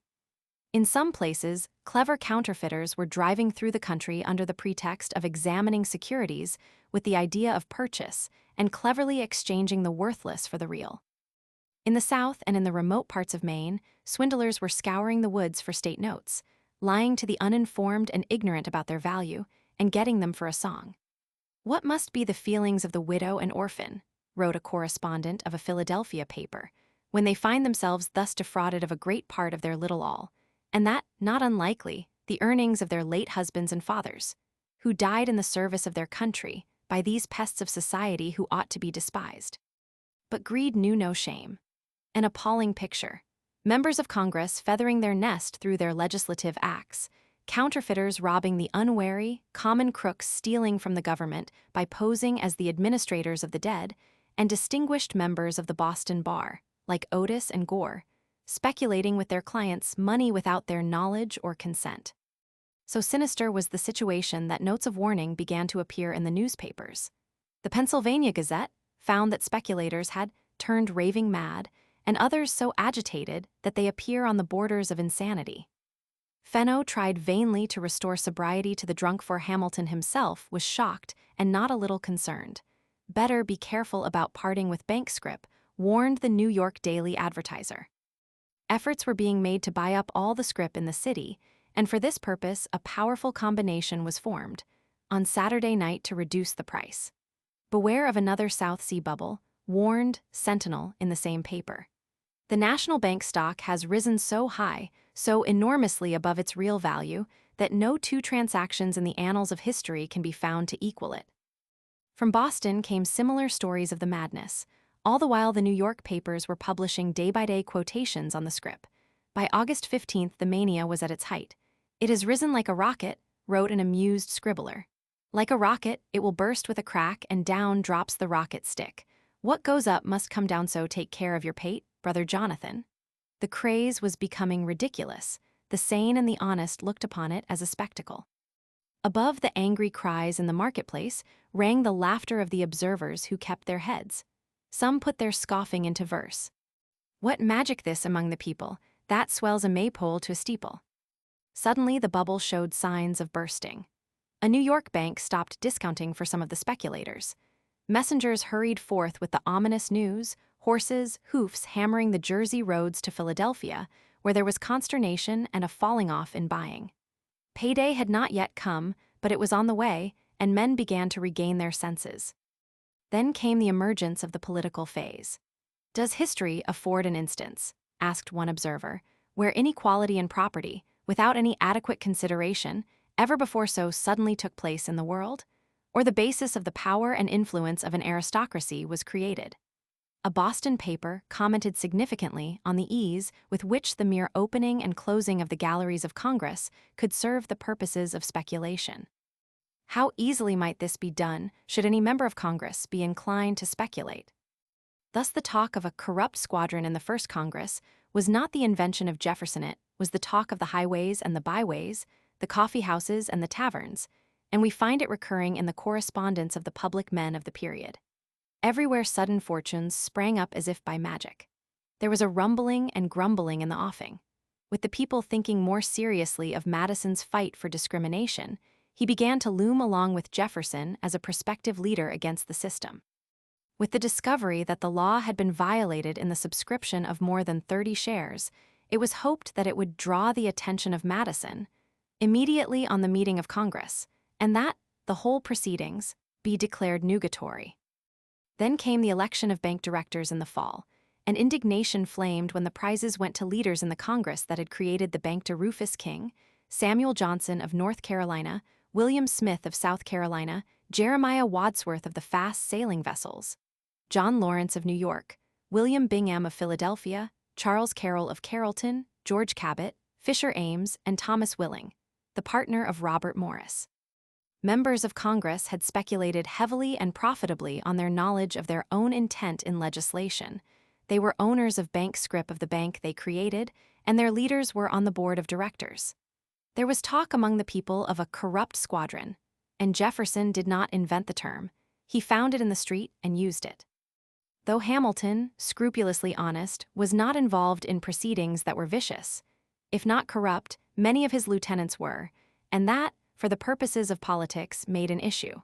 Speaker 1: In some places, clever counterfeiters were driving through the country under the pretext of examining securities with the idea of purchase and cleverly exchanging the worthless for the real. In the South and in the remote parts of Maine, swindlers were scouring the woods for state notes, lying to the uninformed and ignorant about their value, and getting them for a song. "What must be the feelings of the widow and orphan," wrote a correspondent of a Philadelphia paper, "when they find themselves thus defrauded of a great part of their little all, and that, not unlikely, the earnings of their late husbands and fathers, who died in the service of their country, by these pests of society who ought to be despised." But greed knew no shame. An appalling picture. Members of Congress feathering their nest through their legislative acts, counterfeiters robbing the unwary, common crooks stealing from the government by posing as the administrators of the dead, and distinguished members of the Boston Bar, like Otis and Gore, speculating with their clients' money without their knowledge or consent. So sinister was the situation that notes of warning began to appear in the newspapers. The Pennsylvania Gazette found that speculators had turned raving mad, and others so agitated that they appear on the borders of insanity. Fenno tried vainly to restore sobriety to the drunk, for Hamilton himself was shocked and not a little concerned. "Better be careful about parting with bank scrip," warned the New York Daily Advertiser. Efforts were being made to buy up all the scrip in the city, and for this purpose a powerful combination was formed, on Saturday night, to reduce the price. "Beware of another South Sea bubble," warned Sentinel in the same paper. "The national bank stock has risen so high, so enormously above its real value, that no two transactions in the annals of history can be found to equal it." From Boston came similar stories of the madness. All the while the New York papers were publishing day-by-day quotations on the scrip. By August 15th, the mania was at its height. "It has risen like a rocket," wrote an amused scribbler. "Like a rocket, it will burst with a crack, and down drops the rocket stick. What goes up must come down, so take care of your pate, brother Jonathan." The craze was becoming ridiculous. The sane and the honest looked upon it as a spectacle. Above the angry cries in the marketplace rang the laughter of the observers who kept their heads. Some put their scoffing into verse. "What magic this among the people, that swells a maypole to a steeple." Suddenly the bubble showed signs of bursting. A New York bank stopped discounting for some of the speculators. Messengers hurried forth with the ominous news, horses' hoofs hammering the Jersey roads to Philadelphia, where there was consternation and a falling off in buying. Payday had not yet come, but it was on the way, and men began to regain their senses. Then came the emergence of the political phase. "Does history afford an instance," asked one observer, "where inequality in property, without any adequate consideration, ever before so suddenly took place in the world? Or the basis of the power and influence of an aristocracy was created?" A Boston paper commented significantly on the ease with which the mere opening and closing of the galleries of Congress could serve the purposes of speculation. How easily might this be done, should any member of Congress be inclined to speculate? Thus the talk of a corrupt squadron in the first Congress was not the invention of Jefferson, it was the talk of the highways and the byways, the coffee houses and the taverns, and we find it recurring in the correspondence of the public men of the period. Everywhere sudden fortunes sprang up as if by magic. There was a rumbling and grumbling in the offing. With the people thinking more seriously of Madison's fight for discrimination, he began to loom along with Jefferson as a prospective leader against the system. With the discovery that the law had been violated in the subscription of more than 30 shares, it was hoped that it would draw the attention of Madison immediately on the meeting of Congress, and that the whole proceedings be declared nugatory. Then came the election of bank directors in the fall, and indignation flamed when the prizes went to leaders in the Congress that had created the bank to Rufus King, Samuel Johnson of North Carolina, William Smith of South Carolina, Jeremiah Wadsworth of the fast sailing vessels, John Lawrence of New York, William Bingham of Philadelphia, Charles Carroll of Carrollton, George Cabot, Fisher Ames, and Thomas Willing, the partner of Robert Morris. Members of Congress had speculated heavily and profitably on their knowledge of their own intent in legislation. They were owners of bank scrip of the bank they created, and their leaders were on the board of directors. There was talk among the people of a corrupt squadron, and Jefferson did not invent the term. He found it in the street and used it. Though Hamilton, scrupulously honest, was not involved in proceedings that were vicious, if not corrupt, many of his lieutenants were, and that, for the purposes of politics, made an issue.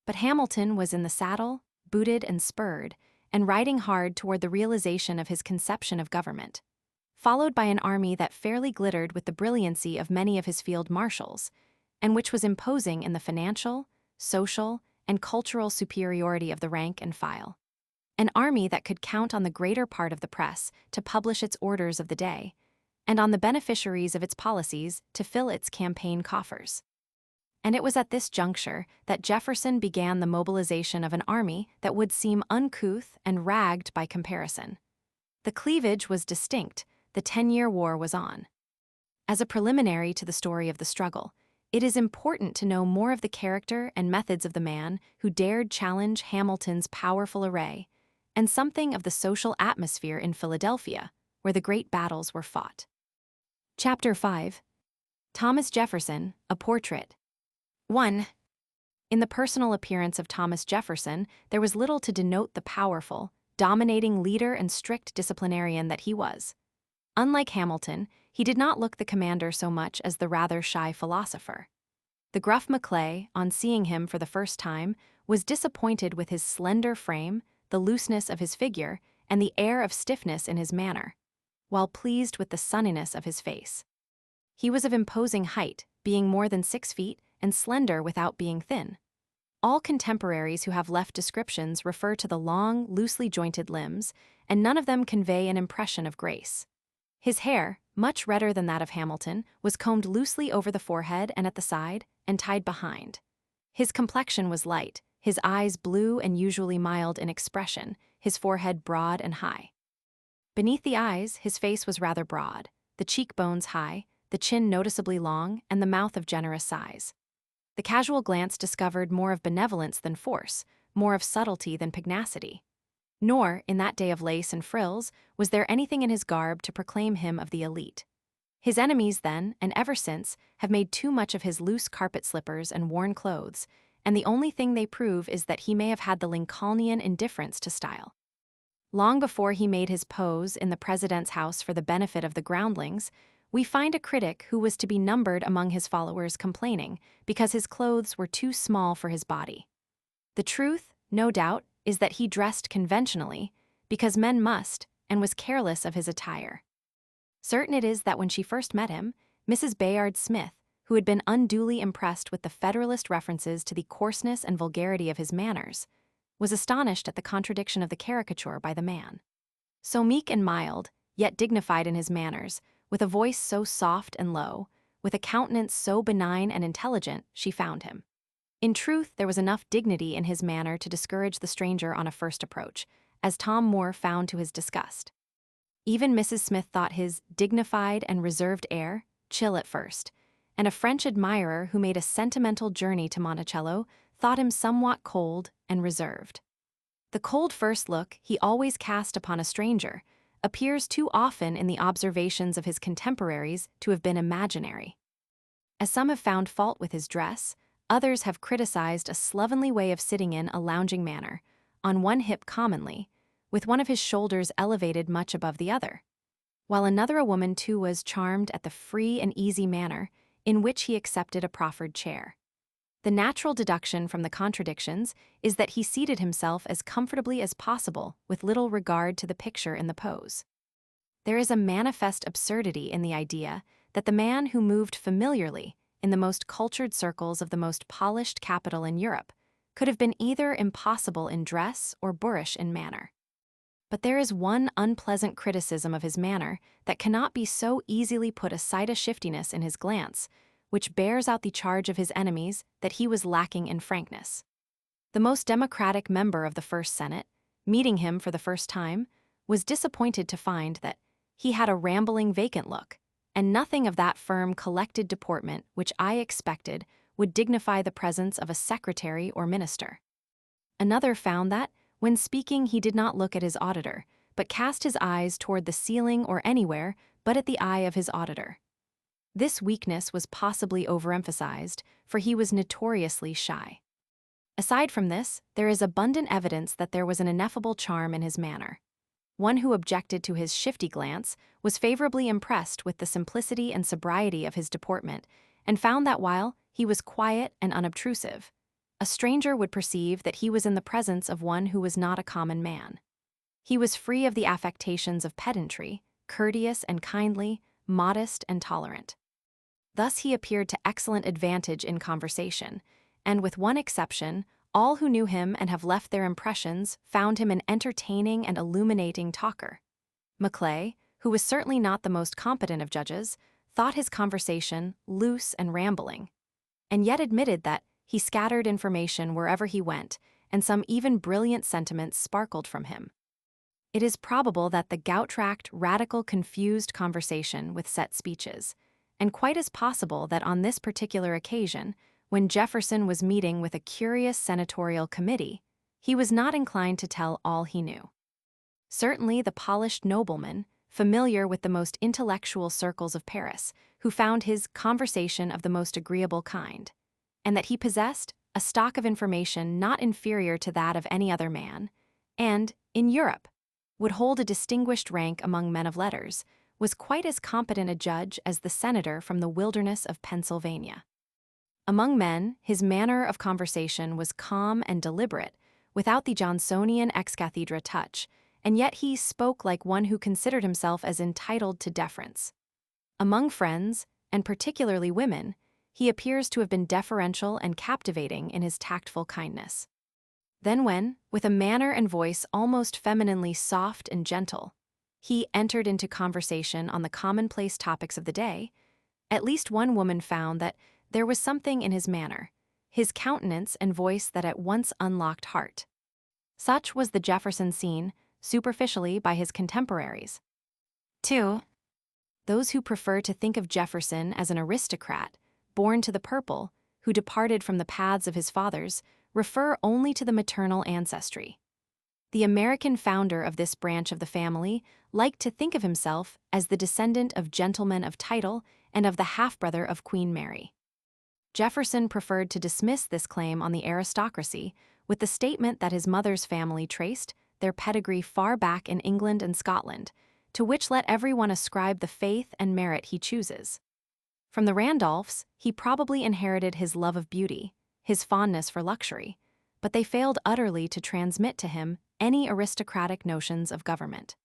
Speaker 1: But Hamilton was in the saddle, booted and spurred, and riding hard toward the realization of his conception of government, followed by an army that fairly glittered with the brilliancy of many of his field marshals, and which was imposing in the financial, social, and cultural superiority of the rank and file. An army that could count on the greater part of the press to publish its orders of the day, and on the beneficiaries of its policies to fill its campaign coffers. And it was at this juncture that Jefferson began the mobilization of an army that would seem uncouth and ragged by comparison. The cleavage was distinct, the 10-year war was on. As a preliminary to the story of the struggle, it is important to know more of the character and methods of the man who dared challenge Hamilton's powerful array, and something of the social atmosphere in Philadelphia, where the great battles were fought. Chapter 5. Thomas Jefferson, a Portrait. 1. In the personal appearance of Thomas Jefferson, there was little to denote the powerful, dominating leader and strict disciplinarian that he was. Unlike Hamilton, he did not look the commander so much as the rather shy philosopher. The gruff Maclay, on seeing him for the first time, was disappointed with his slender frame, the looseness of his figure, and the air of stiffness in his manner, while pleased with the sunniness of his face. He was of imposing height, being more than 6 feet, and slender without being thin. All contemporaries who have left descriptions refer to the long, loosely jointed limbs, and none of them convey an impression of grace. His hair, much redder than that of Hamilton, was combed loosely over the forehead and at the side, and tied behind. His complexion was light, his eyes blue and usually mild in expression, his forehead broad and high. Beneath the eyes, his face was rather broad, the cheekbones high, the chin noticeably long, and the mouth of generous size. The casual glance discovered more of benevolence than force, more of subtlety than pugnacity. Nor, in that day of lace and frills, was there anything in his garb to proclaim him of the elite. His enemies then, and ever since, have made too much of his loose carpet slippers and worn clothes, and the only thing they prove is that he may have had the Lincolnian indifference to style. Long before he made his pose in the president's house for the benefit of the groundlings, we find a critic who was to be numbered among his followers complaining because his clothes were too small for his body. The truth, no doubt, is that he dressed conventionally, because men must, and was careless of his attire. Certain it is that when she first met him, Mrs. Bayard Smith, who had been unduly impressed with the Federalist references to the coarseness and vulgarity of his manners, was astonished at the contradiction of the caricature by the man. So meek and mild, yet dignified in his manners, with a voice so soft and low, with a countenance so benign and intelligent, she found him. In truth, there was enough dignity in his manner to discourage the stranger on a first approach, as Tom Moore found to his disgust. Even Mrs. Smith thought his dignified and reserved air chill at first, and a French admirer who made a sentimental journey to Monticello thought him somewhat cold and reserved. The cold first look he always cast upon a stranger appears too often in the observations of his contemporaries to have been imaginary. As some have found fault with his dress, others have criticized a slovenly way of sitting in a lounging manner, on one hip commonly, with one of his shoulders elevated much above the other. While another woman too was charmed at the free and easy manner in which he accepted a proffered chair. The natural deduction from the contradictions is that he seated himself as comfortably as possible with little regard to the picture in the pose. There is a manifest absurdity in the idea that the man who moved familiarly in the most cultured circles of the most polished capital in Europe could have been either impossible in dress or boorish in manner. But there is one unpleasant criticism of his manner that cannot be so easily put aside: a shiftiness in his glance, which bears out the charge of his enemies that he was lacking in frankness. The most democratic member of the First Senate, meeting him for the first time, was disappointed to find that he had a rambling, vacant look, and nothing of that firm, collected deportment which I expected would dignify the presence of a secretary or minister. Another found that, when speaking, he did not look at his auditor, but cast his eyes toward the ceiling or anywhere but at the eye of his auditor. This weakness was possibly overemphasized, for he was notoriously shy. Aside from this, there is abundant evidence that there was an ineffable charm in his manner. One who objected to his shifty glance was favorably impressed with the simplicity and sobriety of his deportment, and found that while he was quiet and unobtrusive, a stranger would perceive that he was in the presence of one who was not a common man. He was free of the affectations of pedantry, courteous and kindly, modest and tolerant. Thus he appeared to excellent advantage in conversation, and with one exception, all who knew him and have left their impressions found him an entertaining and illuminating talker. Maclay, who was certainly not the most competent of judges, thought his conversation loose and rambling, and yet admitted that he scattered information wherever he went, and some even brilliant sentiments sparkled from him. It is probable that the gout-racked, radical, confused conversation with set speeches, and quite as possible that on this particular occasion, when Jefferson was meeting with a curious senatorial committee, he was not inclined to tell all he knew. Certainly the polished nobleman, familiar with the most intellectual circles of Paris, who found his conversation of the most agreeable kind, and that he possessed a stock of information not inferior to that of any other man, and, in Europe, would hold a distinguished rank among men of letters, was quite as competent a judge as the senator from the wilderness of Pennsylvania. Among men, his manner of conversation was calm and deliberate, without the Johnsonian ex cathedra touch, and yet he spoke like one who considered himself as entitled to deference. Among friends, and particularly women, he appears to have been deferential and captivating in his tactful kindness. Then when, with a manner and voice almost femininely soft and gentle, he entered into conversation on the commonplace topics of the day, at least one woman found that there was something in his manner, his countenance and voice that at once unlocked heart. Such was the Jefferson seen, superficially, by his contemporaries. 2. Those who prefer to think of Jefferson as an aristocrat, born to the purple, who departed from the paths of his fathers, refer only to the maternal ancestry. The American founder of this branch of the family liked to think of himself as the descendant of gentlemen of title and of the half-brother of Queen Mary. Jefferson preferred to dismiss this claim on the aristocracy with the statement that his mother's family traced their pedigree far back in England and Scotland, to which let everyone ascribe the faith and merit he chooses. From the Randolphs, he probably inherited his love of beauty, his fondness for luxury, but they failed utterly to transmit to him any aristocratic notions of government.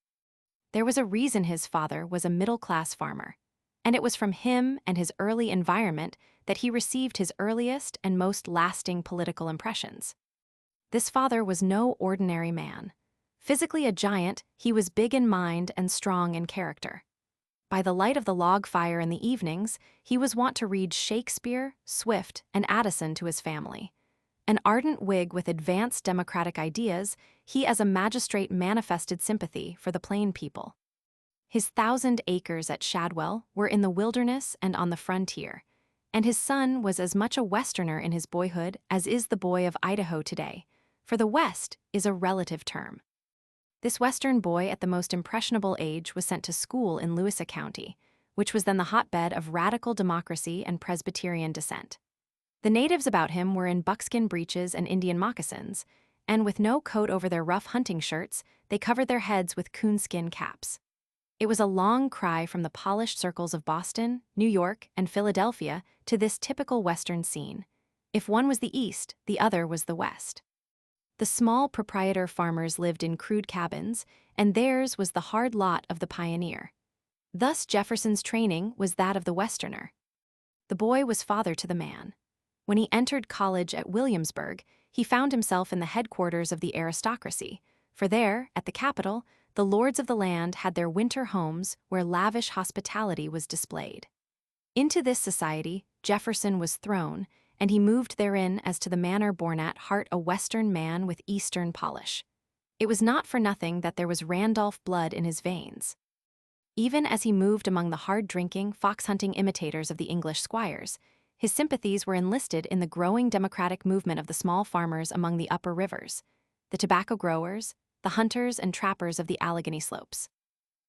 Speaker 1: There was a reason his father was a middle-class farmer, and it was from him and his early environment that he received his earliest and most lasting political impressions. This father was no ordinary man. Physically a giant, he was big in mind and strong in character. By the light of the log fire in the evenings, he was wont to read Shakespeare, Swift, and Addison to his family. An ardent Whig with advanced democratic ideas, he as a magistrate manifested sympathy for the plain people. His 1,000 acres at Shadwell were in the wilderness and on the frontier, and his son was as much a Westerner in his boyhood as is the boy of Idaho today, for the West is a relative term. This Western boy at the most impressionable age was sent to school in Lewis County, which was then the hotbed of radical democracy and Presbyterian dissent. The natives about him were in buckskin breeches and Indian moccasins, and with no coat over their rough hunting shirts, they covered their heads with coonskin caps. It was a long cry from the polished circles of Boston, New York, and Philadelphia to this typical Western scene. If one was the East, the other was the West. The small proprietor farmers lived in crude cabins, and theirs was the hard lot of the pioneer. Thus Jefferson's training was that of the Westerner. The boy was father to the man. When he entered college at Williamsburg, he found himself in the headquarters of the aristocracy, for there, at the Capitol, the lords of the land had their winter homes where lavish hospitality was displayed. Into this society, Jefferson was thrown, and he moved therein as to the manner born at heart a Western man with Eastern polish. It was not for nothing that there was Randolph blood in his veins. Even as he moved among the hard-drinking, fox-hunting imitators of the English squires, his sympathies were enlisted in the growing democratic movement of the small farmers among the upper rivers, the tobacco growers, the hunters and trappers of the Allegheny slopes.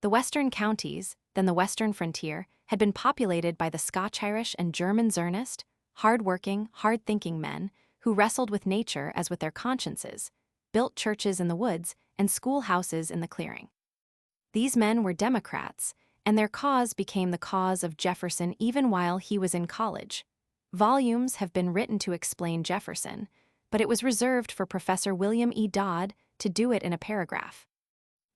Speaker 1: The western counties, then the western frontier, had been populated by the Scotch-Irish and German earnest, hard-working, hard-thinking men who wrestled with nature as with their consciences, built churches in the woods and schoolhouses in the clearing. These men were Democrats, and their cause became the cause of Jefferson even while he was in college. Volumes have been written to explain Jefferson, but it was reserved for Professor William E. Dodd to do it in a paragraph.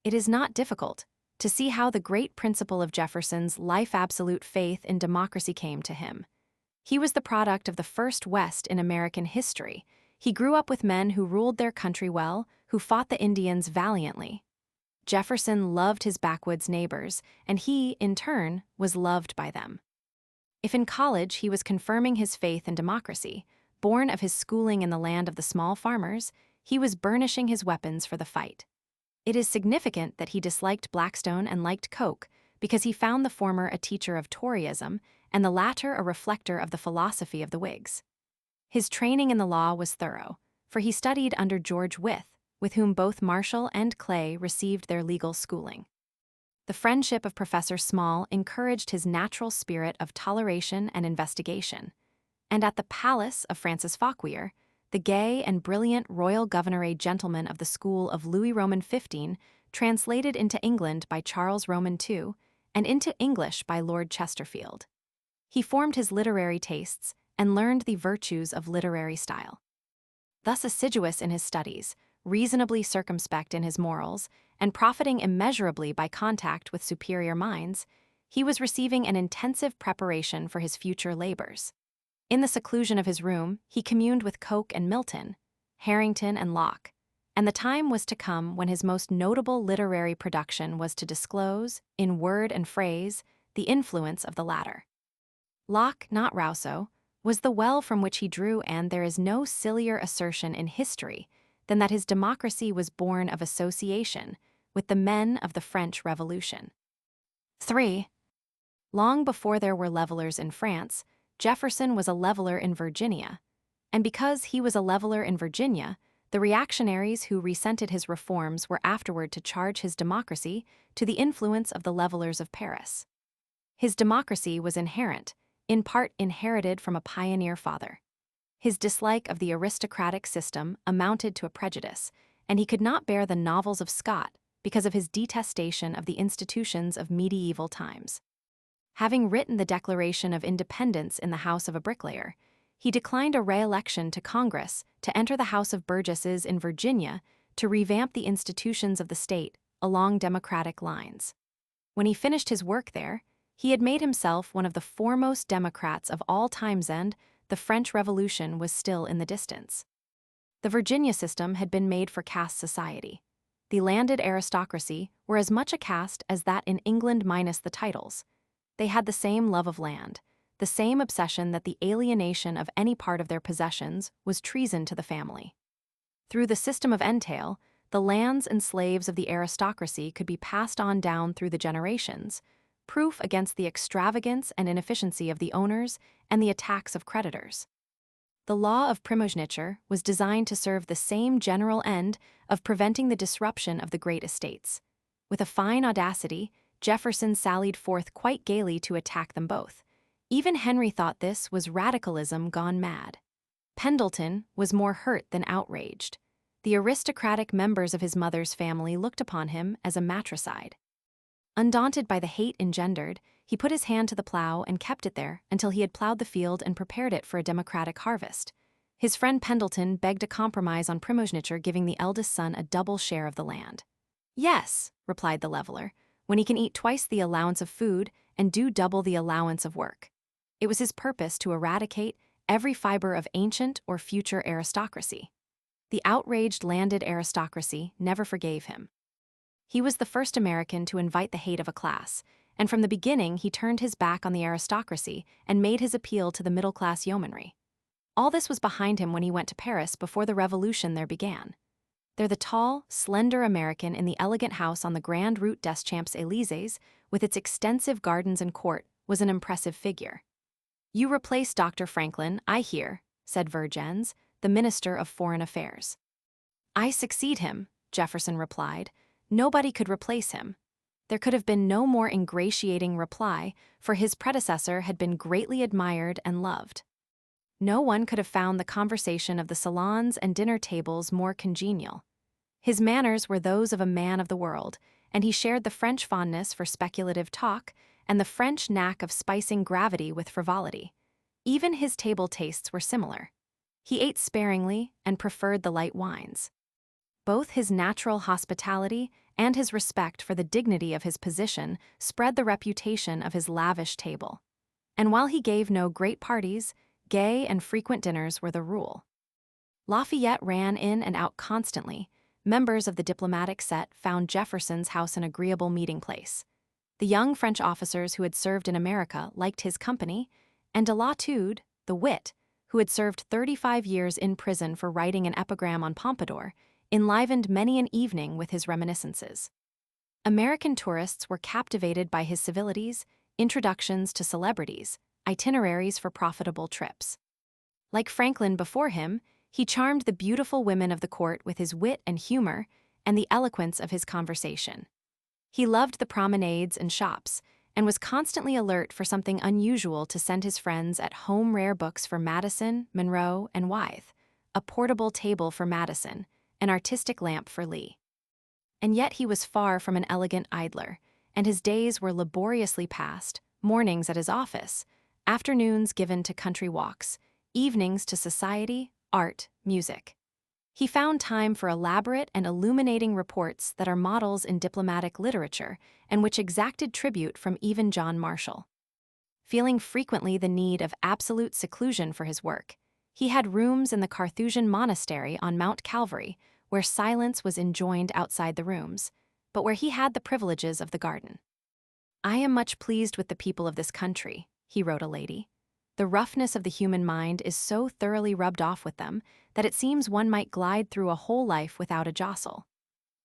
Speaker 1: It is not difficult to see how the great principle of Jefferson's life-absolute faith in democracy came to him. He was the product of the first West in American history. He grew up with men who ruled their country well, who fought the Indians valiantly. Jefferson loved his backwoods neighbors, and he, in turn, was loved by them. If in college he was confirming his faith in democracy, born of his schooling in the land of the small farmers, he was burnishing his weapons for the fight. It is significant that he disliked Blackstone and liked Coke because he found the former a teacher of Toryism and the latter a reflector of the philosophy of the Whigs. His training in the law was thorough, for he studied under George Wythe, with whom both Marshall and Clay received their legal schooling. The friendship of Professor Small encouraged his natural spirit of toleration and investigation, and at the palace of Francis Fauquier, the gay and brilliant royal governorate gentleman of the school of Louis Roman XV, translated into England by Charles Roman II, and into English by Lord Chesterfield. He formed his literary tastes and learned the virtues of literary style. Thus assiduous in his studies, reasonably circumspect in his morals, and profiting immeasurably by contact with superior minds, he was receiving an intensive preparation for his future labors. In the seclusion of his room, he communed with Coke and Milton, Harrington and Locke, and the time was to come when his most notable literary production was to disclose, in word and phrase, the influence of the latter. Locke, not Rousseau, was the well from which he drew, and there is no sillier assertion in history than that his democracy was born of association with the men of the French Revolution. 3. Long before there were levelers in France, Jefferson was a leveler in Virginia, and because he was a leveler in Virginia, the reactionaries who resented his reforms were afterward to charge his democracy to the influence of the levelers of Paris. His democracy was inherent, in part inherited from a pioneer father. His dislike of the aristocratic system amounted to a prejudice, and he could not bear the novels of Scott because of his detestation of the institutions of medieval times. Having written the Declaration of Independence in the house of a bricklayer, he declined a re-election to Congress to enter the House of Burgesses in Virginia to revamp the institutions of the state along democratic lines. When he finished his work there, he had made himself one of the foremost Democrats of all times, and the French Revolution was still in the distance. The Virginia system had been made for caste society. The landed aristocracy were as much a caste as that in England minus the titles. They had the same love of land, the same obsession that the alienation of any part of their possessions was treason to the family. Through the system of entail, the lands and slaves of the aristocracy could be passed on down through the generations, proof against the extravagance and inefficiency of the owners and the attacks of creditors. The law of primogeniture was designed to serve the same general end of preventing the disruption of the great estates. With a fine audacity, Jefferson sallied forth quite gaily to attack them both. Even Henry thought this was radicalism gone mad. Pendleton was more hurt than outraged. The aristocratic members of his mother's family looked upon him as a matricide. Undaunted by the hate engendered, he put his hand to the plow and kept it there until he had plowed the field and prepared it for a democratic harvest. His friend Pendleton begged a compromise on primogeniture, giving the eldest son a double share of the land. "Yes," replied the leveler, "when he can eat twice the allowance of food and do double the allowance of work." It was his purpose to eradicate every fiber of ancient or future aristocracy. The outraged landed aristocracy never forgave him. He was the first American to invite the hate of a class, and from the beginning he turned his back on the aristocracy and made his appeal to the middle-class yeomanry. All this was behind him when he went to Paris before the Revolution there began. There the tall, slender American in the elegant house on the Grande Route des Champs-Élysées, with its extensive gardens and court, was an impressive figure. "You replace Dr. Franklin, I hear," said Vergennes, the Minister of Foreign Affairs. "I succeed him," Jefferson replied. "Nobody could replace him." There could have been no more ingratiating reply, for his predecessor had been greatly admired and loved. No one could have found the conversation of the salons and dinner tables more congenial. His manners were those of a man of the world, and he shared the French fondness for speculative talk and the French knack of spicing gravity with frivolity. Even his table tastes were similar. He ate sparingly and preferred the light wines. Both his natural hospitality and his respect for the dignity of his position spread the reputation of his lavish table. And while he gave no great parties, gay and frequent dinners were the rule. Lafayette ran in and out constantly. Members of the diplomatic set found Jefferson's house an agreeable meeting place. The young French officers who had served in America liked his company, and de Latude, the wit, who had served 35 years in prison for writing an epigram on Pompadour, enlivened many an evening with his reminiscences. American tourists were captivated by his civilities, introductions to celebrities, itineraries for profitable trips. Like Franklin before him, he charmed the beautiful women of the court with his wit and humor and the eloquence of his conversation. He loved the promenades and shops, and was constantly alert for something unusual to send his friends at home rare books for Madison, Monroe, and Wythe, a portable table for Madison, an artistic lamp for Lee. And yet he was far from an elegant idler, and his days were laboriously passed, mornings at his office, afternoons given to country walks, evenings to society, art, music. He found time for elaborate and illuminating reports that are models in diplomatic literature and which exacted tribute from even John Marshall. Feeling frequently the need of absolute seclusion for his work, he had rooms in the Carthusian monastery on Mount Calvary, where silence was enjoined outside the rooms, but where he had the privileges of the garden. "I am much pleased with the people of this country," he wrote a lady. "The roughness of the human mind is so thoroughly rubbed off with them that it seems one might glide through a whole life without a jostle."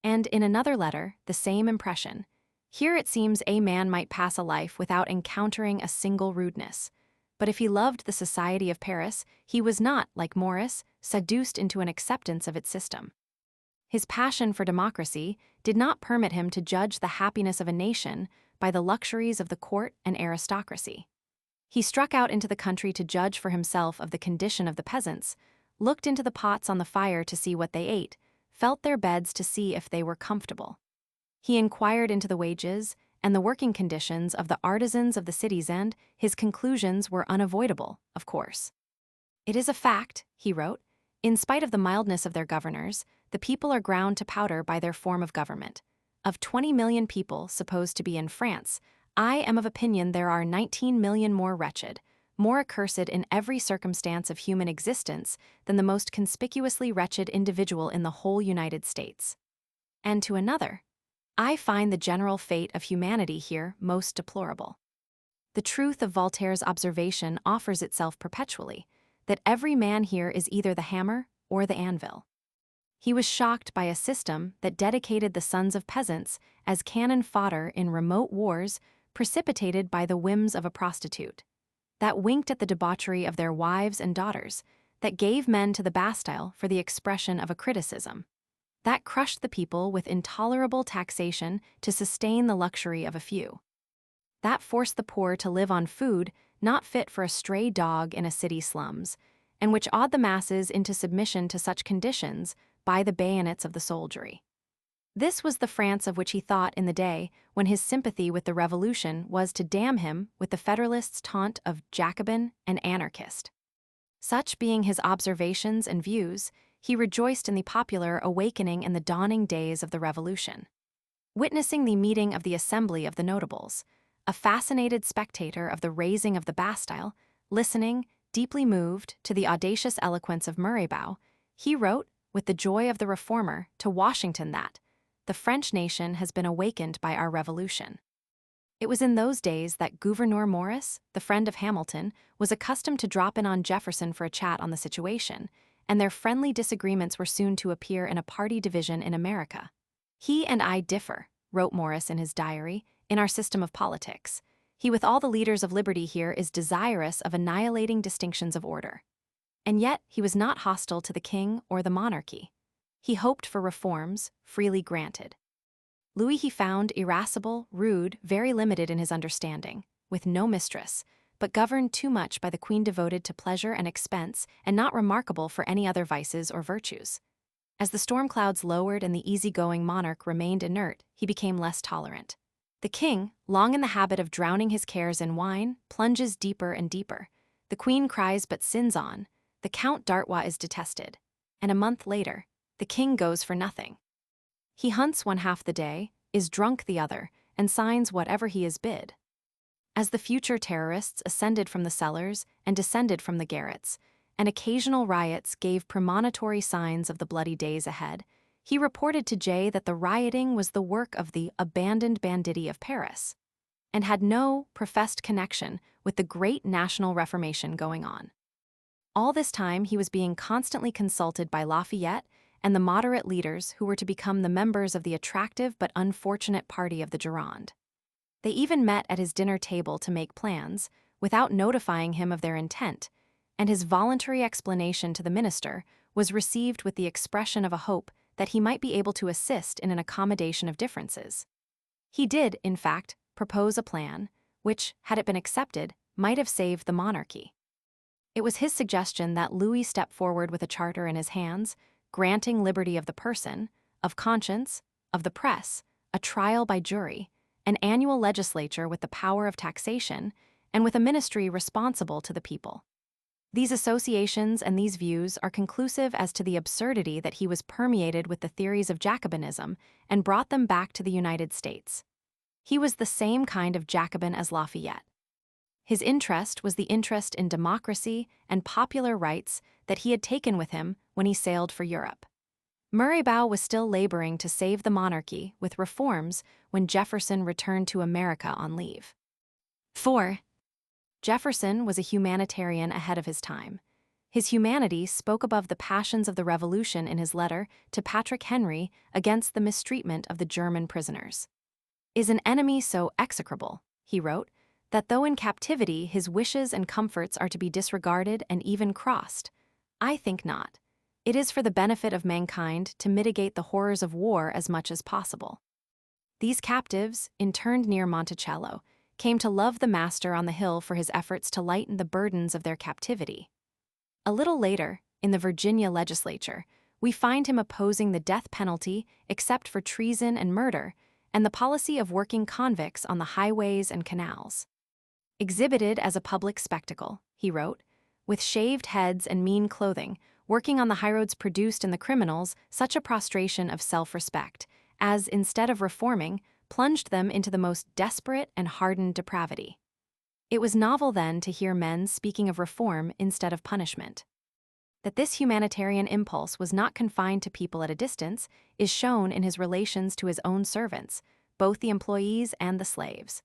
Speaker 1: And in another letter, the same impression. "Here it seems a man might pass a life without encountering a single rudeness. But if he loved the society of Paris, he was not, like Morris, seduced into an acceptance of its system." His passion for democracy did not permit him to judge the happiness of a nation by the luxuries of the court and aristocracy. He struck out into the country to judge for himself of the condition of the peasants, looked into the pots on the fire to see what they ate, felt their beds to see if they were comfortable. He inquired into the wages and the working conditions of the artisans of the cities, and his conclusions were unavoidable, of course. "It is a fact," he wrote, "in spite of the mildness of their governors, the people are ground to powder by their form of government. Of 20 million people supposed to be in France, I am of opinion there are 19 million more wretched, more accursed in every circumstance of human existence than the most conspicuously wretched individual in the whole United States." And to another, "I find the general fate of humanity here most deplorable." The truth of Voltaire's observation offers itself perpetually, that every man here is either the hammer or the anvil. He was shocked by a system that dedicated the sons of peasants as cannon fodder in remote wars precipitated by the whims of a prostitute, that winked at the debauchery of their wives and daughters, that gave men to the Bastille for the expression of a criticism, that crushed the people with intolerable taxation to sustain the luxury of a few, that forced the poor to live on food not fit for a stray dog in a city slums, and which awed the masses into submission to such conditions by the bayonets of the soldiery. This was the France of which he thought in the day when his sympathy with the Revolution was to damn him with the Federalists' taunt of Jacobin and anarchist. Such being his observations and views, he rejoiced in the popular awakening in the dawning days of the Revolution. Witnessing the meeting of the Assembly of the Notables, a fascinated spectator of the raising of the Bastille, listening, deeply moved, to the audacious eloquence of Mirabeau, he wrote, with the joy of the reformer, to Washington that the French nation has been awakened by our revolution. It was in those days that Gouverneur Morris, the friend of Hamilton, was accustomed to drop in on Jefferson for a chat on the situation, and their friendly disagreements were soon to appear in a party division in America. "He and I differ," wrote Morris in his diary, "in our system of politics. He with all the leaders of liberty here is desirous of annihilating distinctions of order. And yet he was not hostile to the king or the monarchy. He hoped for reforms, freely granted. Louis he found irascible, rude, very limited in his understanding, with no mistress, but governed too much by the queen devoted to pleasure and expense, and not remarkable for any other vices or virtues. As the storm clouds lowered and the easy-going monarch remained inert, he became less tolerant. The king, long in the habit of drowning his cares in wine, plunges deeper and deeper. The queen cries but sins on. The Count d'Artois is detested. And a month later, the king goes for nothing. He hunts one half the day, is drunk the other, and signs whatever he is bid." As the future terrorists ascended from the cellars and descended from the garrets, and occasional riots gave premonitory signs of the bloody days ahead, he reported to Jay that the rioting was the work of the abandoned banditti of Paris, and had no professed connection with the great national reformation going on. All this time he was being constantly consulted by Lafayette and the moderate leaders who were to become the members of the attractive but unfortunate party of the Gironde. They even met at his dinner table to make plans, without notifying him of their intent, and his voluntary explanation to the minister was received with the expression of a hope that he might be able to assist in an accommodation of differences. He did, in fact, propose a plan, which, had it been accepted, might have saved the monarchy. It was his suggestion that Louis step forward with a charter in his hands, granting liberty of the person, of conscience, of the press, a trial by jury, an annual legislature with the power of taxation, and with a ministry responsible to the people. These associations and these views are conclusive as to the absurdity that he was permeated with the theories of Jacobinism and brought them back to the United States. He was the same kind of Jacobin as Lafayette. His interest was the interest in democracy and popular rights that he had taken with him when he sailed for Europe. Mirabeau was still laboring to save the monarchy with reforms when Jefferson returned to America on leave. 4. Jefferson was a humanitarian ahead of his time. His humanity spoke above the passions of the Revolution in his letter to Patrick Henry against the mistreatment of the German prisoners. "Is an enemy so execrable," he wrote, "that though in captivity his wishes and comforts are to be disregarded and even crossed? I think not. It is for the benefit of mankind to mitigate the horrors of war as much as possible." These captives, interned near Monticello, came to love the master on the hill for his efforts to lighten the burdens of their captivity. A little later, in the Virginia legislature, we find him opposing the death penalty except for treason and murder, and the policy of working convicts on the highways and canals. "Exhibited as a public spectacle," he wrote, "with shaved heads and mean clothing, working on the highroads produced in the criminals such a prostration of self-respect as, instead of reforming, plunged them into the most desperate and hardened depravity." It was novel then to hear men speaking of reform instead of punishment. That this humanitarian impulse was not confined to people at a distance is shown in his relations to his own servants, both the employees and the slaves.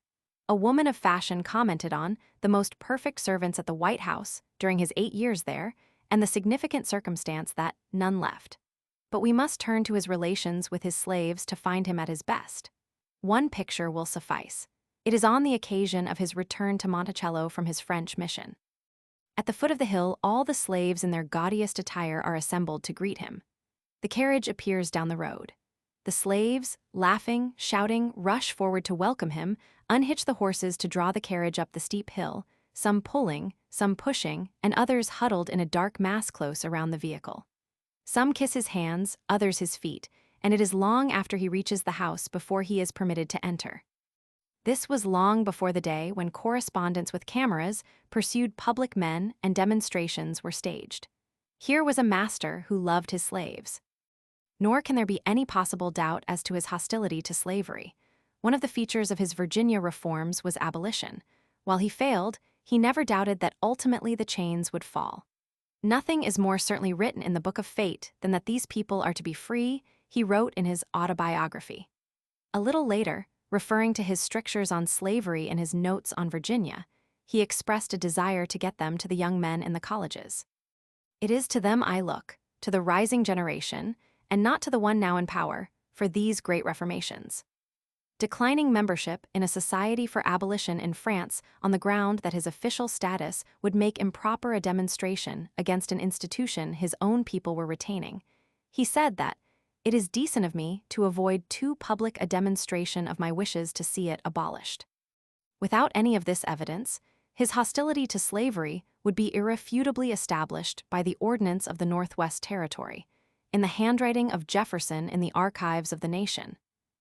Speaker 1: A woman of fashion commented on the most perfect servants at the White House during his 8 years there, and the significant circumstance that none left. But we must turn to his relations with his slaves to find him at his best. One picture will suffice. It is on the occasion of his return to Monticello from his French mission. At the foot of the hill, all the slaves in their gaudiest attire are assembled to greet him. The carriage appears down the road. The slaves, laughing, shouting, rush forward to welcome him, unhitch the horses to draw the carriage up the steep hill, some pulling, some pushing, and others huddled in a dark mass close around the vehicle. Some kiss his hands, others his feet, and it is long after he reaches the house before he is permitted to enter. This was long before the day when correspondents with cameras pursued public men and demonstrations were staged. Here was a master who loved his slaves. Nor can there be any possible doubt as to his hostility to slavery. One of the features of his Virginia reforms was abolition. While he failed, he never doubted that ultimately the chains would fall. Nothing is more certainly written in the Book of Fate than that these people are to be free, he wrote in his autobiography. A little later, referring to his strictures on slavery in his Notes on Virginia, he expressed a desire to get them to the young men in the colleges. It is to them I look, to the rising generation, and not to the one now in power, for these great reformations. Declining membership in a society for abolition in France on the ground that his official status would make improper a demonstration against an institution his own people were retaining, he said that, "It is decent of me to avoid too public a demonstration of my wishes to see it abolished." Without any of this evidence, his hostility to slavery would be irrefutably established by the Ordinance of the Northwest Territory, in the handwriting of Jefferson in the archives of the nation,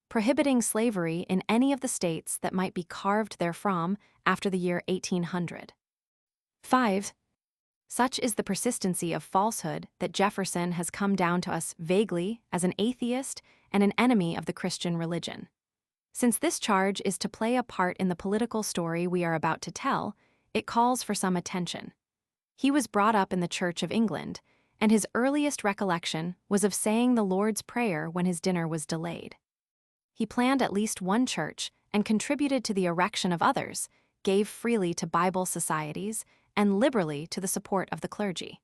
Speaker 1: prohibiting slavery in any of the states that might be carved therefrom after the year 1800. 5. Such is the persistency of falsehood that Jefferson has come down to us vaguely as an atheist and an enemy of the Christian religion. Since this charge is to play a part in the political story we are about to tell, it calls for some attention. He was brought up in the Church of England, and his earliest recollection was of saying the Lord's Prayer when his dinner was delayed. He planned at least one church and contributed to the erection of others, gave freely to Bible societies, and liberally to the support of the clergy.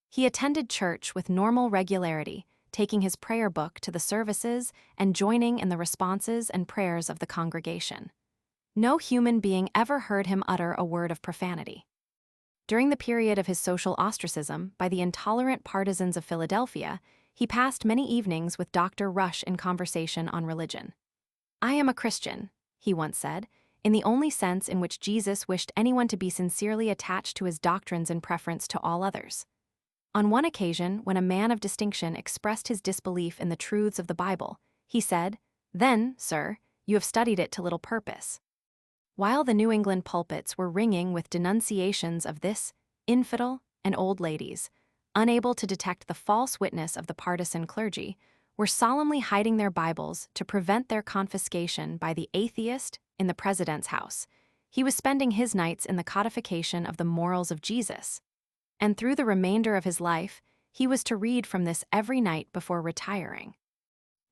Speaker 1: He attended church with normal regularity, taking his prayer book to the services and joining in the responses and prayers of the congregation. No human being ever heard him utter a word of profanity. During the period of his social ostracism by the intolerant partisans of Philadelphia, he passed many evenings with Dr. Rush in conversation on religion. "I am a Christian," he once said, in the only sense in which Jesus wished anyone to be sincerely attached to his doctrines in preference to all others. On one occasion, when a man of distinction expressed his disbelief in the truths of the Bible, he said, "Then, sir, you have studied it to little purpose." While the New England pulpits were ringing with denunciations of this infidel and old ladies, unable to detect the false witness of the partisan clergy, were solemnly hiding their Bibles to prevent their confiscation by the atheist in the president's house. He was spending his nights in the codification of the morals of Jesus, and through the remainder of his life, he was to read from this every night before retiring.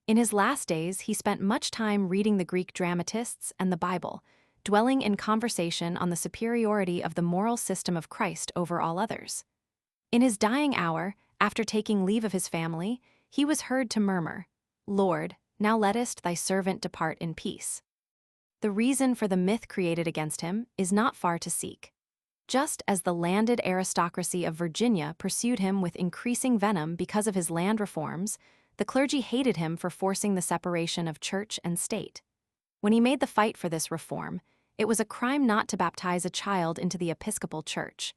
Speaker 1: In his last days, he spent much time reading the Greek dramatists and the Bible, dwelling in conversation on the superiority of the moral system of Christ over all others. In his dying hour, after taking leave of his family, he was heard to murmur, "Lord, now lettest thy servant depart in peace." The reason for the myth created against him is not far to seek. Just as the landed aristocracy of Virginia pursued him with increasing venom because of his land reforms, the clergy hated him for forcing the separation of church and state. When he made the fight for this reform, it was a crime not to baptize a child into the Episcopal Church,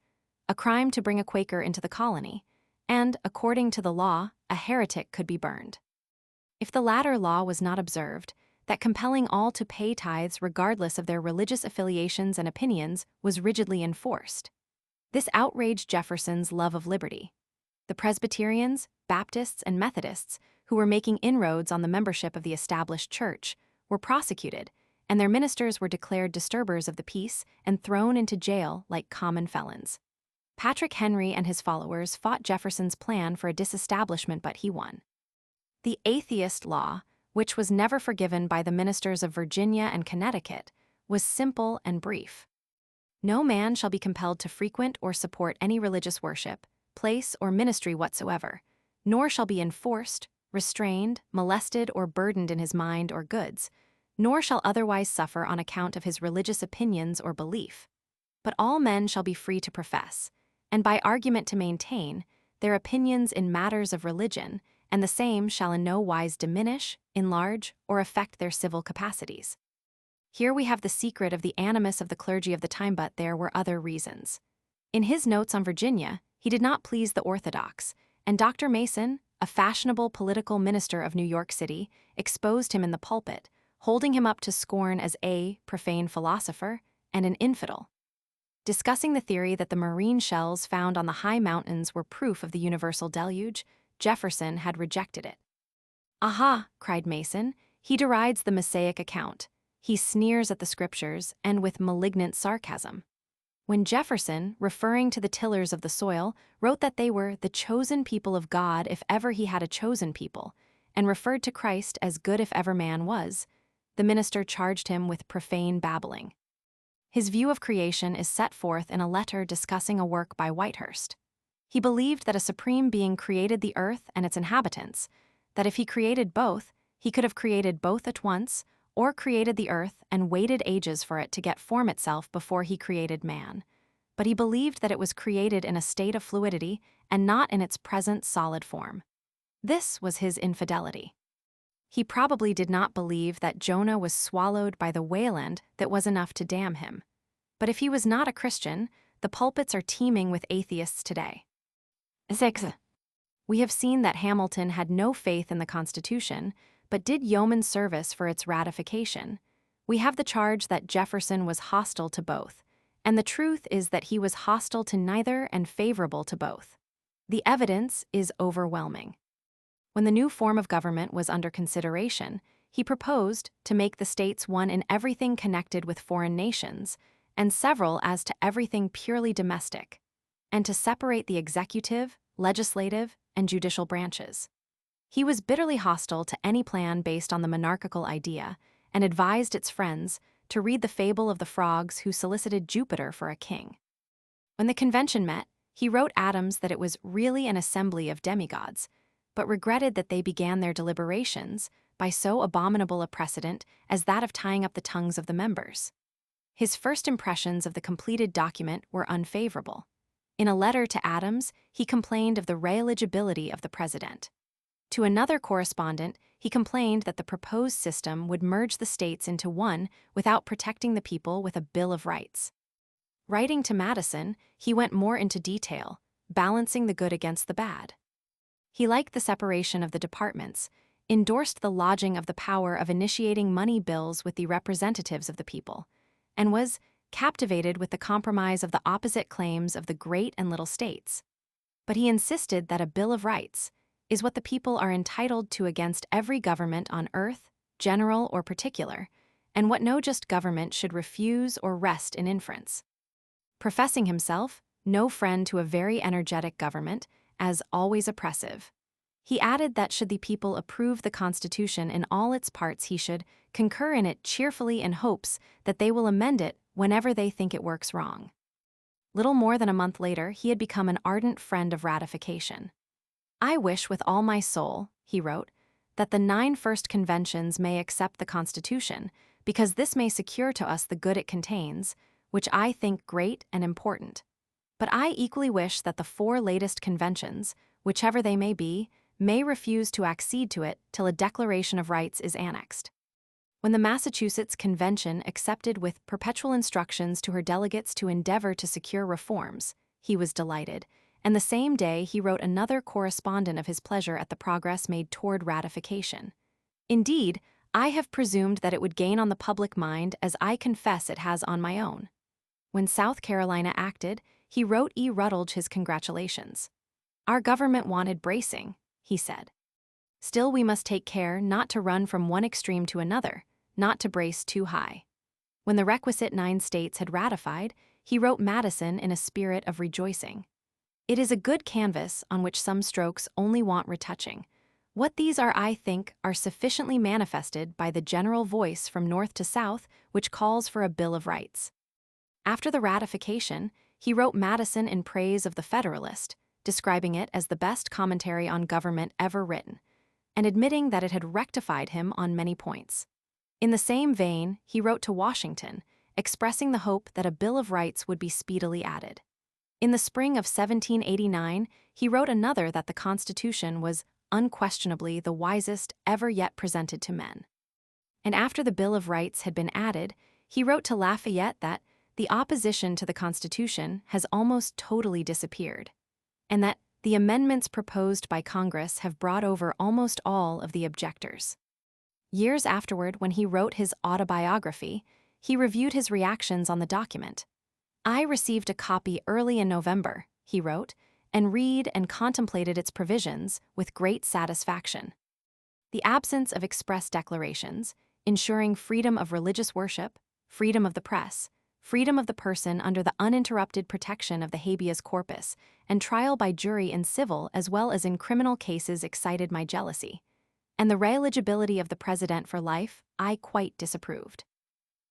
Speaker 1: a crime to bring a Quaker into the colony, and, according to the law, a heretic could be burned. If the latter law was not observed, that compelling all to pay tithes regardless of their religious affiliations and opinions was rigidly enforced. This outraged Jefferson's love of liberty. The Presbyterians, Baptists, and Methodists, who were making inroads on the membership of the established church, were prosecuted, and their ministers were declared disturbers of the peace and thrown into jail like common felons. Patrick Henry and his followers fought Jefferson's plan for a disestablishment, but he won. The atheist law, which was never forgiven by the ministers of Virginia and Connecticut, was simple and brief. No man shall be compelled to frequent or support any religious worship, place, or ministry whatsoever, nor shall be enforced, restrained, molested, or burdened in his mind or goods, nor shall otherwise suffer on account of his religious opinions or belief. But all men shall be free to profess, and by argument to maintain, their opinions in matters of religion, and the same shall in no wise diminish, enlarge, or affect their civil capacities. Here we have the secret of the animus of the clergy of the time, but there were other reasons. In his notes on Virginia, he did not please the orthodox, and Dr. Mason, a fashionable political minister of New York City, exposed him in the pulpit, holding him up to scorn as a profane philosopher and an infidel. Discussing the theory that the marine shells found on the high mountains were proof of the universal deluge, Jefferson had rejected it. "Aha," cried Mason, "he derides the Mosaic account. He sneers at the scriptures, and with malignant sarcasm." When Jefferson, referring to the tillers of the soil, wrote that they were the chosen people of God if ever he had a chosen people, and referred to Christ as good if ever man was, the minister charged him with profane babbling. His view of creation is set forth in a letter discussing a work by Whitehurst. He believed that a supreme being created the earth and its inhabitants, that if he created both, he could have created both at once, or created the earth and waited ages for it to get form itself before he created man. But he believed that it was created in a state of fluidity and not in its present solid form. This was his infidelity. He probably did not believe that Jonah was swallowed by the whale-end that was enough to damn him. But if he was not a Christian, the pulpits are teeming with atheists today. 6. We have seen that Hamilton had no faith in the Constitution, but did yeoman service for its ratification. We have the charge that Jefferson was hostile to both, and the truth is that he was hostile to neither and favorable to both. The evidence is overwhelming. When the new form of government was under consideration, he proposed to make the states one in everything connected with foreign nations, and several as to everything purely domestic, and to separate the executive, legislative, and judicial branches. He was bitterly hostile to any plan based on the monarchical idea, and advised its friends to read the fable of the frogs who solicited Jupiter for a king. When the convention met, he wrote Ames that it was really an assembly of demigods, but regretted that they began their deliberations by so abominable a precedent as that of tying up the tongues of the members. His first impressions of the completed document were unfavorable. In a letter to Ames, he complained of the reeligibility of the president. To another correspondent, he complained that the proposed system would merge the states into one without protecting the people with a Bill of Rights. Writing to Madison, he went more into detail, balancing the good against the bad. He liked the separation of the departments, endorsed the lodging of the power of initiating money bills with the representatives of the people, and was captivated with the compromise of the opposite claims of the great and little states. But he insisted that a Bill of Rights is what the people are entitled to against every government on earth, general or particular, and what no just government should refuse or wrest in inference. Professing himself no friend to a very energetic government, as always oppressive, he added that should the people approve the Constitution in all its parts, he should concur in it cheerfully in hopes that they will amend it whenever they think it works wrong. Little more than a month later, he had become an ardent friend of ratification. "I wish with all my soul," he wrote, "that the 9 first conventions may accept the Constitution, because this may secure to us the good it contains, which I think great and important. But I equally wish that the 4 latest conventions, whichever they may refuse to accede to it till a Declaration of Rights is annexed." When the Massachusetts Convention accepted with perpetual instructions to her delegates to endeavor to secure reforms, he was delighted, and the same day he wrote another correspondent of his pleasure at the progress made toward ratification. "Indeed, I have presumed that it would gain on the public mind as I confess it has on my own." When South Carolina acted, he wrote E. Rutledge his congratulations. "Our government wanted bracing," he said. "Still we must take care not to run from one extreme to another, not to brace too high." When the requisite 9 states had ratified, he wrote Madison in a spirit of rejoicing. "It is a good canvas on which some strokes only want retouching. What these are, I think, are sufficiently manifested by the general voice from north to south which calls for a Bill of Rights." After the ratification, he wrote Madison in praise of the Federalist, describing it as the best commentary on government ever written, and admitting that it had rectified him on many points. In the same vein, he wrote to Washington, expressing the hope that a Bill of Rights would be speedily added. In the spring of 1789, he wrote another that the Constitution was unquestionably the wisest ever yet presented to men. And after the Bill of Rights had been added, he wrote to Lafayette that the opposition to the Constitution has almost totally disappeared, and that the amendments proposed by Congress have brought over almost all of the objectors. Years afterward, when he wrote his autobiography, he reviewed his reactions on the document. "I received a copy early in November," he wrote, "and read and contemplated its provisions with great satisfaction. The absence of express declarations, ensuring freedom of religious worship, freedom of the press, freedom of the person under the uninterrupted protection of the habeas corpus, and trial by jury in civil as well as in criminal cases excited my jealousy. And the reeligibility of the President for life I quite disapproved.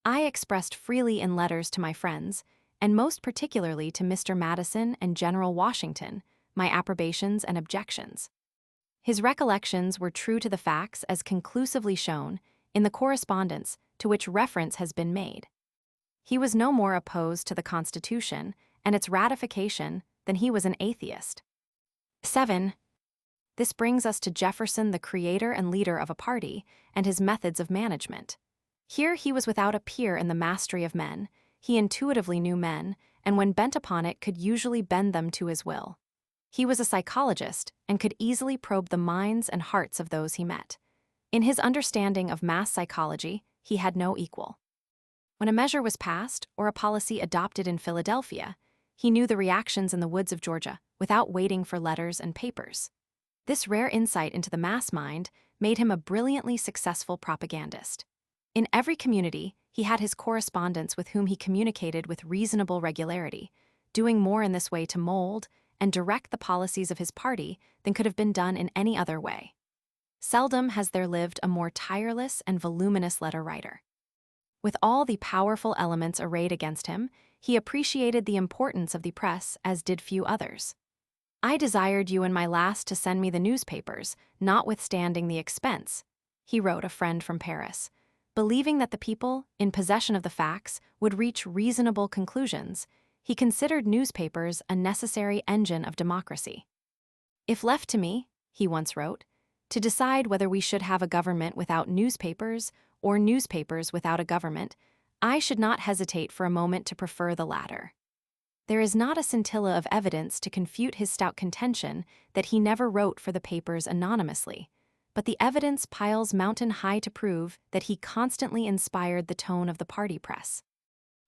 Speaker 1: I expressed freely in letters to my friends, and most particularly to Mr. Madison and General Washington, my approbations and objections." His recollections were true to the facts as conclusively shown in the correspondence to which reference has been made. He was no more opposed to the Constitution and its ratification than he was an atheist. 7. This brings us to Jefferson, the creator and leader of a party, and his methods of management. Here he was without a peer in the mastery of men. He intuitively knew men, and when bent upon it could usually bend them to his will. He was a psychologist and could easily probe the minds and hearts of those he met. In his understanding of mass psychology, he had no equal. When a measure was passed or a policy adopted in Philadelphia, he knew the reactions in the woods of Georgia without waiting for letters and papers. This rare insight into the mass mind made him a brilliantly successful propagandist. In every community, he had his correspondents with whom he communicated with reasonable regularity, doing more in this way to mold and direct the policies of his party than could have been done in any other way. Seldom has there lived a more tireless and voluminous letter writer. With all the powerful elements arrayed against him, he appreciated the importance of the press as did few others. "I desired you in my last to send me the newspapers, notwithstanding the expense," he wrote a friend from Paris. Believing that the people, in possession of the facts, would reach reasonable conclusions, he considered newspapers a necessary engine of democracy. "If left to me," he once wrote, "to decide whether we should have a government without newspapers or newspapers without a government, I should not hesitate for a moment to prefer the latter." There is not a scintilla of evidence to confute his stout contention that he never wrote for the papers anonymously, but the evidence piles mountain high to prove that he constantly inspired the tone of the party press.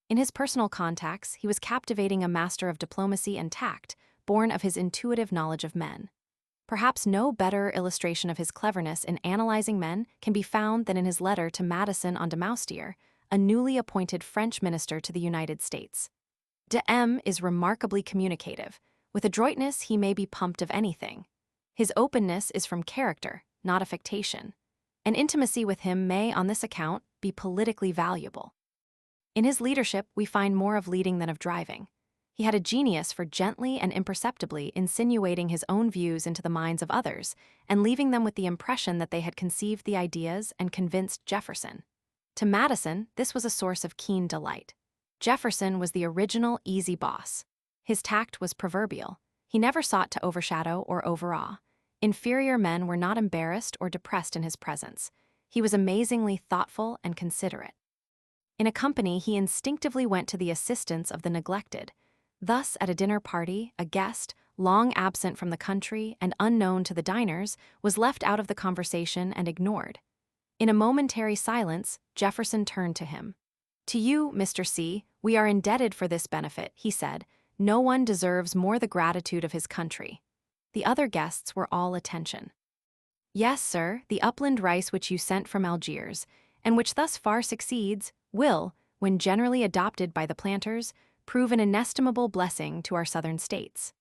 Speaker 1: In his personal contacts, he was captivating a master of diplomacy and tact, born of his intuitive knowledge of men. Perhaps no better illustration of his cleverness in analyzing men can be found than in his letter to Madison on Demoustier, a newly appointed French minister to the United States. Ames is remarkably communicative. With adroitness he may be pumped of anything. His openness is from character, not affectation. An intimacy with him may, on this account, be politically valuable. In his leadership we find more of leading than of driving. He had a genius for gently and imperceptibly insinuating his own views into the minds of others and leaving them with the impression that they had conceived the ideas and convinced Jefferson. To Madison, this was a source of keen delight. Jefferson was the original easy boss. His tact was proverbial. He never sought to overshadow or overawe. Inferior men were not embarrassed or depressed in his presence. He was amazingly thoughtful and considerate. In a company, he instinctively went to the assistance of the neglected. Thus, at a dinner party, a guest, long absent from the country and unknown to the diners, was left out of the conversation and ignored. In a momentary silence, Jefferson turned to him. "To you, Mr. C., we are indebted for this benefit," he said. "No one deserves more the gratitude of his country." The other guests were all attention. "Yes, sir, the upland rice which you sent from Algiers, and which thus far succeeds, will, when generally adopted by the planters, prove an inestimable blessing to our southern states."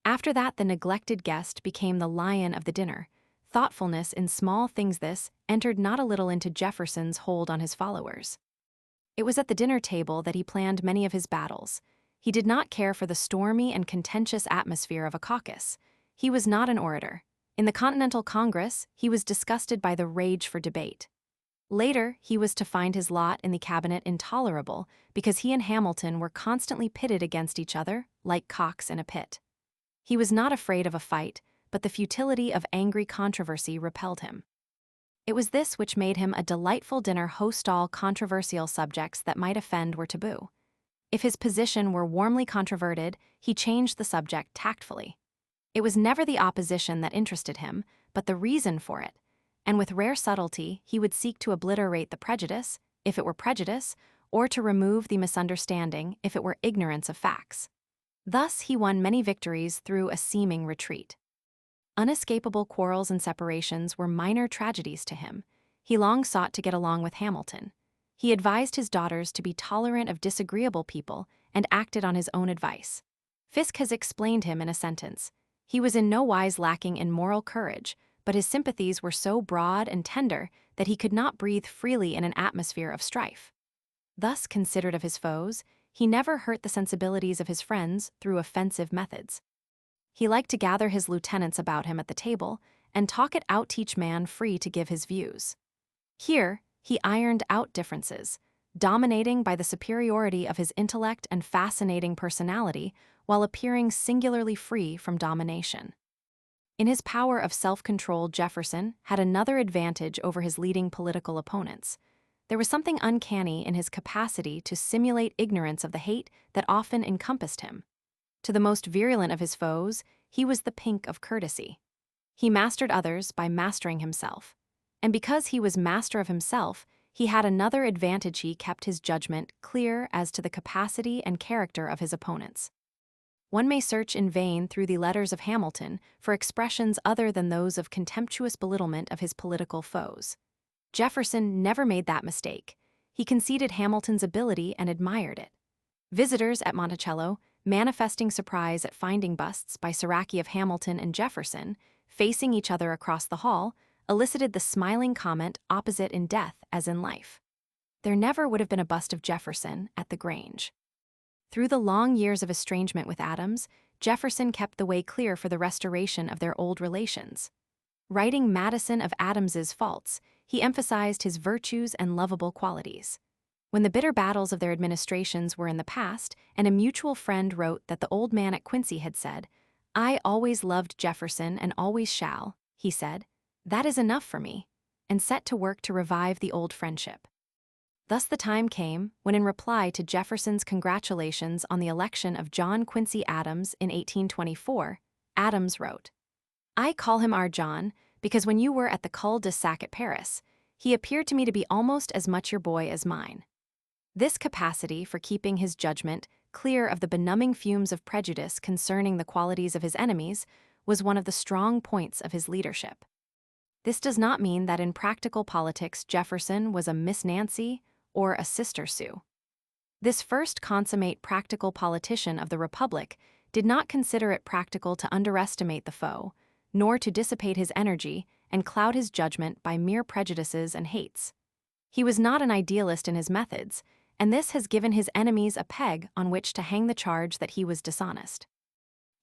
Speaker 1: After that, the neglected guest became the lion of the dinner. Thoughtfulness in small things this entered not a little into Jefferson's hold on his followers. It was at the dinner table that he planned many of his battles. He did not care for the stormy and contentious atmosphere of a caucus. He was not an orator. In the Continental Congress, he was disgusted by the rage for debate. Later, he was to find his lot in the cabinet intolerable because he and Hamilton were constantly pitted against each other, like cocks in a pit. He was not afraid of a fight, but the futility of angry controversy repelled him. It was this which made him a delightful dinner host. All controversial subjects that might offend were taboo. If his position were warmly controverted, he changed the subject tactfully. It was never the opposition that interested him, but the reason for it, and with rare subtlety he would seek to obliterate the prejudice, if it were prejudice, or to remove the misunderstanding, if it were ignorance of facts. Thus he won many victories through a seeming retreat. Unescapable quarrels and separations were minor tragedies to him. He long sought to get along with Hamilton. He advised his daughters to be tolerant of disagreeable people and acted on his own advice. Fiske has explained him in a sentence. He was in no wise lacking in moral courage, but his sympathies were so broad and tender that he could not breathe freely in an atmosphere of strife. Thus considerate of his foes, he never hurt the sensibilities of his friends through offensive methods. He liked to gather his lieutenants about him at the table and talk it out, each man free to give his views. Here, he ironed out differences, dominating by the superiority of his intellect and fascinating personality while appearing singularly free from domination. In his power of self-control, Jefferson had another advantage over his leading political opponents. There was something uncanny in his capacity to simulate ignorance of the hate that often encompassed him. To the most virulent of his foes, he was the pink of courtesy. He mastered others by mastering himself. And because he was master of himself, he had another advantage: he kept his judgment clear as to the capacity and character of his opponents. One may search in vain through the letters of Hamilton for expressions other than those of contemptuous belittlement of his political foes. Jefferson never made that mistake. He conceded Hamilton's ability and admired it. Visitors at Monticello, manifesting surprise at finding busts by Siraki of Hamilton and Jefferson facing each other across the hall, elicited the smiling comment, opposite in death as in life. There never would have been a bust of Jefferson at the Grange. Through the long years of estrangement with Adams, Jefferson kept the way clear for the restoration of their old relations. Writing Madison of Adams's faults, he emphasized his virtues and lovable qualities. When the bitter battles of their administrations were in the past, and a mutual friend wrote that the old man at Quincy had said, "I always loved Jefferson and always shall," he said, "That is enough for me," and set to work to revive the old friendship. Thus the time came when, in reply to Jefferson's congratulations on the election of John Quincy Adams in 1824, Adams wrote, "I call him our John because when you were at the cul-de-sac at Paris, he appeared to me to be almost as much your boy as mine." This capacity for keeping his judgment clear of the benumbing fumes of prejudice concerning the qualities of his enemies was one of the strong points of his leadership. This does not mean that in practical politics Jefferson was a Miss Nancy or a Sister Sue. This first consummate practical politician of the Republic did not consider it practical to underestimate the foe, nor to dissipate his energy and cloud his judgment by mere prejudices and hates. He was not an idealist in his methods, and this has given his enemies a peg on which to hang the charge that he was dishonest.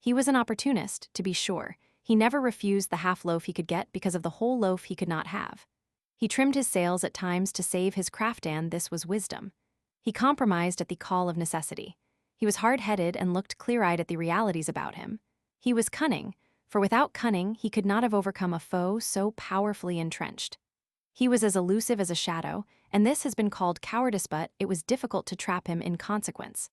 Speaker 1: He was an opportunist, to be sure. He never refused the half loaf he could get because of the whole loaf he could not have. He trimmed his sails at times to save his craft, and this was wisdom. He compromised at the call of necessity. He was hard-headed and looked clear-eyed at the realities about him. He was cunning, for without cunning he could not have overcome a foe so powerfully entrenched. He was as elusive as a shadow, and this has been called cowardice, but it was difficult to trap him in consequence.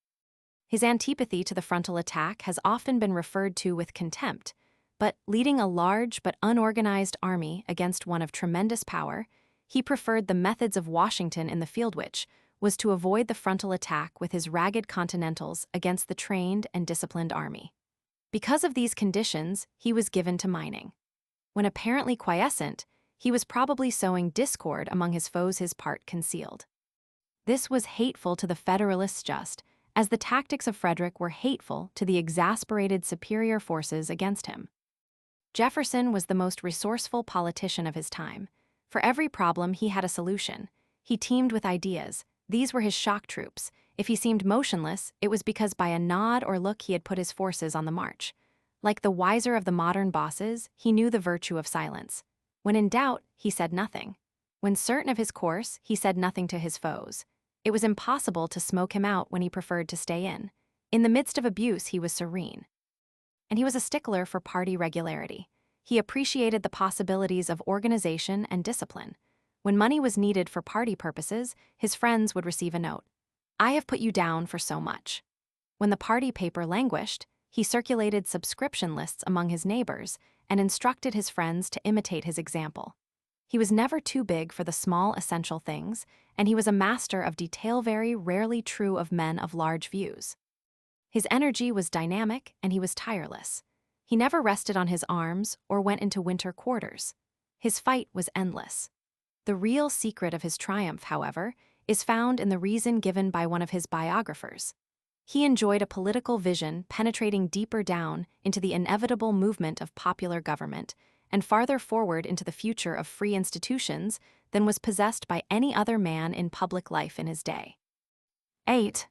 Speaker 1: His antipathy to the frontal attack has often been referred to with contempt, but leading a large but unorganized army against one of tremendous power, he preferred the methods of Washington in the field, which was to avoid the frontal attack with his ragged Continentals against the trained and disciplined army. Because of these conditions, he was given to mining. When apparently quiescent, he was probably sowing discord among his foes, his part concealed. This was hateful to the Federalists just as the tactics of Frederick were hateful to the exasperated superior forces against him. Jefferson was the most resourceful politician of his time. For every problem he had a solution. He teamed with ideas. These were his shock troops. If he seemed motionless, it was because by a nod or look he had put his forces on the march. Like the wiser of the modern bosses, he knew the virtue of silence. When in doubt, he said nothing. When certain of his course, he said nothing to his foes. It was impossible to smoke him out when he preferred to stay in. In the midst of abuse, he was serene. And he was a stickler for party regularity. He appreciated the possibilities of organization and discipline. When money was needed for party purposes, his friends would receive a note. "I have put you down for so much." When the party paper languished, he circulated subscription lists among his neighbors and instructed his friends to imitate his example. He was never too big for the small essential things, and he was a master of detail very rarely true of men of large views. His energy was dynamic and he was tireless. He never rested on his arms or went into winter quarters. His fight was endless. The real secret of his triumph, however, is found in the reason given by one of his biographers. He enjoyed a political vision penetrating deeper down into the inevitable movement of popular government and farther forward into the future of free institutions than was possessed by any other man in public life in his day. 8.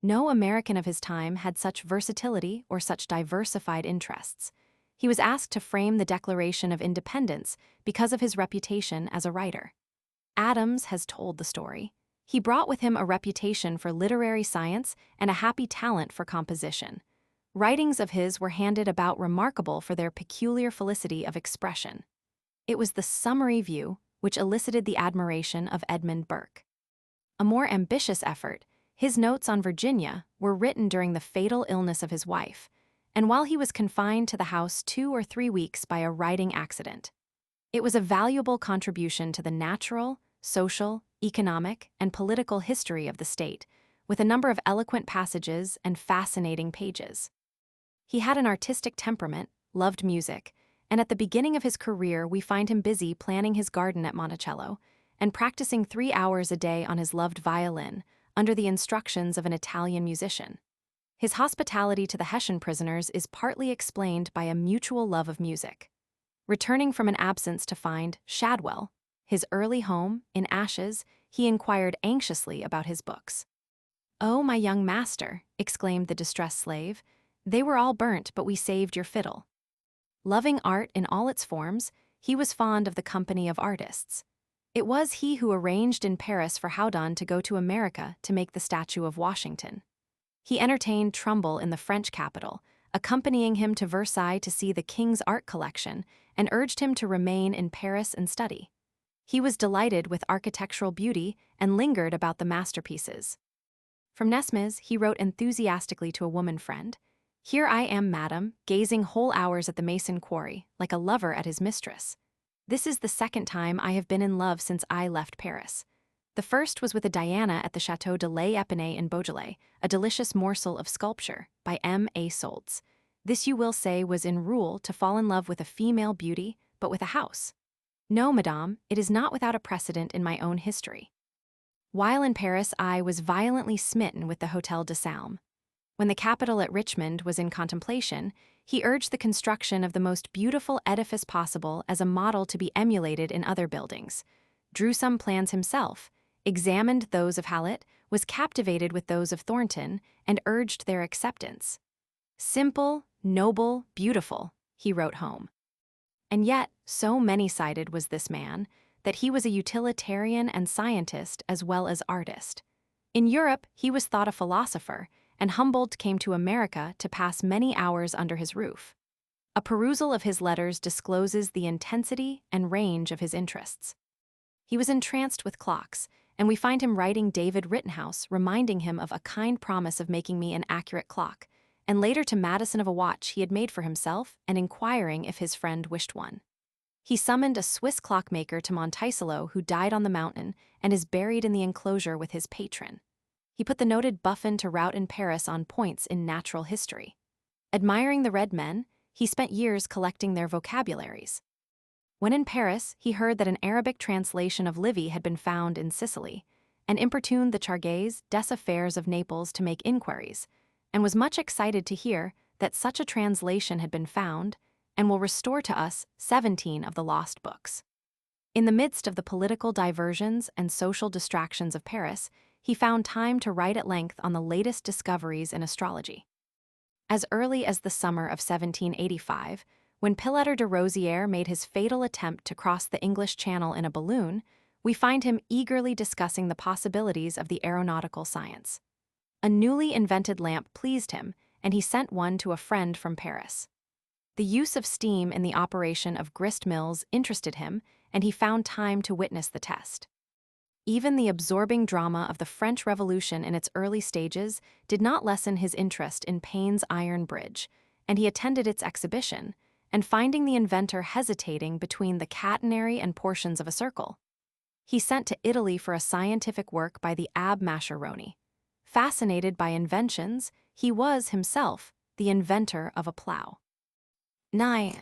Speaker 1: No American of his time had such versatility or such diversified interests. He was asked to frame the Declaration of Independence because of his reputation as a writer. Ames has told the story. He brought with him a reputation for literary science and a happy talent for composition. Writings of his were handed about remarkable for their peculiar felicity of expression. It was the summary view which elicited the admiration of Edmund Burke. A more ambitious effort, his notes on Virginia, were written during the fatal illness of his wife, and while he was confined to the house 2 or 3 weeks by a riding accident. It was a valuable contribution to the natural, social, economic, and political history of the state, with a number of eloquent passages and fascinating pages. He had an artistic temperament, loved music, and at the beginning of his career we find him busy planning his garden at Monticello and practicing 3 hours a day on his loved violin under the instructions of an Italian musician. His hospitality to the Hessian prisoners is partly explained by a mutual love of music. Returning from an absence to find Shadwell, his early home, in ashes, he inquired anxiously about his books. "Oh, my young master," exclaimed the distressed slave, "they were all burnt, but we saved your fiddle." Loving art in all its forms, he was fond of the company of artists. It was he who arranged in Paris for Houdon to go to America to make the statue of Washington. He entertained Trumbull in the French capital, accompanying him to Versailles to see the king's art collection, and urged him to remain in Paris and study. He was delighted with architectural beauty and lingered about the masterpieces. From Nesmes, he wrote enthusiastically to a woman friend, "Here I am, madam, gazing whole hours at the mason quarry, like a lover at his mistress. This is the second time I have been in love since I left Paris. The first was with a Diana at the Château de l'Épinay in Beaujolais, a delicious morsel of sculpture, by M.A. Soltz. This you will say was in rule to fall in love with a female beauty, but with a house. No, madame, it is not without a precedent in my own history. While in Paris, I was violently smitten with the Hôtel de Salm. When the Capitol at Richmond was in contemplation, he urged the construction of the most beautiful edifice possible as a model to be emulated in other buildings, drew some plans himself, examined those of Hallett, was captivated with those of Thornton, and urged their acceptance. Simple, noble, beautiful, he wrote home. And yet, so many-sided was this man, that he was a utilitarian and scientist as well as artist. In Europe, he was thought a philosopher, and Humboldt came to America to pass many hours under his roof. A perusal of his letters discloses the intensity and range of his interests. He was entranced with clocks, and we find him writing David Rittenhouse, reminding him of a kind promise of making me an accurate clock, and later to Madison of a watch he had made for himself and inquiring if his friend wished one. He summoned a Swiss clockmaker to Monticello who died on the mountain and is buried in the enclosure with his patron. He put the noted Buffon to rout in Paris on points in natural history. Admiring the red men, he spent years collecting their vocabularies. When in Paris, he heard that an Arabic translation of Livy had been found in Sicily, and importuned the Chargés des Affaires of Naples to make inquiries, and was much excited to hear that such a translation had been found and will restore to us 17 of the lost books. In the midst of the political diversions and social distractions of Paris, he found time to write at length on the latest discoveries in astrology. As early as the summer of 1785, when Pilleter de Rosière made his fatal attempt to cross the English Channel in a balloon, we find him eagerly discussing the possibilities of the aeronautical science. A newly invented lamp pleased him, and he sent one to a friend from Paris. The use of steam in the operation of grist mills interested him, and he found time to witness the test. Even the absorbing drama of the French Revolution in its early stages did not lessen his interest in Paine's Iron Bridge, and he attended its exhibition, and finding the inventor hesitating between the catenary and portions of a circle, he sent to Italy for a scientific work by the Abbé Macheroni. Fascinated by inventions, he was himself the inventor of a plough. 9.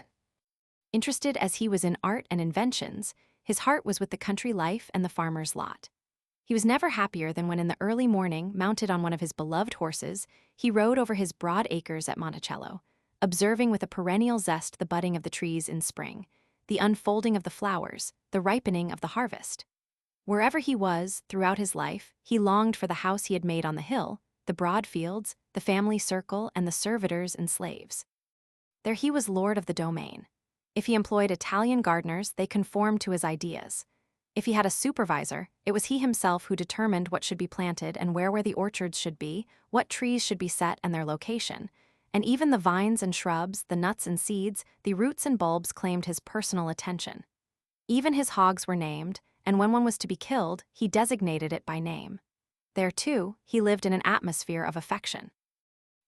Speaker 1: Interested as he was in art and inventions, his heart was with the country life and the farmer's lot. He was never happier than when in the early morning, mounted on one of his beloved horses, he rode over his broad acres at Monticello, observing with a perennial zest the budding of the trees in spring, the unfolding of the flowers, the ripening of the harvest. Wherever he was, throughout his life, he longed for the house he had made on the hill, the broad fields, the family circle, and the servitors and slaves. There he was lord of the domain. If he employed Italian gardeners, they conformed to his ideas. If he had a supervisor, it was he himself who determined what should be planted and where the orchards should be, what trees should be set and their location. And even the vines and shrubs, the nuts and seeds, the roots and bulbs claimed his personal attention. Even his hogs were named, and when one was to be killed, he designated it by name. There, too, he lived in an atmosphere of affection.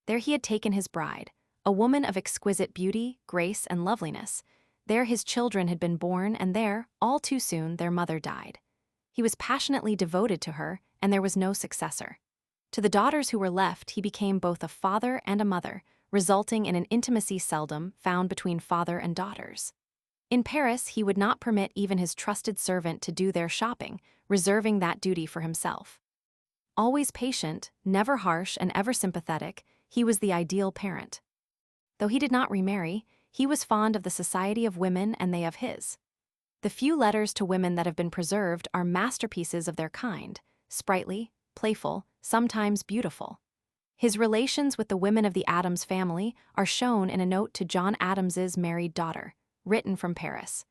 Speaker 1: There he had taken his bride, a woman of exquisite beauty, grace, and loveliness. There his children had been born, and there, all too soon, their mother died. He was passionately devoted to her, and there was no successor. To the daughters who were left, he became both a father and a mother, resulting in an intimacy seldom found between father and daughters. In Paris, he would not permit even his trusted servant to do their shopping, reserving that duty for himself. Always patient, never harsh, and ever sympathetic, he was the ideal parent. Though he did not remarry, he was fond of the society of women and they of his. The few letters to women that have been preserved are masterpieces of their kind, sprightly, playful, sometimes beautiful. His relations with the women of the Adams family are shown in a note to John Adams's married daughter, written from Paris.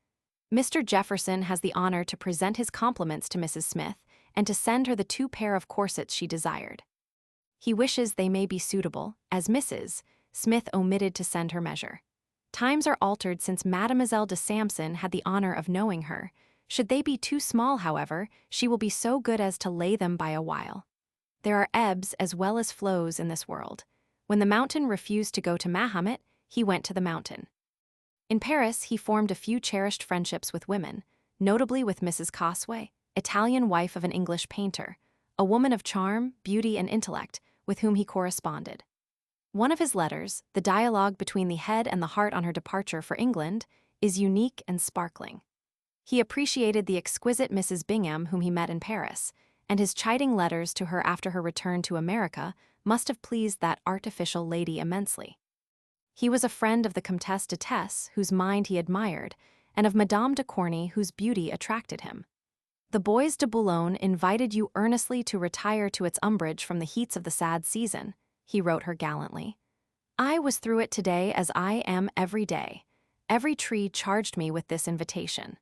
Speaker 1: Mr. Jefferson has the honor to present his compliments to Mrs. Smith and to send her the 2 pair of corsets she desired. He wishes they may be suitable, as Mrs. Smith omitted to send her measure. Times are altered since Mademoiselle de Sampson had the honor of knowing her. Should they be too small, however, she will be so good as to lay them by a while. There are ebbs as well as flows in this world. When the mountain refused to go to Mahomet, he went to the mountain. In Paris, he formed a few cherished friendships with women, notably with Mrs. Cosway, Italian wife of an English painter, a woman of charm, beauty, and intellect, with whom he corresponded. One of his letters, the dialogue between the head and the heart on her departure for England, is unique and sparkling. He appreciated the exquisite Mrs. Bingham whom he met in Paris, and his chiding letters to her after her return to America must have pleased that artificial lady immensely. He was a friend of the Comtesse de Tesse, whose mind he admired, and of Madame de Corny, whose beauty attracted him. The boys de Boulogne invited you earnestly to retire to its umbrage from the heats of the sad season, he wrote her gallantly. I was through it today as I am every day. Every tree charged me with this invitation.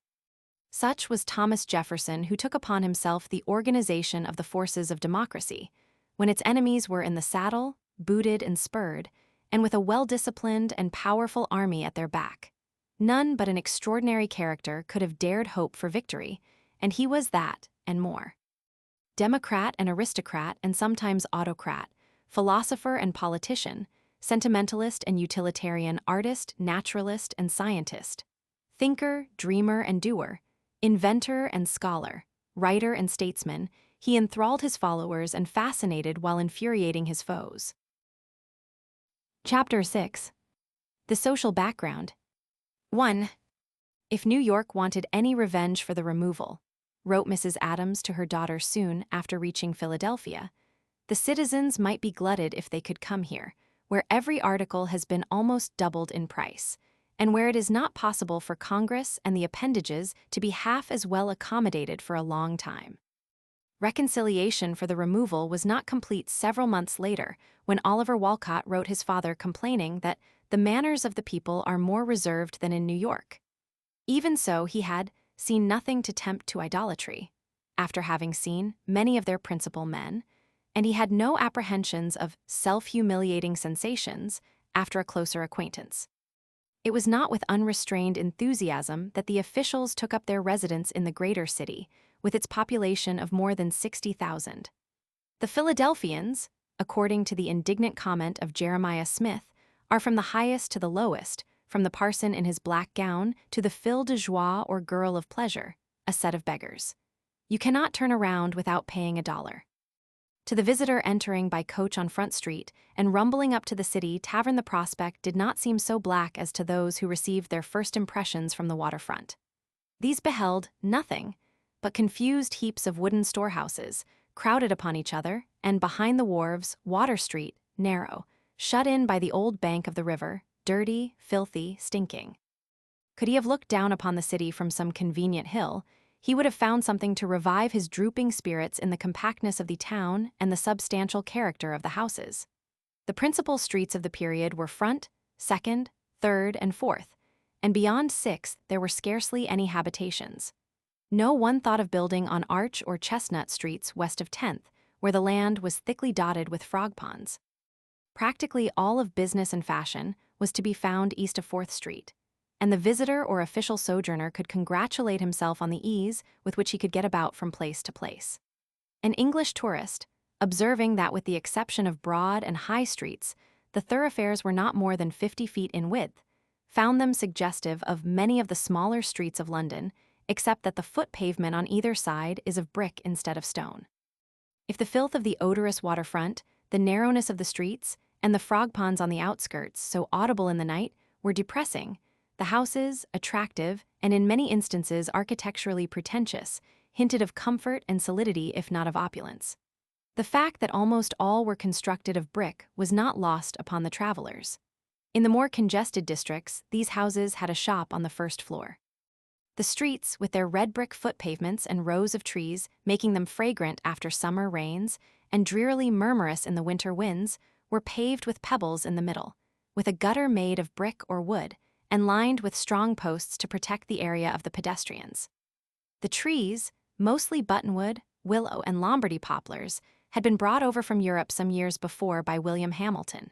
Speaker 1: Such was Thomas Jefferson, who took upon himself the organization of the forces of democracy, when its enemies were in the saddle, booted and spurred, and with a well-disciplined and powerful army at their back. None but an extraordinary character could have dared hope for victory, and he was that, and more. Democrat and aristocrat and sometimes autocrat, philosopher and politician, sentimentalist and utilitarian, artist, naturalist and scientist, thinker, dreamer and doer, inventor and scholar, writer and statesman, he enthralled his followers and fascinated while infuriating his foes. Chapter 6. The Social Background. 1. If New York wanted any revenge for the removal, wrote Mrs. Adams to her daughter soon after reaching Philadelphia, the citizens might be glutted if they could come here, where every article has been almost doubled in price, and where it is not possible for Congress and the appendages to be half as well accommodated for a long time. Reconciliation for the removal was not complete several months later, when Oliver Wolcott wrote his father complaining that the manners of the people are more reserved than in New York. Even so, he had seen nothing to tempt to idolatry, after having seen many of their principal men, and he had no apprehensions of self-humiliating sensations after a closer acquaintance. It was not with unrestrained enthusiasm that the officials took up their residence in the greater city, with its population of more than 60,000. The Philadelphians, according to the indignant comment of Jeremiah Smith, are from the highest to the lowest, from the parson in his black gown to the fille de joie or girl of pleasure, a set of beggars. You cannot turn around without paying $1. To the visitor entering by coach on Front Street and rumbling up to the city, Tavern the Prospect did not seem so black as to those who received their first impressions from the waterfront. These beheld nothing but confused heaps of wooden storehouses, crowded upon each other, and behind the wharves, Water Street, narrow, shut in by the old bank of the river, dirty, filthy, stinking. Could he have looked down upon the city from some convenient hill, he would have found something to revive his drooping spirits in the compactness of the town and the substantial character of the houses. The principal streets of the period were Front, Second, Third, and Fourth, and beyond Sixth there were scarcely any habitations. No one thought of building on Arch or Chestnut streets west of 10th, where the land was thickly dotted with frog ponds. Practically all of business and fashion was to be found east of 4th Street, and the visitor or official sojourner could congratulate himself on the ease with which he could get about from place to place. An English tourist, observing that with the exception of broad and high streets, the thoroughfares were not more than 50 feet in width, found them suggestive of many of the smaller streets of London, except that the foot pavement on either side is of brick instead of stone. If the filth of the odorous waterfront, the narrowness of the streets, and the frog ponds on the outskirts, so audible in the night, were depressing, the houses, attractive, and in many instances architecturally pretentious, hinted of comfort and solidity if not of opulence. The fact that almost all were constructed of brick was not lost upon the travelers. In the more congested districts, these houses had a shop on the first floor. The streets, with their red brick foot pavements and rows of trees, making them fragrant after summer rains and drearily murmurous in the winter winds, were paved with pebbles in the middle, with a gutter made of brick or wood, and lined with strong posts to protect the area of the pedestrians. The trees, mostly buttonwood, willow, and Lombardy poplars, had been brought over from Europe some years before by William Hamilton.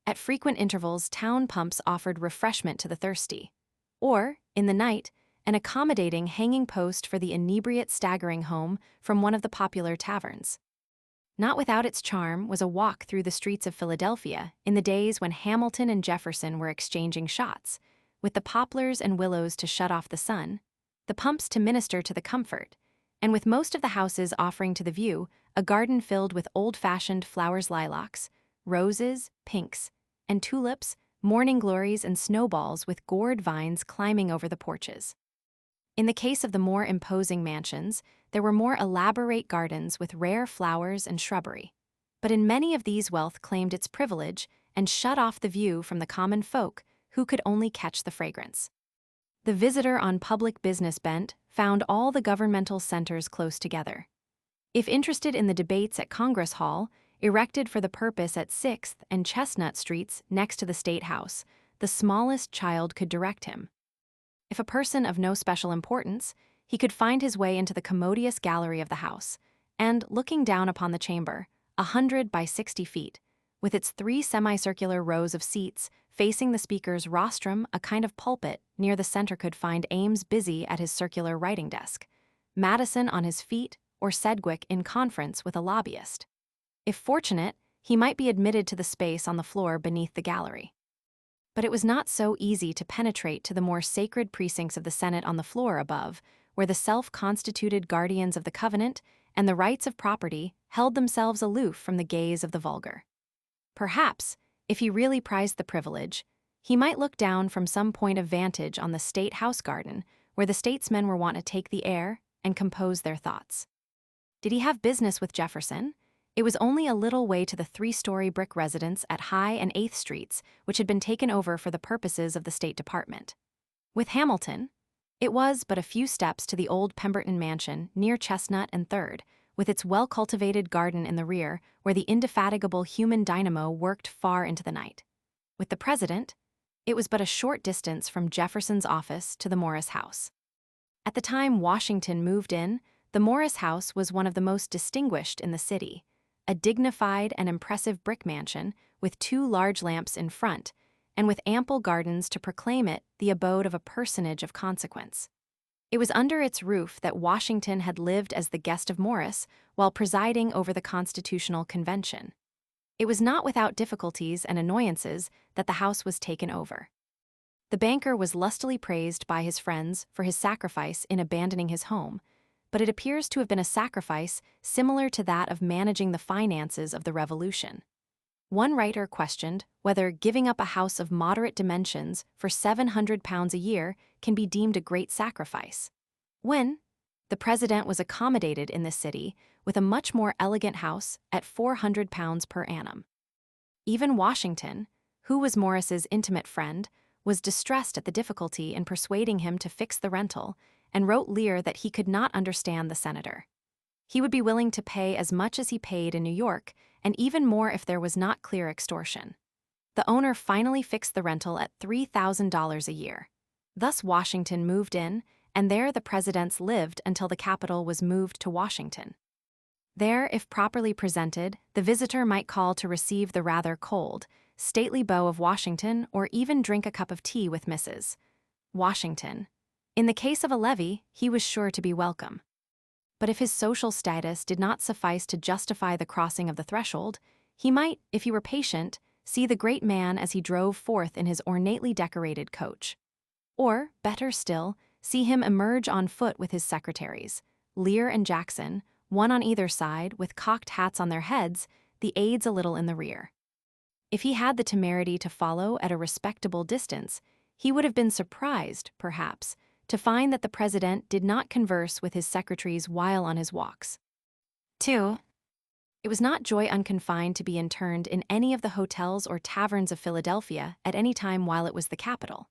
Speaker 1: At frequent intervals, town pumps offered refreshment to the thirsty, or, in the night, an accommodating hanging post for the inebriate staggering home from one of the popular taverns. Not without its charm was a walk through the streets of Philadelphia in the days when Hamilton and Jefferson were exchanging shots, with the poplars and willows to shut off the sun, the pumps to minister to the comfort, and with most of the houses offering to the view a garden filled with old-fashioned flowers, lilacs, roses, pinks, and tulips, morning glories, and snowballs with gourd vines climbing over the porches. In the case of the more imposing mansions, there were more elaborate gardens with rare flowers and shrubbery. But in many of these wealth claimed its privilege and shut off the view from the common folk who could only catch the fragrance. The visitor on public business bent found all the governmental centers close together. If interested in the debates at Congress Hall, erected for the purpose at 6th and Chestnut Streets next to the State House, the smallest child could direct him. If a person of no special importance, he could find his way into the commodious gallery of the house, and, looking down upon the chamber, 100 by 60 feet, with its 3 semicircular rows of seats, facing the speaker's rostrum, a kind of pulpit, near the center could find Ames busy at his circular writing desk, Madison on his feet, or Sedgwick in conference with a lobbyist. If fortunate, he might be admitted to the space on the floor beneath the gallery. But it was not so easy to penetrate to the more sacred precincts of the Senate on the floor above, where the self-constituted guardians of the covenant and the rights of property held themselves aloof from the gaze of the vulgar. Perhaps, if he really prized the privilege, he might look down from some point of vantage on the State House garden, where the statesmen were wont to take the air and compose their thoughts. Did he have business with Jefferson? It was only a little way to the 3-story brick residence at High and 8th Streets, which had been taken over for the purposes of the State Department. With Hamilton, it was but a few steps to the old Pemberton mansion near Chestnut and 3rd, with its well-cultivated garden in the rear where the indefatigable human dynamo worked far into the night. With the president, it was but a short distance from Jefferson's office to the Morris house. At the time Washington moved in, the Morris house was one of the most distinguished in the city, a dignified and impressive brick mansion with 2 large lamps in front, and with ample gardens to proclaim it the abode of a personage of consequence. It was under its roof that Washington had lived as the guest of Morris while presiding over the Constitutional Convention. It was not without difficulties and annoyances that the house was taken over. The banker was lustily praised by his friends for his sacrifice in abandoning his home, but it appears to have been a sacrifice similar to that of managing the finances of the Revolution. One writer questioned whether giving up a house of moderate dimensions for £700 a year can be deemed a great sacrifice, when the president was accommodated in this city with a much more elegant house at £400 per annum. Even Washington, who was Morris's intimate friend, was distressed at the difficulty in persuading him to fix the rental and wrote Lear that he could not understand the senator. He would be willing to pay as much as he paid in New York, and even more if there was not clear extortion. The owner finally fixed the rental at $3,000 a year. Thus Washington moved in, and there the presidents lived until the capital was moved to Washington. There, if properly presented, the visitor might call to receive the rather cold, stately beau of Washington or even drink a cup of tea with Mrs. Washington. In the case of a levee, he was sure to be welcome. But if his social status did not suffice to justify the crossing of the threshold, he might, if he were patient, see the great man as he drove forth in his ornately decorated coach. Or, better still, see him emerge on foot with his secretaries, Lear and Jackson, one on either side with cocked hats on their heads, the aides a little in the rear. If he had the temerity to follow at a respectable distance, he would have been surprised, perhaps, to find that the president did not converse with his secretaries while on his walks. 2. It was not joy unconfined to be interned in any of the hotels or taverns of Philadelphia at any time while it was the capital.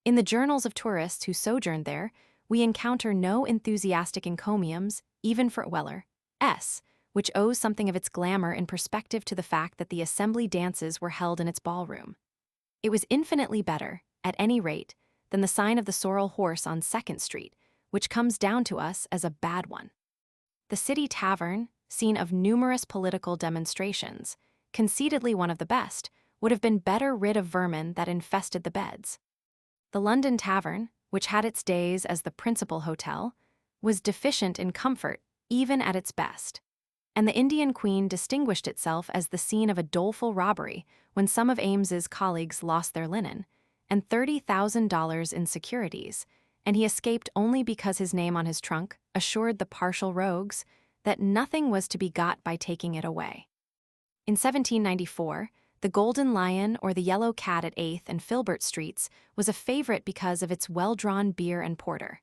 Speaker 1: In the journals of tourists who sojourned there, we encounter no enthusiastic encomiums, even for Weller S., which owes something of its glamour in perspective to the fact that the assembly dances were held in its ballroom. It was infinitely better, at any rate, than the sign of the sorrel horse on 2nd Street, which comes down to us as a bad one. The City Tavern, scene of numerous political demonstrations, conceitedly one of the best, would have been better rid of vermin that infested the beds. The London Tavern, which had its days as the principal hotel, was deficient in comfort even at its best. And the Indian Queen distinguished itself as the scene of a doleful robbery when some of Ames's colleagues lost their linen, and $30,000 in securities, and he escaped only because his name on his trunk assured the partial rogues that nothing was to be got by taking it away. In 1794, the Golden Lion or the Yellow Cat at 8th and Filbert Streets was a favorite because of its well-drawn beer and porter.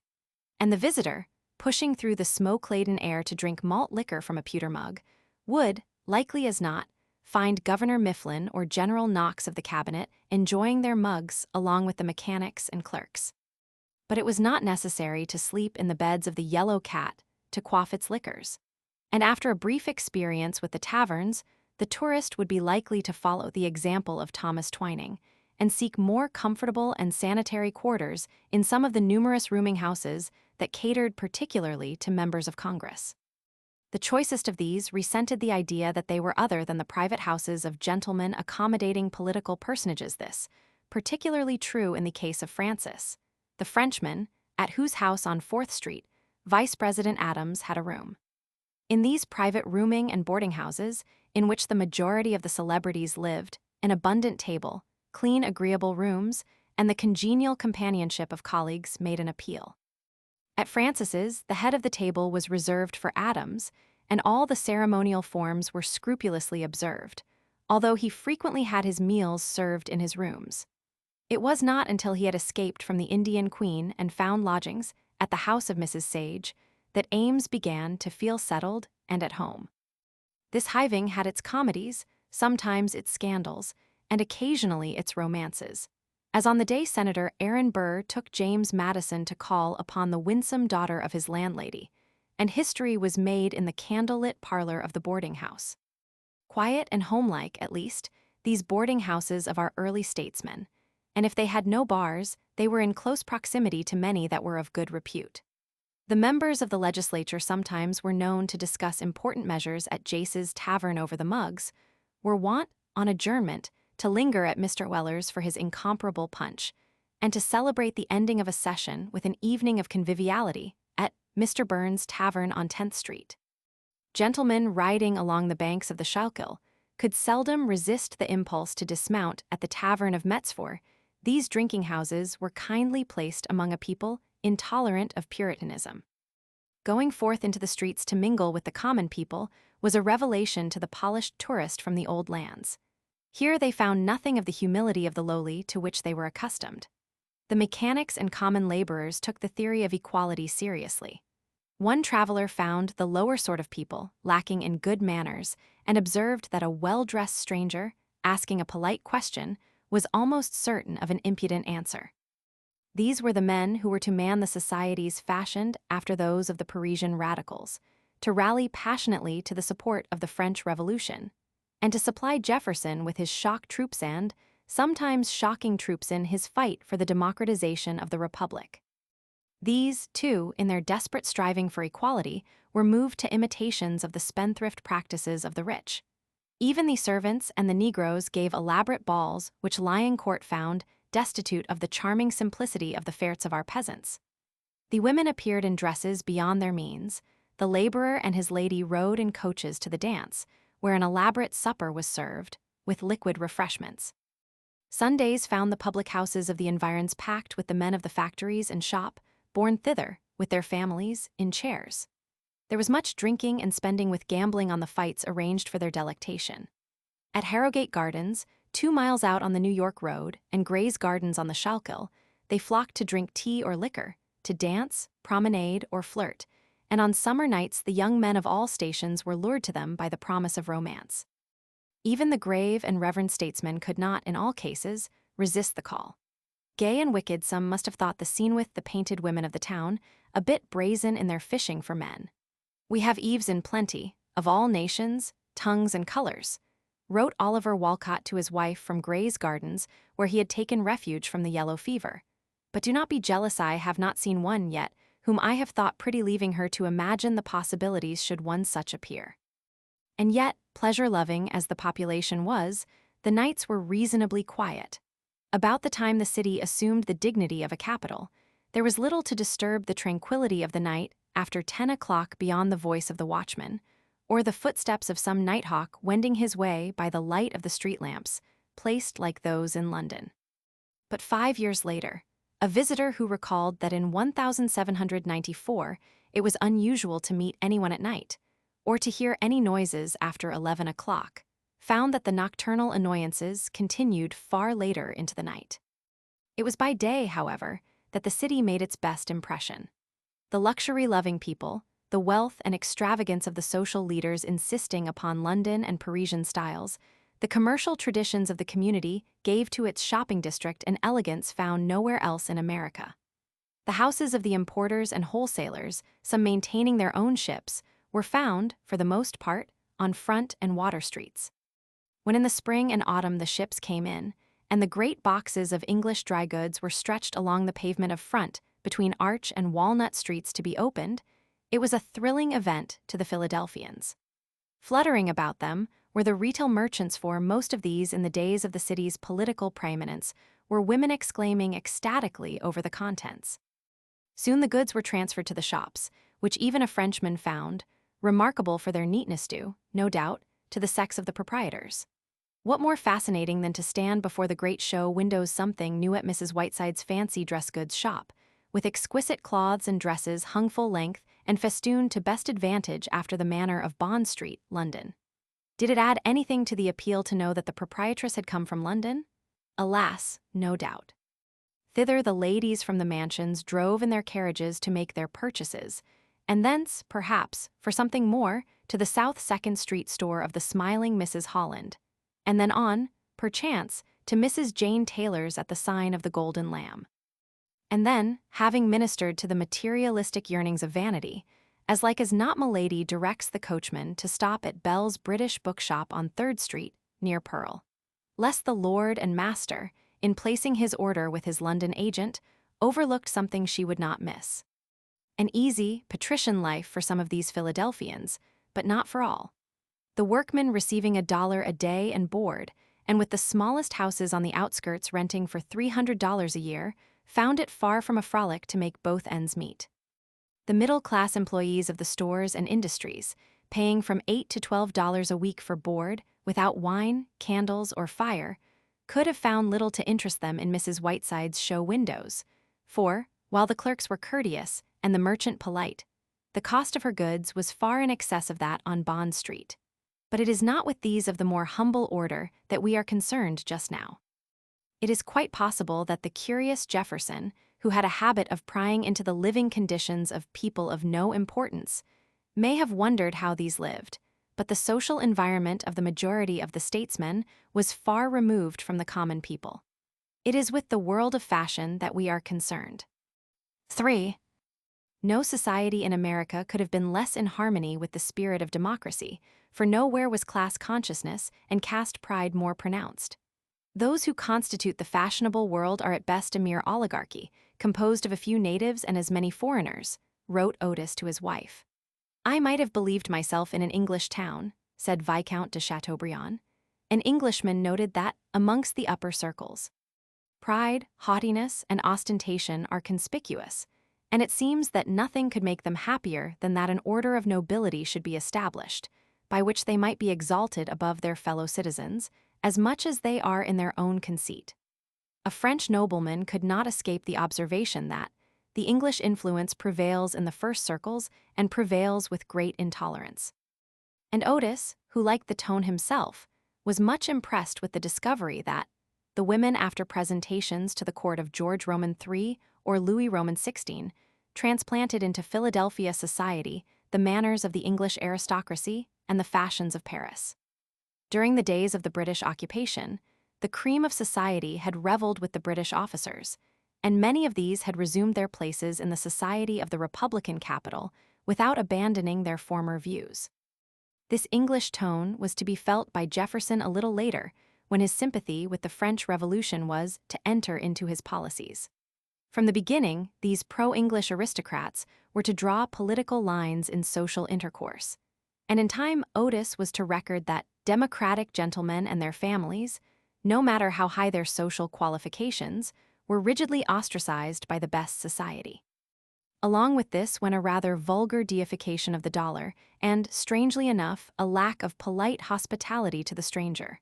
Speaker 1: And the visitor, pushing through the smoke-laden air to drink malt liquor from a pewter mug, would, likely as not, find Governor Mifflin or General Knox of the cabinet enjoying their mugs along with the mechanics and clerks. But it was not necessary to sleep in the beds of the Yellow Cat to quaff its liquors, and after a brief experience with the taverns, the tourist would be likely to follow the example of Thomas Twining and seek more comfortable and sanitary quarters in some of the numerous rooming houses that catered particularly to members of Congress. The choicest of these resented the idea that they were other than the private houses of gentlemen accommodating political personages. This, particularly true in the case of Francis, the Frenchman, at whose house on 4th Street, Vice President Adams had a room. In these private rooming and boarding houses, in which the majority of the celebrities lived, an abundant table, clean, agreeable rooms, and the congenial companionship of colleagues made an appeal. At Francis's, the head of the table was reserved for Adams, and all the ceremonial forms were scrupulously observed, although he frequently had his meals served in his rooms. It was not until he had escaped from the Indian Queen and found lodgings at the house of Mrs. Sage that Ames began to feel settled and at home. This hiving had its comedies, sometimes its scandals, and occasionally its romances, as on the day Senator Aaron Burr took James Madison to call upon the winsome daughter of his landlady, and history was made in the candlelit parlor of the boarding house. Quiet and homelike, at least, these boarding houses of our early statesmen, and if they had no bars, they were in close proximity to many that were of good repute. The members of the legislature sometimes were known to discuss important measures at Jace's tavern over the mugs, were wont, on adjournment, to linger at Mr. Weller's for his incomparable punch, and to celebrate the ending of a session with an evening of conviviality at Mr. Burns' tavern on 10th Street. Gentlemen riding along the banks of the Schuylkill could seldom resist the impulse to dismount at the tavern of Metzfor. These drinking houses were kindly placed among a people intolerant of Puritanism. Going forth into the streets to mingle with the common people was a revelation to the polished tourist from the old lands. Here they found nothing of the humility of the lowly to which they were accustomed. The mechanics and common laborers took the theory of equality seriously. One traveler found the lower sort of people lacking in good manners and observed that a well-dressed stranger, asking a polite question, was almost certain of an impudent answer. These were the men who were to man the societies fashioned after those of the Parisian radicals, to rally passionately to the support of the French Revolution, and to supply Jefferson with his shock troops and, sometimes shocking troops in his fight for the democratization of the Republic. These, too, in their desperate striving for equality, were moved to imitations of the spendthrift practices of the rich. Even the servants and the Negroes gave elaborate balls which Liancourt found destitute of the charming simplicity of the fêtes of our peasants. The women appeared in dresses beyond their means. The laborer and his lady rode in coaches to the dance, where an elaborate supper was served, with liquid refreshments. Sundays found the public houses of the environs packed with the men of the factories and shop, borne thither, with their families, in chairs. There was much drinking and spending with gambling on the fights arranged for their delectation. At Harrogate Gardens, 2 miles out on the New York Road, and Gray's Gardens on the Schuylkill, they flocked to drink tea or liquor, to dance, promenade, or flirt, and on summer nights the young men of all stations were lured to them by the promise of romance. Even the grave and reverend statesmen could not, in all cases, resist the call. Gay and wicked, some must have thought the scene with the painted women of the town a bit brazen in their fishing for men. "We have Eves in plenty, of all nations, tongues, and colors," wrote Oliver Walcott to his wife from Gray's Gardens, where he had taken refuge from the yellow fever. "But do not be jealous, I have not seen one yet, whom I have thought pretty, leaving her to imagine the possibilities should one such appear." And yet, pleasure-loving as the population was, the nights were reasonably quiet. About the time the city assumed the dignity of a capital, there was little to disturb the tranquility of the night after 10 o'clock beyond the voice of the watchman, or the footsteps of some nighthawk wending his way by the light of the street lamps, placed like those in London. But 5 years later, a visitor who recalled that in 1794 it was unusual to meet anyone at night, or to hear any noises after 11 o'clock, found that the nocturnal annoyances continued far later into the night. It was by day, however, that the city made its best impression. The luxury-loving people, the wealth and extravagance of the social leaders insisting upon London and Parisian styles, the commercial traditions of the community gave to its shopping district an elegance found nowhere else in America. The houses of the importers and wholesalers, some maintaining their own ships, were found, for the most part, on Front and Water Streets. When in the spring and autumn the ships came in, and the great boxes of English dry goods were stretched along the pavement of Front between Arch and Walnut Streets to be opened, it was a thrilling event to the Philadelphians. Fluttering about them were the retail merchants, for most of these in the days of the city's political preeminence were women exclaiming ecstatically over the contents. Soon the goods were transferred to the shops, which even a Frenchman found remarkable for their neatness due, no doubt, to the sex of the proprietors. What more fascinating than to stand before the great show windows something new at Mrs. Whiteside's fancy dress goods shop, with exquisite cloths and dresses hung full length and festooned to best advantage after the manner of Bond Street, London? Did it add anything to the appeal to know that the proprietress had come from London? Alas, no doubt. Thither the ladies from the mansions drove in their carriages to make their purchases, and thence, perhaps, for something more, to the South 2nd Street store of the smiling Mrs. Holland, and then on, perchance, to Mrs. Jane Taylor's at the sign of the Golden Lamb. And then, having ministered to the materialistic yearnings of vanity, as like as not milady directs the coachman to stop at Bell's British bookshop on 3rd Street, near Pearl, lest the lord and master, in placing his order with his London agent, overlooked something she would not miss. An easy, patrician life for some of these Philadelphians, but not for all. The workmen receiving $1 a day and board, and with the smallest houses on the outskirts renting for $300 a year, found it far from a frolic to make both ends meet. The middle-class employees of the stores and industries, paying from $8 to $12 a week for board, without wine, candles, or fire, could have found little to interest them in Mrs. Whiteside's show windows, for, while the clerks were courteous and the merchant polite, the cost of her goods was far in excess of that on Bond Street. But it is not with these of the more humble order that we are concerned just now. It is quite possible that the curious Jefferson, who had a habit of prying into the living conditions of people of no importance, may have wondered how these lived, but the social environment of the majority of the statesmen was far removed from the common people. It is with the world of fashion that we are concerned. 3. No society in America could have been less in harmony with the spirit of democracy, for nowhere was class consciousness and caste pride more pronounced. Those who constitute the fashionable world are at best a mere oligarchy, composed of a few natives and as many foreigners, wrote Otis to his wife. I might have believed myself in an English town, said Viscount de Chateaubriand. An Englishman noted that, amongst the upper circles, pride, haughtiness, and ostentation are conspicuous, and it seems that nothing could make them happier than that an order of nobility should be established, by which they might be exalted above their fellow citizens, as much as they are in their own conceit. A French nobleman could not escape the observation that the English influence prevails in the first circles and prevails with great intolerance. And Otis, who liked the tone himself, was much impressed with the discovery that the women after presentations to the court of George Roman III or Louis Roman XVI transplanted into Philadelphia society the manners of the English aristocracy and the fashions of Paris. During the days of the British occupation, the cream of society had reveled with the British officers, and many of these had resumed their places in the society of the Republican capital without abandoning their former views. This English tone was to be felt by Jefferson a little later, when his sympathy with the French Revolution was to enter into his policies. From the beginning, these pro-English aristocrats were to draw political lines in social intercourse, and in time Otis was to record that democratic gentlemen and their families, no matter how high their social qualifications, were rigidly ostracized by the best society. Along with this went a rather vulgar deification of the dollar and, strangely enough, a lack of polite hospitality to the stranger.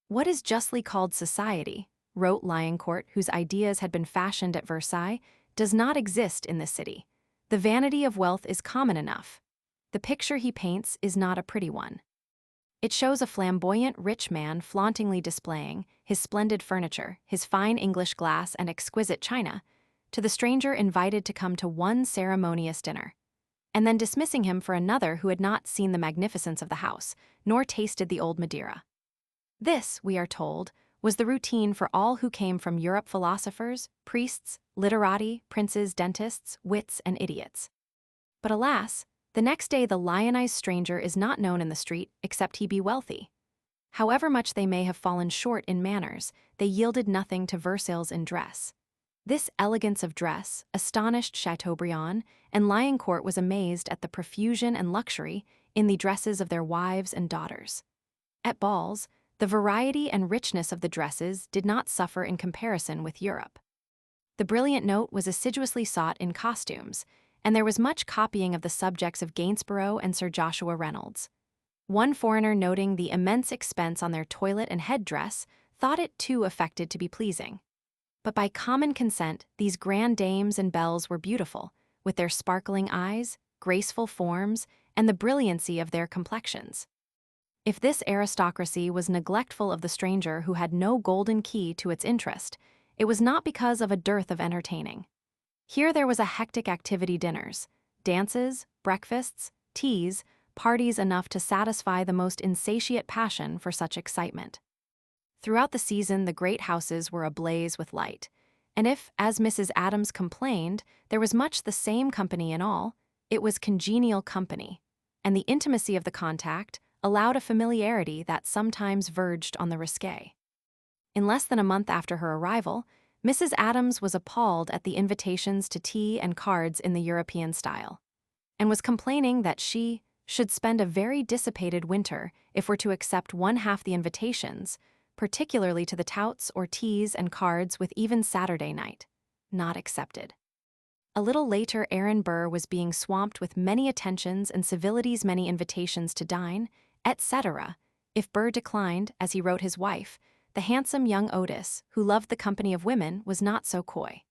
Speaker 1: What is justly called society, wrote Liancourt, whose ideas had been fashioned at Versailles, does not exist in this city. The vanity of wealth is common enough. The picture he paints is not a pretty one. It shows a flamboyant rich man flauntingly displaying his splendid furniture, his fine English glass and exquisite china, to the stranger invited to come to one ceremonious dinner, and then dismissing him for another who had not seen the magnificence of the house, nor tasted the old Madeira. This, we are told, was the routine for all who came from Europe: philosophers, priests, literati, princes, dentists, wits, and idiots. But alas, the next day the lionized stranger is not known in the street except he be wealthy. However much they may have fallen short in manners, they yielded nothing to Versailles in dress. This elegance of dress astonished Chateaubriand, and Liancourt was amazed at the profusion and luxury in the dresses of their wives and daughters. At balls, the variety and richness of the dresses did not suffer in comparison with Europe. The brilliant note was assiduously sought in costumes, and there was much copying of the subjects of Gainsborough and Sir Joshua Reynolds. One foreigner, noting the immense expense on their toilet and head-dress, thought it too affected to be pleasing. But by common consent, these grand dames and belles were beautiful, with their sparkling eyes, graceful forms, and the brilliancy of their complexions. If this aristocracy was neglectful of the stranger who had no golden key to its interest, it was not because of a dearth of entertaining. Here there was a hectic activity: dinners, dances, breakfasts, teas, parties enough to satisfy the most insatiate passion for such excitement. Throughout the season the great houses were ablaze with light, and if, as Mrs. Adams complained, there was much the same company in all, it was congenial company, and the intimacy of the contact allowed a familiarity that sometimes verged on the risque. In less than a month after her arrival, Mrs. Adams was appalled at the invitations to tea and cards in the European style, and was complaining that she should spend a very dissipated winter if we're to accept one half the invitations, particularly to the touts or teas and cards with even Saturday night not accepted. A little later, Aaron Burr was being swamped with many attentions and civilities, many invitations to dine, etc. If Burr declined, as he wrote his wife, the handsome young Otis, who loved the company of women, was not so coy.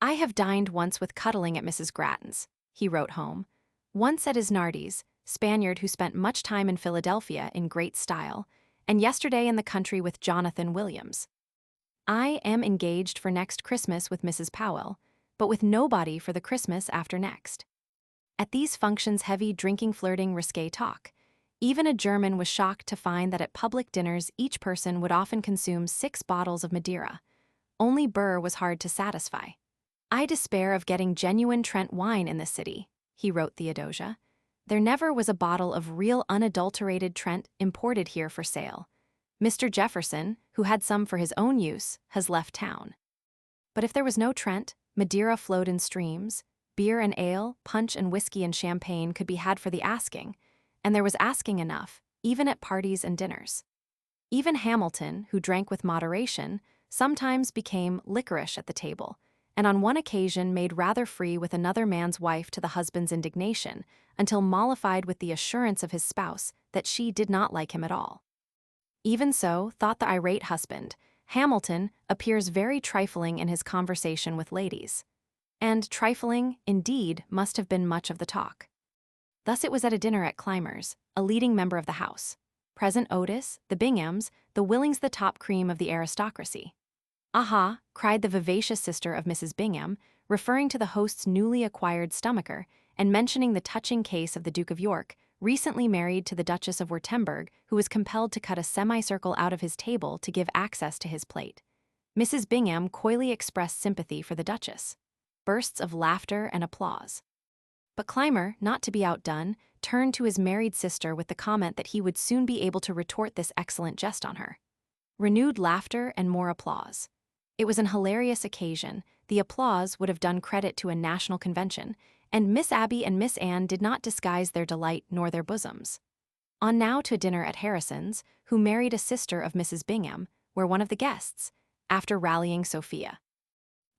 Speaker 1: "I have dined once with cuddling at Mrs. Grattan's," he wrote home, "once at Isnardi's, Spaniard who spent much time in Philadelphia in great style, and yesterday in the country with Jonathan Williams. I am engaged for next Christmas with Mrs. Powell, but with nobody for the Christmas after next." At these functions, heavy drinking, flirting, risque talk. Even a German was shocked to find that at public dinners each person would often consume 6 bottles of Madeira. Only Burr was hard to satisfy. "I despair of getting genuine Trent wine in this city," he wrote Theodosia. "There never was a bottle of real unadulterated Trent imported here for sale. Mr. Jefferson, who had some for his own use, has left town." But if there was no Trent, Madeira flowed in streams, beer and ale, punch and whiskey and champagne could be had for the asking, and there was asking enough, even at parties and dinners. Even Hamilton, who drank with moderation, sometimes became liquorish at the table, and on one occasion made rather free with another man's wife to the husband's indignation, until mollified with the assurance of his spouse that she did not like him at all. Even so, thought the irate husband, Hamilton appears very trifling in his conversation with ladies. And trifling, indeed, must have been much of the talk. Thus it was at a dinner at Clymer's, a leading member of the house. Present Otis, the Binghams, the Willings, the top cream of the aristocracy. "Aha," cried the vivacious sister of Mrs. Bingham, referring to the host's newly acquired stomacher, and mentioning the touching case of the Duke of York, recently married to the Duchess of Württemberg, who was compelled to cut a semicircle out of his table to give access to his plate. Mrs. Bingham coyly expressed sympathy for the Duchess. Bursts of laughter and applause. But Clymer, not to be outdone, turned to his married sister with the comment that he would soon be able to retort this excellent jest on her. Renewed laughter and more applause. It was an hilarious occasion. The applause would have done credit to a national convention, and Miss Abby and Miss Anne did not disguise their delight nor their bosoms. On now to a dinner at Harrison's, who married a sister of Mrs. Bingham, where one of the guests, after rallying Sophia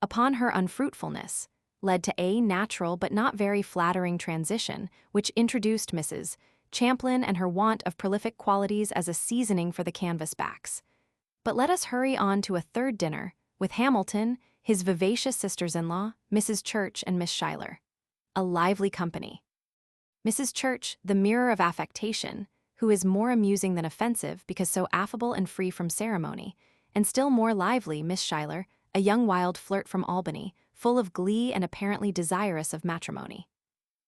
Speaker 1: upon her unfruitfulness, led to a natural but not very flattering transition, which introduced Mrs. Champlin and her want of prolific qualities as a seasoning for the canvas backs. But let us hurry on to a third dinner, with Hamilton, his vivacious sisters-in-law, Mrs. Church and Miss Schuyler. A lively company. Mrs. Church, the mirror of affectation, who is more amusing than offensive because so affable and free from ceremony, and still more lively Miss Schuyler, a young wild flirt from Albany, full of glee and apparently desirous of matrimony.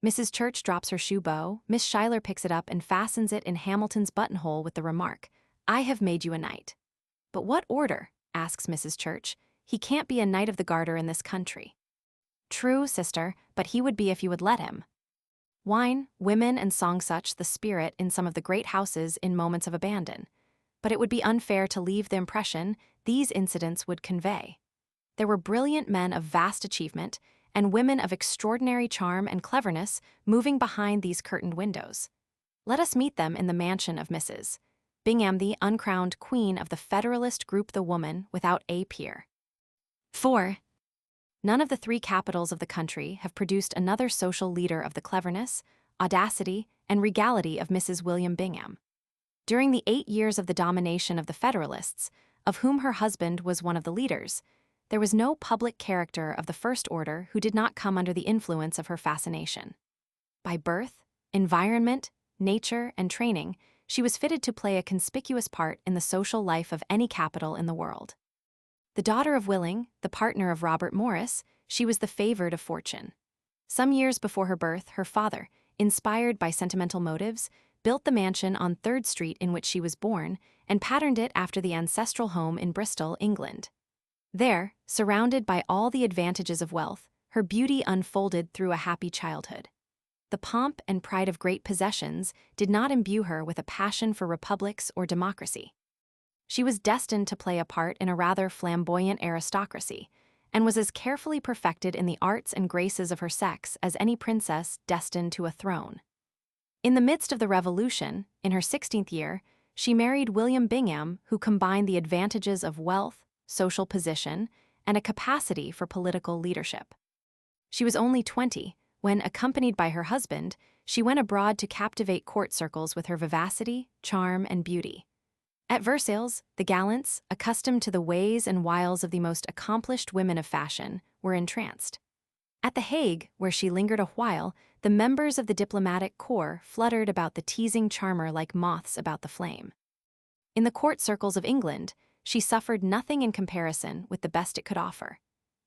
Speaker 1: Mrs. Church drops her shoe bow, Miss Schuyler picks it up and fastens it in Hamilton's buttonhole with the remark, "I have made you a knight." "But what order?" asks Mrs. Church. "He can't be a knight of the garter in this country." "True, sister, but he would be if you would let him." Wine, women, and song such the spirit in some of the great houses in moments of abandon. But it would be unfair to leave the impression these incidents would convey. There were brilliant men of vast achievement, and women of extraordinary charm and cleverness moving behind these curtained windows. Let us meet them in the mansion of Mrs. Bingham, the uncrowned queen of the Federalist group, the woman without a peer. 4. None of the 3 capitals of the country have produced another social leader of the cleverness, audacity, and regality of Mrs. William Bingham. During the 8 years of the domination of the Federalists, of whom her husband was one of the leaders, there was no public character of the first order who did not come under the influence of her fascination. By birth, environment, nature, and training, she was fitted to play a conspicuous part in the social life of any capital in the world. The daughter of Willing, the partner of Robert Morris, she was the favored of fortune. Some years before her birth, her father, inspired by sentimental motives, built the mansion on 3rd Street in which she was born and patterned it after the ancestral home in Bristol, England. There, surrounded by all the advantages of wealth, her beauty unfolded through a happy childhood. The pomp and pride of great possessions did not imbue her with a passion for republics or democracy. She was destined to play a part in a rather flamboyant aristocracy, and was as carefully perfected in the arts and graces of her sex as any princess destined to a throne. In the midst of the Revolution, in her 16th year, she married William Bingham, who combined the advantages of wealth, social position, and a capacity for political leadership. She was only 20 when, accompanied by her husband, she went abroad to captivate court circles with her vivacity, charm, and beauty. At Versailles, the gallants, accustomed to the ways and wiles of the most accomplished women of fashion, were entranced. At The Hague, where she lingered a while, the members of the diplomatic corps fluttered about the teasing charmer like moths about the flame. In the court circles of England, she suffered nothing in comparison with the best it could offer,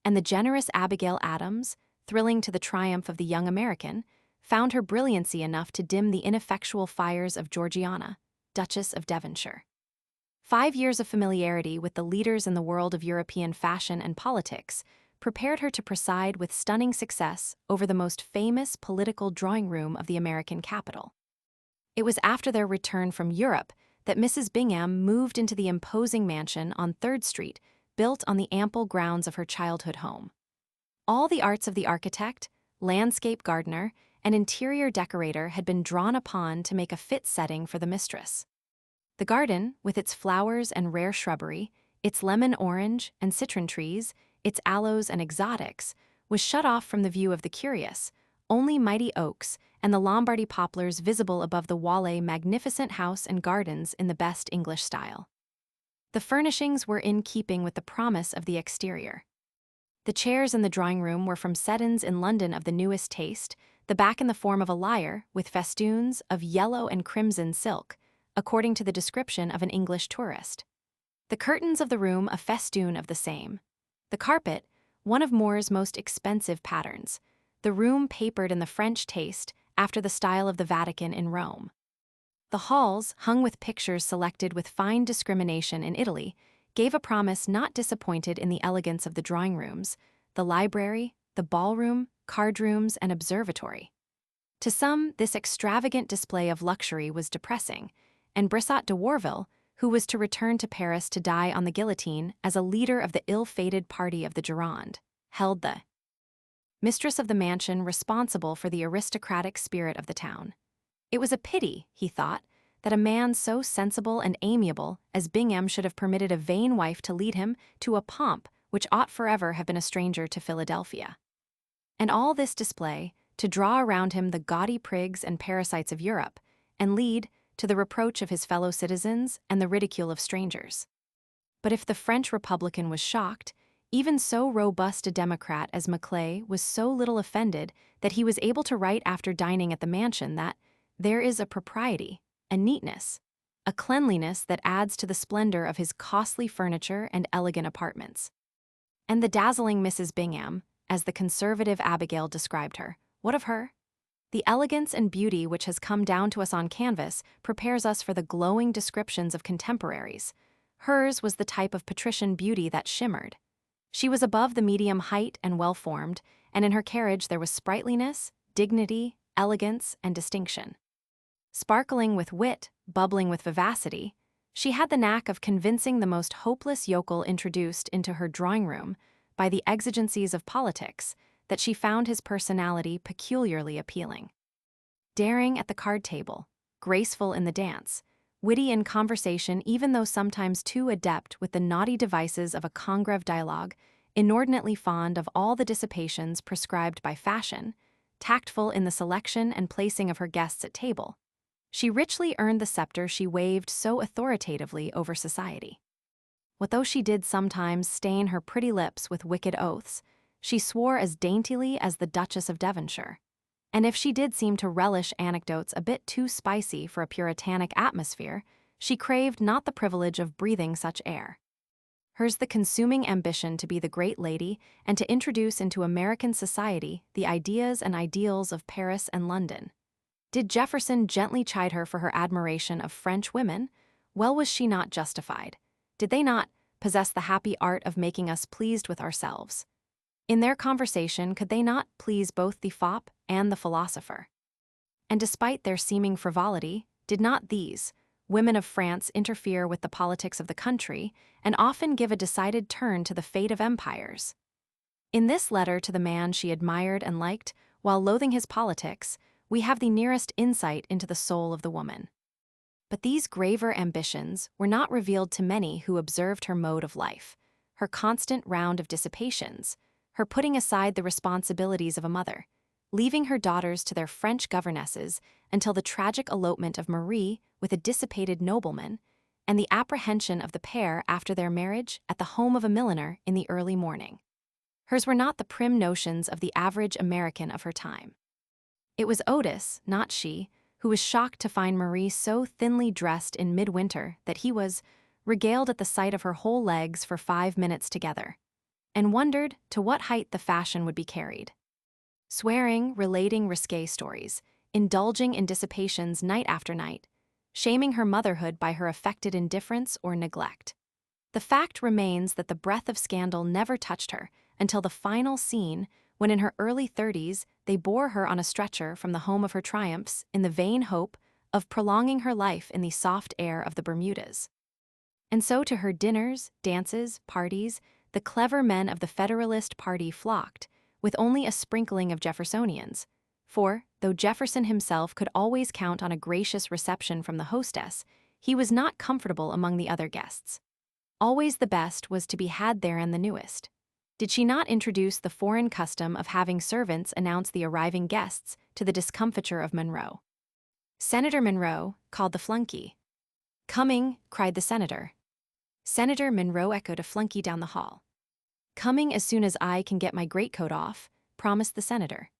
Speaker 1: and the generous Abigail Adams, thrilling to the triumph of the young American, found her brilliancy enough to dim the ineffectual fires of Georgiana, Duchess of Devonshire. 5 years of familiarity with the leaders in the world of European fashion and politics prepared her to preside with stunning success over the most famous political drawing room of the American capital. It was after their return from Europe that Mrs. Bingham moved into the imposing mansion on 3rd Street, built on the ample grounds of her childhood home. All the arts of the architect, landscape gardener, and interior decorator had been drawn upon to make a fit setting for the mistress. The garden, with its flowers and rare shrubbery, its lemon orange and citron trees, its aloes and exotics, was shut off from the view of the curious, only mighty oaks and the Lombardy poplars visible above the Walle magnificent house and gardens in the best English style. The furnishings were in keeping with the promise of the exterior. The chairs in the drawing room were from Seddons in London of the newest taste, the back in the form of a lyre, with festoons of yellow and crimson silk, according to the description of an English tourist. The curtains of the room a festoon of the same. The carpet, one of Moore's most expensive patterns. The room papered in the French taste, after the style of the Vatican in Rome. The halls, hung with pictures selected with fine discrimination in Italy, gave a promise not disappointed in the elegance of the drawing rooms, the library, the ballroom, card rooms, and observatory. To some, this extravagant display of luxury was depressing, and Brissot de Warville, who was to return to Paris to die on the guillotine as a leader of the ill-fated party of the Gironde, held the mistress of the mansion responsible for the aristocratic spirit of the town. It was a pity, he thought, that a man so sensible and amiable as Bingham should have permitted a vain wife to lead him to a pomp which ought forever have been a stranger to Philadelphia. And all this display, to draw around him the gaudy prigs and parasites of Europe, and lead to the reproach of his fellow citizens and the ridicule of strangers. But if the French Republican was shocked, even so robust a Democrat as Maclay was so little offended that he was able to write after dining at the mansion that there is a propriety, a neatness, a cleanliness that adds to the splendor of his costly furniture and elegant apartments. And the dazzling Mrs. Bingham, as the conservative Abigail described her, what of her? The elegance and beauty which has come down to us on canvas prepares us for the glowing descriptions of contemporaries. Hers was the type of patrician beauty that shimmered. She was above the medium height and well-formed, and in her carriage there was sprightliness, dignity, elegance, and distinction. Sparkling with wit, bubbling with vivacity, she had the knack of convincing the most hopeless yokel introduced into her drawing-room by the exigencies of politics that she found his personality peculiarly appealing. Daring at the card table, graceful in the dance, witty in conversation even though sometimes too adept with the naughty devices of a Congreve dialogue, inordinately fond of all the dissipations prescribed by fashion, tactful in the selection and placing of her guests at table, she richly earned the scepter she waved so authoritatively over society. What though she did sometimes stain her pretty lips with wicked oaths, she swore as daintily as the Duchess of Devonshire. And if she did seem to relish anecdotes a bit too spicy for a puritanic atmosphere, she craved not the privilege of breathing such air. Hers the consuming ambition to be the great lady and to introduce into American society the ideas and ideals of Paris and London. Did Jefferson gently chide her for her admiration of French women? Well, was she not justified? Did they not possess the happy art of making us pleased with ourselves? In their conversation, could they not please both the fop and the philosopher? And despite their seeming frivolity, did not these, women of France interfere with the politics of the country and often give a decided turn to the fate of empires. In this letter to the man she admired and liked, while loathing his politics, we have the nearest insight into the soul of the woman. But these graver ambitions were not revealed to many who observed her mode of life, her constant round of dissipations, her putting aside the responsibilities of a mother, leaving her daughters to their French governesses until the tragic elopement of Marie with a dissipated nobleman, and the apprehension of the pair after their marriage at the home of a milliner in the early morning. Hers were not the prim notions of the average American of her time. It was Otis, not she, who was shocked to find Marie so thinly dressed in midwinter that he was regaled at the sight of her whole legs for 5 minutes together, and wondered to what height the fashion would be carried. Swearing, relating risque stories, indulging in dissipations night after night, shaming her motherhood by her affected indifference or neglect. The fact remains that the breath of scandal never touched her until the final scene, when in her early 30s they bore her on a stretcher from the home of her triumphs in the vain hope of prolonging her life in the soft air of the Bermudas. And so to her dinners, dances, parties, the clever men of the Federalist Party flocked, with only a sprinkling of Jeffersonians, for, though Jefferson himself could always count on a gracious reception from the hostess, he was not comfortable among the other guests. Always the best was to be had there and the newest. Did she not introduce the foreign custom of having servants announce the arriving guests to the discomfiture of Monroe? "Senator Monroe," called the flunky. "Coming," cried the senator. Senator Monroe echoed a flunky down the hall. "Coming as soon as I can get my greatcoat off," promised the senator.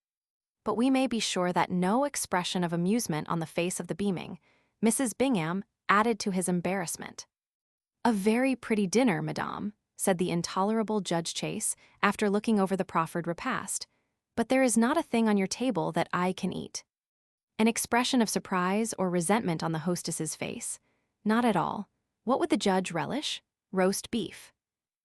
Speaker 1: But we may be sure that no expression of amusement on the face of the beaming Mrs. Bingham added to his embarrassment. "A very pretty dinner, madame," said the intolerable Judge Chase, after looking over the proffered repast, "but there is not a thing on your table that I can eat." An expression of surprise or resentment on the hostess's face? Not at all. What would the judge relish? Roast beef.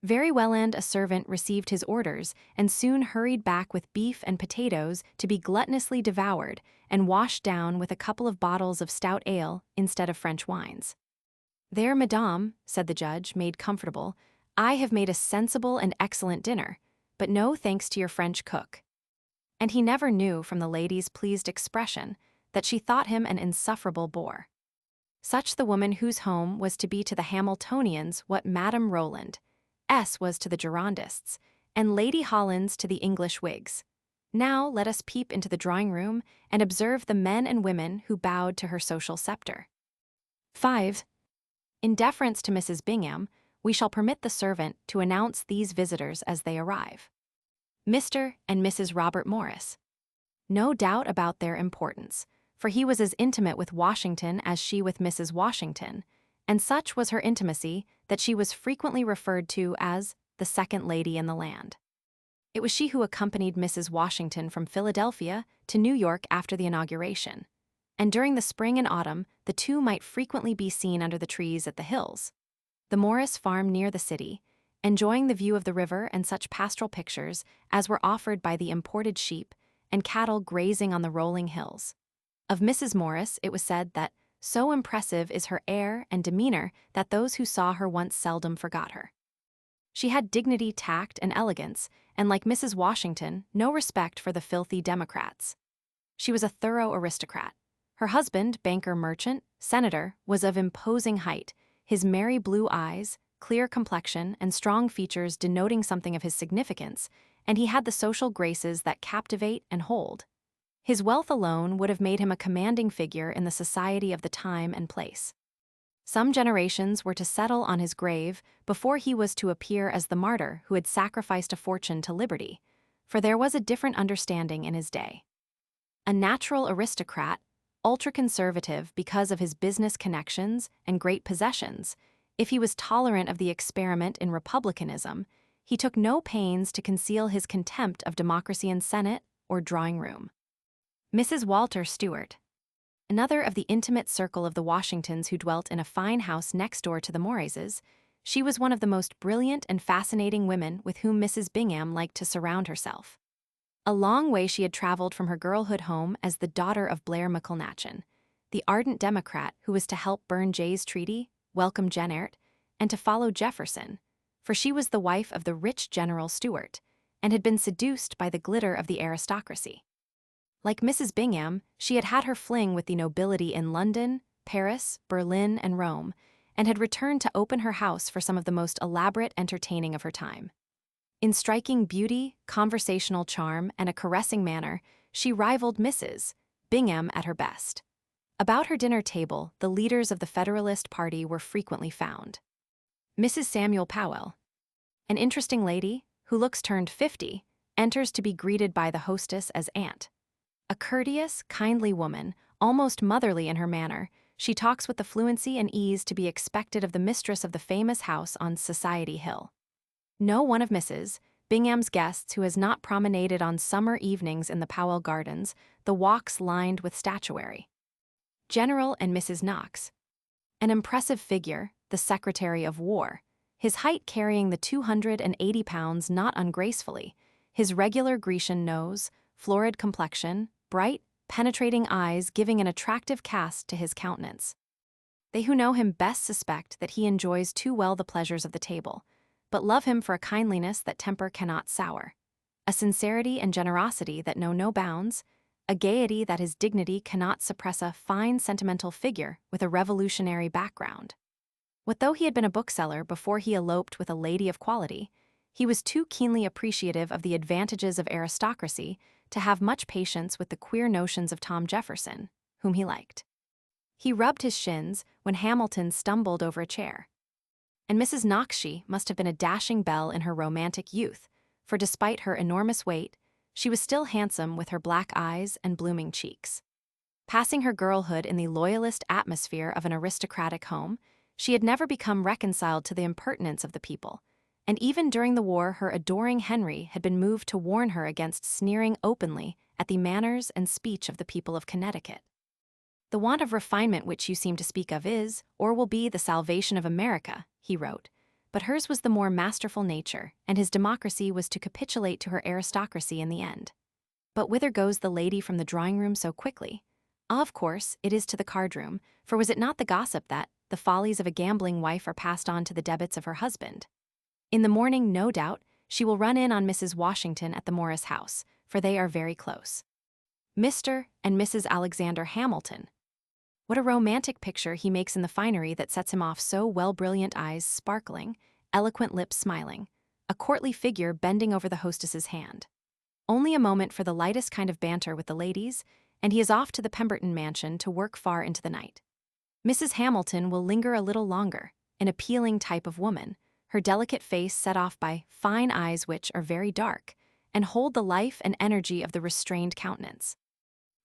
Speaker 1: Very well, and a servant received his orders and soon hurried back with beef and potatoes to be gluttonously devoured and washed down with a couple of bottles of stout ale instead of French wines. "There, madame," said the judge, made comfortable, "I have made a sensible and excellent dinner, but no thanks to your French cook." And he never knew from the lady's pleased expression that she thought him an insufferable bore. Such the woman whose home was to be to the Hamiltonians what Madame Roland was to the Girondists, and Lady Hollands to the English Whigs. Now let us peep into the drawing-room and observe the men and women who bowed to her social scepter. 5. In deference to Mrs. Bingham, we shall permit the servant to announce these visitors as they arrive. Mr. and Mrs. Robert Morris. No doubt about their importance, for he was as intimate with Washington as she with Mrs. Washington, and such was her intimacy that she was frequently referred to as the second lady in the land. It was she who accompanied Mrs. Washington from Philadelphia to New York after the inauguration, and during the spring and autumn the two might frequently be seen under the trees at the Hills, the Morris farm near the city, enjoying the view of the river and such pastoral pictures as were offered by the imported sheep and cattle grazing on the rolling hills. Of Mrs. Morris it was said that so impressive is her air and demeanor that those who saw her once seldom forgot her. She had dignity, tact, and elegance, and like Mrs. Washington, no respect for the filthy Democrats. She was a thorough aristocrat. Her husband, banker, merchant, senator, was of imposing height, his merry blue eyes, clear complexion, and strong features denoting something of his significance, and he had the social graces that captivate and hold. His wealth alone would have made him a commanding figure in the society of the time and place. Some generations were to settle on his grave before he was to appear as the martyr who had sacrificed a fortune to liberty, for there was a different understanding in his day. A natural aristocrat, ultra-conservative because of his business connections and great possessions, if he was tolerant of the experiment in republicanism, he took no pains to conceal his contempt of democracy in Senate or drawing-room. Mrs. Walter Stewart. Another of the intimate circle of the Washingtons who dwelt in a fine house next door to the Morrises, she was one of the most brilliant and fascinating women with whom Mrs. Bingham liked to surround herself. A long way she had traveled from her girlhood home as the daughter of Blair McElnatchin. the ardent Democrat who was to help burn Jay's treaty, welcome Jenert, and to follow Jefferson, for she was the wife of the rich General Stuart, and had been seduced by the glitter of the aristocracy. Like Mrs. Bingham, she had had her fling with the nobility in London, Paris, Berlin, and Rome, and had returned to open her house for some of the most elaborate entertaining of her time. In striking beauty, conversational charm, and a caressing manner, she rivaled Mrs. Bingham at her best. About her dinner table, the leaders of the Federalist Party were frequently found. Mrs. Samuel Powell, an interesting lady, who looks turned 50, enters to be greeted by the hostess as Aunt. A courteous, kindly woman, almost motherly in her manner, she talks with the fluency and ease to be expected of the mistress of the famous house on Society Hill. No one of Mrs. Bingham's guests who has not promenaded on summer evenings in the Powell Gardens, the walks lined with statuary. General and Mrs. Knox, an impressive figure, the Secretary of War, his height carrying the 280 pounds not ungracefully, his regular Grecian nose, florid complexion, bright, penetrating eyes giving an attractive cast to his countenance. They who know him best suspect that he enjoys too well the pleasures of the table, but love him for a kindliness that temper cannot sour, a sincerity and generosity that know no bounds, a gaiety that his dignity cannot suppress, a fine sentimental figure with a revolutionary background. What though he had been a bookseller before he eloped with a lady of quality, he was too keenly appreciative of the advantages of aristocracy to have much patience with the queer notions of Tom Jefferson, whom he liked. He rubbed his shins when Hamilton stumbled over a chair. And Mrs. Knox must have been a dashing belle in her romantic youth, for despite her enormous weight, she was still handsome with her black eyes and blooming cheeks. Passing her girlhood in the loyalist atmosphere of an aristocratic home, she had never become reconciled to the impertinence of the people, and even during the war her adoring Henry had been moved to warn her against sneering openly at the manners and speech of the people of Connecticut. "The want of refinement which you seem to speak of is, or will be, the salvation of America," he wrote, but hers was the more masterful nature, and his democracy was to capitulate to her aristocracy in the end. But whither goes the lady from the drawing-room so quickly? Of course, it is to the card-room, for was it not the gossip that the follies of a gambling wife are passed on to the debits of her husband? In the morning, no doubt, she will run in on Mrs. Washington at the Morris house, for they are very close. Mr. and Mrs. Alexander Hamilton. What a romantic picture he makes in the finery that sets him off so well, brilliant eyes sparkling, eloquent lips smiling, a courtly figure bending over the hostess's hand. Only a moment for the lightest kind of banter with the ladies, and he is off to the Pemberton mansion to work far into the night. Mrs. Hamilton will linger a little longer, an appealing type of woman, her delicate face set off by fine eyes which are very dark, and hold the life and energy of the restrained countenance.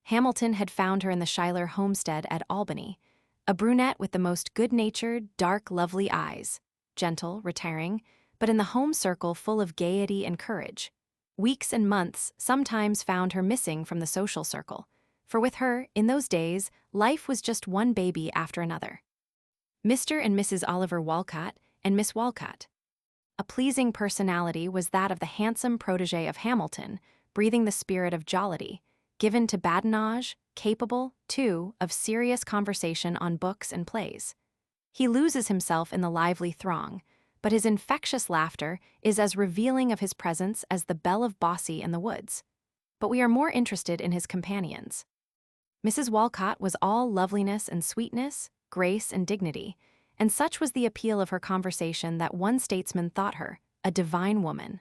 Speaker 1: Hamilton had found her in the Schuyler homestead at Albany, a brunette with the most good-natured, dark, lovely eyes, gentle, retiring, but in the home circle full of gaiety and courage. Weeks and months sometimes found her missing from the social circle, for with her, in those days, life was just one baby after another. Mr. and Mrs. Oliver Walcott and Miss Walcott. A pleasing personality was that of the handsome protégé of Hamilton, breathing the spirit of jollity, given to badinage, capable, too, of serious conversation on books and plays. He loses himself in the lively throng, but his infectious laughter is as revealing of his presence as the bell of Bossy in the woods. But we are more interested in his companions. Mrs. Walcott was all loveliness and sweetness, grace and dignity, and such was the appeal of her conversation that one statesman thought her a divine woman.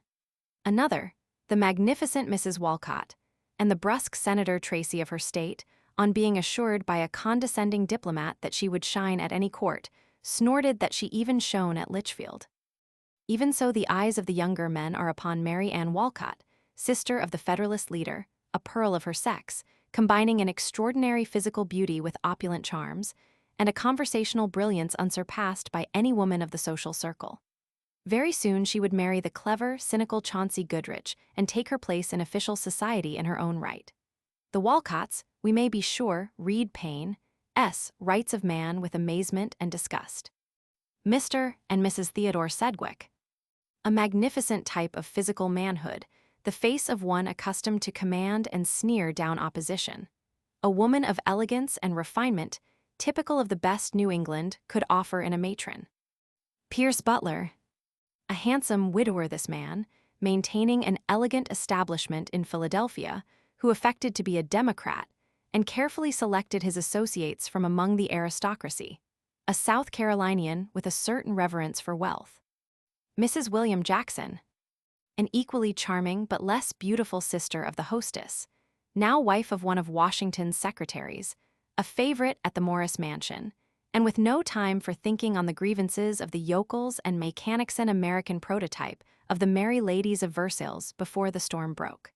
Speaker 1: Another, the magnificent Mrs. Walcott, and the brusque Senator Tracy of her state, on being assured by a condescending diplomat that she would shine at any court, snorted that she even shone at Lichfield. Even so, the eyes of the younger men are upon Mary Ann Walcott, sister of the Federalist leader, a pearl of her sex, combining an extraordinary physical beauty with opulent charms, and a conversational brilliance unsurpassed by any woman of the social circle. Very soon she would marry the clever, cynical Chauncey Goodrich and take her place in official society in her own right. The Walcotts, we may be sure, read Paine's Rights of Man with amazement and disgust. Mr. and Mrs. Theodore Sedgwick. A magnificent type of physical manhood, the face of one accustomed to command and sneer down opposition. a woman of elegance and refinement, typical of the best New England could offer in a matron. Pierce Butler, a handsome widower this man, maintaining an elegant establishment in Philadelphia, who affected to be a Democrat, and carefully selected his associates from among the aristocracy, a South Carolinian with a certain reverence for wealth. Mrs. William Jackson, an equally charming but less beautiful sister of the hostess, now wife of one of Washington's secretaries, a favorite at the Morris Mansion, and with no time for thinking on the grievances of the yokels and mechanicsome American prototype of the merry ladies of Versailles before the storm broke.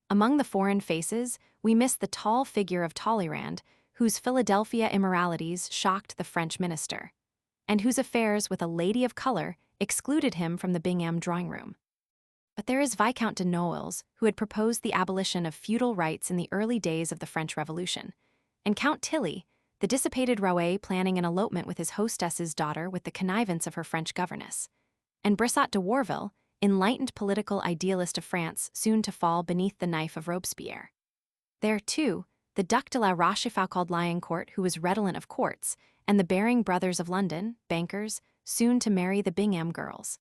Speaker 1: Among the foreign faces, we miss the tall figure of Talleyrand, whose Philadelphia immoralities shocked the French minister, and whose affairs with a lady of color excluded him from the Bingham drawing room. But there is Viscount de Noailles, who had proposed the abolition of feudal rights in the early days of the French Revolution, and Count Tilly, the dissipated roué planning an elopement with his hostess's daughter with the connivance of her French governess, and Brissot de Warville, enlightened political idealist of France soon to fall beneath the knife of Robespierre. There, too, the Duc de la Rochefoucauld Liancourt, who was redolent of courts, and the Baring brothers of London, bankers, soon to marry the Bingham girls.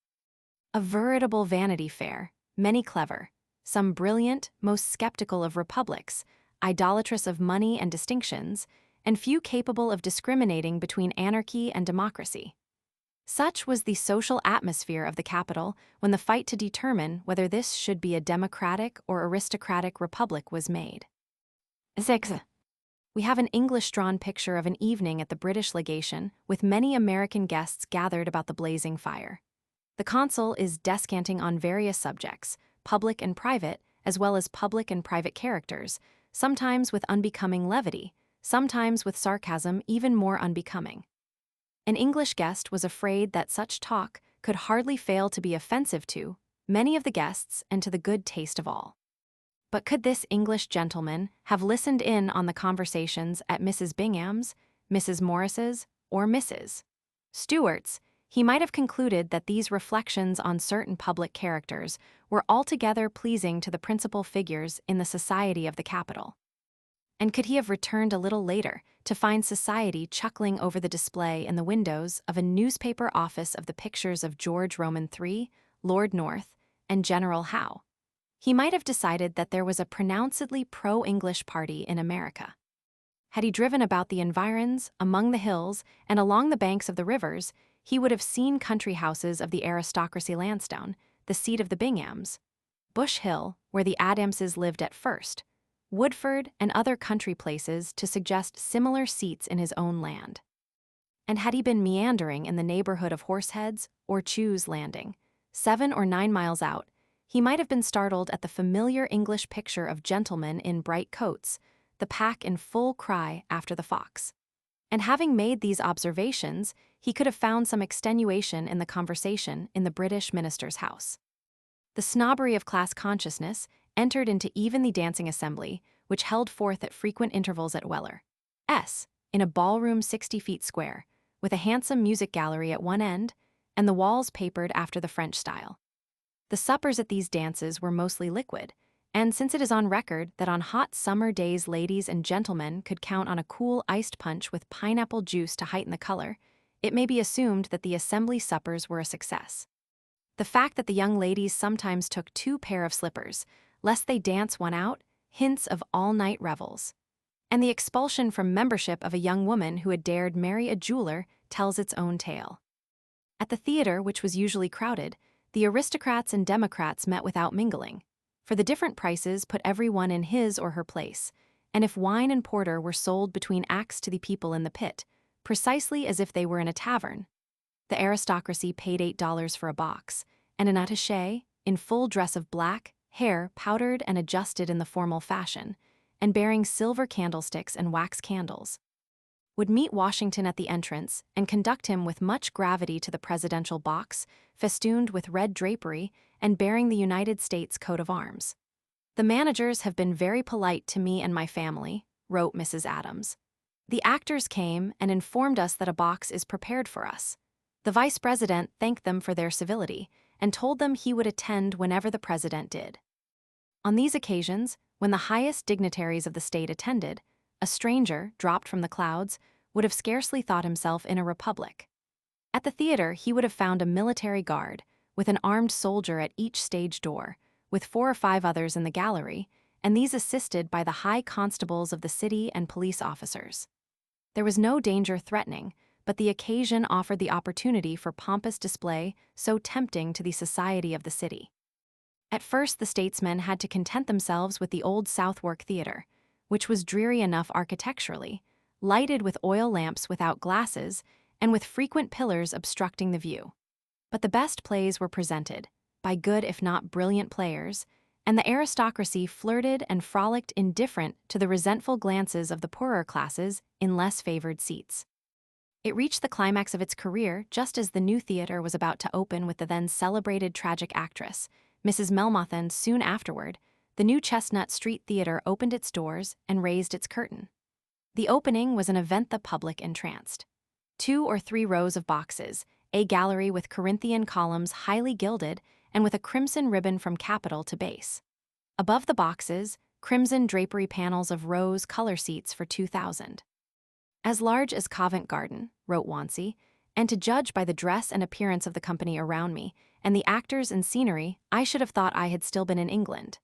Speaker 1: A veritable Vanity Fair, many clever, some brilliant, most skeptical of republics, idolatrous of money and distinctions, and few capable of discriminating between anarchy and democracy. Such was the social atmosphere of the capital when the fight to determine whether this should be a democratic or aristocratic republic was made. 6. We have an English-drawn picture of an evening at the British legation with many American guests gathered about the blazing fire. The consul is descanting on various subjects, public and private, as well as public and private characters, sometimes with unbecoming levity, sometimes with sarcasm even more unbecoming. An English guest was afraid that such talk could hardly fail to be offensive to many of the guests and to the good taste of all. But could this English gentleman have listened in on the conversations at Mrs. Bingham's, Mrs. Morris's, or Mrs. Stewart's, he might have concluded that these reflections on certain public characters were altogether pleasing to the principal figures in the society of the capital. And could he have returned a little later to find society chuckling over the display in the windows of a newspaper office of the pictures of George Roman III, Lord North, and General Howe, he might have decided that there was a pronouncedly pro-English party in America. Had he driven about the environs, among the hills, and along the banks of the rivers, he would have seen country houses of the aristocracy Lansdowne, the seat of the Binghams, Bush Hill, where the Adamses lived at first, Woodford, and other country places to suggest similar seats in his own land. And had he been meandering in the neighborhood of Horseheads or Chew's Landing, 7 or 9 miles out, he might have been startled at the familiar English picture of gentlemen in bright coats, the pack in full cry after the fox. And having made these observations, he could have found some extenuation in the conversation in the British minister's house. The snobbery of class consciousness entered into even the dancing assembly, which held forth at frequent intervals at Weller's, in a ballroom 60 feet square, with a handsome music gallery at one end, and the walls papered after the French style. The suppers at these dances were mostly liquid, and since it is on record that on hot summer days ladies and gentlemen could count on a cool iced punch with pineapple juice to heighten the color, it may be assumed that the assembly suppers were a success. The fact that the young ladies sometimes took 2 pair of slippers, lest they dance one out, hints of all-night revels. And the expulsion from membership of a young woman who had dared marry a jeweler tells its own tale. At the theater, which was usually crowded, the aristocrats and democrats met without mingling, for the different prices put everyone in his or her place, and if wine and porter were sold between acts to the people in the pit, precisely as if they were in a tavern, the aristocracy paid $8 for a box, and an attaché, in full dress of black, hair powdered and adjusted in the formal fashion, and bearing silver candlesticks and wax candles, would meet Washington at the entrance and conduct him with much gravity to the presidential box, festooned with red drapery and bearing the United States coat of arms. "The managers have been very polite to me and my family," wrote Mrs. Adams. "The actors came and informed us that a box is prepared for us. The vice president thanked them for their civility and told them he would attend whenever the president did." On these occasions, when the highest dignitaries of the state attended, a stranger, dropped from the clouds, would have scarcely thought himself in a republic. At the theater, he would have found a military guard, with an armed soldier at each stage door, with 4 or 5 others in the gallery, and these assisted by the high constables of the city and police officers. There was no danger threatening, but the occasion offered the opportunity for pompous display so tempting to the society of the city. At first, the statesmen had to content themselves with the old Southwark Theatre, which was dreary enough architecturally, lighted with oil lamps without glasses, and with frequent pillars obstructing the view. But the best plays were presented, by good if not brilliant players, and the aristocracy flirted and frolicked indifferent to the resentful glances of the poorer classes in less favored seats. It reached the climax of its career just as the new theater was about to open with the then celebrated tragic actress, Mrs. Melmoth. Soon afterward, the new Chestnut Street Theater opened its doors and raised its curtain. The opening was an event the public entranced. 2 or 3 rows of boxes, a gallery with Corinthian columns highly gilded and with a crimson ribbon from capital to base. Above the boxes, crimson drapery panels of rose color seats for 2,000. As large as Covent Garden, wrote Wansi, and to judge by the dress and appearance of the company around me, and the actors and scenery, I should have thought I had still been in England.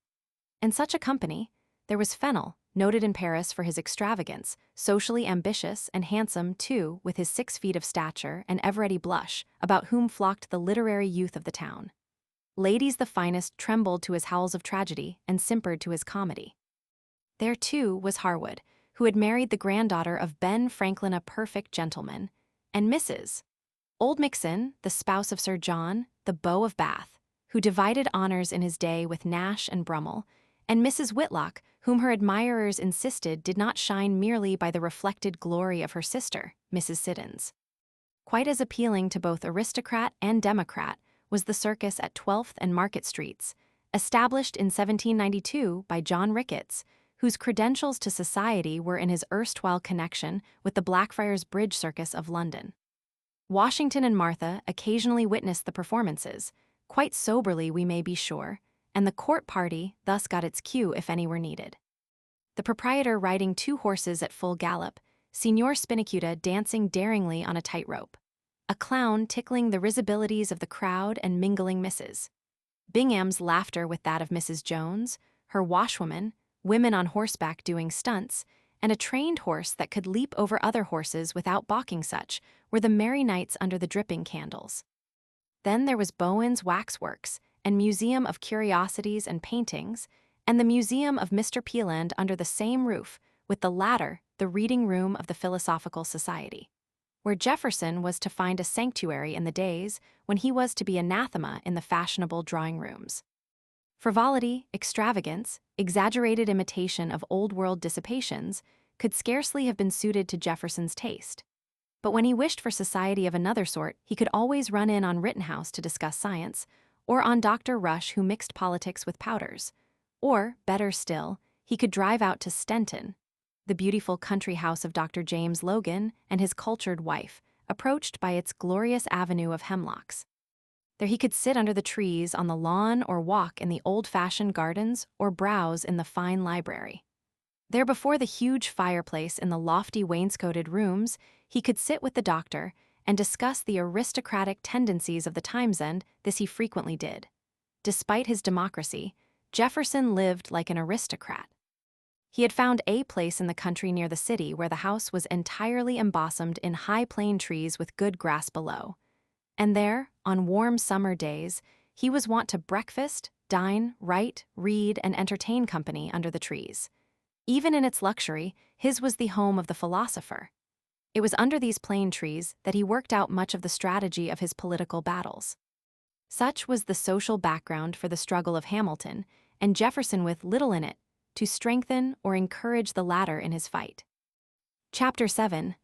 Speaker 1: In such a company, there was Fennel, noted in Paris for his extravagance, socially ambitious and handsome too, with his 6 feet of stature, and ever-ready blush, about whom flocked the literary youth of the town. Ladies the finest trembled to his howls of tragedy and simpered to his comedy. There, too, was Harwood, who had married the granddaughter of Ben Franklin, a perfect gentleman, and Mrs. Oldmixon, the spouse of Sir John, the Beau of Bath, who divided honors in his day with Nash and Brummel, and Mrs. Whitlock, whom her admirers insisted did not shine merely by the reflected glory of her sister, Mrs. Siddons. Quite as appealing to both aristocrat and democrat was the circus at 12th and Market Streets, established in 1792 by John Ricketts, whose credentials to society were in his erstwhile connection with the Blackfriars Bridge Circus of London. Washington and Martha occasionally witnessed the performances, quite soberly we may be sure, and the court party thus got its cue if any were needed. The proprietor riding 2 horses at full gallop, Signor Spinacuta dancing daringly on a tightrope, a clown tickling the risibilities of the crowd and mingling Mrs. Bingham's laughter with that of Mrs. Jones, her washwoman, women on horseback doing stunts, and a trained horse that could leap over other horses without balking such, were the merry nights under the dripping candles. Then there was Bowen's Waxworks, and Museum of Curiosities and Paintings, and the Museum of Mr. Peeland under the same roof, with the latter the reading room of the Philosophical Society, where Jefferson was to find a sanctuary in the days when he was to be anathema in the fashionable drawing rooms. Frivolity, extravagance, exaggerated imitation of old-world dissipations could scarcely have been suited to Jefferson's taste. But when he wished for society of another sort, he could always run in on Rittenhouse to discuss science, or on Dr. Rush who mixed politics with powders. Or, better still, he could drive out to Stenton, the beautiful country house of Dr. James Logan and his cultured wife, approached by its glorious avenue of hemlocks. There he could sit under the trees on the lawn or walk in the old-fashioned gardens or browse in the fine library. There before the huge fireplace in the lofty wainscoted rooms, he could sit with the doctor and discuss the aristocratic tendencies of the times, and this he frequently did. Despite his democracy, Jefferson lived like an aristocrat. He had found a place in the country near the city where the house was entirely embosomed in high plane trees with good grass below. And there, on warm summer days, he was wont to breakfast, dine, write, read, and entertain company under the trees. Even in its luxury, his was the home of the philosopher. It was under these plane trees that he worked out much of the strategy of his political battles. Such was the social background for the struggle of Hamilton, and Jefferson with little in it to strengthen or encourage the latter in his fight. Chapter 7.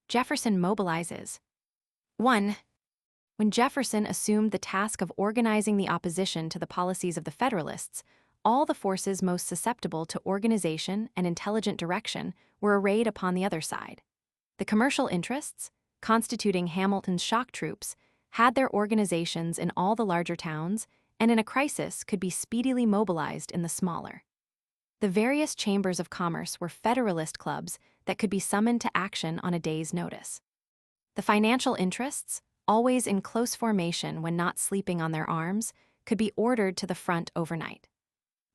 Speaker 1: Jefferson mobilizes. 1. When Jefferson assumed the task of organizing the opposition to the policies of the Federalists, all the forces most susceptible to organization and intelligent direction were arrayed upon the other side. The commercial interests, constituting Hamilton's shock troops, had their organizations in all the larger towns, and in a crisis could be speedily mobilized in the smaller. The various chambers of commerce were federalist clubs that could be summoned to action on a day's notice. The financial interests, always in close formation when not sleeping on their arms, could be ordered to the front overnight.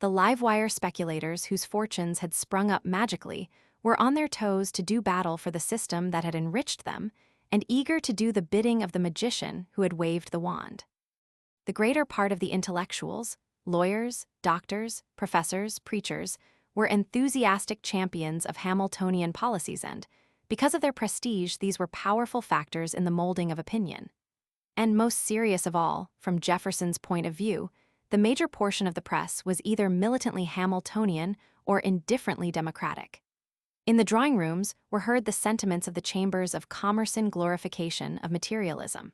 Speaker 1: The live-wire speculators whose fortunes had sprung up magically were on their toes to do battle for the system that had enriched them and eager to do the bidding of the magician who had waved the wand. The greater part of the intellectuals, lawyers, doctors, professors, preachers, were enthusiastic champions of Hamiltonian policies and, because of their prestige, these were powerful factors in the molding of opinion. And most serious of all, from Jefferson's point of view, the major portion of the press was either militantly Hamiltonian or indifferently democratic. In the drawing rooms were heard the sentiments of the chambers of commerce and glorification of materialism.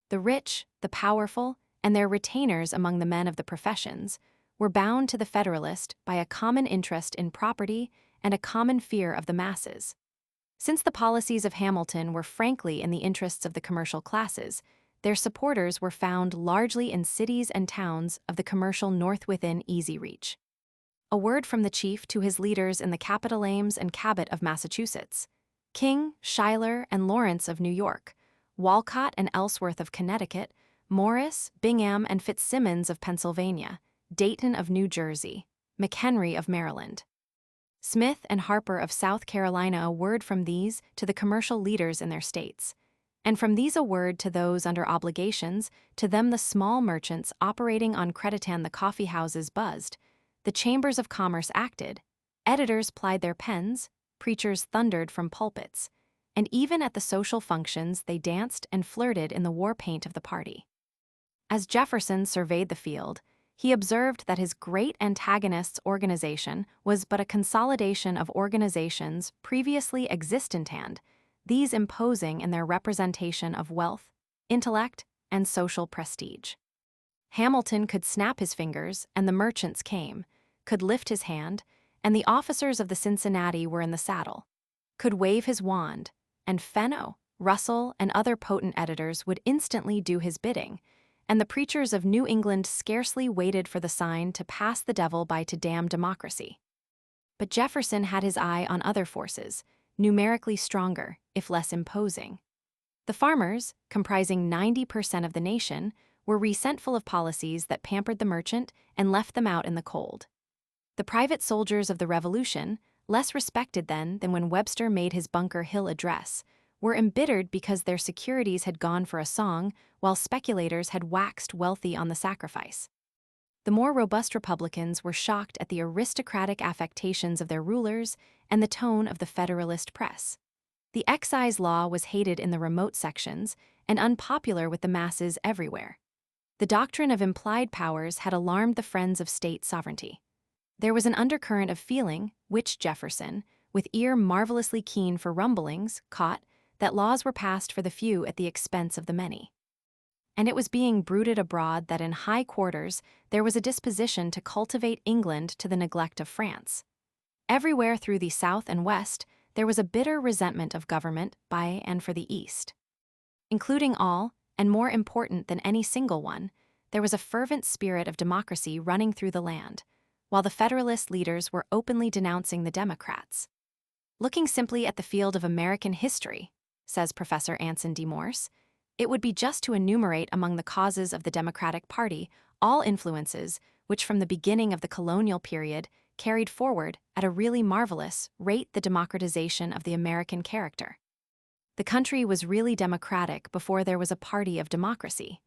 Speaker 1: The rich, the powerful, and their retainers among the men of the professions were bound to the Federalist by a common interest in property and a common fear of the masses. Since the policies of Hamilton were frankly in the interests of the commercial classes, their supporters were found largely in cities and towns of the commercial north within easy reach. A word from the chief to his leaders in the capital Ames and Cabot of Massachusetts, King, Schuyler, and Lawrence of New York, Walcott and Ellsworth of Connecticut, Morris, Bingham, and Fitzsimmons of Pennsylvania, Dayton of New Jersey, McHenry of Maryland, Smith and Harper of South Carolina. A word from these to the commercial leaders in their states, and from these a word to those under obligations, to them the small merchants operating on creditan. The coffee houses buzzed, the chambers of commerce acted, editors plied their pens, preachers thundered from pulpits, and even at the social functions they danced and flirted in the war paint of the party. As Jefferson surveyed the field, he observed that his great antagonist's organization was but a consolidation of organizations previously existent and, these imposing in their representation of wealth, intellect, and social prestige. Hamilton could snap his fingers, and the merchants came, could lift his hand, and the officers of the Cincinnati were in the saddle, could wave his wand, and Fenno, Russell, and other potent editors would instantly do his bidding, and the preachers of New England scarcely waited for the sign to pass the devil by to damn democracy. But Jefferson had his eye on other forces, numerically stronger, if less imposing. The farmers, comprising 90% of the nation, were resentful of policies that pampered the merchant and left them out in the cold. The private soldiers of the Revolution, less respected then than when Webster made his Bunker Hill address, were embittered because their securities had gone for a song while speculators had waxed wealthy on the sacrifice. The more robust Republicans were shocked at the aristocratic affectations of their rulers and the tone of the Federalist press. The excise law was hated in the remote sections and unpopular with the masses everywhere. The doctrine of implied powers had alarmed the friends of state sovereignty. There was an undercurrent of feeling, which Jefferson, with ear marvelously keen for rumblings, caught, that laws were passed for the few at the expense of the many. And it was being bruited abroad that in high quarters there was a disposition to cultivate England to the neglect of France. Everywhere through the South and West there was a bitter resentment of government by and for the East. Including all, and more important than any single one, there was a fervent spirit of democracy running through the land, while the Federalist leaders were openly denouncing the Democrats. Looking simply at the field of American history, says Professor Anson D. Morse, it would be just to enumerate among the causes of the Democratic Party all influences which from the beginning of the colonial period carried forward at a really marvelous rate the democratization of the American character. The country was really democratic before there was a party of democracy.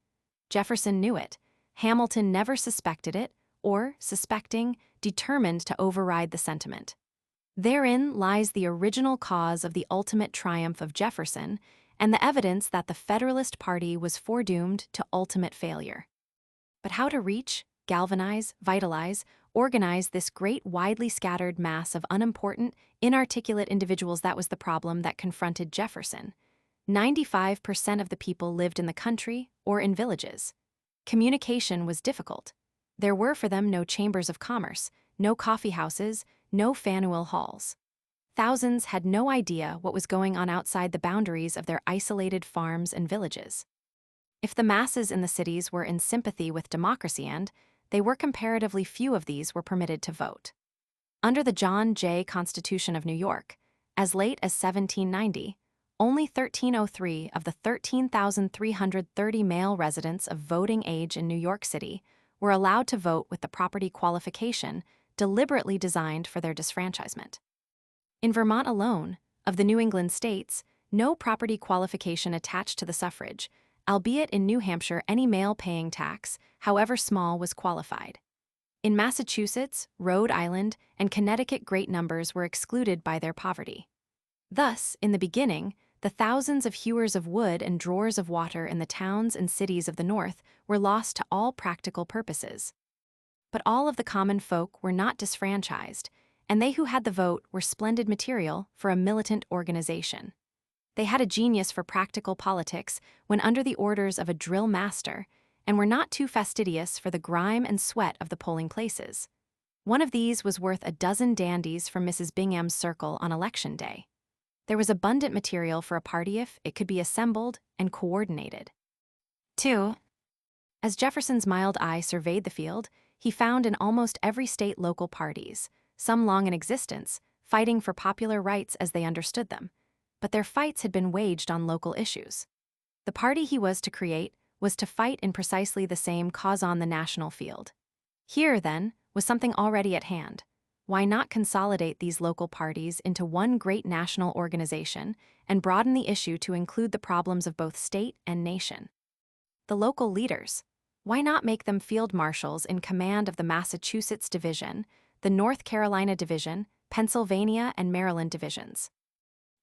Speaker 1: Jefferson knew it. Hamilton never suspected it, or, suspecting, determined to override the sentiment. Therein lies the original cause of the ultimate triumph of Jefferson and the evidence that the Federalist Party was foredoomed to ultimate failure. But how to reach, galvanize, vitalize, organize this great widely scattered mass of unimportant, inarticulate individuals, that was the problem that confronted Jefferson. 95% of the people lived in the country or in villages. Communication was difficult. There were for them no chambers of commerce, no coffee houses, no Faneuil halls. Thousands had no idea what was going on outside the boundaries of their isolated farms and villages. If the masses in the cities were in sympathy with democracy and, they were comparatively few of these were permitted to vote. Under the John Jay Constitution of New York, as late as 1790, only 1,303 of the 13,330 male residents of voting age in New York City were allowed to vote with the property qualification deliberately designed for their disfranchisement. In Vermont alone, of the New England states, no property qualification attached to the suffrage, albeit in New Hampshire any male paying tax, however small, was qualified. In Massachusetts, Rhode Island, and Connecticut great numbers were excluded by their poverty. Thus, in the beginning, the thousands of hewers of wood and drawers of water in the towns and cities of the North were lost to all practical purposes. But all of the common folk were not disfranchised, and they who had the vote were splendid material for a militant organization. They had a genius for practical politics when under the orders of a drill master, and were not too fastidious for the grime and sweat of the polling places. One of these was worth a dozen dandies from Mrs. Bingham's circle on election day. There was abundant material for a party if it could be assembled and coordinated. 2. As Jefferson's mild eye surveyed the field, he found in almost every state local parties, some long in existence, fighting for popular rights as they understood them, but their fights had been waged on local issues. The party he was to create was to fight in precisely the same cause on the national field. Here, then, was something already at hand. Why not consolidate these local parties into one great national organization and broaden the issue to include the problems of both state and nation? The local leaders. Why not make them field marshals in command of the Massachusetts Division, the North Carolina Division, Pennsylvania and Maryland divisions?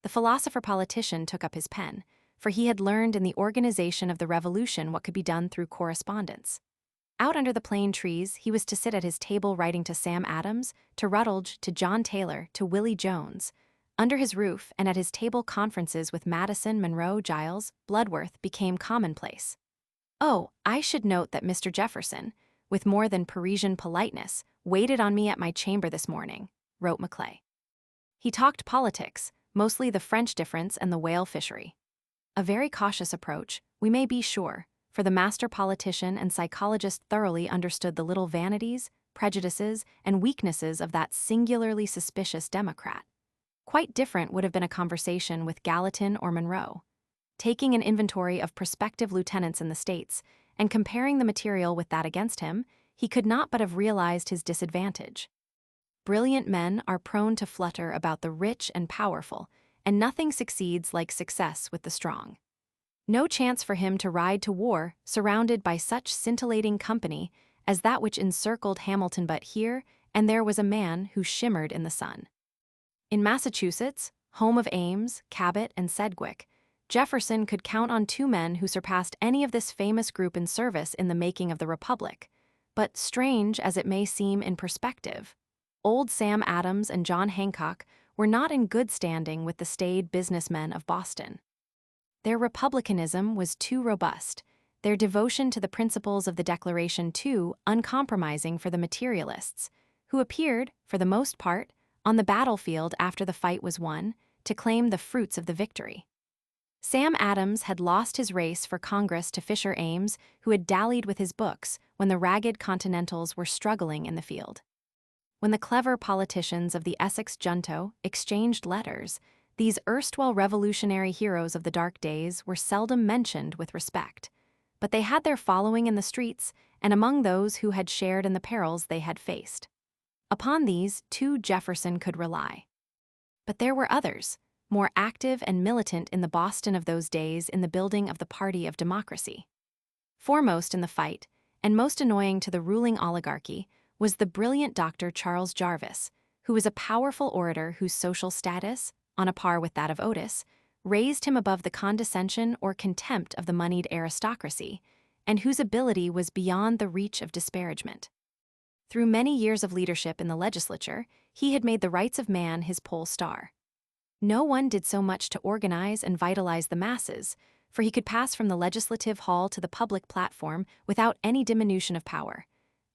Speaker 1: The philosopher-politician took up his pen, for he had learned in the organization of the Revolution what could be done through correspondence. Out under the plane trees, he was to sit at his table writing to Sam Adams, to Rutledge, to John Taylor, to Willie Jones. Under his roof and at his table conferences with Madison, Monroe, Giles, Bloodworth became commonplace. Oh, I should note that Mr. Jefferson, with more than Parisian politeness, waited on me at my chamber this morning, wrote Maclay. He talked politics, mostly the French difference and the whale fishery. A very cautious approach, we may be sure, for the master politician and psychologist thoroughly understood the little vanities, prejudices, and weaknesses of that singularly suspicious Democrat. Quite different would have been a conversation with Gallatin or Monroe. Taking an inventory of prospective lieutenants in the states and comparing the material with that against him, he could not but have realized his disadvantage. Brilliant men are prone to flutter about the rich and powerful, and nothing succeeds like success with the strong. No chance for him to ride to war surrounded by such scintillating company as that which encircled Hamilton, but here and there was a man who shimmered in the sun. In Massachusetts, home of Ames, Cabot, and Sedgwick, Jefferson could count on two men who surpassed any of this famous group in service in the making of the Republic. But strange as it may seem in perspective, old Sam Adams and John Hancock were not in good standing with the staid businessmen of Boston. Their republicanism was too robust, their devotion to the principles of the Declaration too uncompromising for the materialists, who appeared, for the most part, on the battlefield after the fight was won, to claim the fruits of the victory. Sam Adams had lost his race for Congress to Fisher Ames, who had dallied with his books when the ragged Continentals were struggling in the field. When the clever politicians of the Essex junto exchanged letters, these erstwhile revolutionary heroes of the dark days were seldom mentioned with respect, but they had their following in the streets and among those who had shared in the perils they had faced. Upon these, too, Jefferson could rely. But there were others, more active and militant in the Boston of those days in the building of the party of democracy. Foremost in the fight, and most annoying to the ruling oligarchy, was the brilliant Dr. Charles Jarvis, who was a powerful orator whose social status, on a par with that of Otis, raised him above the condescension or contempt of the moneyed aristocracy, and whose ability was beyond the reach of disparagement. Through many years of leadership in the legislature, he had made the rights of man his pole star. No one did so much to organize and vitalize the masses, for he could pass from the legislative hall to the public platform without any diminution of power.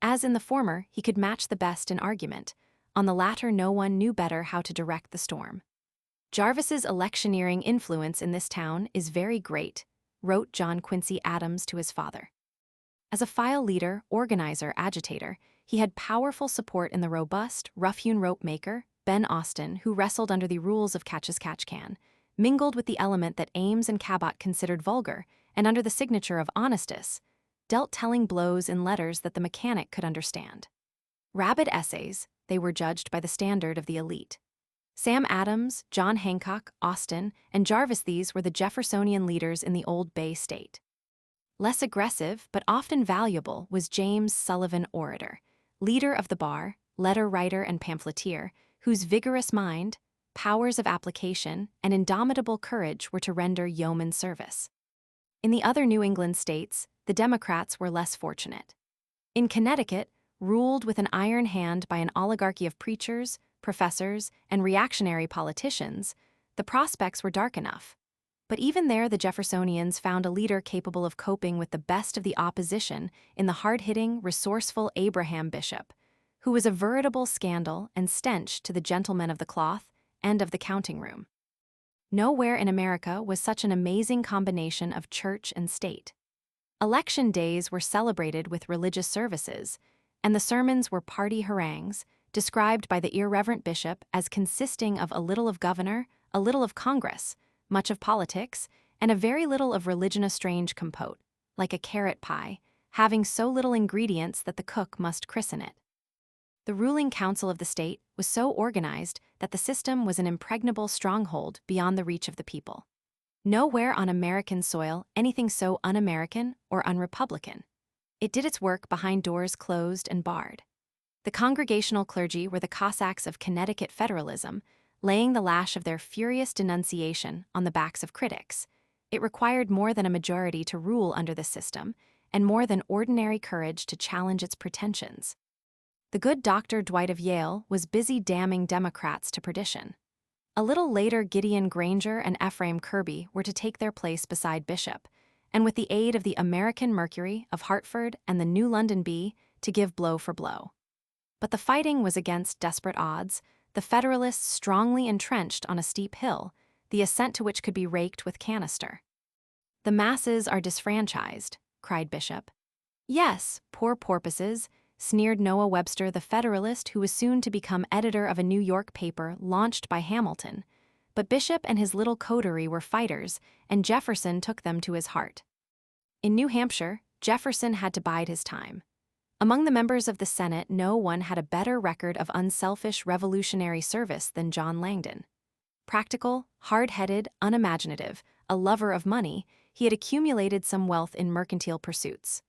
Speaker 1: As in the former, he could match the best in argument. On the latter, no one knew better how to direct the storm. Jarvis's electioneering influence in this town is very great, wrote John Quincy Adams to his father. As a file leader, organizer, agitator, he had powerful support in the robust, rough-hewn rope maker, Ben Austin, who wrestled under the rules of catch-as-catch-can, mingled with the element that Ames and Cabot considered vulgar, and under the signature of honestus, dealt telling blows in letters that the mechanic could understand. Rabid essays, they were judged by the standard of the elite. Sam Adams, John Hancock, Austin, and Jarvis, these were the Jeffersonian leaders in the Old Bay State. Less aggressive, but often valuable, was James Sullivan, orator, leader of the bar, letter writer and pamphleteer, whose vigorous mind, powers of application, and indomitable courage were to render yeoman service. In the other New England states, the Democrats were less fortunate. In Connecticut, ruled with an iron hand by an oligarchy of preachers, professors, and reactionary politicians, the prospects were dark enough. But even there, the Jeffersonians found a leader capable of coping with the best of the opposition in the hard-hitting, resourceful Abraham Bishop, who was a veritable scandal and stench to the gentlemen of the cloth and of the counting room. Nowhere in America was such an amazing combination of church and state. Election days were celebrated with religious services, and the sermons were party harangues, described by the irreverent bishop as consisting of a little of governor, a little of Congress, much of politics, and a very little of religion-a-strange compote, like a carrot pie, having so little ingredients that the cook must christen it. The ruling council of the state was so organized that the system was an impregnable stronghold beyond the reach of the people. Nowhere on American soil anything so un-American or unrepublican. It did its work behind doors closed and barred. The congregational clergy were the Cossacks of Connecticut federalism, laying the lash of their furious denunciation on the backs of critics. It required more than a majority to rule under the system, and more than ordinary courage to challenge its pretensions. The good Dr. Dwight of Yale was busy damning Democrats to perdition. A little later, Gideon Granger and Ephraim Kirby were to take their place beside Bishop, and with the aid of the American Mercury of Hartford and the New London Bee, to give blow for blow. But the fighting was against desperate odds, the Federalists strongly entrenched on a steep hill, the ascent to which could be raked with canister. "The masses are disfranchised," cried Bishop. "Yes, poor porpoises," sneered Noah Webster, the Federalist who was soon to become editor of a New York paper launched by Hamilton. But Bishop and his little coterie were fighters, and Jefferson took them to his heart. In New Hampshire, Jefferson had to bide his time. Among the members of the Senate, no one had a better record of unselfish revolutionary service than John Langdon. Practical, hard-headed, unimaginative, a lover of money, he had accumulated some wealth in mercantile pursuits.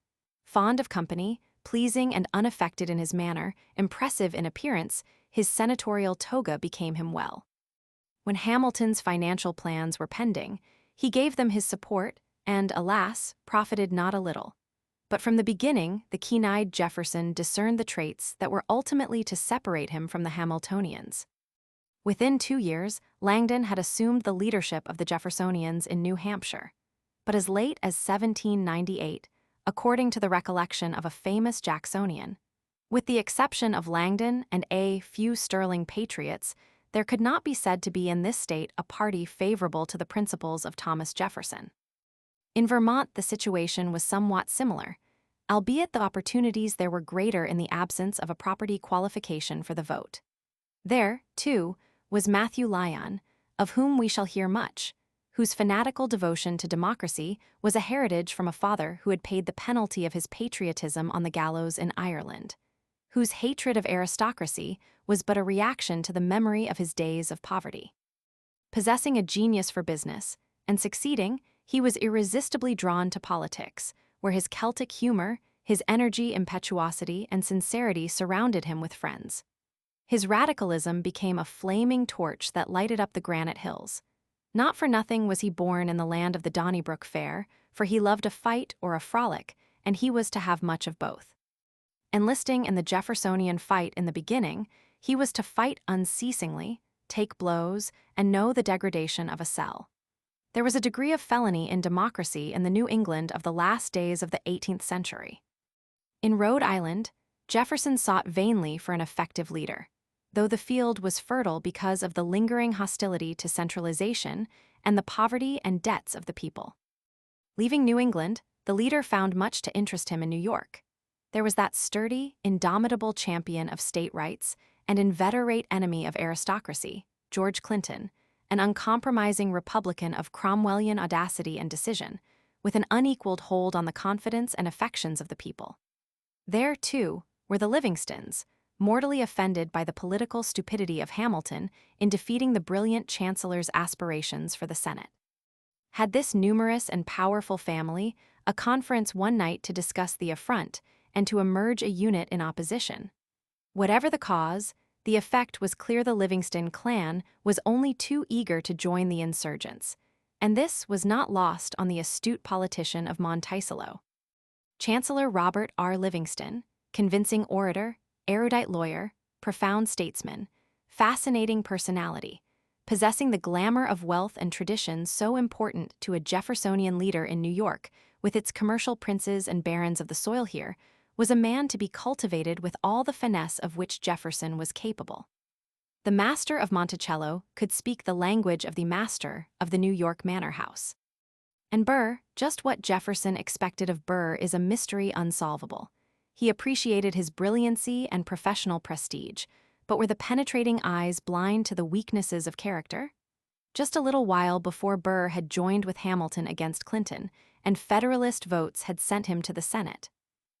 Speaker 1: Fond of company, pleasing and unaffected in his manner, impressive in appearance, his senatorial toga became him well. When Hamilton's financial plans were pending, he gave them his support and, alas, profited not a little. But from the beginning, the keen-eyed Jefferson discerned the traits that were ultimately to separate him from the Hamiltonians. Within 2 years, Langdon had assumed the leadership of the Jeffersonians in New Hampshire. But as late as 1798, according to the recollection of a famous Jacksonian, with the exception of Langdon and a few sterling patriots, there could not be said to be in this state a party favorable to the principles of Thomas Jefferson. In Vermont, the situation was somewhat similar, albeit the opportunities there were greater in the absence of a property qualification for the vote. There, too, was Matthew Lyon, of whom we shall hear much, whose fanatical devotion to democracy was a heritage from a father who had paid the penalty of his patriotism on the gallows in Ireland, whose hatred of aristocracy was but a reaction to the memory of his days of poverty. Possessing a genius for business, and succeeding, he was irresistibly drawn to politics, where his Celtic humor, his energy, impetuosity, and sincerity surrounded him with friends. His radicalism became a flaming torch that lighted up the granite hills. Not for nothing was he born in the land of the Donnybrook Fair, for he loved a fight or a frolic, and he was to have much of both. Enlisting in the Jeffersonian fight in the beginning, he was to fight unceasingly, take blows, and know the degradation of a cell. There was a degree of felony in democracy in the New England of the last days of the 18th century. In Rhode Island, Jefferson sought vainly for an effective leader, though the field was fertile because of the lingering hostility to centralization and the poverty and debts of the people. Leaving New England, the leader found much to interest him in New York. There was that sturdy, indomitable champion of state rights and inveterate enemy of aristocracy, George Clinton, an uncompromising Republican of Cromwellian audacity and decision, with an unequaled hold on the confidence and affections of the people. There, too, were the Livingstons, mortally offended by the political stupidity of Hamilton in defeating the brilliant chancellor's aspirations for the Senate. Had this numerous and powerful family a conference one night to discuss the affront and to emerge a unit in opposition. Whatever the cause, the effect was clear: the Livingston clan was only too eager to join the insurgents, and this was not lost on the astute politician of Monticello. Chancellor Robert R. Livingston, convincing orator, erudite lawyer, profound statesman, fascinating personality, possessing the glamour of wealth and tradition so important to a Jeffersonian leader in New York, with its commercial princes and barons of the soil here, was a man to be cultivated with all the finesse of which Jefferson was capable. The master of Monticello could speak the language of the master of the New York manor house. And Burr, just what Jefferson expected of Burr is a mystery unsolvable. He appreciated his brilliancy and professional prestige, but were the penetrating eyes blind to the weaknesses of character? Just a little while before Burr had joined with Hamilton against Clinton, and Federalist votes had sent him to the Senate.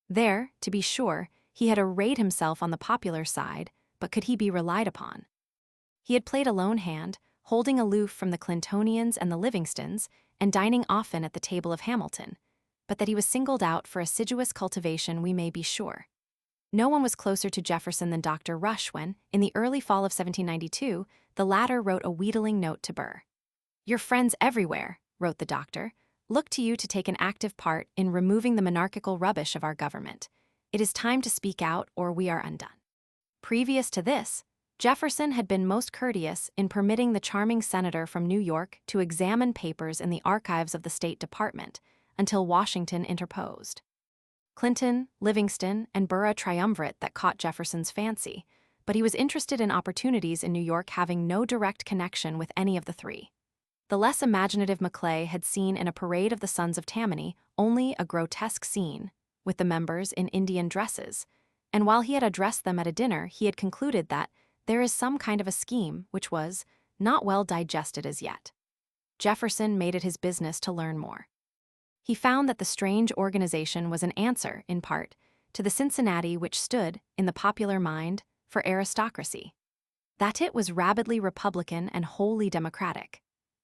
Speaker 1: There, to be sure, he had arrayed himself on the popular side, but could he be relied upon? He had played a lone hand, holding aloof from the Clintonians and the Livingstons, and dining often at the table of Hamilton, but that he was singled out for assiduous cultivation we may be sure. No one was closer to Jefferson than Dr. Rush when, in the early fall of 1792, the latter wrote a wheedling note to Burr. "Your friends everywhere," wrote the doctor, "look to you to take an active part in removing the monarchical rubbish of our government. It is time to speak out, or we are undone." Previous to this, Jefferson had been most courteous in permitting the charming senator from New York to examine papers in the archives of the State Department, until Washington interposed. Clinton, Livingston, and Burr a triumvirate that caught Jefferson's fancy, but he was interested in opportunities in New York having no direct connection with any of the three. The less imaginative Maclay had seen in a parade of the Sons of Tammany only a grotesque scene, with the members in Indian dresses, and while he had addressed them at a dinner, he had concluded that there is some kind of a scheme which was not well digested as yet. Jefferson made it his business to learn more. He found that the strange organization was an answer, in part, to the Cincinnati which stood, in the popular mind, for aristocracy. That it was rabidly Republican and wholly Democratic.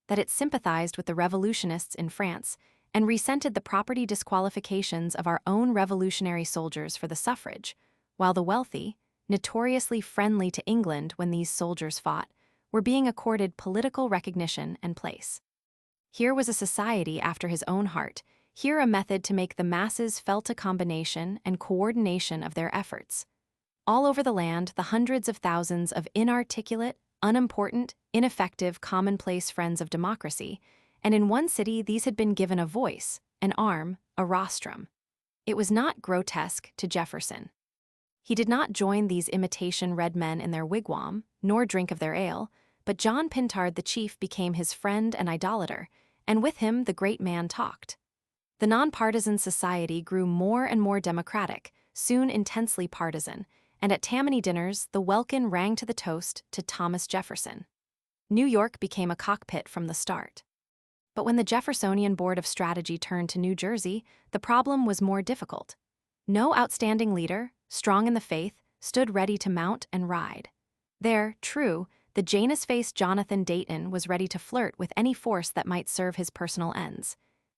Speaker 1: That it sympathized with the revolutionists in France and resented the property disqualifications of our own revolutionary soldiers for the suffrage, while the wealthy, notoriously friendly to England when these soldiers fought, were being accorded political recognition and place. Here was a society after his own heart, here a method to make the masses felt a combination and coordination of their efforts. All over the land, the hundreds of thousands of inarticulate, unimportant, ineffective, commonplace friends of democracy, and in one city these had been given a voice, an arm, a rostrum. It was not grotesque to Jefferson. He did not join these imitation red men in their wigwam, nor drink of their ale, but John Pintard the chief became his friend and idolater, and with him the great man talked. The nonpartisan society grew more and more democratic, soon intensely partisan, and at Tammany dinners the welkin rang to the toast to Thomas Jefferson. New York became a cockpit from the start. But when the Jeffersonian Board of Strategy turned to New Jersey, the problem was more difficult. No outstanding leader, strong in the faith, stood ready to mount and ride. There, true, the Janus-faced Jonathan Dayton was ready to flirt with any force that might serve his personal ends.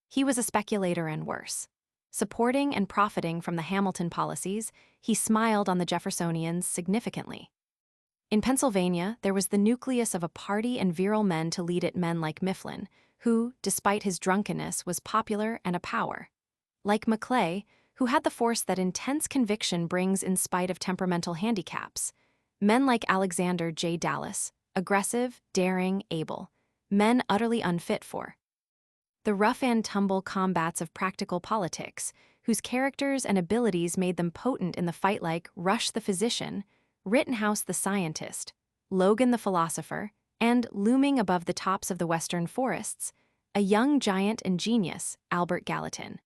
Speaker 1: He was a speculator and worse. Supporting and profiting from the Hamilton policies, he smiled on the Jeffersonians significantly. In Pennsylvania, there was the nucleus of a party and virile men to lead it, men like Mifflin, who, despite his drunkenness, was popular and a power. Like Maclay, who had the force that intense conviction brings in spite of temperamental handicaps. Men like Alexander J. Dallas, aggressive, daring, able. Men utterly unfit for the rough-and-tumble combats of practical politics, whose characters and abilities made them potent in the fight, like Rush the physician, Rittenhouse the scientist, Logan the philosopher, and, looming above the tops of the western forests, a young giant and genius, Albert Gallatin.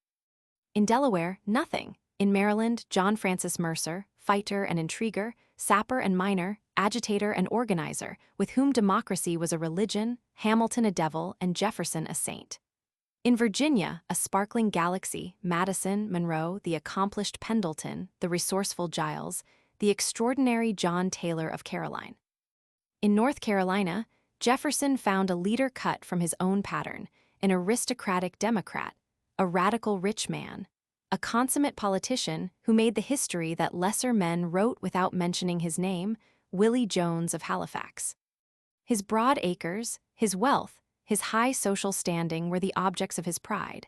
Speaker 1: In Delaware, nothing, In Maryland, John Francis Mercer, fighter and intriguer, sapper and miner, agitator and organizer, with whom democracy was a religion, Hamilton a devil, and Jefferson a saint. In Virginia, a sparkling galaxy, Madison, Monroe, the accomplished Pendleton, the resourceful Giles, the extraordinary John Taylor of Caroline. In North Carolina, Jefferson found a leader cut from his own pattern, an aristocratic Democrat, a radical rich man, a consummate politician who made the history that lesser men wrote without mentioning his name, Willie Jones of Halifax. His broad acres, his wealth, his high social standing were the objects of his pride,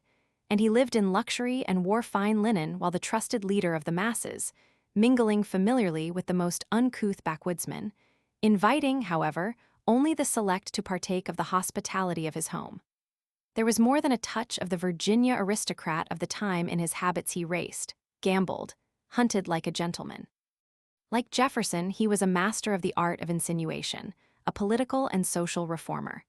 Speaker 1: and he lived in luxury and wore fine linen while the trusted leader of the masses, mingling familiarly with the most uncouth backwoodsmen, inviting, however, only the select to partake of the hospitality of his home. There was more than a touch of the Virginia aristocrat of the time in his habits. He raced, gambled, hunted like a gentleman. Like Jefferson, he was a master of the art of insinuation, a political and social reformer.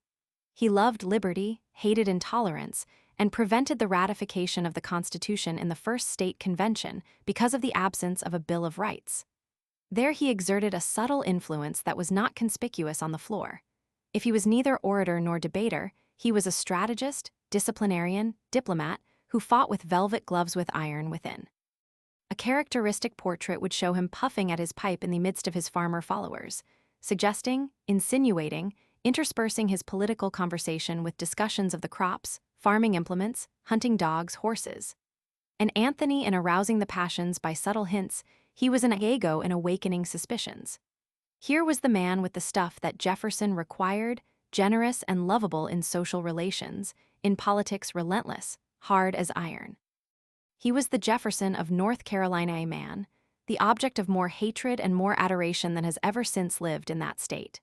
Speaker 1: He loved liberty, hated intolerance, and prevented the ratification of the Constitution in the first state convention because of the absence of a Bill of Rights. There he exerted a subtle influence that was not conspicuous on the floor. If he was neither orator nor debater, he was a strategist, disciplinarian, diplomat who fought with velvet gloves with iron within. A characteristic portrait would show him puffing at his pipe in the midst of his farmer followers, suggesting, insinuating, interspersing his political conversation with discussions of the crops, farming implements, hunting dogs, horses. An Anthony in arousing the passions by subtle hints, he was an Iago in awakening suspicions. Here was the man with the stuff that Jefferson required, generous and lovable in social relations, in politics relentless, hard as iron. He was the Jefferson of North Carolina, a man, the object of more hatred and more adoration than has ever since lived in that state.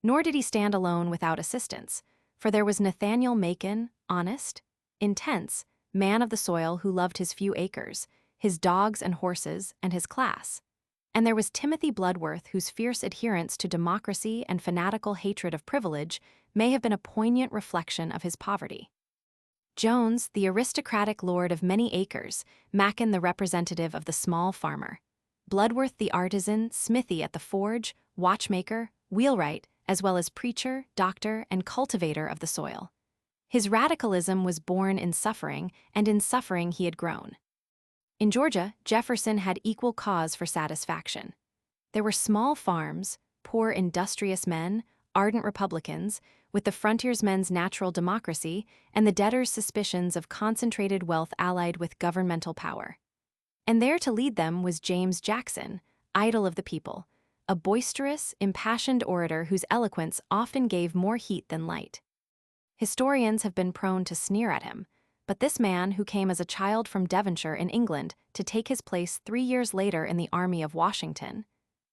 Speaker 1: Nor did he stand alone without assistance, for there was Nathaniel Macon, honest, intense, man of the soil who loved his few acres, his dogs and horses, and his class. And there was Timothy Bloodworth, whose fierce adherence to democracy and fanatical hatred of privilege may have been a poignant reflection of his poverty. Jones, the aristocratic lord of many acres, Macon the representative of the small farmer, Bloodworth the artisan, smithy at the forge, watchmaker, wheelwright, as well as preacher, doctor, and cultivator of the soil. His radicalism was born in suffering, and in suffering he had grown. In Georgia, Jefferson had equal cause for satisfaction. There were small farms, poor industrious men, ardent Republicans, with the frontiersmen's natural democracy and the debtors' suspicions of concentrated wealth allied with governmental power. And there to lead them was James Jackson, idol of the people, a boisterous, impassioned orator whose eloquence often gave more heat than light. Historians have been prone to sneer at him, but this man, who came as a child from Devonshire in England to take his place 3 years later in the army of Washington,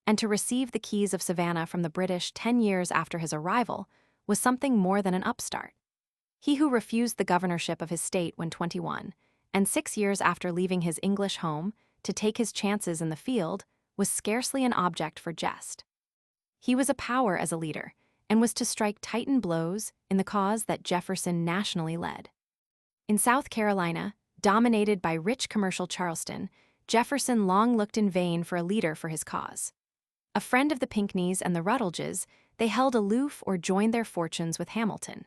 Speaker 1: and to receive the keys of Savannah from the British 10 years after his arrival, was something more than an upstart. He who refused the governorship of his state when 21, and 6 years after leaving his English home to take his chances in the field, was scarcely an object for jest. He was a power as a leader, and was to strike Titan blows in the cause that Jefferson nationally led. In South Carolina, dominated by rich commercial Charleston, Jefferson long looked in vain for a leader for his cause. A friend of the Pinckneys and the Rutledges, they held aloof or joined their fortunes with Hamilton.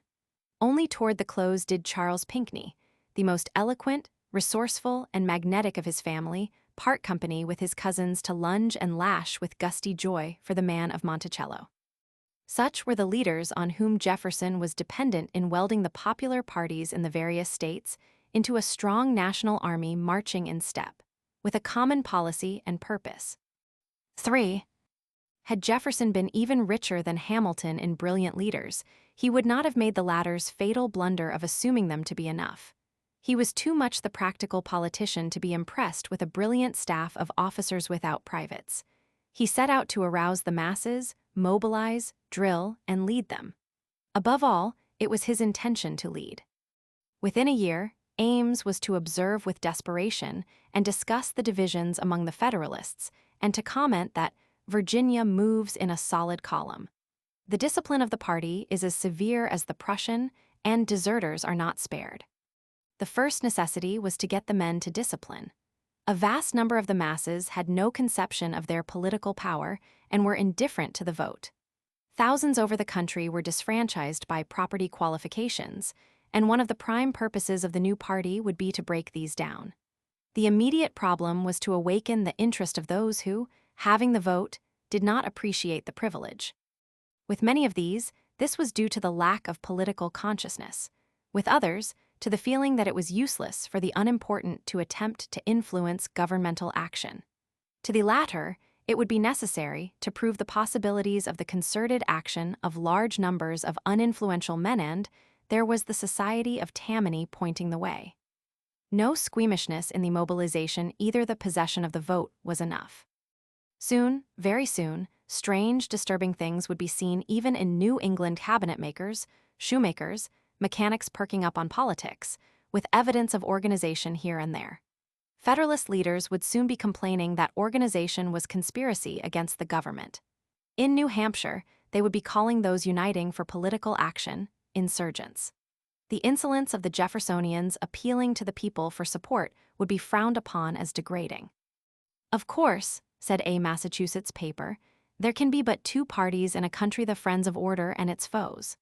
Speaker 1: Only toward the close did Charles Pinckney, the most eloquent, resourceful, and magnetic of his family, part company with his cousins to lunge and lash with gusty joy for the man of Monticello. Such were the leaders on whom Jefferson was dependent in welding the popular parties in the various states into a strong national army marching in step, with a common policy and purpose. 3. Had Jefferson been even richer than Hamilton in brilliant leaders, he would not have made the latter's fatal blunder of assuming them to be enough. He was too much the practical politician to be impressed with a brilliant staff of officers without privates. He set out to arouse the masses, mobilize, drill, and lead them. Above all, it was his intention to lead. Within a year, Ames was to observe with desperation and discuss the divisions among the Federalists, and to comment that Virginia moves in a solid column. The discipline of the party is as severe as the Prussian, and deserters are not spared. The first necessity was to get the men to discipline. A vast number of the masses had no conception of their political power and were indifferent to the vote. Thousands over the country were disfranchised by property qualifications, and one of the prime purposes of the new party would be to break these down. The immediate problem was to awaken the interest of those who, having the vote, did not appreciate the privilege. With many of these, this was due to the lack of political consciousness. With others, to the feeling that it was useless for the unimportant to attempt to influence governmental action. To the latter, it would be necessary to prove the possibilities of the concerted action of large numbers of uninfluential men, and there was the Society of Tammany pointing the way. No squeamishness in the mobilization, either the possession of the vote was enough. Soon, very soon, strange, disturbing things would be seen even in New England cabinet makers, shoemakers, mechanics perking up on politics, with evidence of organization here and there. Federalist leaders would soon be complaining that organization was conspiracy against the government. In New Hampshire, they would be calling those uniting for political action insurgents. The insolence of the Jeffersonians appealing to the people for support would be frowned upon as degrading. Of course, said a Massachusetts paper, there can be but two parties in a country, the friends of order and its foes.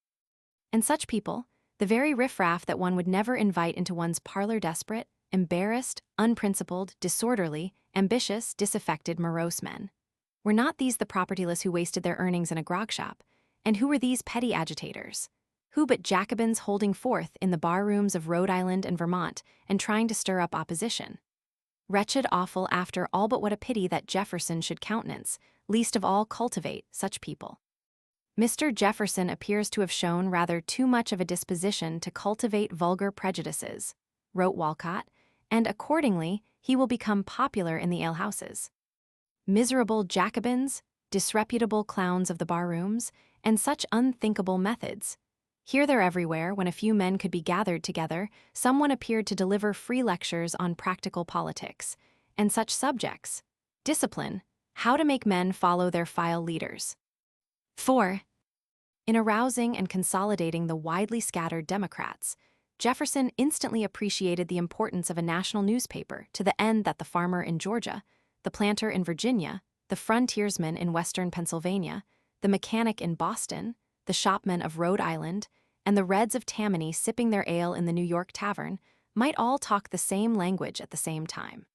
Speaker 1: And such people, the very riffraff that one would never invite into one's parlor, desperate, embarrassed, unprincipled, disorderly, ambitious, disaffected, morose men. Were not these the propertyless who wasted their earnings in a grog shop? And who were these petty agitators? Who but Jacobins holding forth in the bar-rooms of Rhode Island and Vermont and trying to stir up opposition? Wretched, awful, after all, but what a pity that Jefferson should countenance, least of all cultivate, such people. Mr. Jefferson appears to have shown rather too much of a disposition to cultivate vulgar prejudices, wrote Walcott, and accordingly he will become popular in the alehouses. Miserable Jacobins, disreputable clowns of the bar-rooms, and such unthinkable methods. Here, there, everywhere, when a few men could be gathered together, someone appeared to deliver free lectures on practical politics, and such subjects: discipline, how to make men follow their file leaders. 4. In arousing and consolidating the widely scattered Democrats, Jefferson instantly appreciated the importance of a national newspaper to the end that the farmer in Georgia, the planter in Virginia, the frontiersman in western Pennsylvania, the mechanic in Boston, the shopman of Rhode Island, and the Reds of Tammany sipping their ale in the New York tavern might all talk the same language at the same time.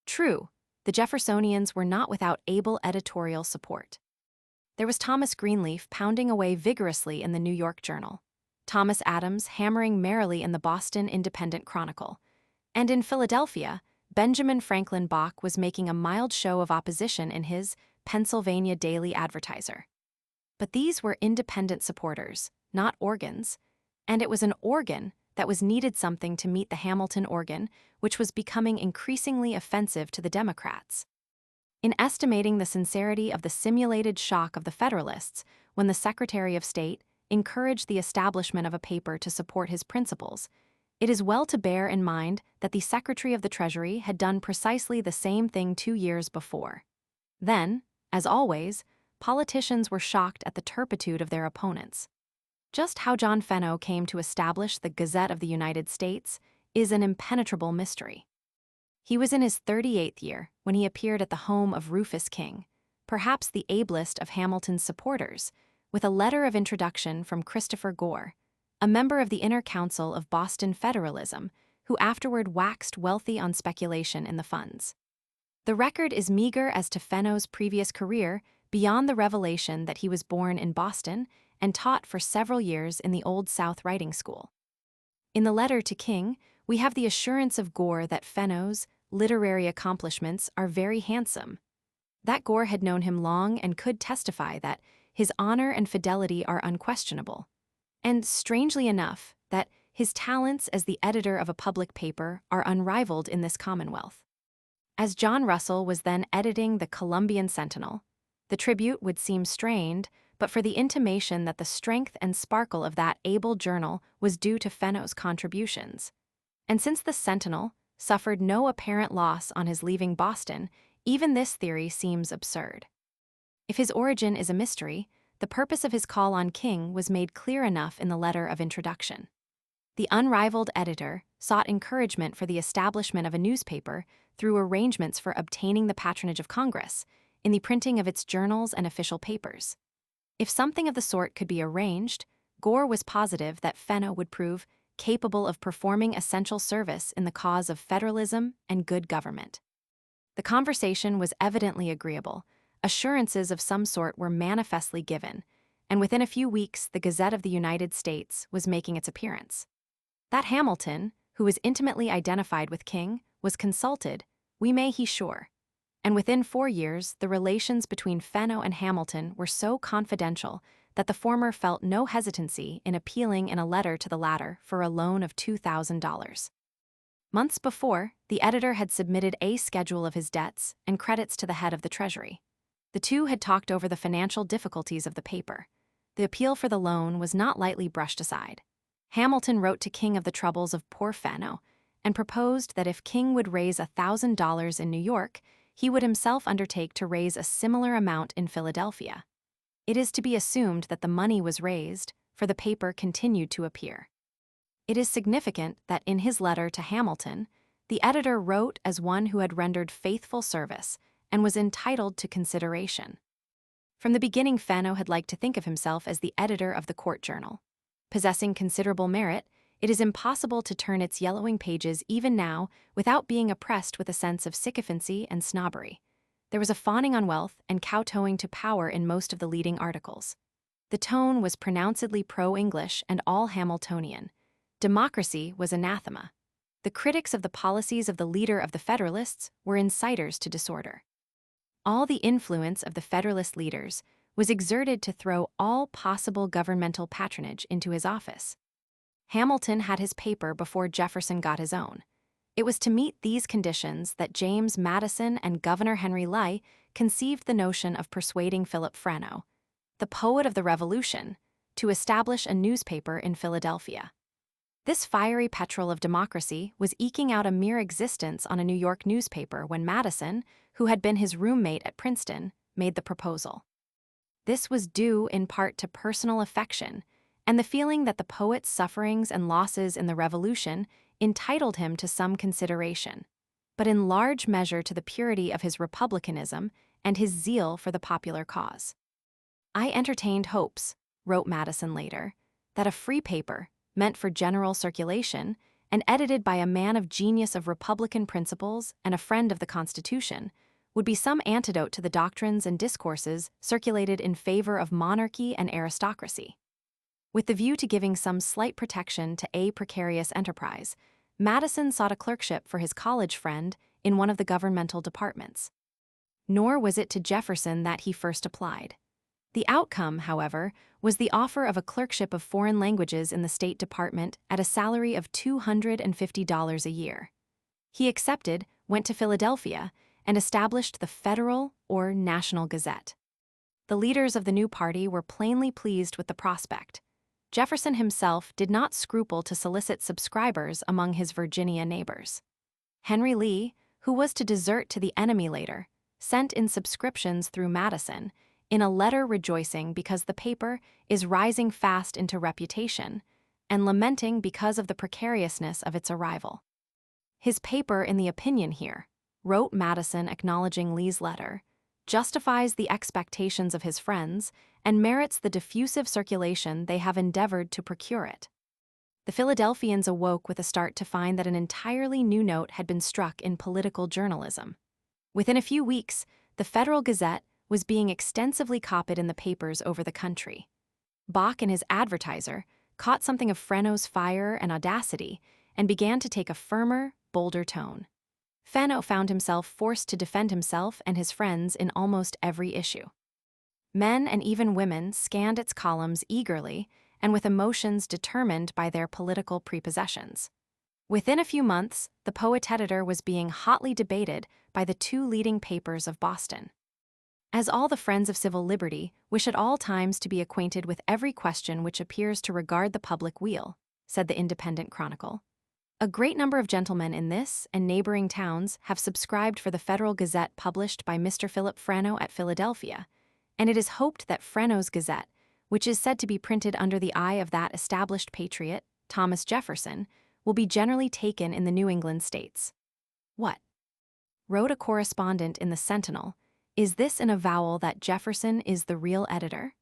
Speaker 1: True, the Jeffersonians were not without able editorial support. There was Thomas Greenleaf pounding away vigorously in the New York Journal, Thomas Adams hammering merrily in the Boston Independent Chronicle, and in Philadelphia, Benjamin Franklin Bach was making a mild show of opposition in his Pennsylvania Daily Advertiser. But these were independent supporters, not organs, and it was an organ that was needed something to meet the Hamilton organ, which was becoming increasingly offensive to the Democrats. In estimating the sincerity of the simulated shock of the Federalists when the Secretary of State encouraged the establishment of a paper to support his principles, it is well to bear in mind that the Secretary of the Treasury had done precisely the same thing 2 years before. Then, as always, politicians were shocked at the turpitude of their opponents. Just how John Fenno came to establish the Gazette of the United States is an impenetrable mystery. He was in his 38th year when he appeared at the home of Rufus King, perhaps the ablest of Hamilton's supporters, with a letter of introduction from Christopher Gore, a member of the Inner Council of Boston Federalism, who afterward waxed wealthy on speculation in the funds. The record is meager as to Fenno's previous career beyond the revelation that he was born in Boston and taught for several years in the Old South Writing School. In the letter to King, we have the assurance of Gore that Fenno's literary accomplishments are very handsome, that Gore had known him long and could testify that his honor and fidelity are unquestionable, and, strangely enough, that his talents as the editor of a public paper are unrivaled in this Commonwealth. As John Russell was then editing the Columbian Sentinel, the tribute would seem strained, but for the intimation that the strength and sparkle of that able journal was due to Fenno's contributions. And since the Sentinel suffered no apparent loss on his leaving Boston, even this theory seems absurd. If his origin is a mystery, the purpose of his call on King was made clear enough in the letter of introduction. The unrivaled editor sought encouragement for the establishment of a newspaper through arrangements for obtaining the patronage of Congress in the printing of its journals and official papers. If something of the sort could be arranged, Gore was positive that Fenno would prove capable of performing essential service in the cause of federalism and good government. The conversation was evidently agreeable. Assurances of some sort were manifestly given, and within a few weeks the Gazette of the United States was making its appearance. That Hamilton, who was intimately identified with King, was consulted, we may be sure, and within 4 years the relations between Fenno and Hamilton were so confidential that the former felt no hesitancy in appealing in a letter to the latter for a loan of $2,000. Months before, the editor had submitted a schedule of his debts and credits to the head of the Treasury. The two had talked over the financial difficulties of the paper. The appeal for the loan was not lightly brushed aside. Hamilton wrote to King of the troubles of poor Fenno and proposed that if King would raise $1,000 in New York, he would himself undertake to raise a similar amount in Philadelphia. It is to be assumed that the money was raised, for the paper continued to appear. It is significant that in his letter to Hamilton, the editor wrote as one who had rendered faithful service and was entitled to consideration. From the beginning, Fenno had liked to think of himself as the editor of the court journal. Possessing considerable merit, it is impossible to turn its yellowing pages even now without being oppressed with a sense of sycophancy and snobbery. There was a fawning on wealth and kowtowing to power in most of the leading articles. The tone was pronouncedly pro-English and all Hamiltonian. Democracy was anathema. The critics of the policies of the leader of the Federalists were inciters to disorder. All the influence of the Federalist leaders was exerted to throw all possible governmental patronage into his office. Hamilton had his paper before Jefferson got his own. It was to meet these conditions that James Madison and Governor Henry Clay conceived the notion of persuading Philip Fenno, the poet of the Revolution, to establish a newspaper in Philadelphia. This fiery petrel of democracy was eking out a mere existence on a New York newspaper when Madison, who had been his roommate at Princeton, made the proposal. This was due in part to personal affection and the feeling that the poet's sufferings and losses in the Revolution entitled him to some consideration, but in large measure to the purity of his republicanism and his zeal for the popular cause. I entertained hopes, wrote Madison later, that a free paper, meant for general circulation, and edited by a man of genius of Republican principles and a friend of the Constitution, would be some antidote to the doctrines and discourses circulated in favor of monarchy and aristocracy. With the view to giving some slight protection to a precarious enterprise, Madison sought a clerkship for his college friend in one of the governmental departments. Nor was it to Jefferson that he first applied. The outcome, however, was the offer of a clerkship of foreign languages in the State Department at a salary of $250 a year. He accepted, went to Philadelphia, and established the Federal or National Gazette. The leaders of the new party were plainly pleased with the prospect. Jefferson himself did not scruple to solicit subscribers among his Virginia neighbors. Henry Lee, who was to desert to the enemy later, sent in subscriptions through Madison, in a letter rejoicing because the paper is rising fast into reputation, and lamenting because of the precariousness of its arrival. His paper in the opinion here, wrote Madison acknowledging Lee's letter, justifies the expectations of his friends and merits the diffusive circulation they have endeavored to procure it. The Philadelphians awoke with a start to find that an entirely new note had been struck in political journalism. Within a few weeks, the Federal Gazette was being extensively copied in the papers over the country. Bach and his advertiser caught something of Fenno's fire and audacity and began to take a firmer, bolder tone. Fenno found himself forced to defend himself and his friends in almost every issue. Men and even women scanned its columns eagerly and with emotions determined by their political prepossessions. Within a few months, the poet-editor was being hotly debated by the two leading papers of Boston. As all the friends of civil liberty wish at all times to be acquainted with every question which appears to regard the public weal, said the Independent Chronicle, a great number of gentlemen in this and neighboring towns have subscribed for the Federal Gazette published by Mr. Philip Fenno at Philadelphia, and it is hoped that Fenno's Gazette, which is said to be printed under the eye of that established patriot, Thomas Jefferson, will be generally taken in the New England states. What? Wrote a correspondent in the Sentinel, is this an avowal that Jefferson is the real editor?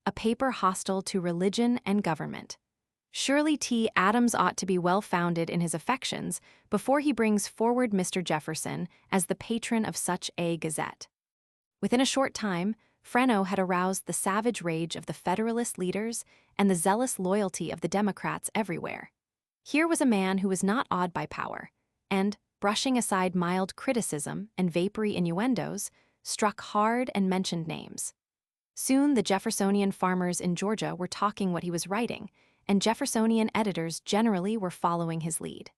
Speaker 1: A paper hostile to religion and government. Surely T. Adams ought to be well-founded in his affections before he brings forward Mr. Jefferson as the patron of such a gazette. Within a short time, Fresno had aroused the savage rage of the Federalist leaders and the zealous loyalty of the Democrats everywhere. Here was a man who was not awed by power, and, brushing aside mild criticism and vapory innuendos, struck hard and mentioned names. Soon the Jeffersonian farmers in Georgia were talking what he was writing, and Jeffersonian editors generally were following his lead.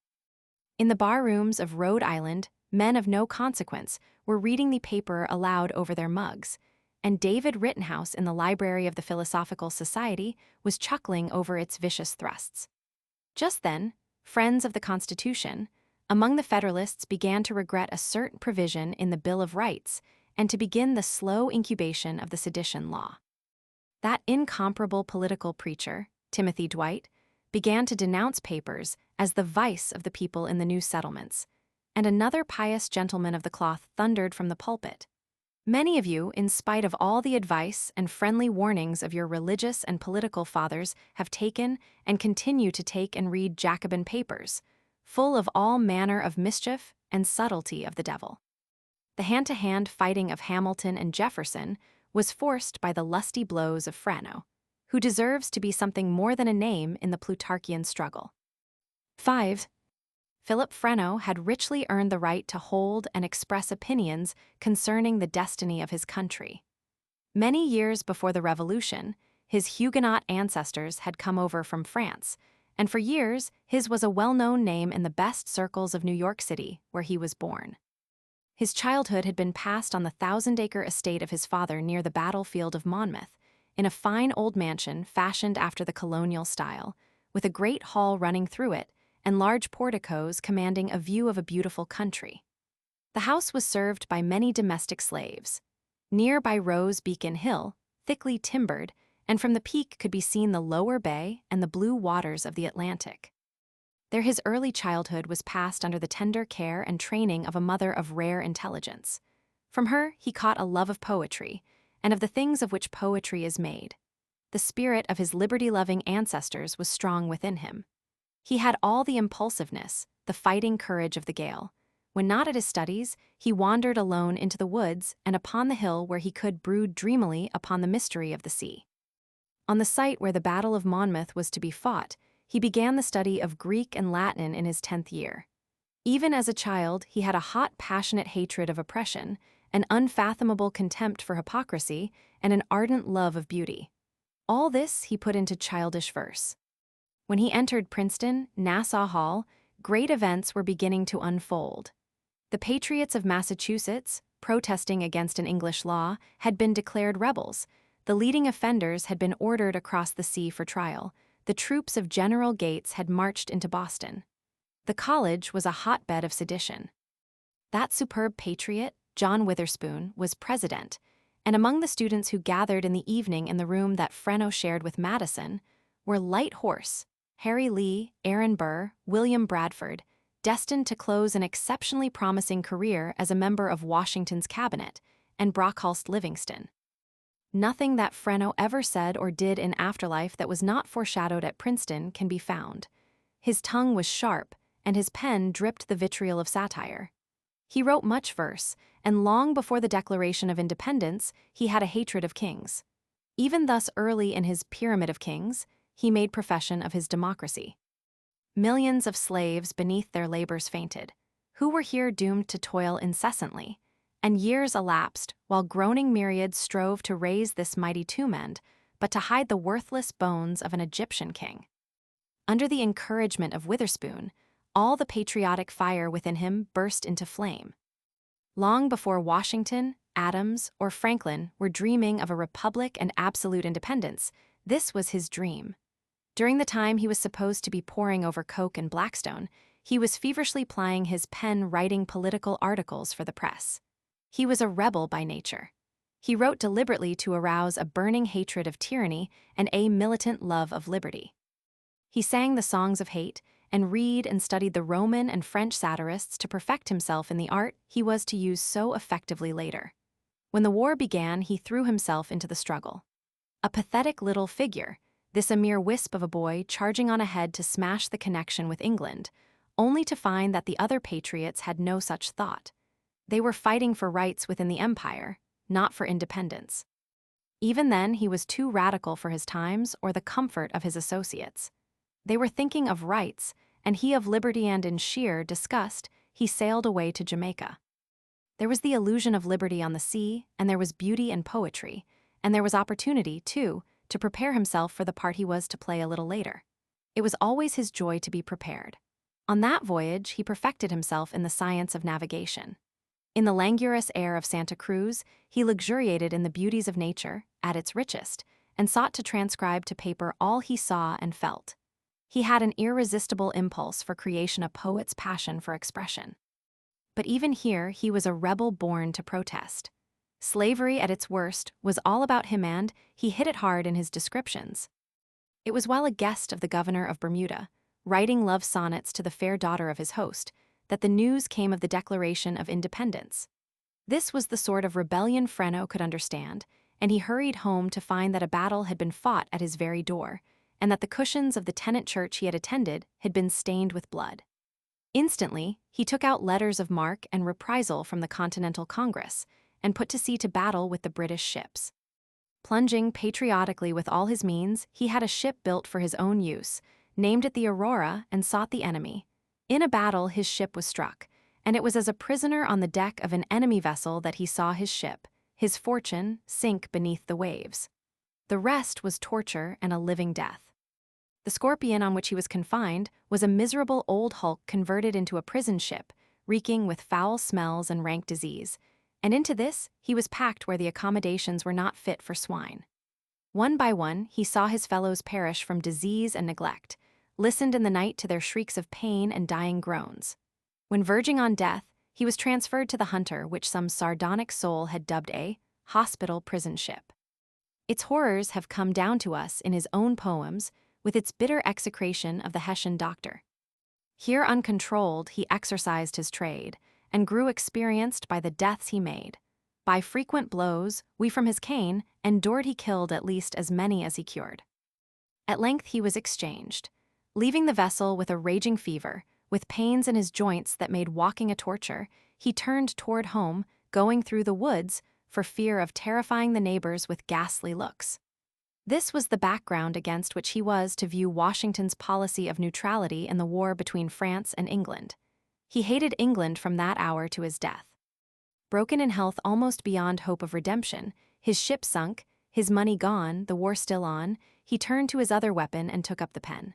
Speaker 1: In the bar-rooms of Rhode Island, men of no consequence were reading the paper aloud over their mugs, and David Rittenhouse in the library of the Philosophical Society was chuckling over its vicious thrusts. Just then, friends of the Constitution, among the Federalists began to regret a certain provision in the Bill of Rights and to begin the slow incubation of the sedition law. That incomparable political preacher, Timothy Dwight, began to denounce papers as the vice of the people in the new settlements, and another pious gentleman of the cloth thundered from the pulpit. Many of you, in spite of all the advice and friendly warnings of your religious and political fathers, have taken and continue to take and read Jacobin papers, full of all manner of mischief and subtlety of the devil. The hand-to-hand fighting of Hamilton and Jefferson was forced by the lusty blows of Fresno, who deserves to be something more than a name in the Plutarchian struggle. 5. Philip Fresno had richly earned the right to hold and express opinions concerning the destiny of his country. Many years before the Revolution, his Huguenot ancestors had come over from France, and for years his was a well-known name in the best circles of New York City, where he was born. His childhood had been passed on the 1,000-acre estate of his father near the battlefield of Monmouth, in a fine old mansion fashioned after the colonial style, with a great hall running through it and large porticos commanding a view of a beautiful country. The house was served by many domestic slaves. Near by rose Beacon Hill, thickly timbered, and from the peak could be seen the lower bay and the blue waters of the Atlantic. There his early childhood was passed under the tender care and training of a mother of rare intelligence. From her he caught a love of poetry, and of the things of which poetry is made. The spirit of his liberty-loving ancestors was strong within him. He had all the impulsiveness, the fighting courage of the Gael. When not at his studies, he wandered alone into the woods and upon the hill where he could brood dreamily upon the mystery of the sea. On the site where the Battle of Monmouth was to be fought, he began the study of Greek and Latin in his 10th year. Even as a child, he had a hot, passionate hatred of oppression, an unfathomable contempt for hypocrisy, and an ardent love of beauty. All this he put into childish verse. When he entered Princeton, Nassau Hall, great events were beginning to unfold. The patriots of Massachusetts, protesting against an English law, had been declared rebels. The leading offenders had been ordered across the sea for trial. The troops of General Gates had marched into Boston. The college was a hotbed of sedition. That superb patriot, John Witherspoon, was president, and among the students who gathered in the evening in the room that Fresno shared with Madison were Light Horse, Harry Lee, Aaron Burr, William Bradford, destined to close an exceptionally promising career as a member of Washington's cabinet, and Brockholst Livingston. Nothing that Fresno ever said or did in afterlife that was not foreshadowed at Princeton can be found. His tongue was sharp, and his pen dripped the vitriol of satire. He wrote much verse, and long before the Declaration of Independence, he had a hatred of kings. Even thus early in his Pyramid of Kings, he made profession of his democracy. Millions of slaves beneath their labors fainted, who were here doomed to toil incessantly, and years elapsed while groaning myriads strove to raise this mighty tomb-end, but to hide the worthless bones of an Egyptian king. Under the encouragement of Witherspoon, all the patriotic fire within him burst into flame. Long before Washington, Adams, or Franklin were dreaming of a republic and absolute independence, this was his dream. During the time he was supposed to be poring over Coke and Blackstone, he was feverishly plying his pen writing political articles for the press. He was a rebel by nature. He wrote deliberately to arouse a burning hatred of tyranny and a militant love of liberty. He sang the songs of hate, and read and studied the Roman and French satirists to perfect himself in the art he was to use so effectively later. When the war began, he threw himself into the struggle. A pathetic little figure, this a mere wisp of a boy charging on ahead to smash the connection with England, only to find that the other patriots had no such thought. They were fighting for rights within the empire, not for independence. Even then, he was too radical for his times or the comfort of his associates. They were thinking of rights, and he of liberty, and in sheer disgust, he sailed away to Jamaica. There was the illusion of liberty on the sea, and there was beauty and poetry, and there was opportunity, too, to prepare himself for the part he was to play a little later. It was always his joy to be prepared. On that voyage, he perfected himself in the science of navigation. In the languorous air of Santa Cruz, he luxuriated in the beauties of nature, at its richest, and sought to transcribe to paper all he saw and felt. He had an irresistible impulse for creation, a poet's passion for expression. But even here, he was a rebel born to protest. Slavery at its worst was all about him, and he hit it hard in his descriptions. It was while a guest of the governor of Bermuda, writing love sonnets to the fair daughter of his host, that the news came of the Declaration of Independence. This was the sort of rebellion Freno could understand, and he hurried home to find that a battle had been fought at his very door, and that the cushions of the tenant church he had attended had been stained with blood. Instantly, he took out letters of marque and reprisal from the Continental Congress, and put to sea to battle with the British ships. Plunging patriotically with all his means, he had a ship built for his own use, named it the Aurora, and sought the enemy. In a battle, his ship was struck, and it was as a prisoner on the deck of an enemy vessel that he saw his ship, his fortune, sink beneath the waves. The rest was torture and a living death. The Scorpion on which he was confined was a miserable old hulk converted into a prison ship, reeking with foul smells and rank disease, and into this he was packed where the accommodations were not fit for swine. One by one, he saw his fellows perish from disease and neglect, listened in the night to their shrieks of pain and dying groans. When verging on death, he was transferred to the Hunter, which some sardonic soul had dubbed a hospital prison ship. Its horrors have come down to us in his own poems, with its bitter execration of the Hessian doctor. Here uncontrolled, he exercised his trade, and grew experienced by the deaths he made. By frequent blows, we from his cane endured, he killed at least as many as he cured. At length he was exchanged, leaving the vessel with a raging fever, with pains in his joints that made walking a torture. He turned toward home, going through the woods, for fear of terrifying the neighbors with ghastly looks. This was the background against which he was to view Washington's policy of neutrality in the war between France and England. He hated England from that hour to his death. Broken in health almost beyond hope of redemption, his ship sunk, his money gone, the war still on, he turned to his other weapon and took up the pen.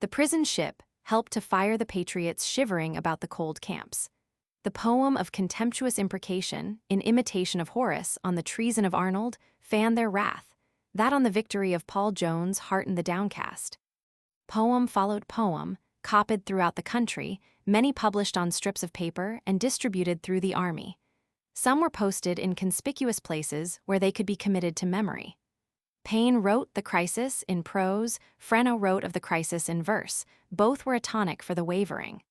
Speaker 1: The prison ship helped to fire the patriots shivering about the cold camps. The poem of contemptuous imprecation, in imitation of Horace, on the treason of Arnold, fanned their wrath. That on the victory of Paul Jones heartened the downcast. Poem followed poem, copied throughout the country, many published on strips of paper and distributed through the army. Some were posted in conspicuous places where they could be committed to memory. Paine wrote The Crisis in prose, Freno wrote of the crisis in verse. Both were a tonic for the wavering.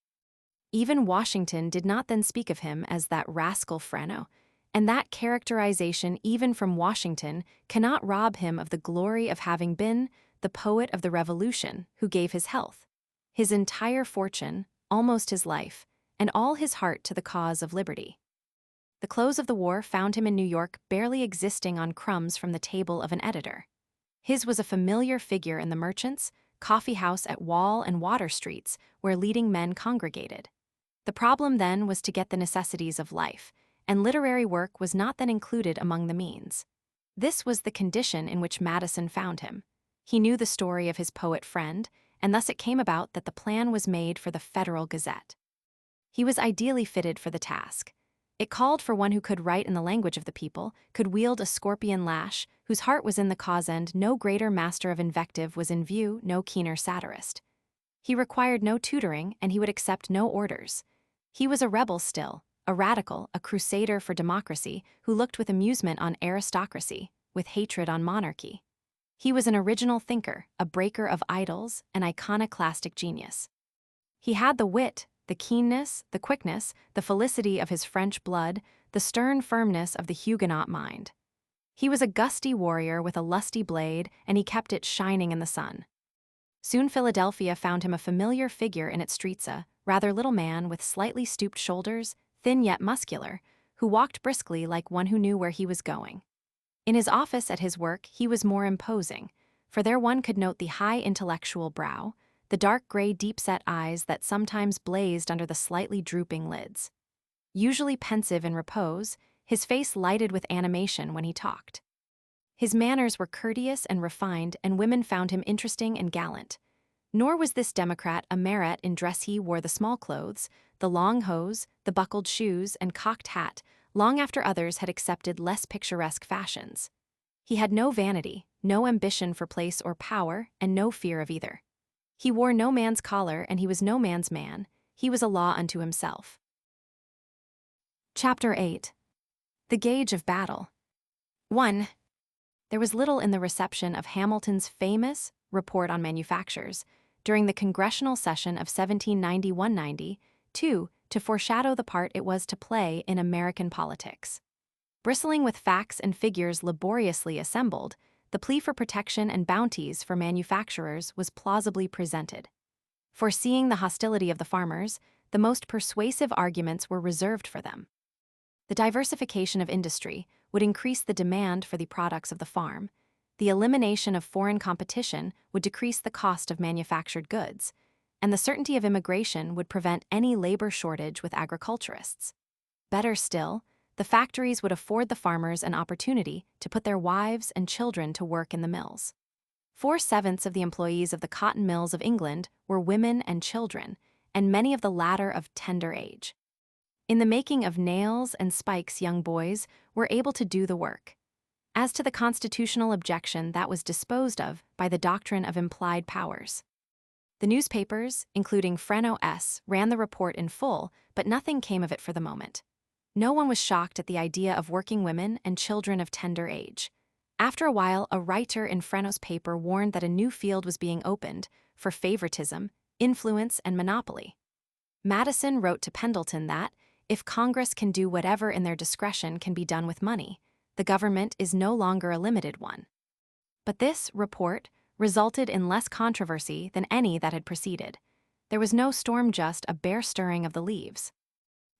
Speaker 1: Even Washington did not then speak of him as that rascal Freno, and that characterization even from Washington cannot rob him of the glory of having been the poet of the Revolution who gave his health, his entire fortune, almost his life, and all his heart to the cause of liberty. The close of the war found him in New York, barely existing on crumbs from the table of an editor. His was a familiar figure in the merchants' coffee house at Wall and Water Streets, where leading men congregated. The problem then was to get the necessities of life, and literary work was not then included among the means. This was the condition in which Madison found him. He knew the story of his poet friend, and thus it came about that the plan was made for the Federal Gazette. He was ideally fitted for the task. It called for one who could write in the language of the people, could wield a scorpion lash, whose heart was in the cause, and no greater master of invective was in view, no keener satirist. He required no tutoring, and he would accept no orders. He was a rebel still, a radical, a crusader for democracy, who looked with amusement on aristocracy, with hatred on monarchy. He was an original thinker, a breaker of idols, an iconoclastic genius. He had the wit, the keenness, the quickness, the felicity of his French blood, the stern firmness of the Huguenot mind. He was a gusty warrior with a lusty blade, and he kept it shining in the sun. Soon Philadelphia found him a familiar figure in its streets, a rather little man with slightly stooped shoulders, thin yet muscular, who walked briskly like one who knew where he was going. In his office at his work, he was more imposing, for there one could note the high intellectual brow, the dark gray deep-set eyes that sometimes blazed under the slightly drooping lids. Usually pensive in repose, his face lighted with animation when he talked. His manners were courteous and refined, and women found him interesting and gallant. Nor was this Democrat a merit in dress. He wore the small clothes, the long hose, the buckled shoes, and cocked hat, long after others had accepted less picturesque fashions. He had no vanity, no ambition for place or power, and no fear of either. He wore no man's collar, and he was no man's man. He was a law unto himself. Chapter 8. The Gauge of Battle. 1. There was little in the reception of Hamilton's famous Report on Manufactures during the congressional session of 1791-90, to foreshadow the part it was to play in American politics. Bristling with facts and figures laboriously assembled, the plea for protection and bounties for manufacturers was plausibly presented. Foreseeing the hostility of the farmers, the most persuasive arguments were reserved for them. The diversification of industry would increase the demand for the products of the farm. The elimination of foreign competition would decrease the cost of manufactured goods, and the certainty of immigration would prevent any labor shortage with agriculturists. Better still, the factories would afford the farmers an opportunity to put their wives and children to work in the mills. 4/7 of the employees of the cotton mills of England were women and children, and many of the latter of tender age. In the making of nails and spikes, young boys were able to do the work. As to the constitutional objection, that was disposed of by the doctrine of implied powers. The newspapers, including Freno S., ran the report in full, but nothing came of it for the moment. No one was shocked at the idea of working women and children of tender age. After a while, a writer in Freno's paper warned that a new field was being opened for favoritism, influence, and monopoly. Madison wrote to Pendleton that, if Congress can do whatever in their discretion can be done with money, the government is no longer a limited one. But this report resulted in less controversy than any that had preceded. There was no storm, just a bare stirring of the leaves.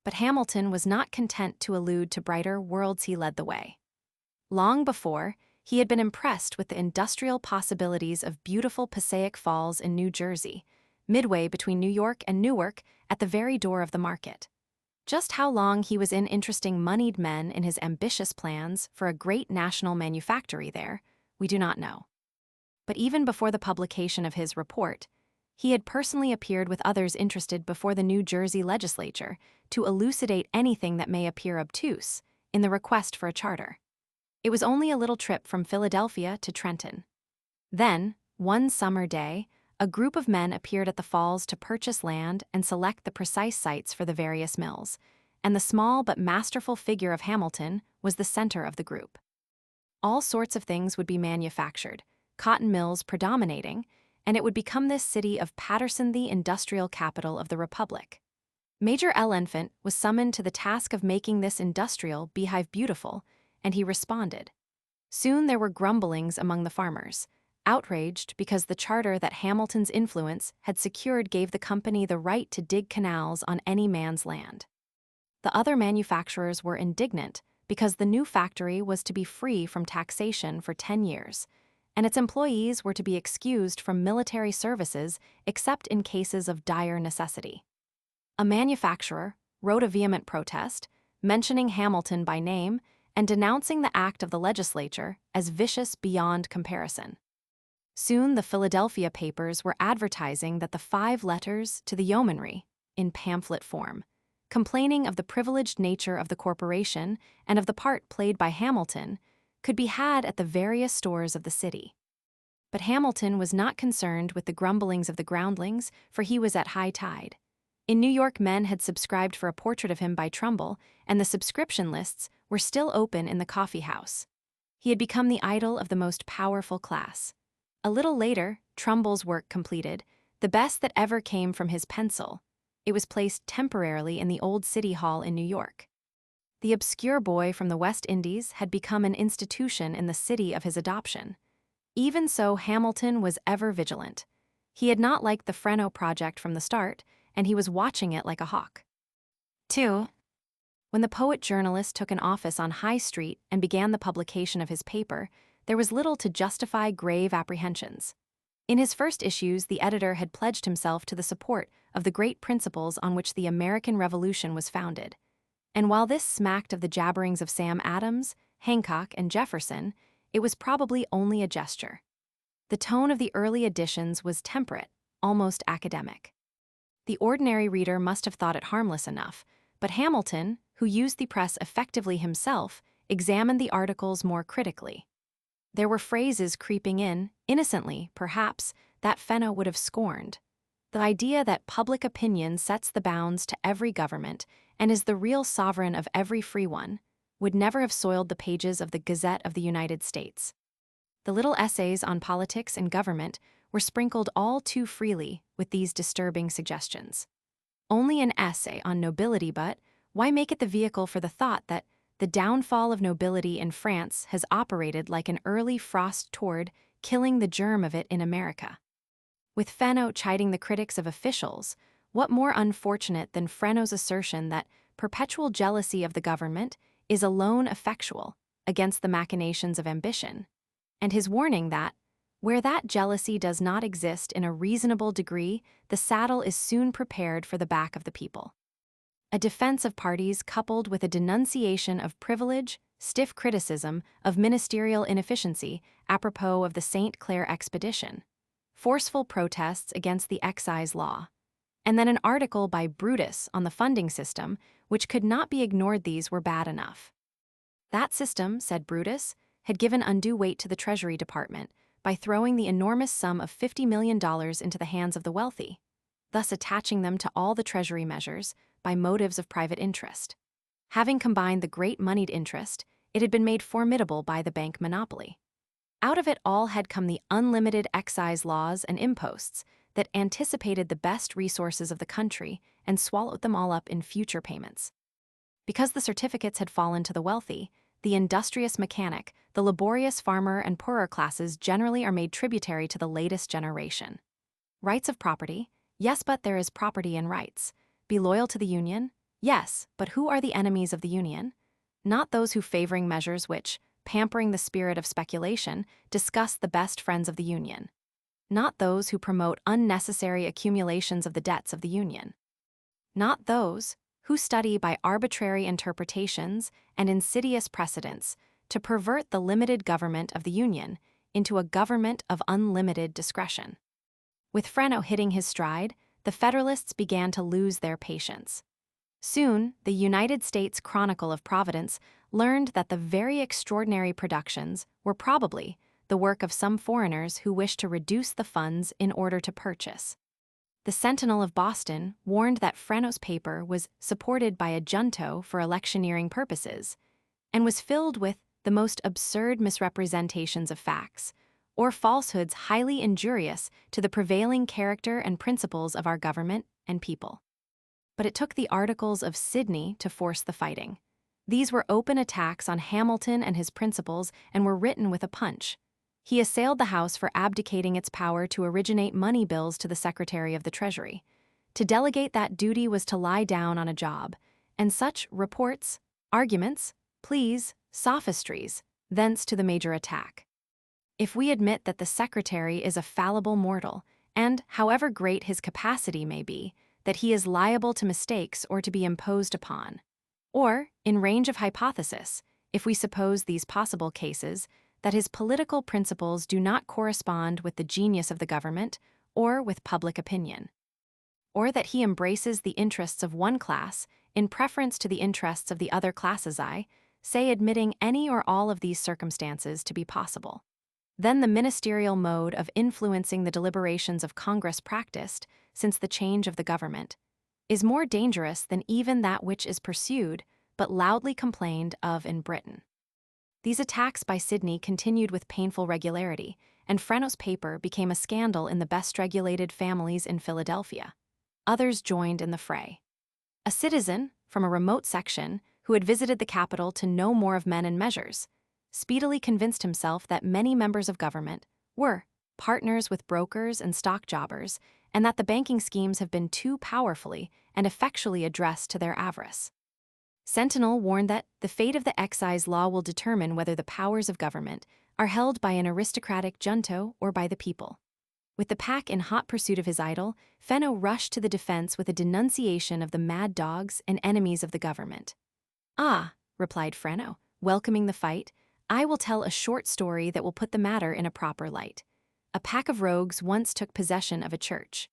Speaker 1: But Hamilton was not content to allude to brighter worlds. He led the way. Long before, he had been impressed with the industrial possibilities of beautiful Passaic Falls in New Jersey, midway between New York and Newark, at the very door of the market. Just how long he was in interesting moneyed men in his ambitious plans for a great national manufactory there, we do not know. But even before the publication of his report, he had personally appeared with others interested before the New Jersey legislature to elucidate anything that may appear obtuse in the request for a charter. It was only a little trip from Philadelphia to Trenton. Then, one summer day, a group of men appeared at the falls to purchase land and select the precise sites for the various mills, and the small but masterful figure of Hamilton was the center of the group. All sorts of things would be manufactured, cotton mills predominating, and it would become this city of Paterson, the industrial capital of the Republic. Major Elephant was summoned to the task of making this industrial beehive beautiful, and he responded. Soon there were grumblings among the farmers, outraged because the charter that Hamilton's influence had secured gave the company the right to dig canals on any man's land. The other manufacturers were indignant because the new factory was to be free from taxation for 10 years, and its employees were to be excused from military services except in cases of dire necessity. A manufacturer wrote a vehement protest, mentioning Hamilton by name and denouncing the act of the legislature as vicious beyond comparison. Soon the Philadelphia papers were advertising that the 5 letters to the yeomanry, in pamphlet form, complaining of the privileged nature of the corporation and of the part played by Hamilton, could be had at the various stores of the city. But Hamilton was not concerned with the grumblings of the groundlings, for he was at high tide. In New York, men had subscribed for a portrait of him by Trumbull, and the subscription lists were still open in the coffee house. He had become the idol of the most powerful class. A little later, Trumbull's work completed, the best that ever came from his pencil. It was placed temporarily in the old City Hall in New York. The obscure boy from the West Indies had become an institution in the city of his adoption. Even so, Hamilton was ever vigilant. He had not liked the Fresno project from the start, and he was watching it like a hawk. 2. When the poet-journalist took an office on High Street and began the publication of his paper, there was little to justify grave apprehensions. In his first issues, the editor had pledged himself to the support of the great principles on which the American Revolution was founded. And while this smacked of the jabberings of Sam Adams, Hancock, and Jefferson, it was probably only a gesture. The tone of the early editions was temperate, almost academic. The ordinary reader must have thought it harmless enough, but Hamilton, who used the press effectively himself, examined the articles more critically. There were phrases creeping in, innocently, perhaps, that Fenno would have scorned. The idea that public opinion sets the bounds to every government and is the real sovereign of every free one would never have soiled the pages of the Gazette of the United States. The little essays on politics and government were sprinkled all too freely with these disturbing suggestions. Only an essay on nobility, but why make it the vehicle for the thought that the downfall of nobility in France has operated like an early frost toward killing the germ of it in America? With Fenno chiding the critics of officials, what more unfortunate than Fresno's assertion that perpetual jealousy of the government is alone effectual against the machinations of ambition, and his warning that, where that jealousy does not exist in a reasonable degree, the saddle is soon prepared for the back of the people. A defense of parties coupled with a denunciation of privilege, stiff criticism of ministerial inefficiency apropos of the St. Clair expedition, forceful protests against the excise law, and then an article by Brutus on the funding system, which could not be ignored. These were bad enough. That system, said Brutus, had given undue weight to the Treasury Department by throwing the enormous sum of $50 million into the hands of the wealthy, thus attaching them to all the Treasury measures by motives of private interest. Having combined the great moneyed interest, it had been made formidable by the bank monopoly. Out of it all had come the unlimited excise laws and imposts that anticipated the best resources of the country and swallowed them all up in future payments. Because the certificates had fallen to the wealthy, the industrious mechanic, the laborious farmer, and poorer classes generally are made tributary to the latest generation. Rights of property? Yes, but there is property and rights. Be loyal to the Union? Yes, but who are the enemies of the Union? Not those who favoring measures which, pampering the spirit of speculation, disgust the best friends of the Union. Not those who promote unnecessary accumulations of the debts of the Union. Not those who study by arbitrary interpretations and insidious precedents to pervert the limited government of the Union into a government of unlimited discretion. With Fresno hitting his stride, the Federalists began to lose their patience. Soon, the United States Chronicle of Providence learned that the very extraordinary productions were probably the work of some foreigners who wished to reduce the funds in order to purchase. The Sentinel of Boston warned that Fresno's paper was supported by a junto for electioneering purposes and was filled with the most absurd misrepresentations of facts, or falsehoods highly injurious to the prevailing character and principles of our government and people. But it took the articles of Sidney to force the fighting. These were open attacks on Hamilton and his principles and were written with a punch. He assailed the House for abdicating its power to originate money bills to the Secretary of the Treasury. To delegate that duty was to lie down on a job, and such reports, arguments, pleas, sophistries, thence to the major attack. If we admit that the Secretary is a fallible mortal, and, however great his capacity may be, that he is liable to mistakes or to be imposed upon, or, in range of hypothesis, if we suppose these possible cases, that his political principles do not correspond with the genius of the government or with public opinion, or that he embraces the interests of one class in preference to the interests of the other classes, I say admitting any or all of these circumstances to be possible, then the ministerial mode of influencing the deliberations of Congress practiced since the change of the government is more dangerous than even that which is pursued but loudly complained of in Britain. These attacks by Sidney continued with painful regularity, and Freno's paper became a scandal in the best-regulated families in Philadelphia. Others joined in the fray. A citizen, from a remote section, who had visited the capital to know more of men and measures, speedily convinced himself that many members of government were partners with brokers and stock jobbers, and that the banking schemes have been too powerfully and effectually addressed to their avarice. Sentinel warned that the fate of the excise law will determine whether the powers of government are held by an aristocratic junto or by the people. With the pack in hot pursuit of his idol, Fenno rushed to the defense with a denunciation of the mad dogs and enemies of the government. "Ah," replied Frenno, welcoming the fight, "I will tell a short story that will put the matter in a proper light. A pack of rogues once took possession of a church,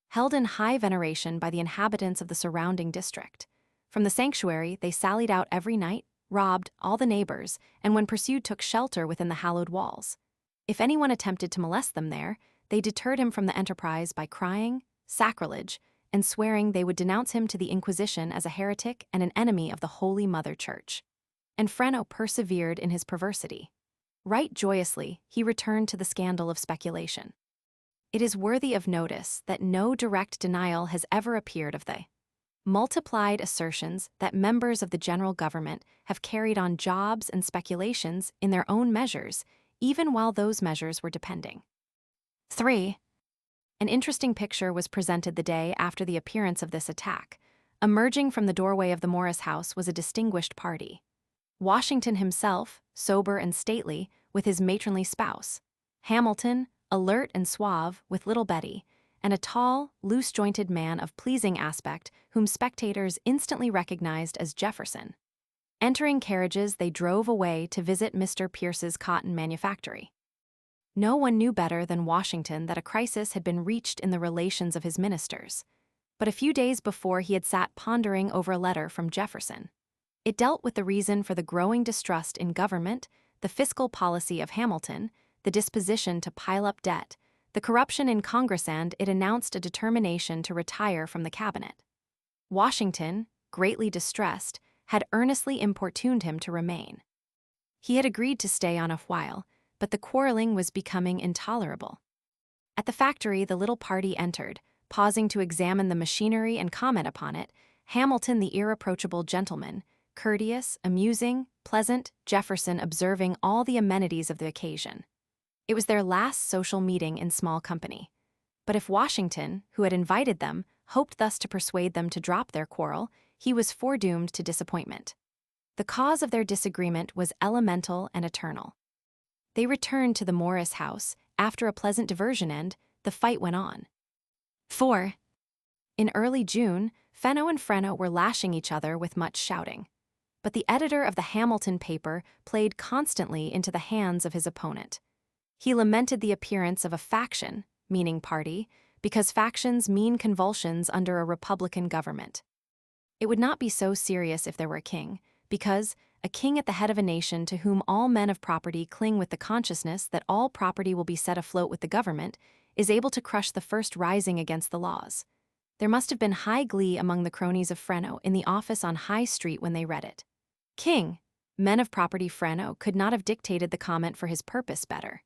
Speaker 1: held in high veneration by the inhabitants of the surrounding district. From the sanctuary, they sallied out every night, robbed all the neighbors, and when pursued took shelter within the hallowed walls. If anyone attempted to molest them there, they deterred him from the enterprise by crying, 'Sacrilege,' and swearing they would denounce him to the Inquisition as a heretic and an enemy of the Holy Mother Church." And Frenno persevered in his perversity. Right joyously, he returned to the scandal of speculation. It is worthy of notice that no direct denial has ever appeared of the multiplied assertions that members of the general government have carried on jobs and speculations in their own measures, even while those measures were depending. 3. An interesting picture was presented the day after the appearance of this attack. Emerging from the doorway of the Morris house was a distinguished party. Washington himself, sober and stately, with his matronly spouse; Hamilton, alert and suave, with little Betty; and a tall, loose-jointed man of pleasing aspect whom spectators instantly recognized as Jefferson. Entering carriages, they drove away to visit Mr. Pierce's cotton manufactory. No one knew better than Washington that a crisis had been reached in the relations of his ministers. But a few days before he had sat pondering over a letter from Jefferson. It dealt with the reason for the growing distrust in government, the fiscal policy of Hamilton, the disposition to pile up debt, the corruption in Congress, and it announced a determination to retire from the cabinet. Washington, greatly distressed, had earnestly importuned him to remain. He had agreed to stay on a while, but the quarreling was becoming intolerable. At the factory, the little party entered, pausing to examine the machinery and comment upon it. Hamilton, the irreproachable gentleman, courteous, amusing, pleasant; Jefferson observing all the amenities of the occasion. It was their last social meeting in small company. But if Washington, who had invited them, hoped thus to persuade them to drop their quarrel, he was foredoomed to disappointment. The cause of their disagreement was elemental and eternal. They returned to the Morris house. After a pleasant diversion, and the fight went on. 4. In early June, Fenno and Frenno were lashing each other with much shouting. But the editor of the Hamilton paper played constantly into the hands of his opponent. He lamented the appearance of a faction, meaning party, because factions mean convulsions under a republican government. It would not be so serious if there were a king, because a king at the head of a nation to whom all men of property cling with the consciousness that all property will be set afloat with the government is able to crush the first rising against the laws. There must have been high glee among the cronies of Frenno in the office on High Street when they read it. King, men of property Frenno could not have dictated the comment for his purpose better.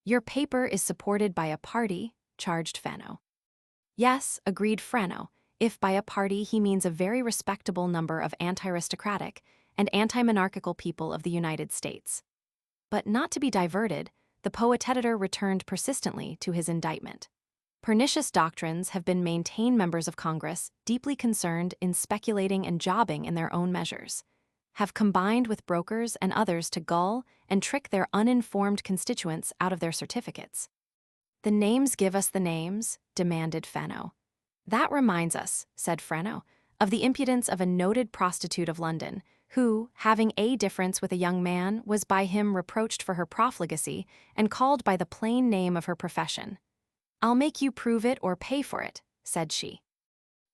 Speaker 1: "Your paper is supported by a party," charged Fenno. "Yes," agreed Frenno, "if by a party he means a very respectable number of anti-aristocratic and anti-monarchical people of the United States." But not to be diverted, the poet-editor returned persistently to his indictment. Pernicious doctrines have been maintained members of Congress, deeply concerned in speculating and jobbing in their own measures, have combined with brokers and others to gull and trick their uninformed constituents out of their certificates. "The names give us the names," demanded Fenno. "That reminds us," said Frenno, "of the impudence of a noted prostitute of London, who, having a difference with a young man, was by him reproached for her profligacy and called by the plain name of her profession. 'I'll make you prove it or pay for it,' said she.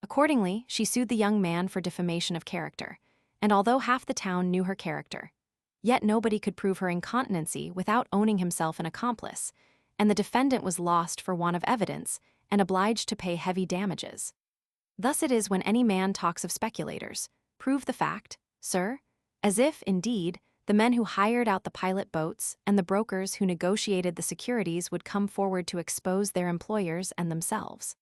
Speaker 1: Accordingly, she sued the young man for defamation of character, and although half the town knew her character, yet nobody could prove her incontinency without owning himself an accomplice, and the defendant was lost for want of evidence and obliged to pay heavy damages. Thus it is when any man talks of speculators, prove the fact, sir, as if, indeed, The men who hired out the pilot boats and the brokers who negotiated the securities would come forward to expose their employers and themselves.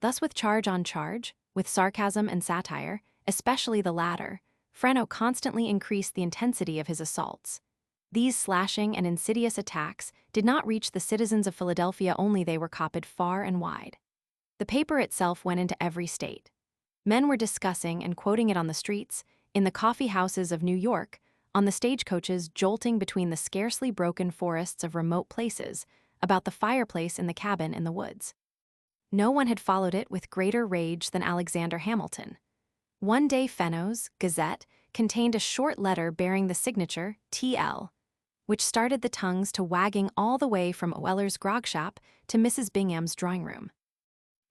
Speaker 1: Thus, with charge on charge, with sarcasm and satire, especially the latter, Fresno constantly increased the intensity of his assaults. These slashing and insidious attacks did not reach the citizens of Philadelphia only, they were copied far and wide. The paper itself went into every state. Men were discussing and quoting it on the streets, in the coffee houses of New York, on the stagecoaches jolting between the scarcely broken forests of remote places, about the fireplace in the cabin in the woods. No one had followed it with greater rage than Alexander Hamilton. One day Fenno's Gazette contained a short letter bearing the signature T.L., which started the tongues to wagging all the way from Weller's grog shop to Mrs. Bingham's drawing room.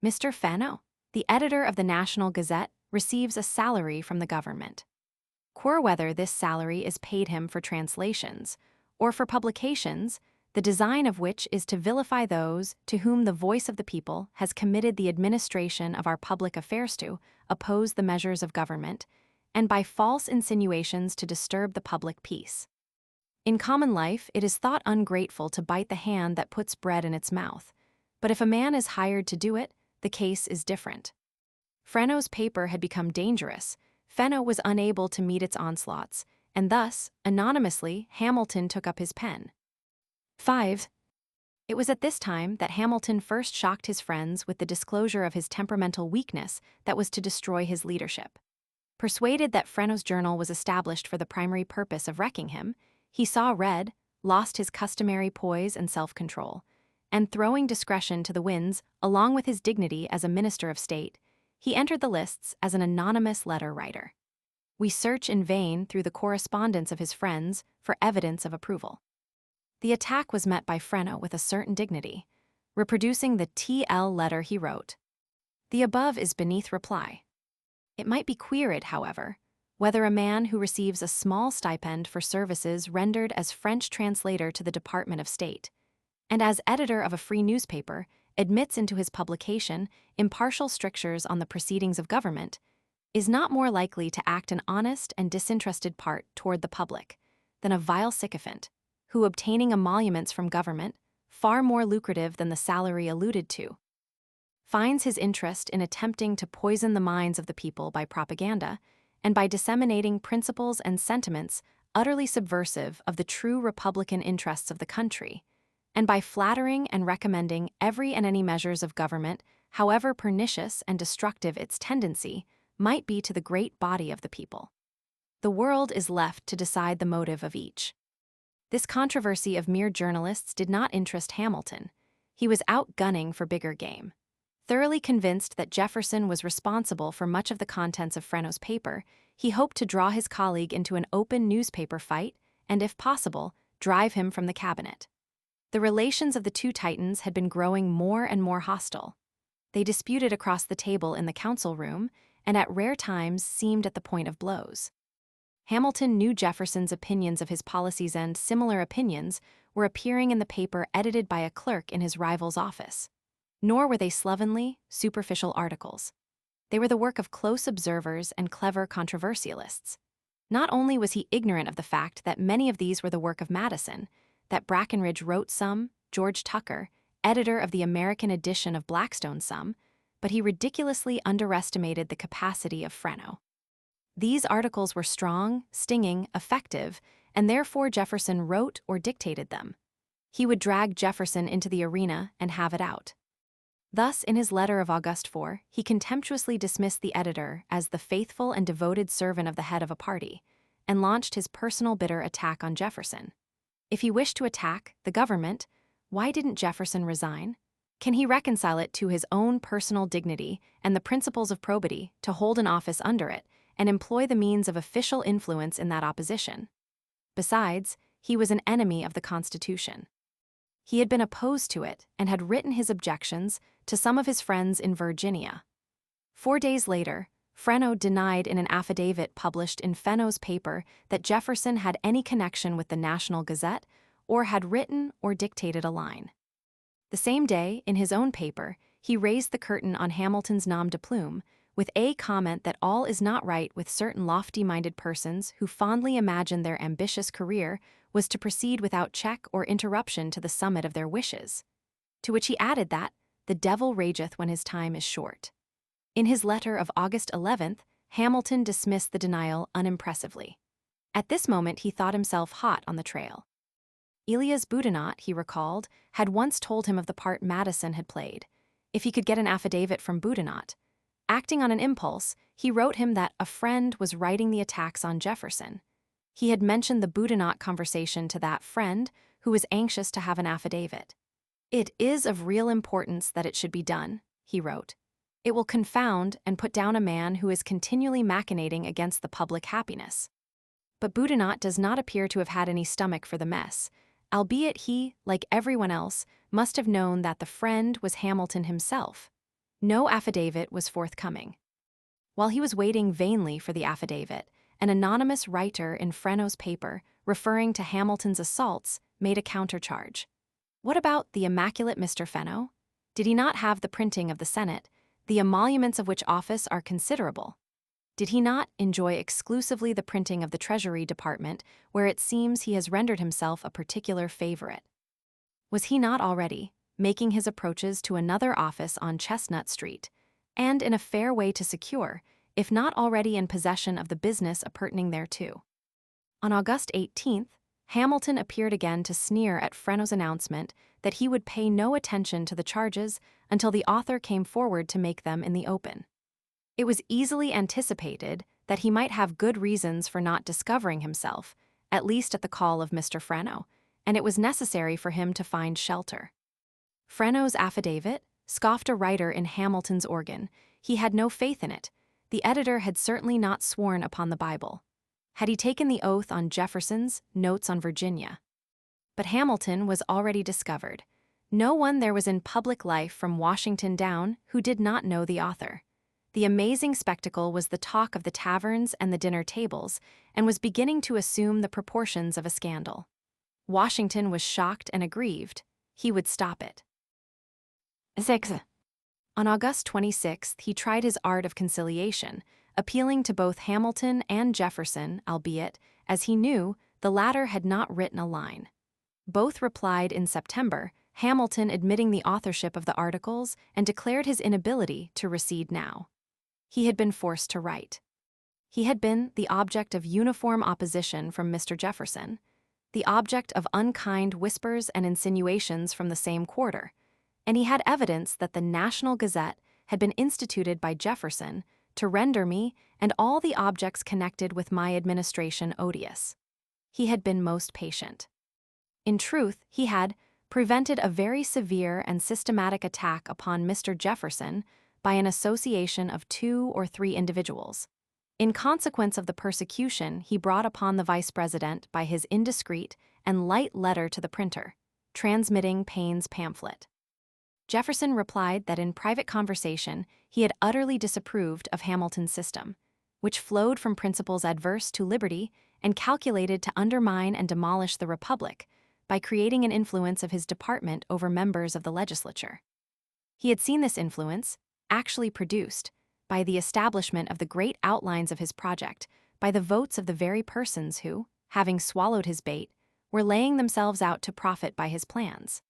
Speaker 1: Mr. Fenno, the editor of the National Gazette, receives a salary from the government. Quer whether this salary is paid him for translations, or for publications, the design of which is to vilify those to whom the voice of the people has committed the administration of our public affairs to oppose the measures of government, and by false insinuations to disturb the public peace. In common life, it is thought ungrateful to bite the hand that puts bread in its mouth, but if a man is hired to do it, the case is different. Fresno's paper had become dangerous. Fenno was unable to meet its onslaughts, and thus, anonymously, Hamilton took up his pen. 5. It was at this time that Hamilton first shocked his friends with the disclosure of his temperamental weakness that was to destroy his leadership. Persuaded that Fresno's journal was established for the primary purpose of wrecking him, he saw red, lost his customary poise and self-control, and throwing discretion to the winds along with his dignity as a minister of state, he entered the lists as an anonymous letter writer. We search in vain through the correspondence of his friends for evidence of approval. The attack was met by Fresno with a certain dignity, reproducing the T.L. letter he wrote. The above is beneath reply. It might be queried, however, whether a man who receives a small stipend for services rendered as French translator to the Department of State, and as editor of a free newspaper, admits into his publication impartial strictures on the proceedings of government, is not more likely to act an honest and disinterested part toward the public than a vile sycophant, who, obtaining emoluments from government, far more lucrative than the salary alluded to, finds his interest in attempting to poison the minds of the people by propaganda and by disseminating principles and sentiments utterly subversive of the true republican interests of the country, and by flattering and recommending every and any measures of government, however pernicious and destructive its tendency might be to the great body of the people. The world is left to decide the motive of each. This controversy of mere journalists did not interest Hamilton. He was out gunning for bigger game. Thoroughly convinced that Jefferson was responsible for much of the contents of Fresno's paper, he hoped to draw his colleague into an open newspaper fight and, if possible, drive him from the cabinet. The relations of the two titans had been growing more and more hostile. They disputed across the table in the council room and at rare times seemed at the point of blows. Hamilton knew Jefferson's opinions of his policies, and similar opinions were appearing in the paper edited by a clerk in his rival's office. Nor were they slovenly, superficial articles. They were the work of close observers and clever controversialists. Not only was he ignorant of the fact that many of these were the work of Madison, that Brackenridge wrote some, George Tucker, editor of the American edition of Blackstone, some, but he ridiculously underestimated the capacity of Fresno. These articles were strong, stinging, effective, and therefore Jefferson wrote or dictated them. He would drag Jefferson into the arena and have it out. Thus, in his letter of August 4, he contemptuously dismissed the editor as the faithful and devoted servant of the head of a party, and launched his personal bitter attack on Jefferson. If he wished to attack the government, why didn't Jefferson resign? Can he reconcile it to his own personal dignity and the principles of probity to hold an office under it and employ the means of official influence in that opposition? Besides, he was an enemy of the Constitution. He had been opposed to it and had written his objections to some of his friends in Virginia. 4 days later, Fresno denied in an affidavit published in Fenno's paper that Jefferson had any connection with the National Gazette or had written or dictated a line. The same day, in his own paper, he raised the curtain on Hamilton's nom de plume with A comment that all is not right with certain lofty-minded persons who fondly imagine their ambitious career was to proceed without check or interruption to the summit of their wishes. To which he added that, the devil rageth when his time is short. In his letter of August 11th, Hamilton dismissed the denial unimpressively. At this moment he thought himself hot on the trail. Elias Boudinot, he recalled, had once told him of the part Madison had played. If he could get an affidavit from Boudinot. Acting on an impulse, he wrote him that a friend was writing the attacks on Jefferson. He had mentioned the Boudinot conversation to that friend, who was anxious to have an affidavit. "It is of real importance that it should be done," he wrote. "It will confound and put down a man who is continually machinating against the public happiness." But Boudinot does not appear to have had any stomach for the mess, albeit he, like everyone else, must have known that the friend was Hamilton himself. No affidavit was forthcoming. While he was waiting vainly for the affidavit, an anonymous writer in Freno's paper, referring to Hamilton's assaults, made a countercharge. What about the immaculate Mr. Fenno? Did he not have the printing of the Senate, the emoluments of which office are considerable? Did he not enjoy exclusively the printing of the Treasury Department, where it seems he has rendered himself a particular favorite? Was he not already making his approaches to another office on Chestnut Street, and in a fair way to secure, if not already in possession of the business appurtening thereto? On August 18th, Hamilton appeared again to sneer at Freno's announcement that he would pay no attention to the charges until the author came forward to make them in the open. It was easily anticipated that he might have good reasons for not discovering himself, at least at the call of Mr. Freno, and it was necessary for him to find shelter. Freno's affidavit, scoffed a writer in Hamilton's organ. He had no faith in it. The editor had certainly not sworn upon the Bible. Had he taken the oath on Jefferson's Notes on Virginia? But Hamilton was already discovered. No one there was in public life from Washington down who did not know the author. The amazing spectacle was the talk of the taverns and the dinner tables, and was beginning to assume the proportions of a scandal. Washington was shocked and aggrieved. He would stop it. 6. On August 26th, he tried his art of conciliation, appealing to both Hamilton and Jefferson, albeit, as he knew, the latter had not written a line. Both replied in September, Hamilton admitting the authorship of the articles and declared his inability to recede now. He had been forced to write. He had been the object of uniform opposition from Mr. Jefferson, the object of unkind whispers and insinuations from the same quarter, and he had evidence that the National Gazette had been instituted by Jefferson to render me and all the objects connected with my administration odious. He had been most patient. In truth, he had prevented a very severe and systematic attack upon Mr. Jefferson by an association of 2 or 3 individuals. In consequence of the persecution he brought upon the Vice President by his indiscreet and light letter to the printer, transmitting Paine's pamphlet. Jefferson replied that in private conversation he had utterly disapproved of Hamilton's system, which flowed from principles adverse to liberty and calculated to undermine and demolish the Republic by creating an influence of his department over members of the legislature. He had seen this influence, actually produced, by the establishment of the great outlines of his project, by the votes of the very persons who, having swallowed his bait, were laying themselves out to profit by his plans.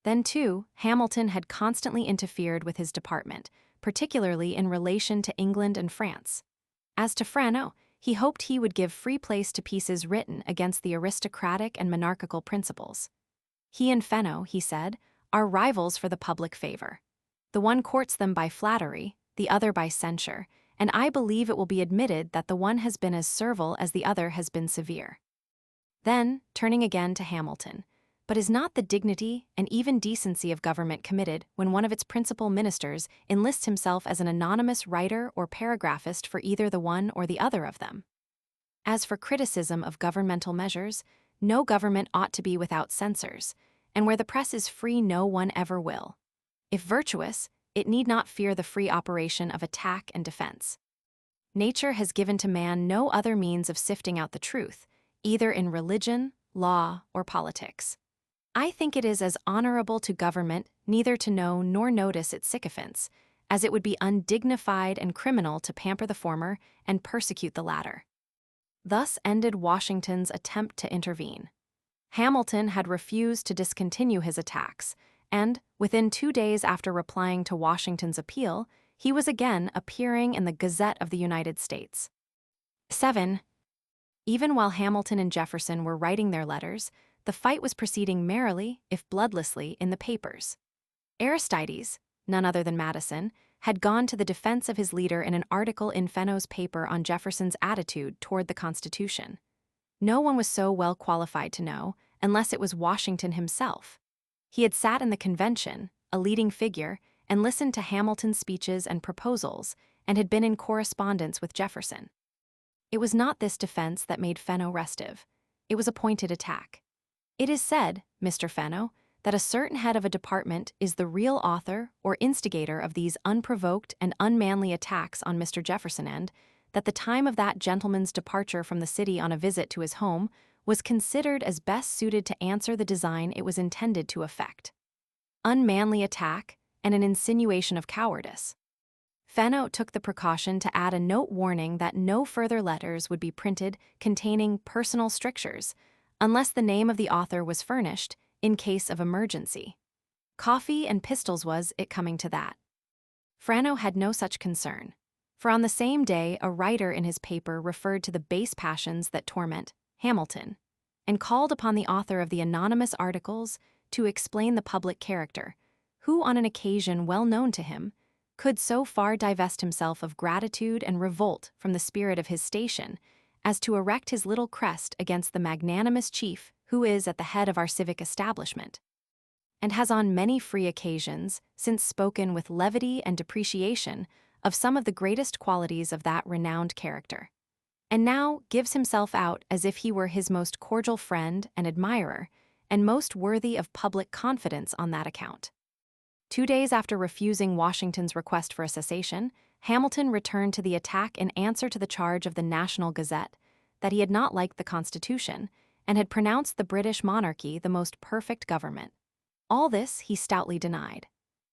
Speaker 1: Then, too, Hamilton had constantly interfered with his department, particularly in relation to England and France. As to Freno, he hoped he would give free place to pieces written against the aristocratic and monarchical principles. He and Fenno, he said, are rivals for the public favor. The one courts them by flattery, the other by censure, and I believe it will be admitted that the one has been as servile as the other has been severe. Then, turning again to Hamilton, but is not the dignity and even decency of government committed when one of its principal ministers enlists himself as an anonymous writer or paragraphist for either the one or the other of them? As for criticism of governmental measures, no government ought to be without censors, and where the press is free no one ever will. If virtuous, it need not fear the free operation of attack and defense. Nature has given to man no other means of sifting out the truth, either in religion, law, or politics. I think it is as honorable to government neither to know nor notice its sycophants, as it would be undignified and criminal to pamper the former and persecute the latter. Thus ended Washington's attempt to intervene. Hamilton had refused to discontinue his attacks, and, within 2 days after replying to Washington's appeal, he was again appearing in the Gazette of the United States. 7. Even while Hamilton and Jefferson were writing their letters, the fight was proceeding merrily, if bloodlessly, in the papers. Aristides, none other than Madison, had gone to the defense of his leader in an article in Fenno's paper on Jefferson's attitude toward the Constitution. No one was so well qualified to know, unless it was Washington himself. He had sat in the convention, a leading figure, and listened to Hamilton's speeches and proposals, and had been in correspondence with Jefferson. It was not this defense that made Fenno restive. It was a pointed attack. It is said, Mr. Fenno, that a certain head of a department is the real author or instigator of these unprovoked and unmanly attacks on Mr. Jefferson, and that the time of that gentleman's departure from the city on a visit to his home was considered as best suited to answer the design it was intended to effect. Unmanly attack and an insinuation of cowardice. Fenno took the precaution to add a note warning that no further letters would be printed containing personal strictures, unless the name of the author was furnished, in case of emergency. Coffee and pistols was it coming to that. Fenno had no such concern, for on the same day a writer in his paper referred to the base passions that torment Hamilton, and called upon the author of the anonymous articles to explain the public character, who on an occasion well known to him, could so far divest himself of gratitude and revolt from the spirit of his station as to erect his little crest against the magnanimous chief who is at the head of our civic establishment, and has on many free occasions since spoken with levity and depreciation of some of the greatest qualities of that renowned character, and now gives himself out as if he were his most cordial friend and admirer, and most worthy of public confidence on that account. 2 days after refusing Washington's request for a cessation, Hamilton returned to the attack in answer to the charge of the National Gazette that he had not liked the Constitution and had pronounced the British monarchy the most perfect government. All this he stoutly denied.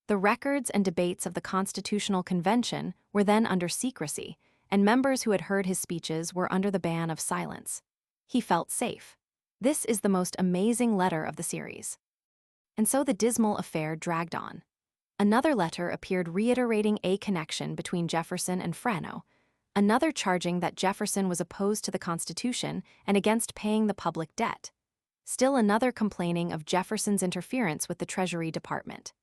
Speaker 1: The records and debates of the Constitutional Convention were then under secrecy, and members who had heard his speeches were under the ban of silence. He felt safe. This is the most amazing letter of the series. And so the dismal affair dragged on. Another letter appeared reiterating a connection between Jefferson and Fenno, another charging that Jefferson was opposed to the Constitution and against paying the public debt. Still another complaining of Jefferson's interference with the Treasury Department.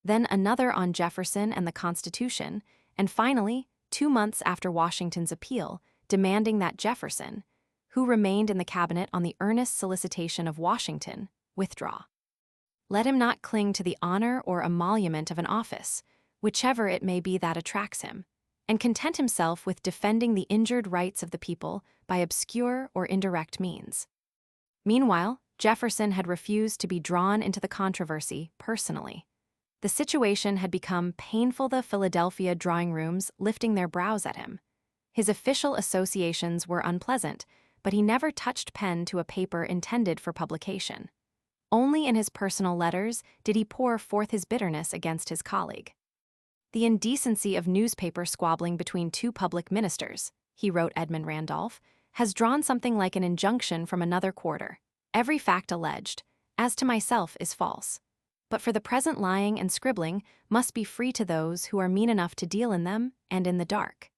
Speaker 1: Then another on Jefferson and the Constitution, and finally, 2 months after Washington's appeal, demanding that Jefferson, who remained in the cabinet on the earnest solicitation of Washington, withdraw. Let him not cling to the honor or emolument of an office, whichever it may be that attracts him, and content himself with defending the injured rights of the people by obscure or indirect means. Meanwhile, Jefferson had refused to be drawn into the controversy personally. The situation had become painful, the Philadelphia drawing rooms lifting their brows at him. His official associations were unpleasant, but he never touched pen to a paper intended for publication. Only in his personal letters did he pour forth his bitterness against his colleague. The indecency of newspaper squabbling between 2 public ministers, he wrote Edmund Randolph, has drawn something like an injunction from another quarter. Every fact alleged, as to myself, is false. But for the present lying and scribbling must be free to those who are mean enough to deal in them and in the dark.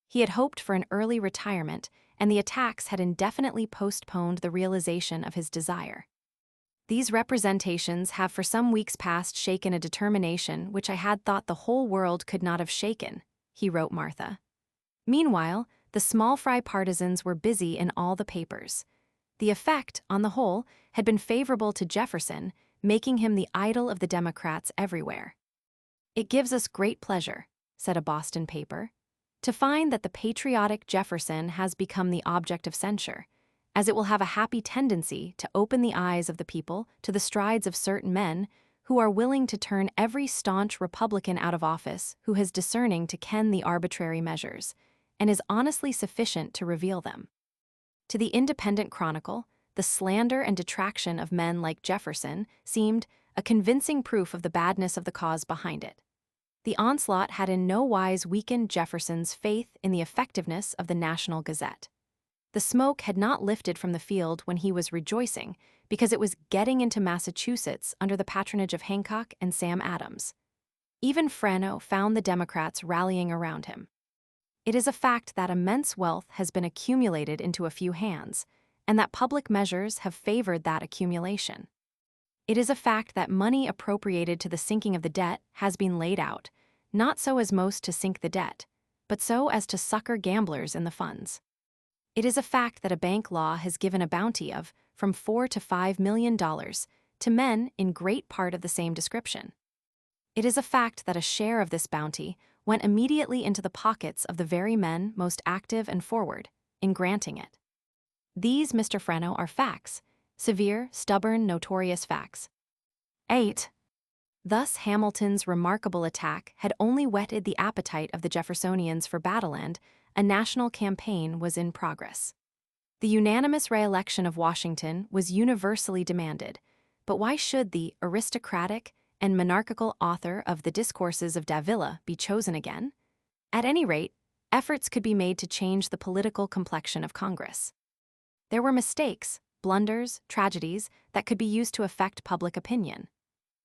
Speaker 1: He had hoped for an early retirement, and the attacks had indefinitely postponed the realization of his desire. These representations have for some weeks past shaken a determination which I had thought the whole world could not have shaken, he wrote Martha. Meanwhile, the small fry partisans were busy in all the papers. The effect, on the whole, had been favorable to Jefferson, making him the idol of the Democrats everywhere. It gives us great pleasure, said a Boston paper, to find that the patriotic Jefferson has become the object of censure, as it will have a happy tendency to open the eyes of the people to the strides of certain men who are willing to turn every staunch Republican out of office who has discerning to ken the arbitrary measures, and is honestly sufficient to reveal them. To the Independent Chronicle, the slander and detraction of men like Jefferson seemed a convincing proof of the badness of the cause behind it. The onslaught had in no wise weakened Jefferson's faith in the effectiveness of the National Gazette. The smoke had not lifted from the field when he was rejoicing, because it was getting into Massachusetts under the patronage of Hancock and Sam Adams. Even Frano found the Democrats rallying around him. It is a fact that immense wealth has been accumulated into a few hands, and that public measures have favored that accumulation. It is a fact that money appropriated to the sinking of the debt has been laid out, not so as most to sink the debt, but so as to succor gamblers in the funds. It is a fact that a bank law has given a bounty of from $4 to $5 million to men in great part of the same description. It is a fact that a share of this bounty went immediately into the pockets of the very men most active and forward in granting it. These, Mr. Freno, are facts, severe, stubborn, notorious facts. 8. Thus Hamilton's remarkable attack had only whetted the appetite of the Jeffersonians for battle, and a national campaign was in progress. The unanimous re-election of Washington was universally demanded, but why should the aristocratic and monarchical author of the Discourses of Davila be chosen again? At any rate, efforts could be made to change the political complexion of Congress. There were mistakes, blunders, tragedies that could be used to affect public opinion.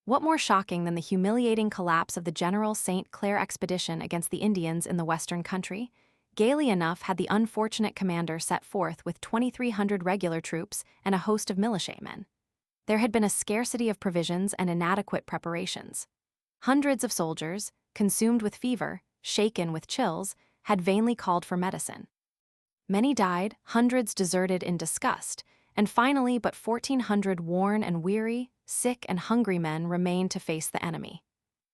Speaker 1: What more shocking than the humiliating collapse of the General St. Clair expedition against the Indians in the western country? Gaily enough had the unfortunate commander set forth with 2,300 regular troops and a host of militiamen. There had been a scarcity of provisions and inadequate preparations. Hundreds of soldiers, consumed with fever, shaken with chills, had vainly called for medicine. Many died, hundreds deserted in disgust, and finally but 1,400 worn and weary, sick and hungry men remained to face the enemy.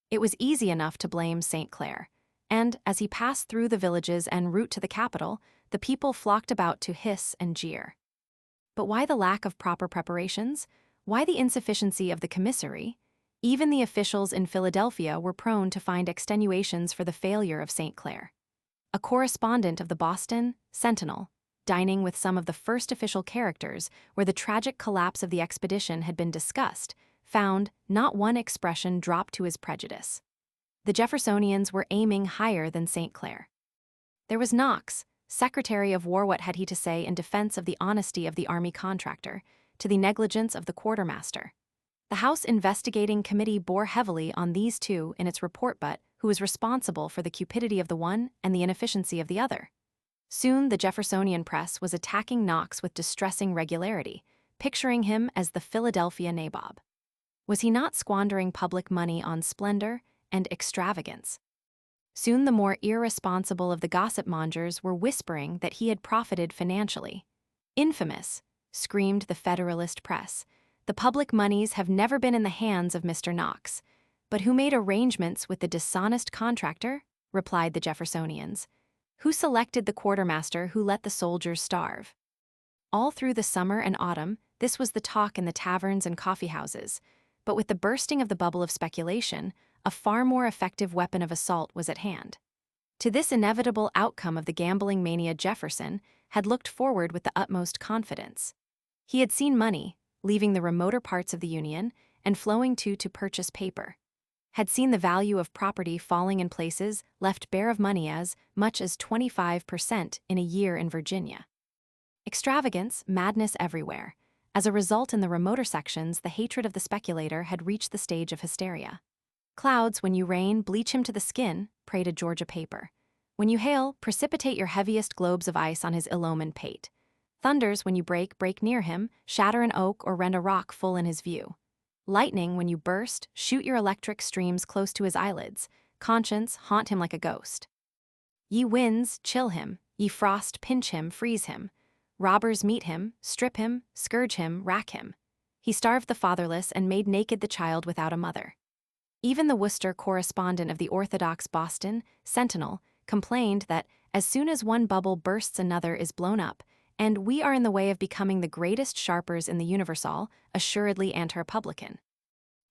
Speaker 1: It was easy enough to blame St. Clair, and, as he passed through the villages en route to the capital, the people flocked about to hiss and jeer. But why the lack of proper preparations? Why the insufficiency of the commissary? Even the officials in Philadelphia were prone to find extenuations for the failure of St. Clair. A correspondent of the Boston Sentinel, dining with some of the first official characters where the tragic collapse of the expedition had been discussed, found not one expression drop to his prejudice. The Jeffersonians were aiming higher than St. Clair. There was Knox, Secretary of War. What had he to say in defense of the honesty of the army contractor, to the negligence of the quartermaster? The House Investigating Committee bore heavily on these two in its report, but who was responsible for the cupidity of the one and the inefficiency of the other? Soon the Jeffersonian press was attacking Knox with distressing regularity, picturing him as the Philadelphia nabob. Was he not squandering public money on splendor and extravagance? Soon the more irresponsible of the gossip mongers were whispering that he had profited financially. Infamous, screamed the Federalist press. The public moneys have never been in the hands of Mr. Knox. But who made arrangements with the dishonest contractor? Replied the Jeffersonians. Who selected the quartermaster who let the soldiers starve? All through the summer and autumn, this was the talk in the taverns and coffeehouses. But with the bursting of the bubble of speculation, a far more effective weapon of assault was at hand. To this inevitable outcome of the gambling mania, Jefferson had looked forward with the utmost confidence. He had seen money, leaving the remoter parts of the Union and flowing to purchase paper, had seen the value of property falling in places left bare of money as much as 25% in a year in Virginia. Extravagance, madness everywhere. As a result, in the remoter sections, the hatred of the speculator had reached the stage of hysteria. Clouds, when you rain, bleach him to the skin, prayed a Georgia paper. When you hail, precipitate your heaviest globes of ice on his ill-omened pate. Thunders, when you break near him, shatter an oak or rend a rock full in his view. Lightning, when you burst, shoot your electric streams close to his eyelids. Conscience, haunt him like a ghost. Ye winds, chill him. Ye frost, pinch him, freeze him. Robbers meet him, strip him, scourge him, rack him. He starved the fatherless and made naked the child without a mother. Even the Worcester correspondent of the orthodox Boston Sentinel complained that as soon as one bubble bursts, another is blown up, and we are in the way of becoming the greatest sharpers in the universal, assuredly anti-republican.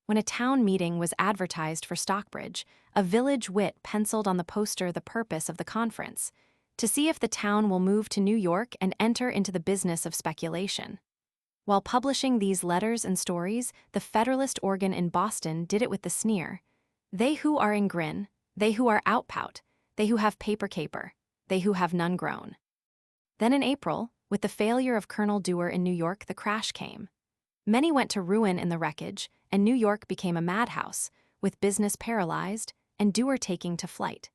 Speaker 1: When a town meeting was advertised for Stockbridge, a village wit penciled on the poster the purpose of the conference: to see if the town will move to New York and enter into the business of speculation. While publishing these letters and stories, the Federalist organ in Boston did it with the sneer: they who are in grin, They who are outpout, they who have paper caper, they who have none grown. Then in April, with the failure of Colonel Dewar in New York, the crash came. Many went to ruin in the wreckage, and New York became a madhouse, with business paralyzed and Dewar taking to flight.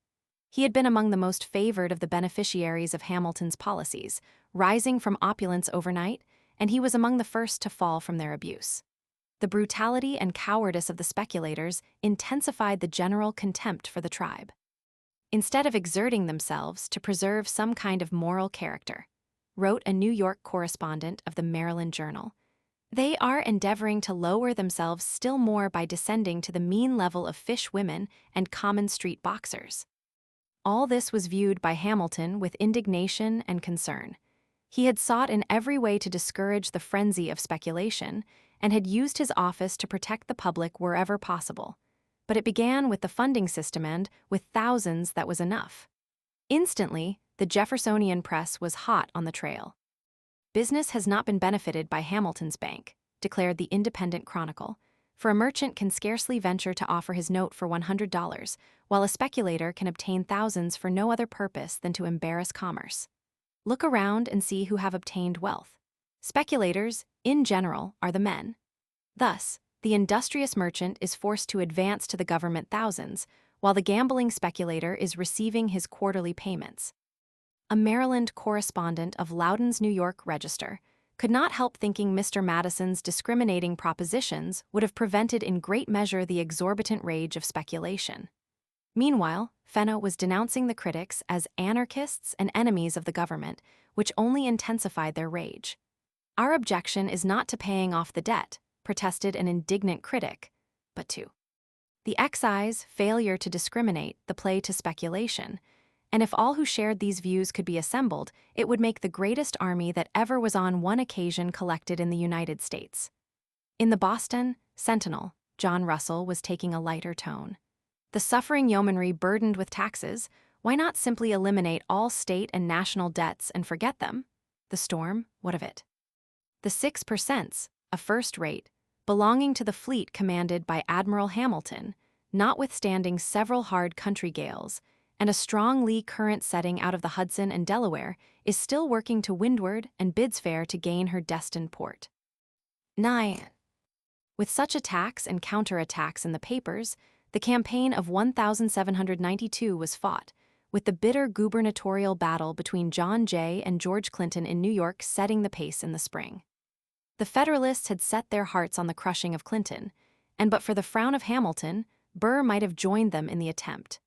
Speaker 1: He had been among the most favored of the beneficiaries of Hamilton's policies, rising from opulence overnight, and he was among the first to fall from their abuse. The brutality and cowardice of the speculators intensified the general contempt for the tribe. Instead of exerting themselves to preserve some kind of moral character, wrote a New York correspondent of the Maryland Journal, they are endeavoring to lower themselves still more by descending to the mean level of fish women and common street boxers. All this was viewed by Hamilton with indignation and concern. He had sought in every way to discourage the frenzy of speculation and had used his office to protect the public wherever possible. But it began with the funding system, and with thousands that was enough. Instantly, the Jeffersonian press was hot on the trail. Business has not been benefited by Hamilton's bank, declared the Independent Chronicle, for a merchant can scarcely venture to offer his note for $100, while a speculator can obtain thousands for no other purpose than to embarrass commerce. Look around and see who have obtained wealth. Speculators, in general, are the men. Thus, the industrious merchant is forced to advance to the government thousands, while the gambling speculator is receiving his quarterly payments. A Maryland correspondent of Loudoun's New York Register could not help thinking Mr. Madison's discriminating propositions would have prevented in great measure the exorbitant rage of speculation. Meanwhile, Fenno was denouncing the critics as anarchists and enemies of the government, which only intensified their rage. Our objection is not to paying off the debt, protested an indignant critic, but to the excise failure to discriminate the play to speculation, and if all who shared these views could be assembled, it would make the greatest army that ever was on one occasion collected in the United States. In the Boston Sentinel, John Russell was taking a lighter tone. The suffering yeomanry burdened with taxes, why not simply eliminate all state and national debts and forget them? The storm, what of it? The 6%, a first rate, belonging to the fleet commanded by Admiral Hamilton, notwithstanding several hard country gales, and a strong lee current setting out of the Hudson and Delaware, is still working to windward and bids fair to gain her destined port. 9. With such attacks and counterattacks in the papers, the campaign of 1792 was fought, with the bitter gubernatorial battle between John Jay and George Clinton in New York setting the pace in the spring. The Federalists had set their hearts on the crushing of Clinton, and but for the frown of Hamilton, Burr might have joined them in the attempt.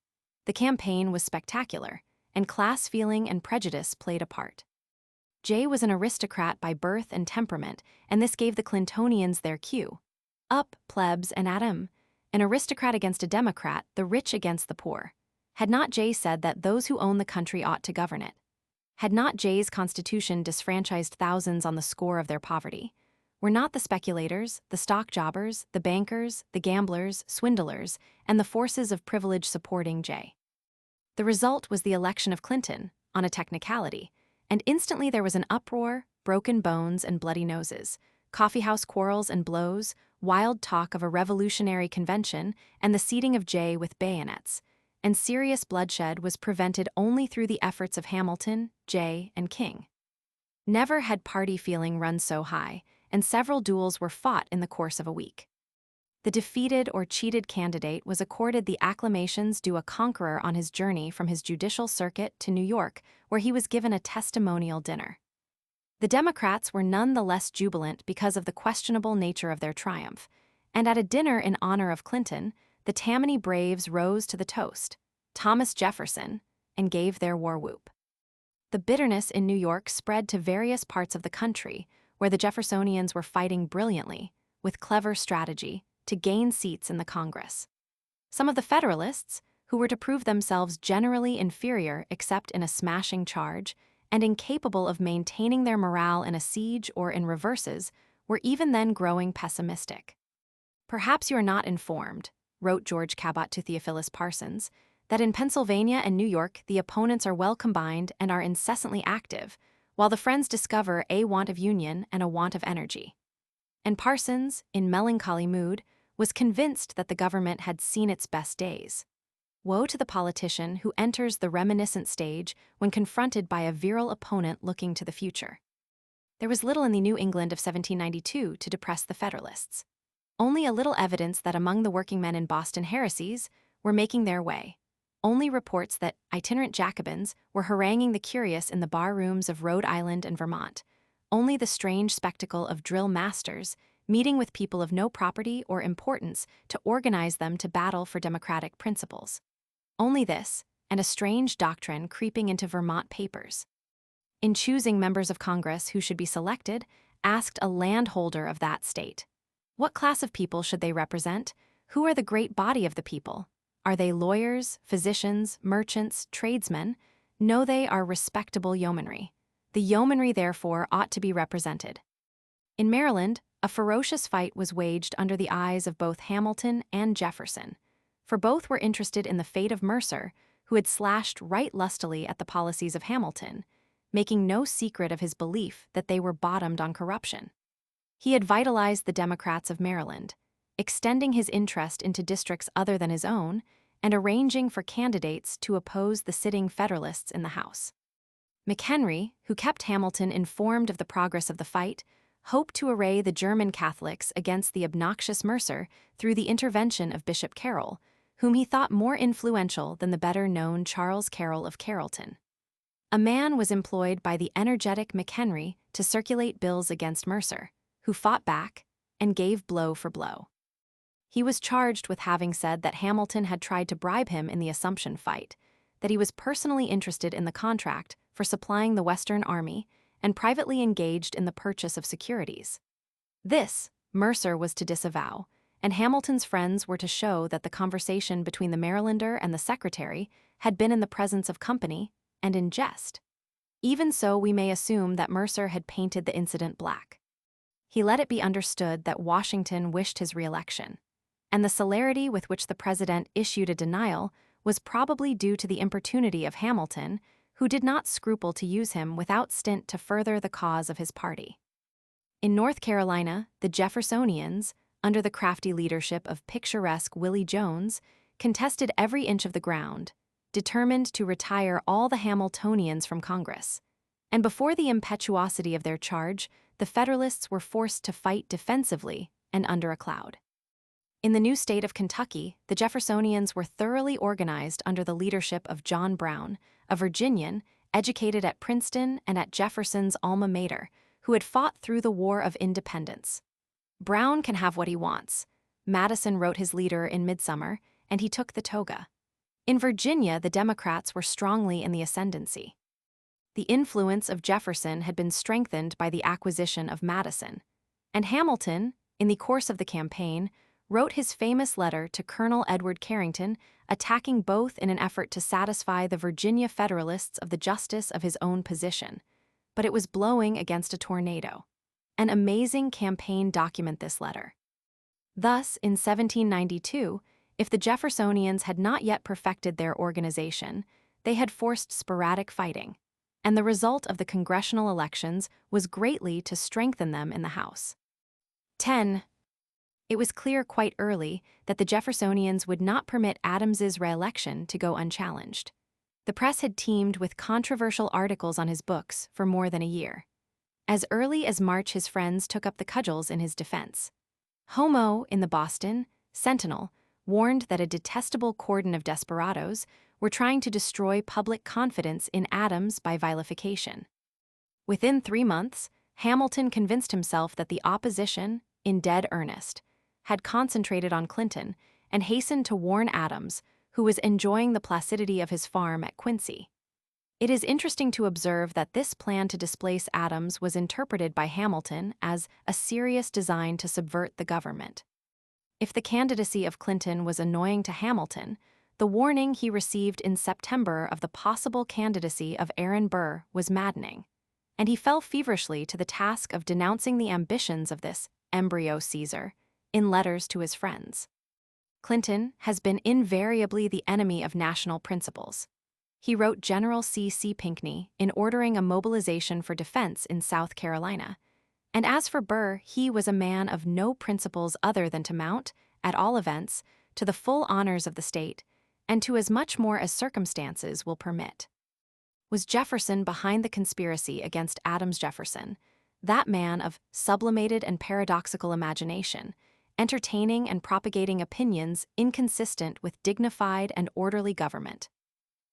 Speaker 1: The campaign was spectacular, and class feeling and prejudice played a part. Jay was an aristocrat by birth and temperament, and this gave the Clintonians their cue. Up, plebs, and at 'em. An aristocrat against a democrat, the rich against the poor. Had not Jay said that those who own the country ought to govern it? Had not Jay's constitution disfranchised thousands on the score of their poverty? Were not the speculators, the stock jobbers, the bankers, the gamblers, swindlers, and the forces of privilege supporting Jay? The result was the election of Clinton, on a technicality, and instantly there was an uproar, broken bones and bloody noses, coffeehouse quarrels and blows, wild talk of a revolutionary convention, and the seating of Jay with bayonets, and serious bloodshed was prevented only through the efforts of Hamilton, Jay, and King. Never had party feeling run so high, and several duels were fought in the course of a week. The defeated or cheated candidate was accorded the acclamations due a conqueror on his journey from his judicial circuit to New York, where he was given a testimonial dinner. The Democrats were none the less jubilant because of the questionable nature of their triumph, and at a dinner in honor of Clinton, the Tammany Braves rose to the toast, Thomas Jefferson, and gave their war whoop. The bitterness in New York spread to various parts of the country, where the Jeffersonians were fighting brilliantly, with clever strategy, to gain seats in the Congress. Some of the Federalists, who were to prove themselves generally inferior except in a smashing charge, and incapable of maintaining their morale in a siege or in reverses, were even then growing pessimistic. Perhaps you are not informed, wrote George Cabot to Theophilus Parsons, that in Pennsylvania and New York the opponents are well combined and are incessantly active, while the friends discover a want of union and a want of energy. And Parsons, in melancholy mood, was convinced that the government had seen its best days. Woe to the politician who enters the reminiscent stage when confronted by a virile opponent looking to the future. There was little in the New England of 1792 to depress the Federalists. Only a little evidence that among the working men in Boston heresies were making their way. Only reports that itinerant Jacobins were haranguing the curious in the bar rooms of Rhode Island and Vermont. Only the strange spectacle of drill masters meeting with people of no property or importance to organize them to battle for democratic principles. Only this, and a strange doctrine creeping into Vermont papers. In choosing members of Congress who should be selected, asked a landholder of that state. What class of people should they represent? Who are the great body of the people? Are they lawyers, physicians, merchants, tradesmen? No, they are respectable yeomanry. The yeomanry, therefore, ought to be represented. In Maryland, a ferocious fight was waged under the eyes of both Hamilton and Jefferson, for both were interested in the fate of Mercer, who had slashed right lustily at the policies of Hamilton, making no secret of his belief that they were bottomed on corruption. He had vitalized the Democrats of Maryland, extending his interest into districts other than his own, and arranging for candidates to oppose the sitting Federalists in the House. McHenry, who kept Hamilton informed of the progress of the fight, hoped to array the German Catholics against the obnoxious Mercer through the intervention of Bishop Carroll, whom he thought more influential than the better-known Charles Carroll of Carrollton. A man was employed by the energetic McHenry to circulate bills against Mercer, who fought back and gave blow for blow. He was charged with having said that Hamilton had tried to bribe him in the Assumption fight, that he was personally interested in the contract for supplying the Western Army and privately engaged in the purchase of securities. This, Mercer was to disavow, and Hamilton's friends were to show that the conversation between the Marylander and the secretary had been in the presence of company and in jest. Even so, we may assume that Mercer had painted the incident black. He let it be understood that Washington wished his re-election, and the celerity with which the president issued a denial was probably due to the importunity of Hamilton, who did not scruple to use him without stint to further the cause of his party. In North Carolina, the Jeffersonians, under the crafty leadership of picturesque Willie Jones, contested every inch of the ground, determined to retire all the Hamiltonians from Congress. And before the impetuosity of their charge, the Federalists were forced to fight defensively and under a cloud. In the new state of Kentucky, the Jeffersonians were thoroughly organized under the leadership of John Brown, a Virginian educated at Princeton and at Jefferson's alma mater, who had fought through the War of Independence. Brown can have what he wants. Madison wrote his leader in Midsummer, and he took the toga. In Virginia, the Democrats were strongly in the ascendancy. The influence of Jefferson had been strengthened by the acquisition of Madison, and Hamilton, in the course of the campaign, wrote his famous letter to Colonel Edward Carrington, attacking both in an effort to satisfy the Virginia Federalists of the justice of his own position. But it was blowing against a tornado. An amazing campaign document this letter. Thus, in 1792, if the Jeffersonians had not yet perfected their organization, they had forced sporadic fighting, and the result of the congressional elections was greatly to strengthen them in the House. 10. It was clear quite early that the Jeffersonians would not permit Adams's re-election to go unchallenged. The press had teemed with controversial articles on his books for more than a year. As early as March, his friends took up the cudgels in his defense. Homo, in the Boston Sentinel, warned that a detestable cordon of desperadoes were trying to destroy public confidence in Adams by vilification. Within 3 months, Hamilton convinced himself that the opposition, in dead earnest, had concentrated on Clinton and hastened to warn Adams, who was enjoying the placidity of his farm at Quincy. It is interesting to observe that this plan to displace Adams was interpreted by Hamilton as a serious design to subvert the government. If the candidacy of Clinton was annoying to Hamilton, the warning he received in September of the possible candidacy of Aaron Burr was maddening, and he fell feverishly to the task of denouncing the ambitions of this embryo Caesar in letters to his friends. Clinton has been invariably the enemy of national principles. He wrote General C. Pinckney in ordering a mobilization for defense in South Carolina, and as for Burr, he was a man of no principles other than to mount, at all events, to the full honors of the state, and to as much more as circumstances will permit. Was Jefferson behind the conspiracy against Adams? Jefferson, that man of sublimated and paradoxical imagination, entertaining and propagating opinions inconsistent with dignified and orderly government.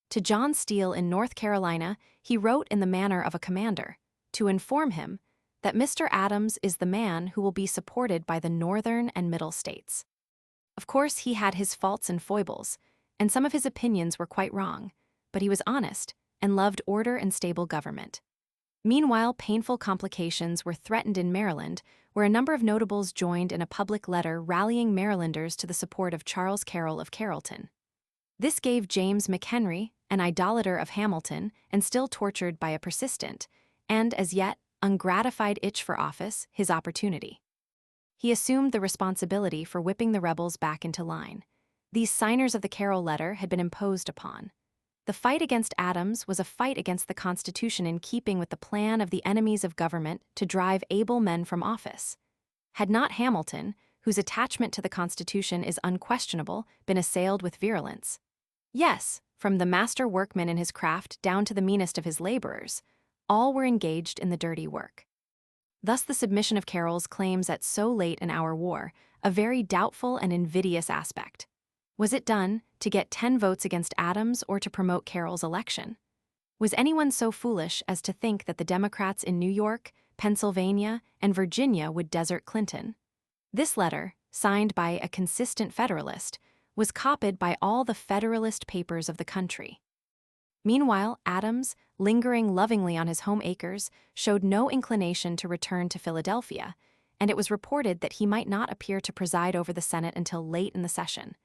Speaker 1: To John Steele in North Carolina, he wrote in the manner of a commander, to inform him that Mr. Adams is the man who will be supported by the northern and middle states. Of course, he had his faults and foibles, and some of his opinions were quite wrong, but he was honest and loved order and stable government. Meanwhile, painful complications were threatened in Maryland, where a number of notables joined in a public letter rallying Marylanders to the support of Charles Carroll of Carrollton. This gave James McHenry, an idolater of Hamilton and still tortured by a persistent, and as yet ungratified itch for office, his opportunity. He assumed the responsibility for whipping the rebels back into line. These signers of the Carroll letter had been imposed upon. The fight against Adams was a fight against the Constitution in keeping with the plan of the enemies of government to drive able men from office. Had not Hamilton, whose attachment to the Constitution is unquestionable, been assailed with virulence? Yes, from the master workman in his craft down to the meanest of his laborers, all were engaged in the dirty work. Thus the submission of Carroll's claims at so late an hour wore a very doubtful and invidious aspect. Was it done to get 10 votes against Adams or to promote Carroll's election? Was anyone so foolish as to think that the Democrats in New York, Pennsylvania, and Virginia would desert Clinton? This letter, signed by a consistent Federalist, was copied by all the Federalist papers of the country. Meanwhile, Adams, lingering lovingly on his home acres, showed no inclination to return to Philadelphia, and it was reported that he might not appear to preside over the Senate until late in the session.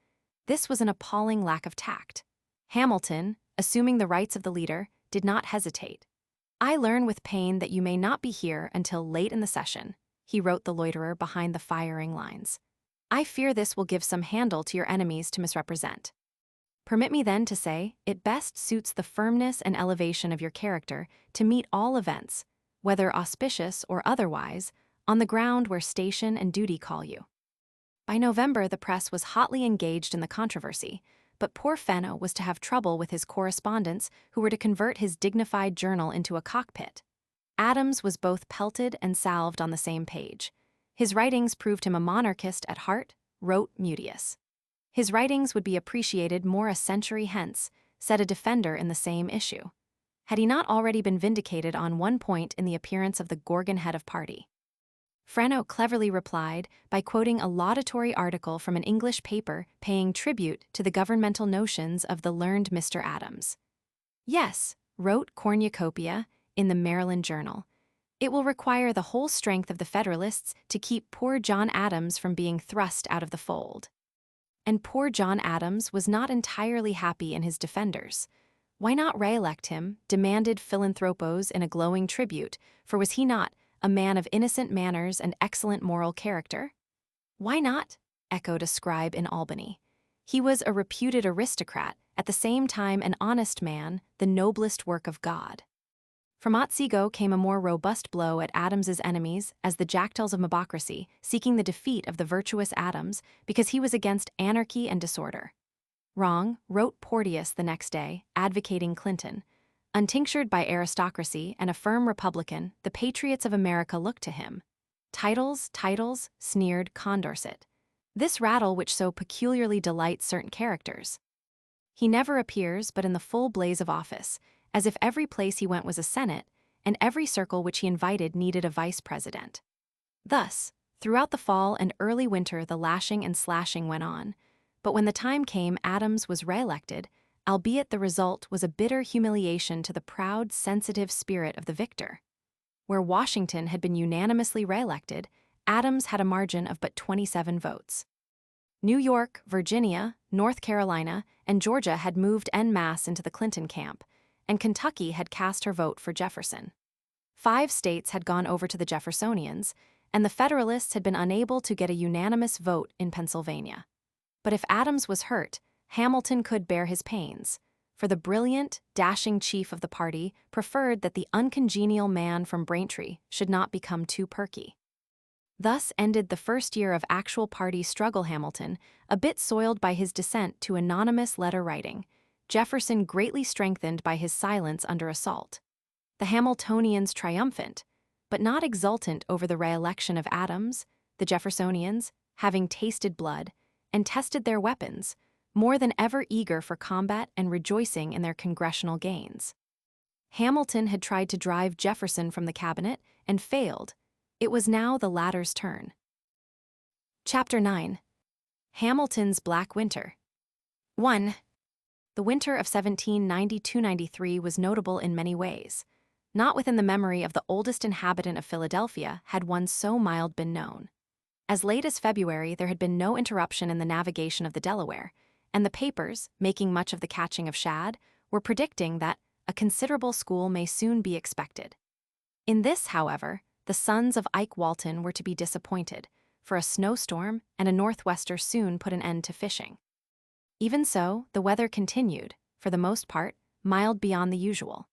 Speaker 1: This was an appalling lack of tact. Hamilton, assuming the rights of the leader, did not hesitate. "I learn with pain that you may not be here until late in the session," he wrote the loiterer behind the firing lines. "I fear this will give some handle to your enemies to misrepresent. Permit me then to say, it best suits the firmness and elevation of your character to meet all events, whether auspicious or otherwise, on the ground where station and duty call you." By November, the press was hotly engaged in the controversy, but poor Fenno was to have trouble with his correspondents who were to convert his dignified journal into a cockpit. Adams was both pelted and salved on the same page. His writings proved him a monarchist at heart, wrote Mutius. His writings would be appreciated more a century hence, said a defender in the same issue. Had he not already been vindicated on one point in the appearance of the Gorgon head of party? Frenno cleverly replied by quoting a laudatory article from an English paper paying tribute to the governmental notions of the learned Mr. Adams. "Yes," wrote Cornucopia in the Maryland Journal, "it will require the whole strength of the Federalists to keep poor John Adams from being thrust out of the fold." And poor John Adams was not entirely happy in his defenders. "Why not re-elect him?" demanded Philanthropos in a glowing tribute, for was he not a man of innocent manners and excellent moral character? "Why not?" echoed a scribe in Albany. "He was a reputed aristocrat, at the same time an honest man, the noblest work of God." From Otsego came a more robust blow at Adams's enemies as the Jackdaws of mobocracy, seeking the defeat of the virtuous Adams because he was against anarchy and disorder. "Wrong," wrote Porteous the next day, advocating Clinton. "Untinctured by aristocracy and a firm Republican, the patriots of America look to him." "Titles, titles," sneered Condorcet. "This rattle which so peculiarly delights certain characters. He never appears but in the full blaze of office, as if every place he went was a senate, and every circle which he invited needed a vice president." Thus, throughout the fall and early winter the lashing and slashing went on, but when the time came Adams was re-elected, albeit the result was a bitter humiliation to the proud, sensitive spirit of the victor. Where Washington had been unanimously re-elected, Adams had a margin of but 27 votes. New York, Virginia, North Carolina, and Georgia had moved en masse into the Clinton camp, and Kentucky had cast her vote for Jefferson. 5 states had gone over to the Jeffersonians, and the Federalists had been unable to get a unanimous vote in Pennsylvania. But if Adams was hurt, Hamilton could bear his pains, for the brilliant, dashing chief of the party preferred that the uncongenial man from Braintree should not become too perky. Thus ended the first year of actual party struggle. Hamilton, a bit soiled by his descent to anonymous letter writing, Jefferson greatly strengthened by his silence under assault. The Hamiltonians triumphant, but not exultant over the re-election of Adams, the Jeffersonians, having tasted blood and tested their weapons, more than ever eager for combat and rejoicing in their congressional gains. Hamilton had tried to drive Jefferson from the cabinet and failed. It was now the latter's turn. Chapter 9. Hamilton's Black Winter. 1. The winter of 1792–93 was notable in many ways. Not within the memory of the oldest inhabitant of Philadelphia had one so mild been known. As late as February, there had been no interruption in the navigation of the Delaware, and the papers, making much of the catching of shad, were predicting that a considerable school may soon be expected. In this, however, the sons of Ike Walton were to be disappointed, for a snowstorm and a northwester soon put an end to fishing. Even so, the weather continued, for the most part, mild beyond the usual.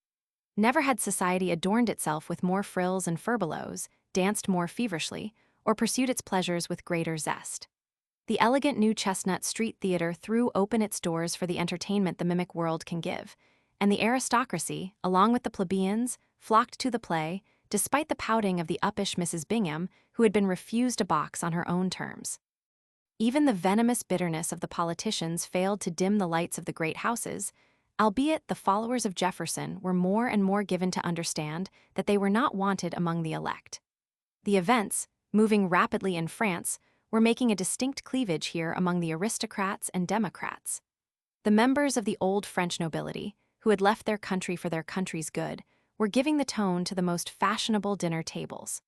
Speaker 1: Never had society adorned itself with more frills and furbelows, danced more feverishly, or pursued its pleasures with greater zest. The elegant new Chestnut Street Theater threw open its doors for the entertainment the mimic world can give, and the aristocracy, along with the plebeians, flocked to the play, despite the pouting of the uppish Mrs. Bingham, who had been refused a box on her own terms. Even the venomous bitterness of the politicians failed to dim the lights of the great houses, albeit the followers of Jefferson were more and more given to understand that they were not wanted among the elect. The events, moving rapidly in France, were making a distinct cleavage here among the aristocrats and democrats. The members of the old French nobility, who had left their country for their country's good, were giving the tone to the most fashionable dinner tables.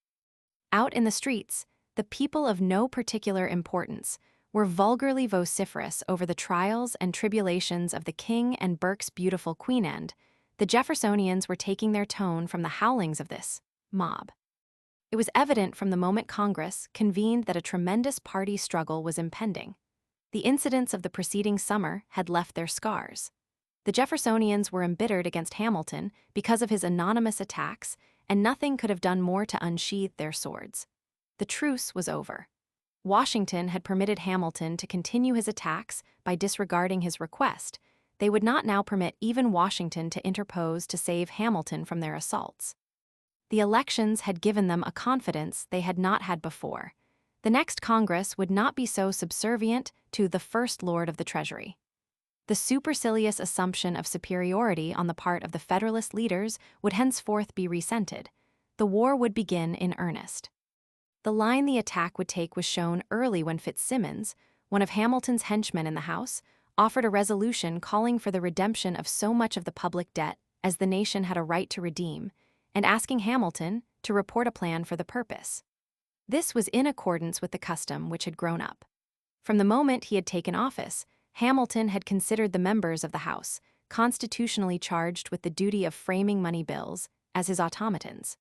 Speaker 1: Out in the streets, the people of no particular importance were vulgarly vociferous over the trials and tribulations of the king and Burke's beautiful queen, and the Jeffersonians were taking their tone from the howlings of this mob. It was evident from the moment Congress convened that a tremendous party struggle was impending. The incidents of the preceding summer had left their scars. The Jeffersonians were embittered against Hamilton because of his anonymous attacks, and nothing could have done more to unsheathe their swords. The truce was over. Washington had permitted Hamilton to continue his attacks by disregarding his request. They would not now permit even Washington to interpose to save Hamilton from their assaults. The elections had given them a confidence they had not had before. The next Congress would not be so subservient to the First Lord of the Treasury. The supercilious assumption of superiority on the part of the Federalist leaders would henceforth be resented. The war would begin in earnest. The line the attack would take was shown early when Fitzsimmons, one of Hamilton's henchmen in the House, offered a resolution calling for the redemption of so much of the public debt as the nation had a right to redeem, and asking Hamilton to report a plan for the purpose. This was in accordance with the custom which had grown up. From the moment he had taken office, Hamilton had considered the members of the House, constitutionally charged with the duty of framing money bills, as his automatons.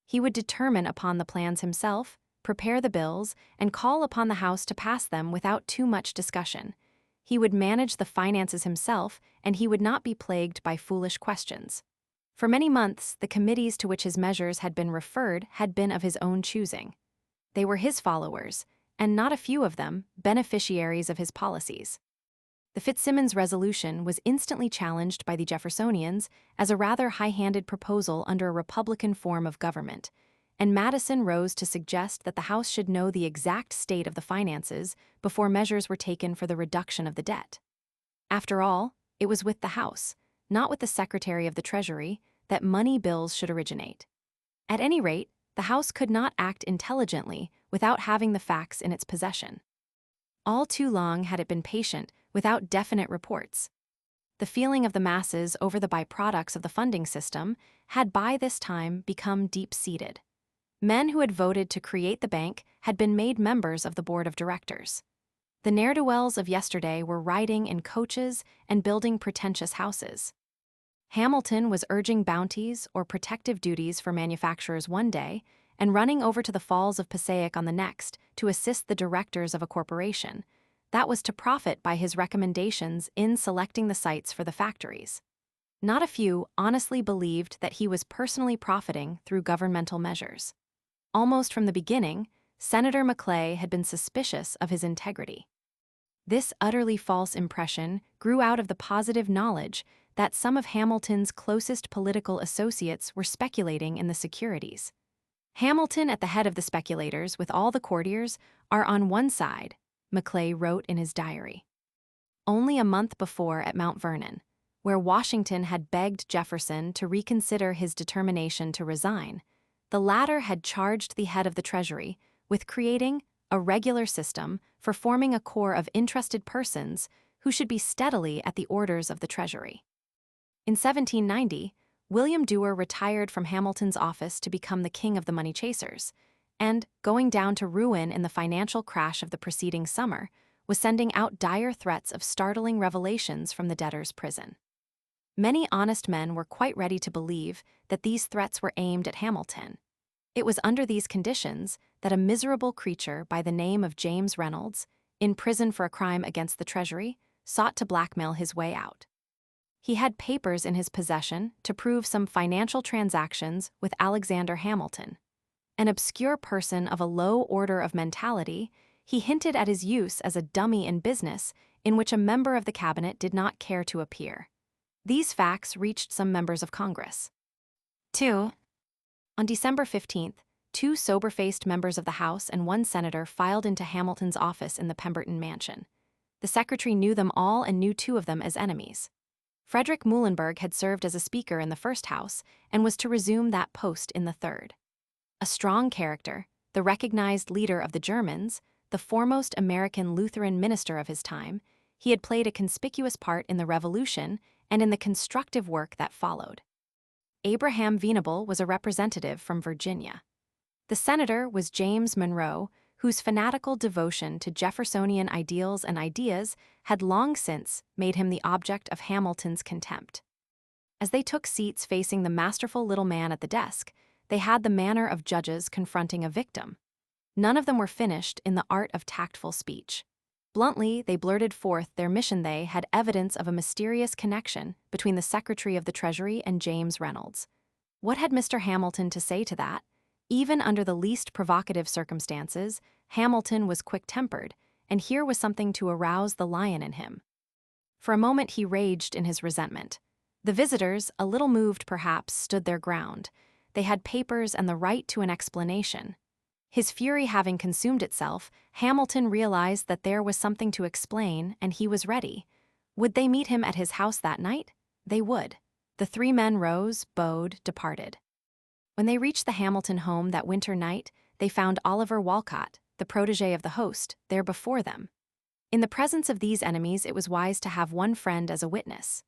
Speaker 1: He would determine upon the plans himself, prepare the bills, and call upon the House to pass them without too much discussion. He would manage the finances himself, and he would not be plagued by foolish questions. For many months, the committees to which his measures had been referred had been of his own choosing. They were his followers, and not a few of them beneficiaries of his policies. The Fitzsimmons resolution was instantly challenged by the Jeffersonians as a rather high-handed proposal under a Republican form of government, and Madison rose to suggest that the House should know the exact state of the finances before measures were taken for the reduction of the debt. After all, it was with the House, not with the Secretary of the Treasury, that money bills should originate. At any rate, the House could not act intelligently without having the facts in its possession. All too long had it been patient without definite reports. The feeling of the masses over the byproducts of the funding system had by this time become deep-seated. Men who had voted to create the bank had been made members of the board of directors. The ne'er-do-wells of yesterday were riding in coaches and building pretentious houses. Hamilton was urging bounties or protective duties for manufacturers one day and running over to the Falls of Passaic on the next to assist the directors of a corporation that was to profit by his recommendations in selecting the sites for the factories. Not a few honestly believed that he was personally profiting through governmental measures. Almost from the beginning, Senator Maclay had been suspicious of his integrity. This utterly false impression grew out of the positive knowledge that some of Hamilton's closest political associates were speculating in the securities. Hamilton at the head of the speculators with all the courtiers are on one side, Maclay wrote in his diary. Only a month before at Mount Vernon, where Washington had begged Jefferson to reconsider his determination to resign, the latter had charged the head of the Treasury with creating a regular system for forming a corps of interested persons who should be steadily at the orders of the Treasury. In 1790, William Dewar retired from Hamilton's office to become the king of the money chasers, and, going down to ruin in the financial crash of the preceding summer, was sending out dire threats of startling revelations from the debtors' prison. Many honest men were quite ready to believe that these threats were aimed at Hamilton. It was under these conditions that a miserable creature by the name of James Reynolds, in prison for a crime against the Treasury, sought to blackmail his way out. He had papers in his possession to prove some financial transactions with Alexander Hamilton. An obscure person of a low order of mentality, he hinted at his use as a dummy in business in which a member of the cabinet did not care to appear. These facts reached some members of Congress. 2. On December 15th, two sober-faced members of the House and one senator filed into Hamilton's office in the Pemberton mansion. The secretary knew them all and knew two of them as enemies. Frederick Muhlenberg had served as a speaker in the first House and was to resume that post in the third. A strong character, the recognized leader of the Germans, the foremost American Lutheran minister of his time, he had played a conspicuous part in the Revolution and in the constructive work that followed. Abraham Venable was a representative from Virginia. The senator was James Monroe, whose fanatical devotion to Jeffersonian ideals and ideas had long since made him the object of Hamilton's contempt. As they took seats facing the masterful little man at the desk, they had the manner of judges confronting a victim. None of them were finished in the art of tactful speech. Bluntly, they blurted forth their mission. They had evidence of a mysterious connection between the Secretary of the Treasury and James Reynolds. What had Mr. Hamilton to say to that? Even under the least provocative circumstances, Hamilton was quick-tempered, and here was something to arouse the lion in him. For a moment he raged in his resentment. The visitors, a little moved perhaps, stood their ground. They had papers and the right to an explanation. His fury having consumed itself, Hamilton realized that there was something to explain, and he was ready. Would they meet him at his house that night? They would. The three men rose, bowed, departed. When they reached the Hamilton home that winter night, they found Oliver Walcott, the protégé of the host, there before them. In the presence of these enemies, it was wise to have one friend as a witness.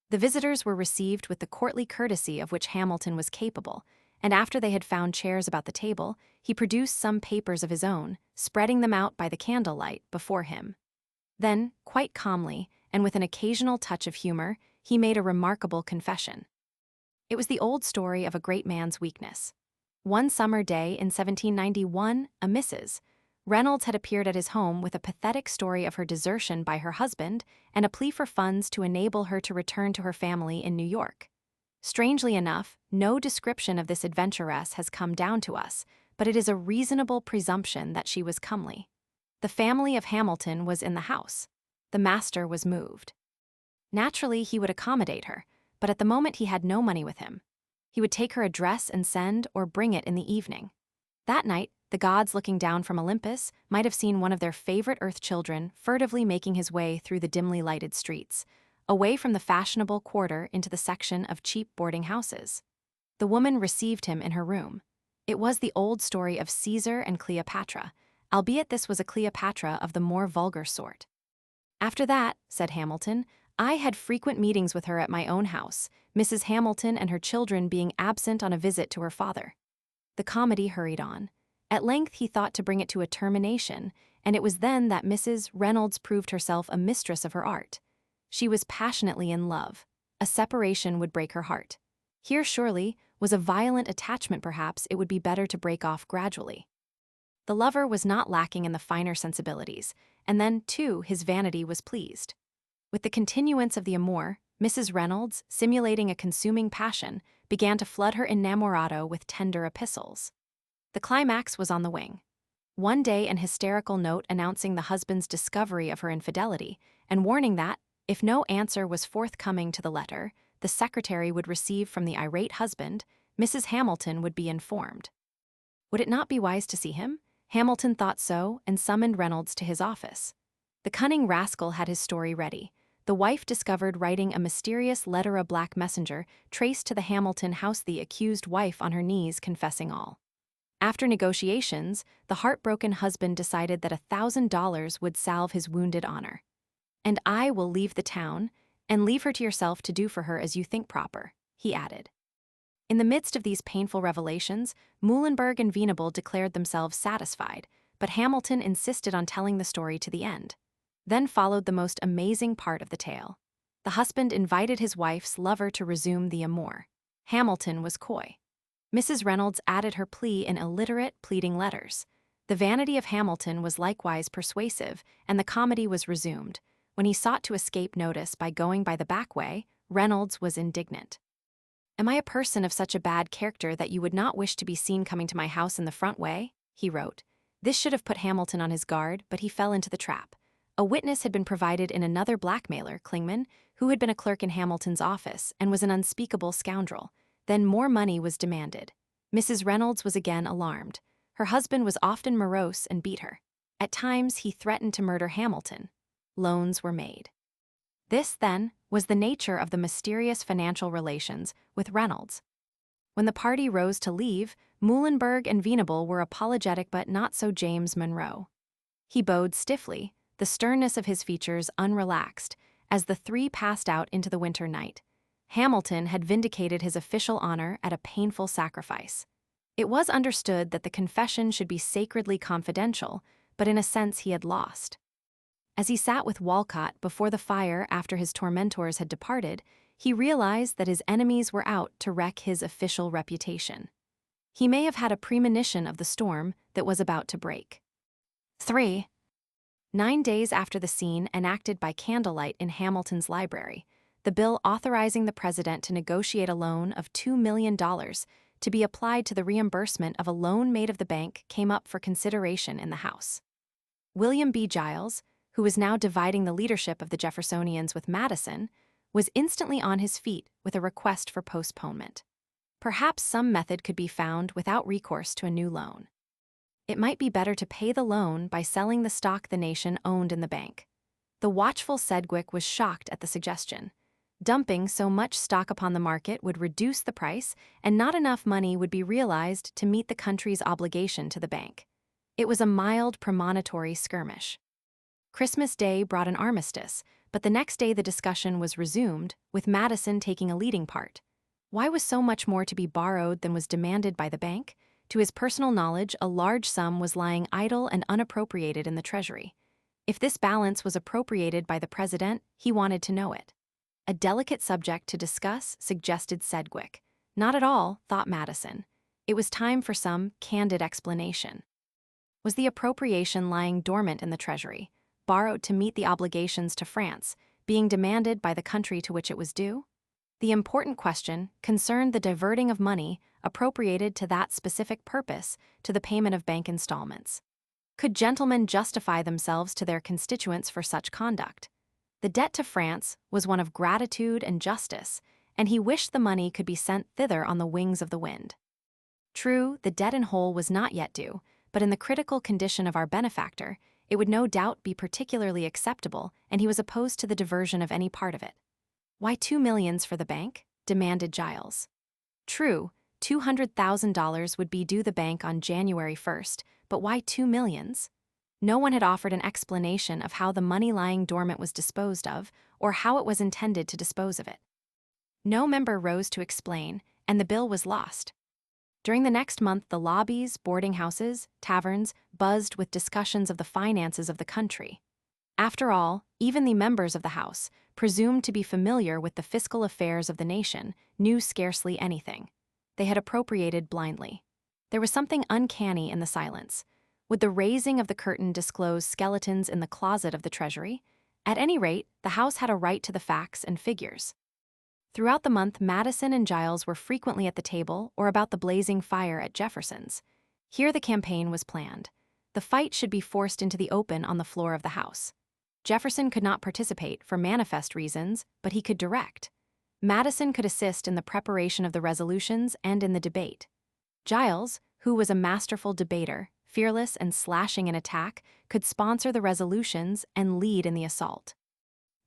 Speaker 1: The visitors were received with the courtly courtesy of which Hamilton was capable, and after they had found chairs about the table, he produced some papers of his own, spreading them out by the candlelight before him. Then, quite calmly, and with an occasional touch of humor, he made a remarkable confession. It was the old story of a great man's weakness. One summer day in 1791, a Mrs. Reynolds had appeared at his home with a pathetic story of her desertion by her husband and a plea for funds to enable her to return to her family in New York. Strangely enough, no description of this adventuress has come down to us, but it is a reasonable presumption that she was comely. The family of Hamilton was in the house. The master was moved. Naturally, he would accommodate her, but at the moment he had no money with him. He would take her a dress and send or bring it in the evening. That night, the gods looking down from Olympus might have seen one of their favorite earth children furtively making his way through the dimly lighted streets, away from the fashionable quarter into the section of cheap boarding houses. The woman received him in her room. It was the old story of Caesar and Cleopatra, albeit this was a Cleopatra of the more vulgar sort. After that, said Hamilton, I had frequent meetings with her at my own house, Mrs. Hamilton and her children being absent on a visit to her father. The comedy hurried on. At length he thought to bring it to a termination, and it was then that Mrs. Reynolds proved herself a mistress of her art. She was passionately in love. A separation would break her heart. Here, surely, was a violent attachment. Perhaps it would be better to break off gradually. The lover was not lacking in the finer sensibilities, and then, too, his vanity was pleased. With the continuance of the amour, Mrs. Reynolds, simulating a consuming passion, began to flood her inamorado with tender epistles. The climax was on the wing. One day, an hysterical note announcing the husband's discovery of her infidelity and warning that, if no answer was forthcoming to the letter the secretary would receive from the irate husband, Mrs. Hamilton would be informed. Would it not be wise to see him? Hamilton thought so and summoned Reynolds to his office. The cunning rascal had his story ready. The wife discovered writing a mysterious letter a black messenger traced to the Hamilton house, the accused wife on her knees confessing all. After negotiations, the heartbroken husband decided that $1,000 would salve his wounded honor. "And I will leave the town, and leave her to yourself to do for her as you think proper," he added. In the midst of these painful revelations, Muhlenberg and Venable declared themselves satisfied, but Hamilton insisted on telling the story to the end. Then followed the most amazing part of the tale. The husband invited his wife's lover to resume the amour. Hamilton was coy. Mrs. Reynolds added her plea in illiterate, pleading letters. The vanity of Hamilton was likewise persuasive, and the comedy was resumed. When he sought to escape notice by going by the back way, Reynolds was indignant. "Am I a person of such a bad character that you would not wish to be seen coming to my house in the front way?" he wrote. This should have put Hamilton on his guard, but he fell into the trap. A witness had been provided in another blackmailer, Clingman, who had been a clerk in Hamilton's office and was an unspeakable scoundrel. Then more money was demanded. Mrs. Reynolds was again alarmed. Her husband was often morose and beat her. At times he threatened to murder Hamilton. Loans were made. This, then, was the nature of the mysterious financial relations with Reynolds. When the party rose to leave, Muhlenberg and Venable were apologetic but not so James Monroe. He bowed stiffly, the sternness of his features unrelaxed, as the three passed out into the winter night. Hamilton had vindicated his official honor at a painful sacrifice. It was understood that the confession should be sacredly confidential, but in a sense he had lost. As he sat with Walcott before the fire after his tormentors had departed, he realized that his enemies were out to wreck his official reputation. He may have had a premonition of the storm that was about to break. 3. 9 days after the scene enacted by candlelight in Hamilton's library, the bill authorizing the president to negotiate a loan of $2 million to be applied to the reimbursement of a loan made of the bank came up for consideration in the House. William B. Giles, who was now dividing the leadership of the Jeffersonians with Madison, was instantly on his feet with a request for postponement. Perhaps some method could be found without recourse to a new loan. It might be better to pay the loan by selling the stock the nation owned in the bank. The watchful Sedgwick was shocked at the suggestion. Dumping so much stock upon the market would reduce the price, and not enough money would be realized to meet the country's obligation to the bank. It was a mild premonitory skirmish. Christmas Day brought an armistice, but the next day the discussion was resumed, with Madison taking a leading part. Why was so much more to be borrowed than was demanded by the bank? To his personal knowledge, a large sum was lying idle and unappropriated in the Treasury. If this balance was appropriated by the president, he wanted to know it. A delicate subject to discuss, suggested Sedgwick. Not at all, thought Madison. It was time for some candid explanation. Was the appropriation lying dormant in the Treasury, borrowed to meet the obligations to France, being demanded by the country to which it was due? The important question concerned the diverting of money appropriated to that specific purpose to the payment of bank installments. Could gentlemen justify themselves to their constituents for such conduct? The debt to France was one of gratitude and justice, and he wished the money could be sent thither on the wings of the wind. True, the debt in whole was not yet due, but in the critical condition of our benefactor, it would no doubt be particularly acceptable, and he was opposed to the diversion of any part of it. Why $2 million for the bank? Demanded Giles. True, $200,000 would be due the bank on January 1st, but why $2 million? No one had offered an explanation of how the money lying dormant was disposed of, or how it was intended to dispose of it. No member rose to explain, and the bill was lost. During the next month, the lobbies, boarding houses, taverns buzzed with discussions of the finances of the country. After all, even the members of the House, presumed to be familiar with the fiscal affairs of the nation, knew scarcely anything. They had appropriated blindly. There was something uncanny in the silence. Would the raising of the curtain disclose skeletons in the closet of the Treasury? At any rate, the House had a right to the facts and figures. Throughout the month, Madison and Giles were frequently at the table or about the blazing fire at Jefferson's. Here the campaign was planned. The fight should be forced into the open on the floor of the House. Jefferson could not participate for manifest reasons, but he could direct. Madison could assist in the preparation of the resolutions and in the debate. Giles, who was a masterful debater, fearless and slashing in attack, could sponsor the resolutions and lead in the assault.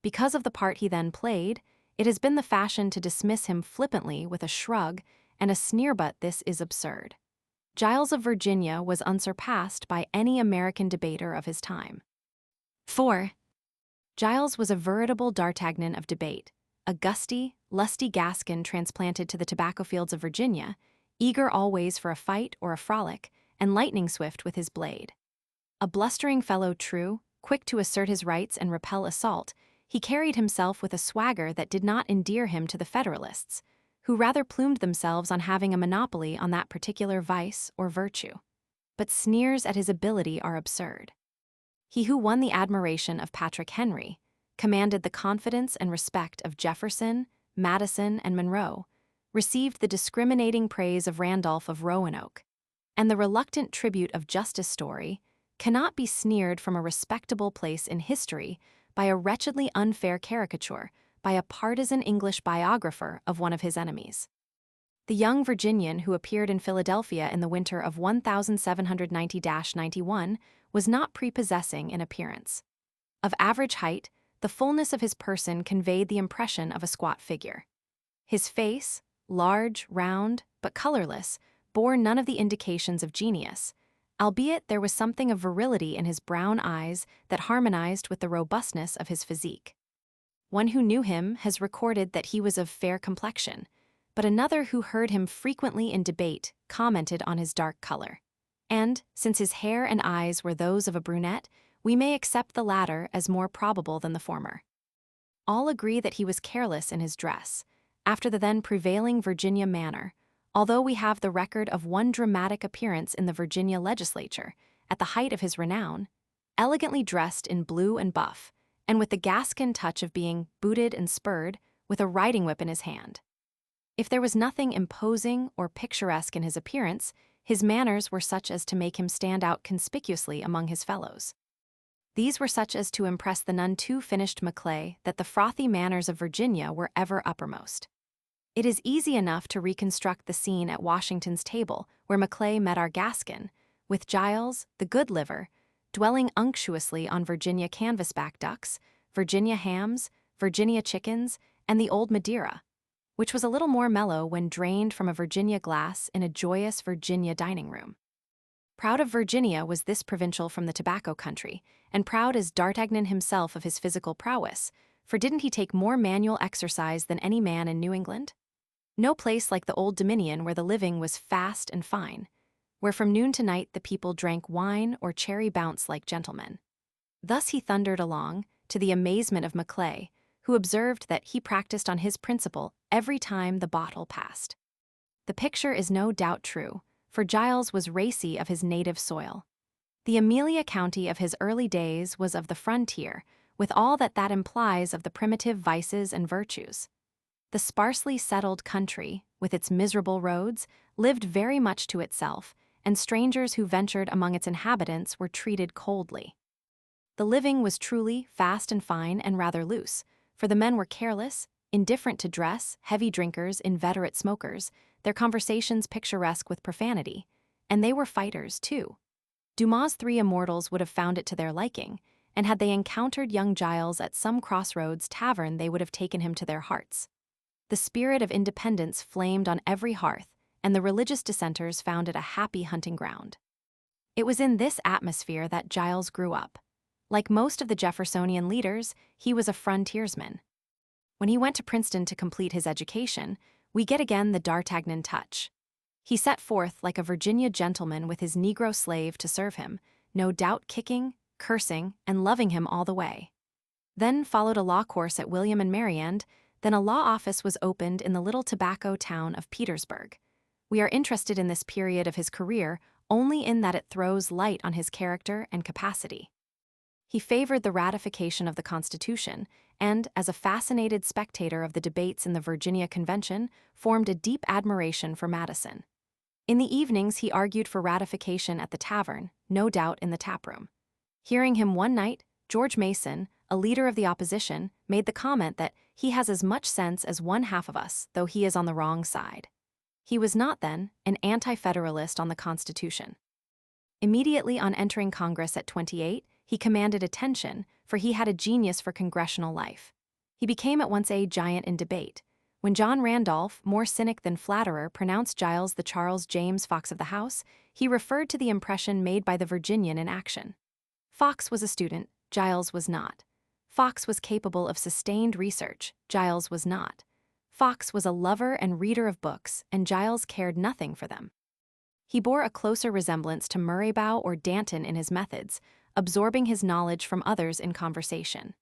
Speaker 1: Because of the part he then played, it has been the fashion to dismiss him flippantly with a shrug and a sneer, but this is absurd. Giles of Virginia was unsurpassed by any American debater of his time. 4. Giles was a veritable D'Artagnan of debate, a gusty, lusty Gascon transplanted to the tobacco fields of Virginia, eager always for a fight or a frolic, and lightning swift with his blade. A blustering fellow true, quick to assert his rights and repel assault, he carried himself with a swagger that did not endear him to the Federalists, who rather plumed themselves on having a monopoly on that particular vice or virtue. But sneers at his ability are absurd. He who won the admiration of Patrick Henry, commanded the confidence and respect of Jefferson, Madison, and Monroe, received the discriminating praise of Randolph of Roanoke, and the reluctant tribute of Justice Story cannot be sneered from a respectable place in history by a wretchedly unfair caricature by a partisan English biographer of one of his enemies. The young Virginian who appeared in Philadelphia in the winter of 1790-91 was not prepossessing in appearance. Of average height, the fullness of his person conveyed the impression of a squat figure. His face, large, round, but colorless, bore none of the indications of genius, albeit there was something of virility in his brown eyes that harmonized with the robustness of his physique. One who knew him has recorded that he was of fair complexion, but another who heard him frequently in debate commented on his dark color. And, since his hair and eyes were those of a brunette, we may accept the latter as more probable than the former. All agree that he was careless in his dress, after the then prevailing Virginia manner, although we have the record of one dramatic appearance in the Virginia legislature, at the height of his renown, elegantly dressed in blue and buff, and with the Gascon touch of being booted and spurred, with a riding whip in his hand. If there was nothing imposing or picturesque in his appearance, his manners were such as to make him stand out conspicuously among his fellows. These were such as to impress the none too finished Maclay that the frothy manners of Virginia were ever uppermost. It is easy enough to reconstruct the scene at Washington's table where Maclay met our Gascon, with Giles, the good liver, dwelling unctuously on Virginia canvasback ducks, Virginia hams, Virginia chickens, and the old Madeira, which was a little more mellow when drained from a Virginia glass in a joyous Virginia dining room. Proud of Virginia was this provincial from the tobacco country, and proud as D'Artagnan himself of his physical prowess, for didn't he take more manual exercise than any man in New England? No place like the Old Dominion where the living was fast and fine, where from noon to night the people drank wine or cherry bounce like gentlemen. Thus he thundered along, to the amazement of Maclay, who observed that he practiced on his principle every time the bottle passed. The picture is no doubt true, for Giles was racy of his native soil. The Amelia County of his early days was of the frontier, with all that implies of the primitive vices and virtues. The sparsely settled country, with its miserable roads, lived very much to itself, and strangers who ventured among its inhabitants were treated coldly. The living was truly fast and fine and rather loose, for the men were careless, indifferent to dress, heavy drinkers, inveterate smokers, their conversations picturesque with profanity, and they were fighters, too. Dumas' three immortals would have found it to their liking, and had they encountered young Giles at some crossroads tavern they would have taken him to their hearts. The spirit of independence flamed on every hearth, and the religious dissenters found it a happy hunting ground. It was in this atmosphere that Giles grew up. Like most of the Jeffersonian leaders, he was a frontiersman. When he went to Princeton to complete his education, we get again the D'Artagnan touch. He set forth like a Virginia gentleman with his Negro slave to serve him, no doubt kicking, cursing, and loving him all the way. Then followed a law course at William and Mary, then a law office was opened in the little tobacco town of Petersburg. We are interested in this period of his career only in that it throws light on his character and capacity. He favored the ratification of the Constitution and, as a fascinated spectator of the debates in the Virginia Convention, formed a deep admiration for Madison. In the evenings, he argued for ratification at the tavern, no doubt in the taproom. Hearing him one night, George Mason, a leader of the opposition, made the comment that he has as much sense as one half of us, though he is on the wrong side. He was not, then, an anti-federalist on the Constitution. Immediately on entering Congress at 28, he commanded attention, for he had a genius for congressional life. He became at once a giant in debate. When John Randolph, more cynic than flatterer, pronounced Giles the Charles James Fox of the House, he referred to the impression made by the Virginian in action. Fox was a student, Giles was not. Fox was capable of sustained research, Giles was not. Fox was a lover and reader of books, and Giles cared nothing for them. He bore a closer resemblance to Murraybow or Danton in his methods, absorbing his knowledge from others in conversation.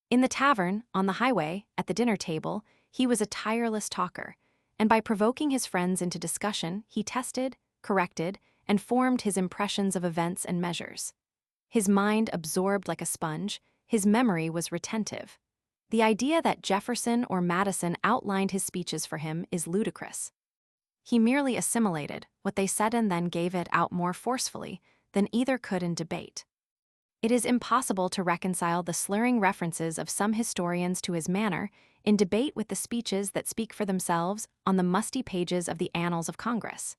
Speaker 1: In the tavern, on the highway, at the dinner table, he was a tireless talker, and by provoking his friends into discussion, he tested, corrected, and formed his impressions of events and measures. His mind absorbed like a sponge, his memory was retentive. The idea that Jefferson or Madison outlined his speeches for him is ludicrous. He merely assimilated what they said and then gave it out more forcefully than either could in debate. It is impossible to reconcile the slurring references of some historians to his manner in debate with the speeches that speak for themselves on the musty pages of the Annals of Congress.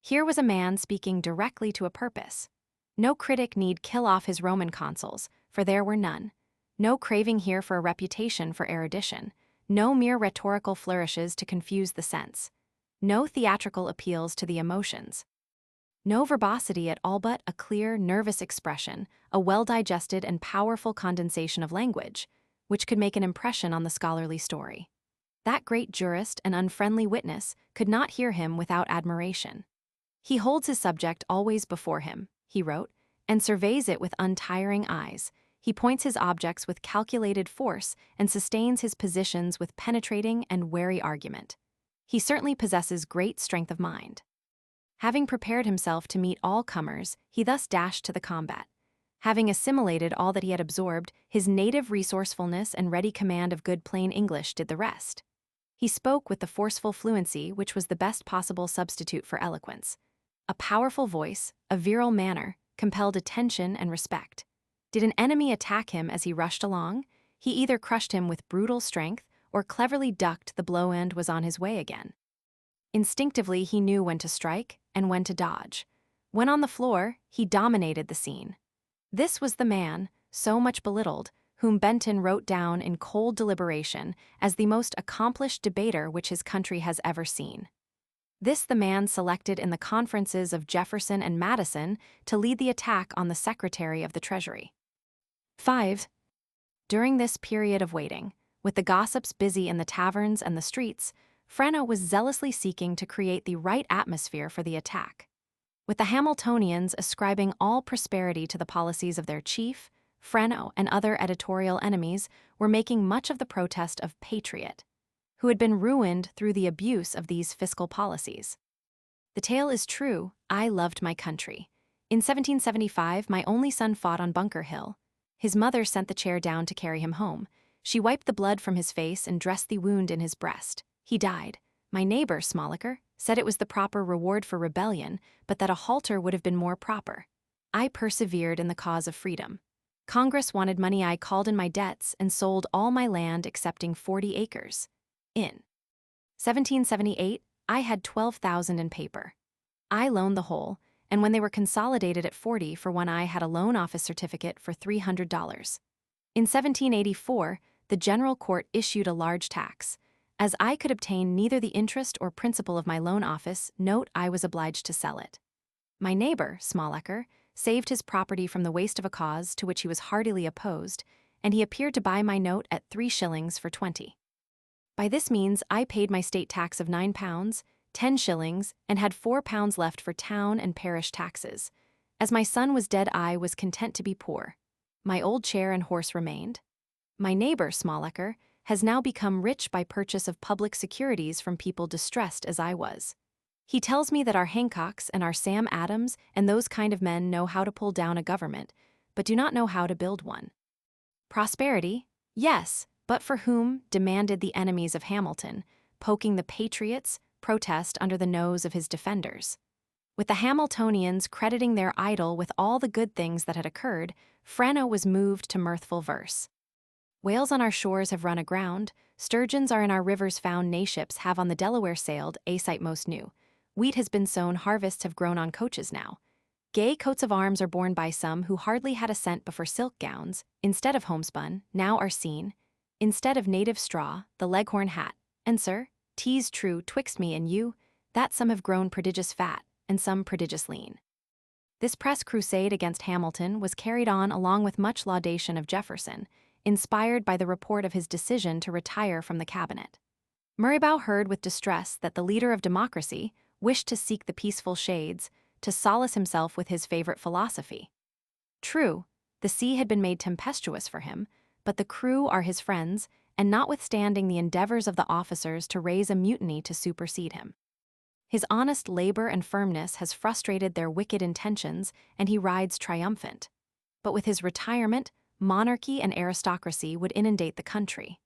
Speaker 1: Here was a man speaking directly to a purpose. No critic need kill off his Roman consuls, for there were none. No craving here for a reputation for erudition. No mere rhetorical flourishes to confuse the sense. No theatrical appeals to the emotions. No verbosity at all, but a clear, nervous expression, a well-digested and powerful condensation of language, which could make an impression on the scholarly story. That great jurist and unfriendly witness could not hear him without admiration. He holds his subject always before him, he wrote, and surveys it with untiring eyes. He points his objects with calculated force and sustains his positions with penetrating and wary argument. He certainly possesses great strength of mind. Having prepared himself to meet all comers, he thus dashed to the combat. Having assimilated all that he had absorbed, his native resourcefulness and ready command of good plain English did the rest. He spoke with the forceful fluency which was the best possible substitute for eloquence. A powerful voice, a virile manner, compelled attention and respect. Did an enemy attack him as he rushed along, he either crushed him with brutal strength or cleverly ducked the blow and was on his way again. Instinctively, he knew when to strike and when to dodge. When on the floor, he dominated the scene. This was the man, so much belittled, whom Benton wrote down in cold deliberation as the most accomplished debater which his country has ever seen. This the man selected in the conferences of Jefferson and Madison to lead the attack on the Secretary of the Treasury. 5. During this period of waiting, with the gossips busy in the taverns and the streets, Frenno was zealously seeking to create the right atmosphere for the attack. With the Hamiltonians ascribing all prosperity to the policies of their chief, Frenno and other editorial enemies were making much of the protest of patriot, who had been ruined through the abuse of these fiscal policies. The tale is true, I loved my country. In 1775, my only son fought on Bunker Hill. His mother sent the chair down to carry him home. She wiped the blood from his face and dressed the wound in his breast. He died. My neighbor, Smollaker, said it was the proper reward for rebellion, but that a halter would have been more proper. I persevered in the cause of freedom. Congress wanted money. I called in my debts and sold all my land excepting 40 acres. In 1778, I had 12,000 in paper. I loaned the whole, and when they were consolidated at 40 for one, I had a loan office certificate for $300. In 1784, the General Court issued a large tax. As I could obtain neither the interest or principal of my loan office note, I was obliged to sell it. My neighbor, Smollaker, saved his property from the waste of a cause to which he was heartily opposed, and he appeared to buy my note at 3 shillings for 20. By this means, I paid my state tax of £9, 10 shillings, and had £4 left for town and parish taxes. As my son was dead, I was content to be poor. My old chair and horse remained. My neighbor, Smollaker, has now become rich by purchase of public securities from people distressed as I was. He tells me that our Hancocks and our Sam Adams and those kind of men know how to pull down a government, but do not know how to build one. Prosperity? Yes, but for whom? Demanded the enemies of Hamilton, poking the patriots' protest under the nose of his defenders. With the Hamiltonians crediting their idol with all the good things that had occurred, Freno was moved to mirthful verse. Whales on our shores have run aground, sturgeons are in our rivers found, nay ships have on the Delaware sailed, a sight most new. Wheat has been sown, harvests have grown on coaches now. Gay coats of arms are borne by some who hardly had a cent before silk gowns, instead of homespun, now are seen. Instead of native straw, the leghorn hat. And sir, 'tis true, twixt me and you, that some have grown prodigious fat, and some prodigious lean. This press crusade against Hamilton was carried on along with much laudation of Jefferson, inspired by the report of his decision to retire from the cabinet. Murraybow heard with distress that the leader of democracy wished to seek the peaceful shades, to solace himself with his favorite philosophy. True, the sea had been made tempestuous for him, but the crew are his friends, and notwithstanding the endeavors of the officers to raise a mutiny to supersede him. His honest labor and firmness has frustrated their wicked intentions, and he rides triumphant. But with his retirement, monarchy and aristocracy would inundate the country.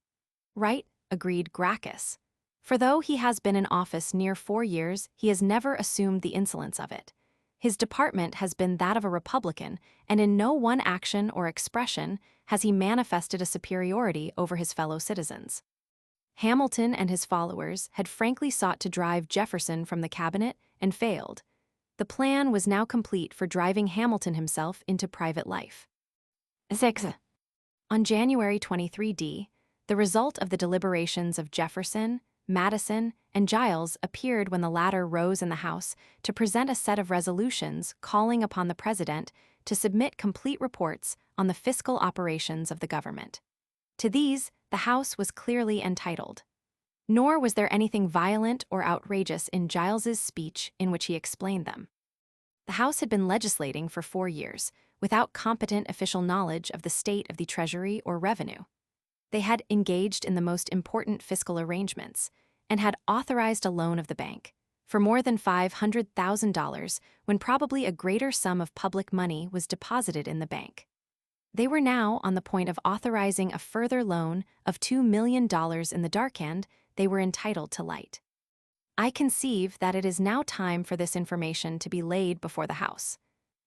Speaker 1: Right, agreed Gracchus. For though he has been in office near 4 years, he has never assumed the insolence of it. His department has been that of a republican, and in no one action or expression has he manifested a superiority over his fellow citizens. Hamilton and his followers had frankly sought to drive Jefferson from the cabinet and failed. The plan was now complete for driving Hamilton himself into private life. 6. On January 23d, the result of the deliberations of Jefferson, Madison, and Giles appeared when the latter rose in the House to present a set of resolutions calling upon the President to submit complete reports on the fiscal operations of the government. To these, the House was clearly entitled. Nor was there anything violent or outrageous in Giles's speech in which he explained them. The House had been legislating for 4 years, without competent official knowledge of the state of the Treasury or revenue. They had engaged in the most important fiscal arrangements, and had authorized a loan of the bank for more than $500,000 when probably a greater sum of public money was deposited in the bank. They were now on the point of authorizing a further loan of $2 million in the dark end they were entitled to light. I conceive that it is now time for this information to be laid before the House.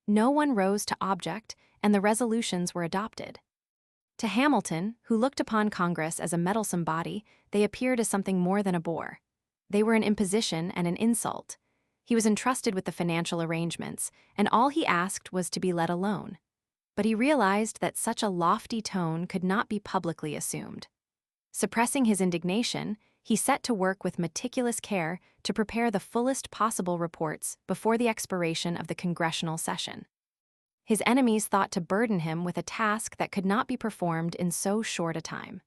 Speaker 1: No one rose to object, and the resolutions were adopted. To Hamilton, who looked upon Congress as a meddlesome body, they appeared as something more than a bore. They were an imposition and an insult. He was entrusted with the financial arrangements, and all he asked was to be let alone. But he realized that such a lofty tone could not be publicly assumed. Suppressing his indignation, he set to work with meticulous care to prepare the fullest possible reports before the expiration of the congressional session. His enemies thought to burden him with a task that could not be performed in so short a time.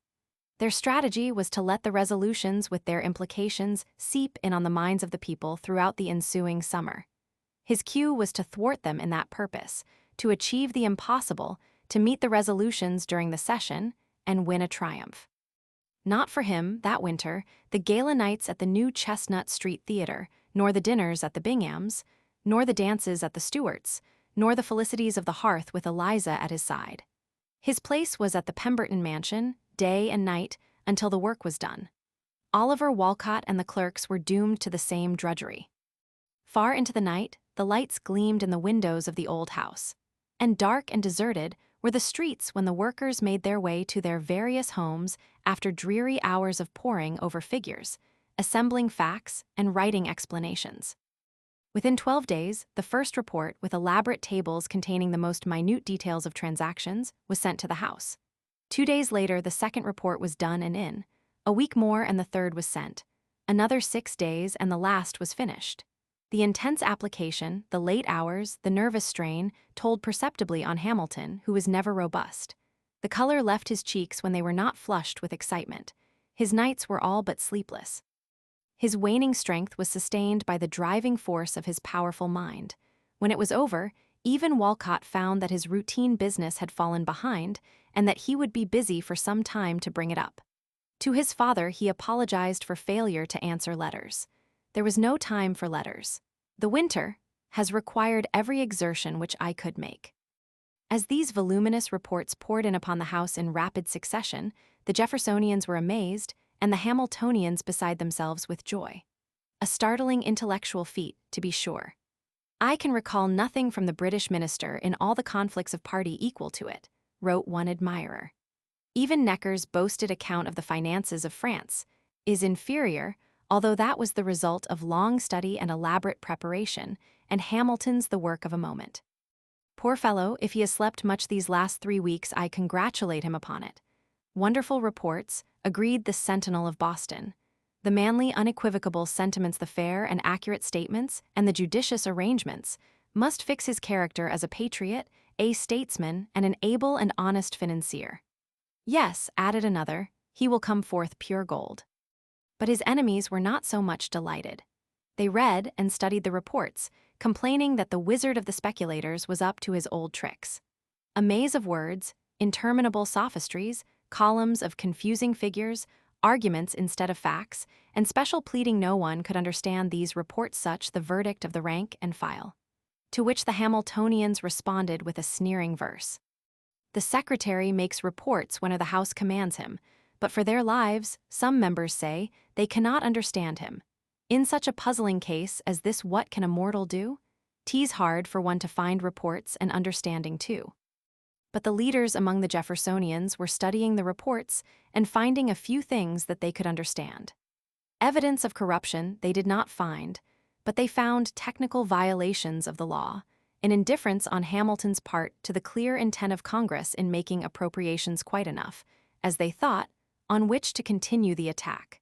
Speaker 1: Their strategy was to let the resolutions with their implications seep in on the minds of the people throughout the ensuing summer. His cue was to thwart them in that purpose, to achieve the impossible, to meet the resolutions during the session, and win a triumph. Not for him, that winter, the gala nights at the new Chestnut Street Theater, nor the dinners at the Binghams, nor the dances at the Stewarts, nor the felicities of the hearth with Eliza at his side. His place was at the Pemberton mansion, day and night, until the work was done. Oliver Walcott and the clerks were doomed to the same drudgery. Far into the night, the lights gleamed in the windows of the old house, and dark and deserted were the streets when the workers made their way to their various homes after dreary hours of poring over figures, assembling facts, and writing explanations. Within 12 days, the first report, with elaborate tables containing the most minute details of transactions, was sent to the House. 2 days later, the second report was done and in. A week more and the third was sent. Another 6 days and the last was finished. The intense application, the late hours, the nervous strain, told perceptibly on Hamilton, who was never robust. The color left his cheeks when they were not flushed with excitement. His nights were all but sleepless. His waning strength was sustained by the driving force of his powerful mind. When it was over, even Walcott found that his routine business had fallen behind and that he would be busy for some time to bring it up. To his father, he apologized for failure to answer letters. There was no time for letters. The winter has required every exertion which I could make. As these voluminous reports poured in upon the House in rapid succession, the Jeffersonians were amazed, and the Hamiltonians beside themselves with joy. A startling intellectual feat, to be sure. "I can recall nothing from the British minister in all the conflicts of party equal to it," wrote one admirer. Even Necker's boasted account of the finances of France is inferior, although that was the result of long study and elaborate preparation, and Hamilton's the work of a moment. "Poor fellow, if he has slept much these last 3 weeks, I congratulate him upon it. Wonderful reports," agreed the Sentinel of Boston. "The manly, unequivocal sentiments, the fair and accurate statements, and the judicious arrangements must fix his character as a patriot, a statesman, and an able and honest financier." "Yes," added another, "he will come forth pure gold." But his enemies were not so much delighted. They read and studied the reports, complaining that the wizard of the speculators was up to his old tricks. A maze of words, interminable sophistries, columns of confusing figures, arguments instead of facts, and special pleading. No one could understand these reports, such the verdict of the rank and file. To which the Hamiltonians responded with a sneering verse. "The secretary makes reports whenever the House commands him, but for their lives, some members say, they cannot understand him. In such a puzzling case as this, what can a mortal do? 'Tis hard for one to find reports and understanding too." But the leaders among the Jeffersonians were studying the reports and finding a few things that they could understand. Evidence of corruption they did not find, but they found technical violations of the law, an indifference on Hamilton's part to the clear intent of Congress in making appropriations quite enough, as they thought, on which to continue the attack.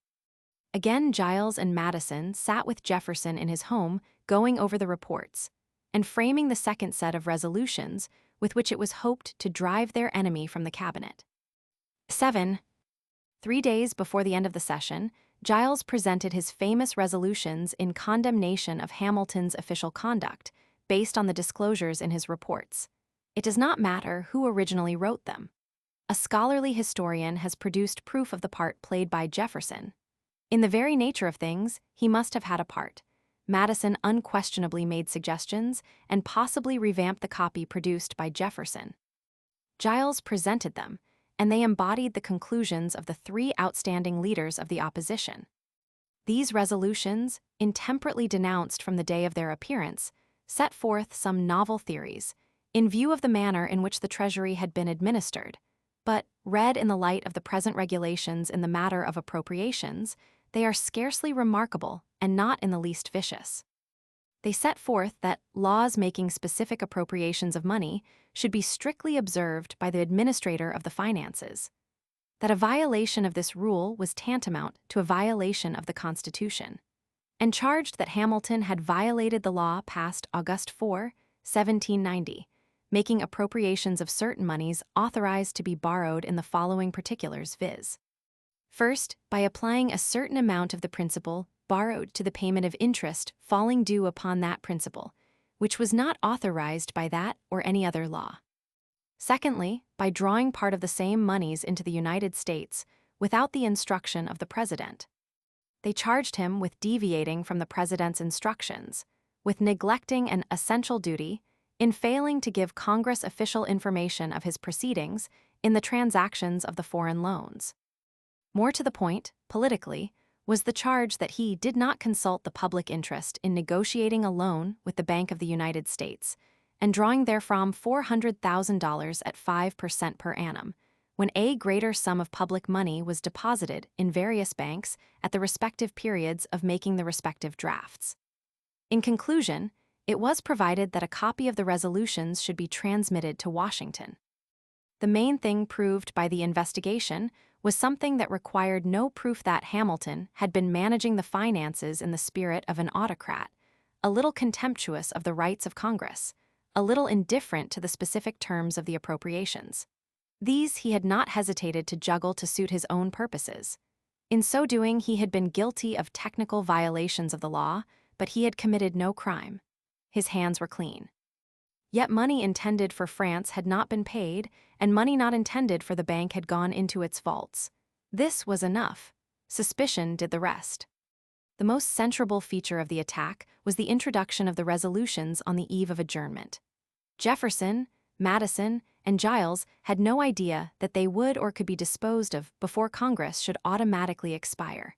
Speaker 1: Again, Giles and Madison sat with Jefferson in his home, going over the reports, and framing the second set of resolutions with which it was hoped to drive their enemy from the cabinet. 7. 3 days before the end of the session, Giles presented his famous resolutions in condemnation of Hamilton's official conduct, based on the disclosures in his reports. It does not matter who originally wrote them. A scholarly historian has produced proof of the part played by Jefferson. In the very nature of things, he must have had a part. Madison unquestionably made suggestions and possibly revamped the copy produced by Jefferson. Giles presented them, and they embodied the conclusions of the 3 outstanding leaders of the opposition. These resolutions, intemperately denounced from the day of their appearance, set forth some novel theories, in view of the manner in which the Treasury had been administered, but, read in the light of the present regulations in the matter of appropriations, they are scarcely remarkable and not in the least vicious. They set forth that laws making specific appropriations of money should be strictly observed by the administrator of the finances, that a violation of this rule was tantamount to a violation of the Constitution, and charged that Hamilton had violated the law passed August 4, 1790, making appropriations of certain moneys authorized to be borrowed in the following particulars, viz. First, by applying a certain amount of the principal borrowed to the payment of interest falling due upon that principal, which was not authorized by that or any other law. Secondly, by drawing part of the same moneys into the United States without the instruction of the President. They charged him with deviating from the President's instructions, with neglecting an essential duty, in failing to give Congress official information of his proceedings in the transactions of the foreign loans. More to the point, politically, was the charge that he did not consult the public interest in negotiating a loan with the Bank of the United States and drawing therefrom $400,000 at 5% per annum, when a greater sum of public money was deposited in various banks at the respective periods of making the respective drafts. In conclusion, it was provided that a copy of the resolutions should be transmitted to Washington. The main thing proved by the investigation was something that required no proof, that Hamilton had been managing the finances in the spirit of an autocrat, a little contemptuous of the rights of Congress, a little indifferent to the specific terms of the appropriations. These he had not hesitated to juggle to suit his own purposes. In so doing, he had been guilty of technical violations of the law, but he had committed no crime. His hands were clean. Yet money intended for France had not been paid, and money not intended for the bank had gone into its vaults. This was enough. Suspicion did the rest. The most censurable feature of the attack was the introduction of the resolutions on the eve of adjournment. Jefferson, Madison, and Giles had no idea that they would or could be disposed of before Congress should automatically expire.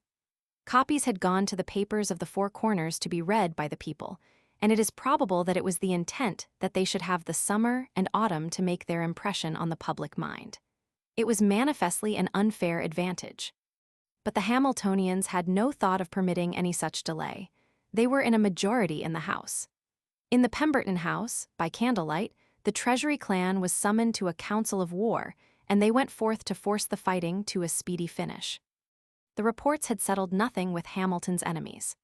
Speaker 1: Copies had gone to the papers of the Four Corners to be read by the people, and it is probable that it was the intent that they should have the summer and autumn to make their impression on the public mind. It was manifestly an unfair advantage. But the Hamiltonians had no thought of permitting any such delay. They were in a majority in the House. In the Pemberton House, by candlelight, the Treasury clan was summoned to a council of war, and they went forth to force the fighting to a speedy finish. The reports had settled nothing with Hamilton's enemies.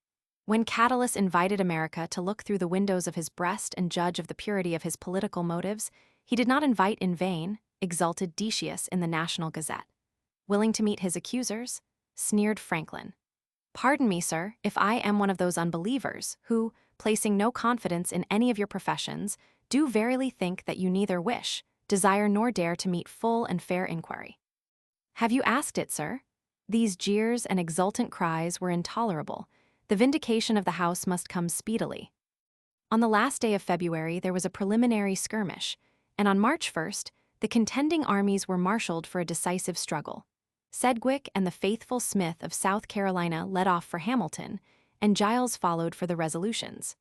Speaker 1: When Catullus invited America to look through the windows of his breast and judge of the purity of his political motives, he did not invite in vain, exulted Decius in the National Gazette. Willing to meet his accusers? Sneered Franklin. Pardon me, sir, if I am one of those unbelievers who, placing no confidence in any of your professions, do verily think that you neither wish, desire nor dare to meet full and fair inquiry. Have you asked it, sir? These jeers and exultant cries were intolerable. The vindication of the House must come speedily. On the last day of February there was a preliminary skirmish, and on March 1st, the contending armies were marshaled for a decisive struggle. Sedgwick and the faithful Smith of South Carolina led off for Hamilton, and Giles followed for the Resolutions.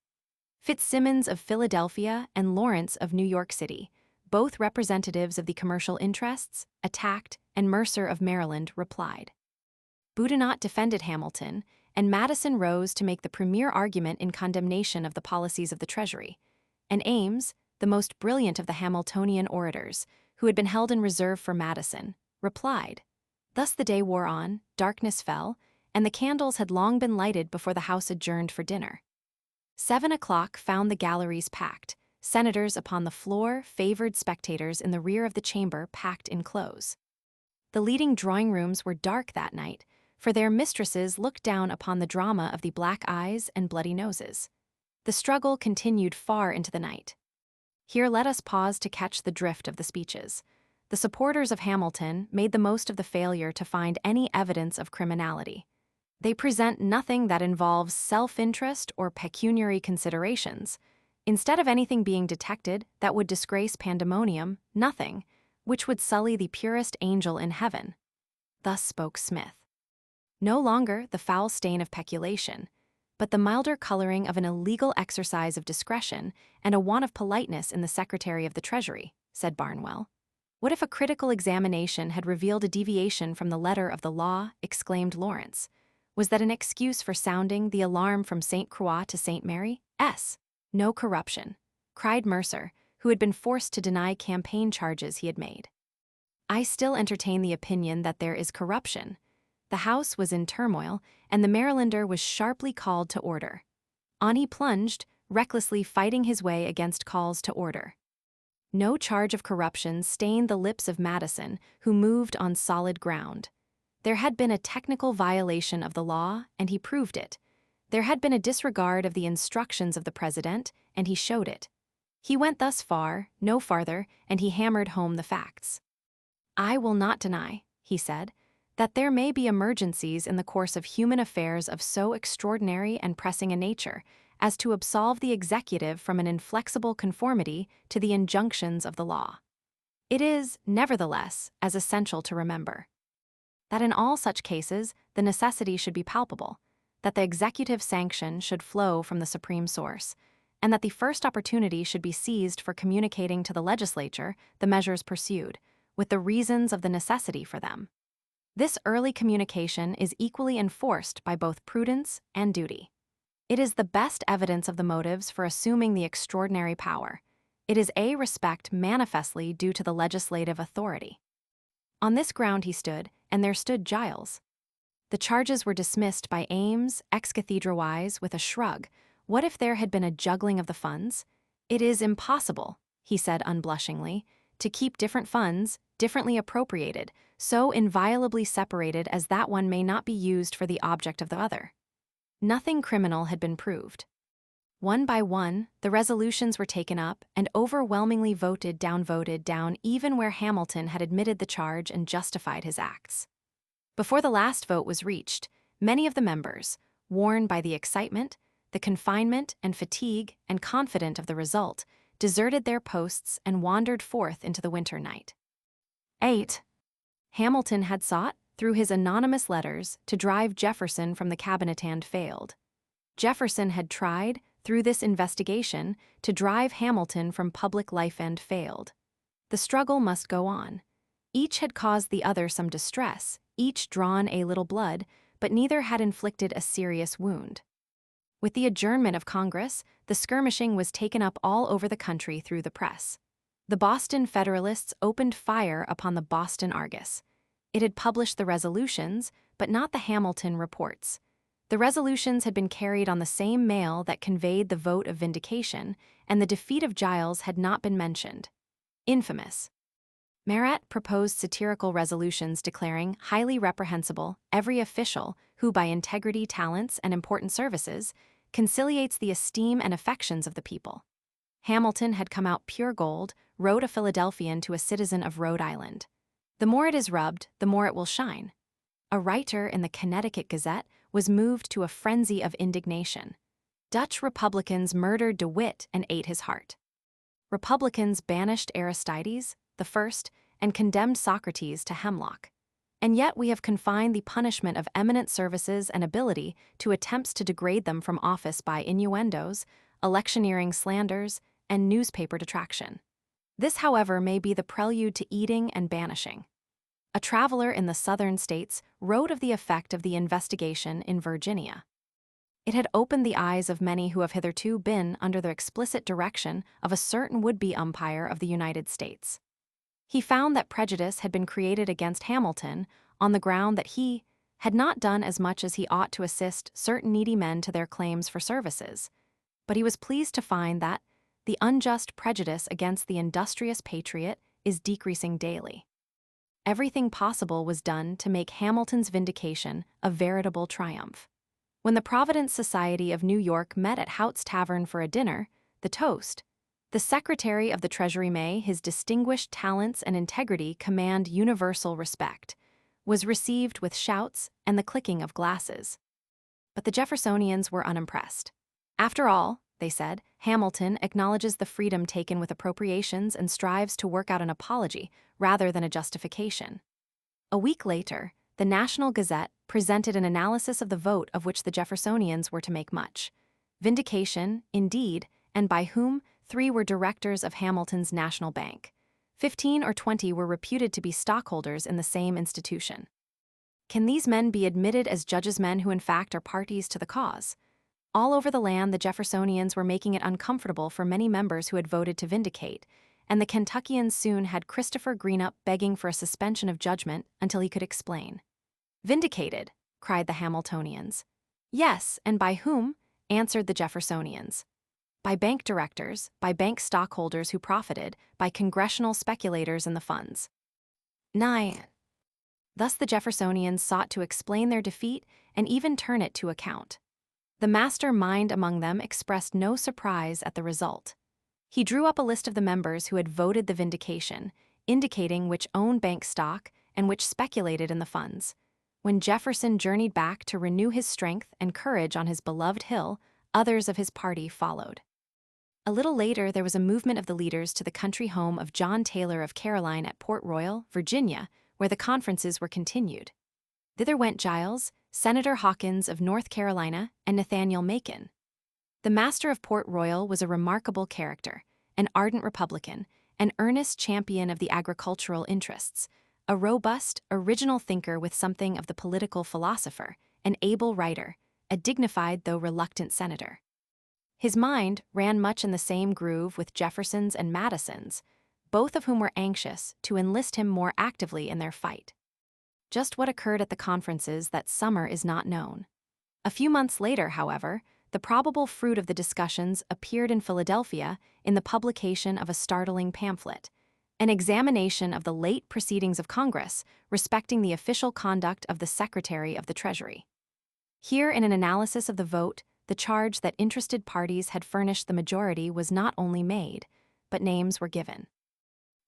Speaker 1: Fitzsimmons of Philadelphia and Lawrence of New York City, both representatives of the commercial interests, attacked, and Mercer of Maryland replied. Boudinot defended Hamilton, and Madison rose to make the premier argument in condemnation of the policies of the Treasury, and Ames, the most brilliant of the Hamiltonian orators, who had been held in reserve for Madison, replied. Thus the day wore on, darkness fell, and the candles had long been lighted before the House adjourned for dinner. 7 o'clock found the galleries packed, senators upon the floor, favored spectators in the rear of the chamber packed in close. The leading drawing rooms were dark that night, for their mistresses looked down upon the drama of the black eyes and bloody noses. The struggle continued far into the night. Here let us pause to catch the drift of the speeches. The supporters of Hamilton made the most of the failure to find any evidence of criminality. They present nothing that involves self-interest or pecuniary considerations. Instead of anything being detected that would disgrace pandemonium, nothing, which would sully the purest angel in heaven. Thus spoke Smith. No longer the foul stain of peculation, but the milder coloring of an illegal exercise of discretion and a want of politeness in the Secretary of the Treasury, said Barnwell. What if a critical examination had revealed a deviation from the letter of the law, exclaimed Lawrence. Was that an excuse for sounding the alarm from St. Croix to St. Mary? No corruption, cried Mercer, who had been forced to deny campaign charges he had made. I still entertain the opinion that there is corruption. The House was in turmoil, and the Marylander was sharply called to order. On he plunged, recklessly fighting his way against calls to order. No charge of corruption stained the lips of Madison, who moved on solid ground. There had been a technical violation of the law, and he proved it. There had been a disregard of the instructions of the president, and he showed it. He went thus far, no farther, and he hammered home the facts. I will not deny, he said, that there may be emergencies in the course of human affairs of so extraordinary and pressing a nature as to absolve the executive from an inflexible conformity to the injunctions of the law. It is, nevertheless, as essential to remember that in all such cases the necessity should be palpable, that the executive sanction should flow from the supreme source, and that the first opportunity should be seized for communicating to the legislature the measures pursued, with the reasons of the necessity for them. This early communication is equally enforced by both prudence and duty. It is the best evidence of the motives for assuming the extraordinary power. It is a respect manifestly due to the legislative authority. On this ground he stood, and there stood Giles. The charges were dismissed by Ames, ex-cathedra-wise, with a shrug. What if there had been a juggling of the funds? It is impossible, he said unblushingly, to keep different funds, differently appropriated, so inviolably separated as that one may not be used for the object of the other. Nothing criminal had been proved. One by one, the resolutions were taken up and overwhelmingly voted down even where Hamilton had admitted the charge and justified his acts. Before the last vote was reached, many of the members, worn by the excitement, the confinement and fatigue, and confident of the result, deserted their posts and wandered forth into the winter night. 8. Hamilton had sought, through his anonymous letters, to drive Jefferson from the cabinet and failed. Jefferson had tried, through this investigation to drive Hamilton from public life and failed. The struggle must go on. Each had caused the other some distress, each drawn a little blood, but neither had inflicted a serious wound. With the adjournment of Congress, the skirmishing was taken up all over the country through the press. The Boston Federalists opened fire upon the Boston Argus. It had published the resolutions, but not the Hamilton reports. The resolutions had been carried on the same mail that conveyed the vote of vindication, and the defeat of Giles had not been mentioned. Infamous. Marat proposed satirical resolutions declaring highly reprehensible every official who, by integrity, talents, and important services, conciliates the esteem and affections of the people. Hamilton had come out pure gold, wrote a Philadelphian to a citizen of Rhode Island. The more it is rubbed, the more it will shine. A writer in the Connecticut Gazette was moved to a frenzy of indignation. Dutch Republicans murdered De Witt and ate his heart. Republicans banished Aristides, the first, and condemned Socrates to hemlock. And yet we have confined the punishment of eminent services and ability to attempts to degrade them from office by innuendos, electioneering slanders, and newspaper detraction. This, however, may be the prelude to eating and banishing. A traveler in the southern states wrote of the effect of the investigation in Virginia. It had opened the eyes of many who have hitherto been under the explicit direction of a certain would-be umpire of the United States. He found that prejudice had been created against Hamilton on the ground that he had not done as much as he ought to assist certain needy men to their claims for services, but he was pleased to find that the unjust prejudice against the industrious patriot is decreasing daily. Everything possible was done to make Hamilton's vindication a veritable triumph. When the Providence Society of New York met at Hout's Tavern for a dinner, the toast, "The Secretary of the Treasury may, his distinguished talents and integrity command universal respect," was received with shouts and the clicking of glasses. But the Jeffersonians were unimpressed. After all, they said, Hamilton acknowledges the freedom taken with appropriations and strives to work out an apology rather than a justification. A week later, the National Gazette presented an analysis of the vote of which the Jeffersonians were to make much. Vindication, indeed, and by whom? 3 were directors of Hamilton's National Bank. 15 or 20 were reputed to be stockholders in the same institution. Can these men be admitted as judges, men who in fact are parties to the cause? All over the land, the Jeffersonians were making it uncomfortable for many members who had voted to vindicate, and the Kentuckians soon had Christopher Greenup begging for a suspension of judgment until he could explain. "Vindicated," cried the Hamiltonians. "Yes, and by whom?" answered the Jeffersonians. "By bank directors, by bank stockholders who profited, by congressional speculators in the funds." 9. Thus the Jeffersonians sought to explain their defeat and even turn it to account. The master mind among them expressed no surprise at the result. He drew up a list of the members who had voted the vindication, indicating which owned bank stock and which speculated in the funds. When Jefferson journeyed back to renew his strength and courage on his beloved hill, others of his party followed. A little later, there was a movement of the leaders to the country home of John Taylor of Caroline at Port Royal, Virginia, where the conferences were continued. Thither went Giles, Senator Hawkins of North Carolina, and Nathaniel Macon. The master of Port Royal was a remarkable character, an ardent Republican, an earnest champion of the agricultural interests, a robust, original thinker with something of the political philosopher, an able writer, a dignified though reluctant senator. His mind ran much in the same groove with Jefferson's and Madison's, both of whom were anxious to enlist him more actively in their fight. Just what occurred at the conferences that summer is not known. A few months later, however, the probable fruit of the discussions appeared in Philadelphia in the publication of a startling pamphlet, an examination of the late proceedings of Congress respecting the official conduct of the Secretary of the Treasury. Here, in an analysis of the vote, the charge that interested parties had furnished the majority was not only made, but names were given.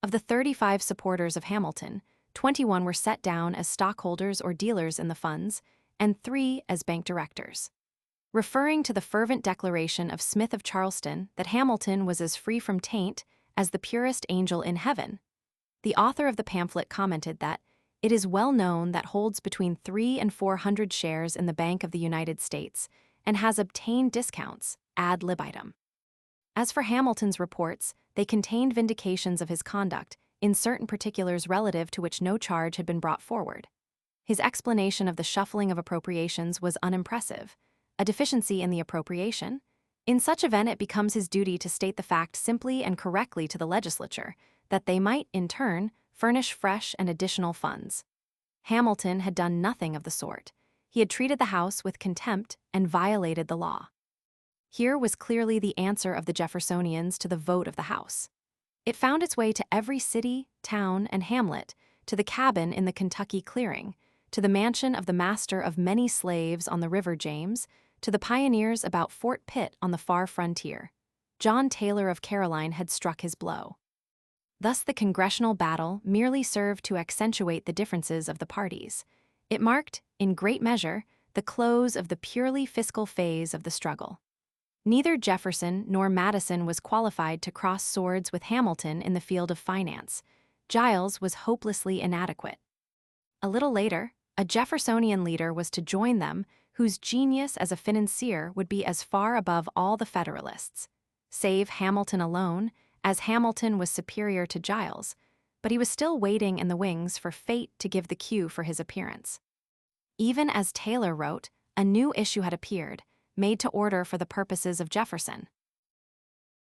Speaker 1: Of the 35 supporters of Hamilton, 21 were set down as stockholders or dealers in the funds, and 3 as bank directors. Referring to the fervent declaration of Smith of Charleston that Hamilton was as free from taint as the purest angel in heaven, the author of the pamphlet commented that it is well known that holds between 300 and 400 shares in the Bank of the United States and has obtained discounts, ad libitum. As for Hamilton's reports, they contained vindications of his conduct, in certain particulars relative to which no charge had been brought forward. His explanation of the shuffling of appropriations was unimpressive. A deficiency in the appropriation? In such event, it becomes his duty to state the fact simply and correctly to the legislature, that they might, in turn, furnish fresh and additional funds. Hamilton had done nothing of the sort. He had treated the House with contempt and violated the law. Here was clearly the answer of the Jeffersonians to the vote of the House. It found its way to every city, town, and hamlet, to the cabin in the Kentucky clearing, to the mansion of the master of many slaves on the River James, to the pioneers about Fort Pitt on the far frontier. John Taylor of Caroline had struck his blow. Thus the congressional battle merely served to accentuate the differences of the parties. It marked, in great measure, the close of the purely fiscal phase of the struggle. Neither Jefferson nor Madison was qualified to cross swords with Hamilton in the field of finance. Giles was hopelessly inadequate. A little later, a Jeffersonian leader was to join them whose genius as a financier would be as far above all the Federalists. Save Hamilton alone, as Hamilton was superior to Giles, but he was still waiting in the wings for fate to give the cue for his appearance. Even as Taylor wrote, a new issue had appeared, made to order for the purposes of Jefferson.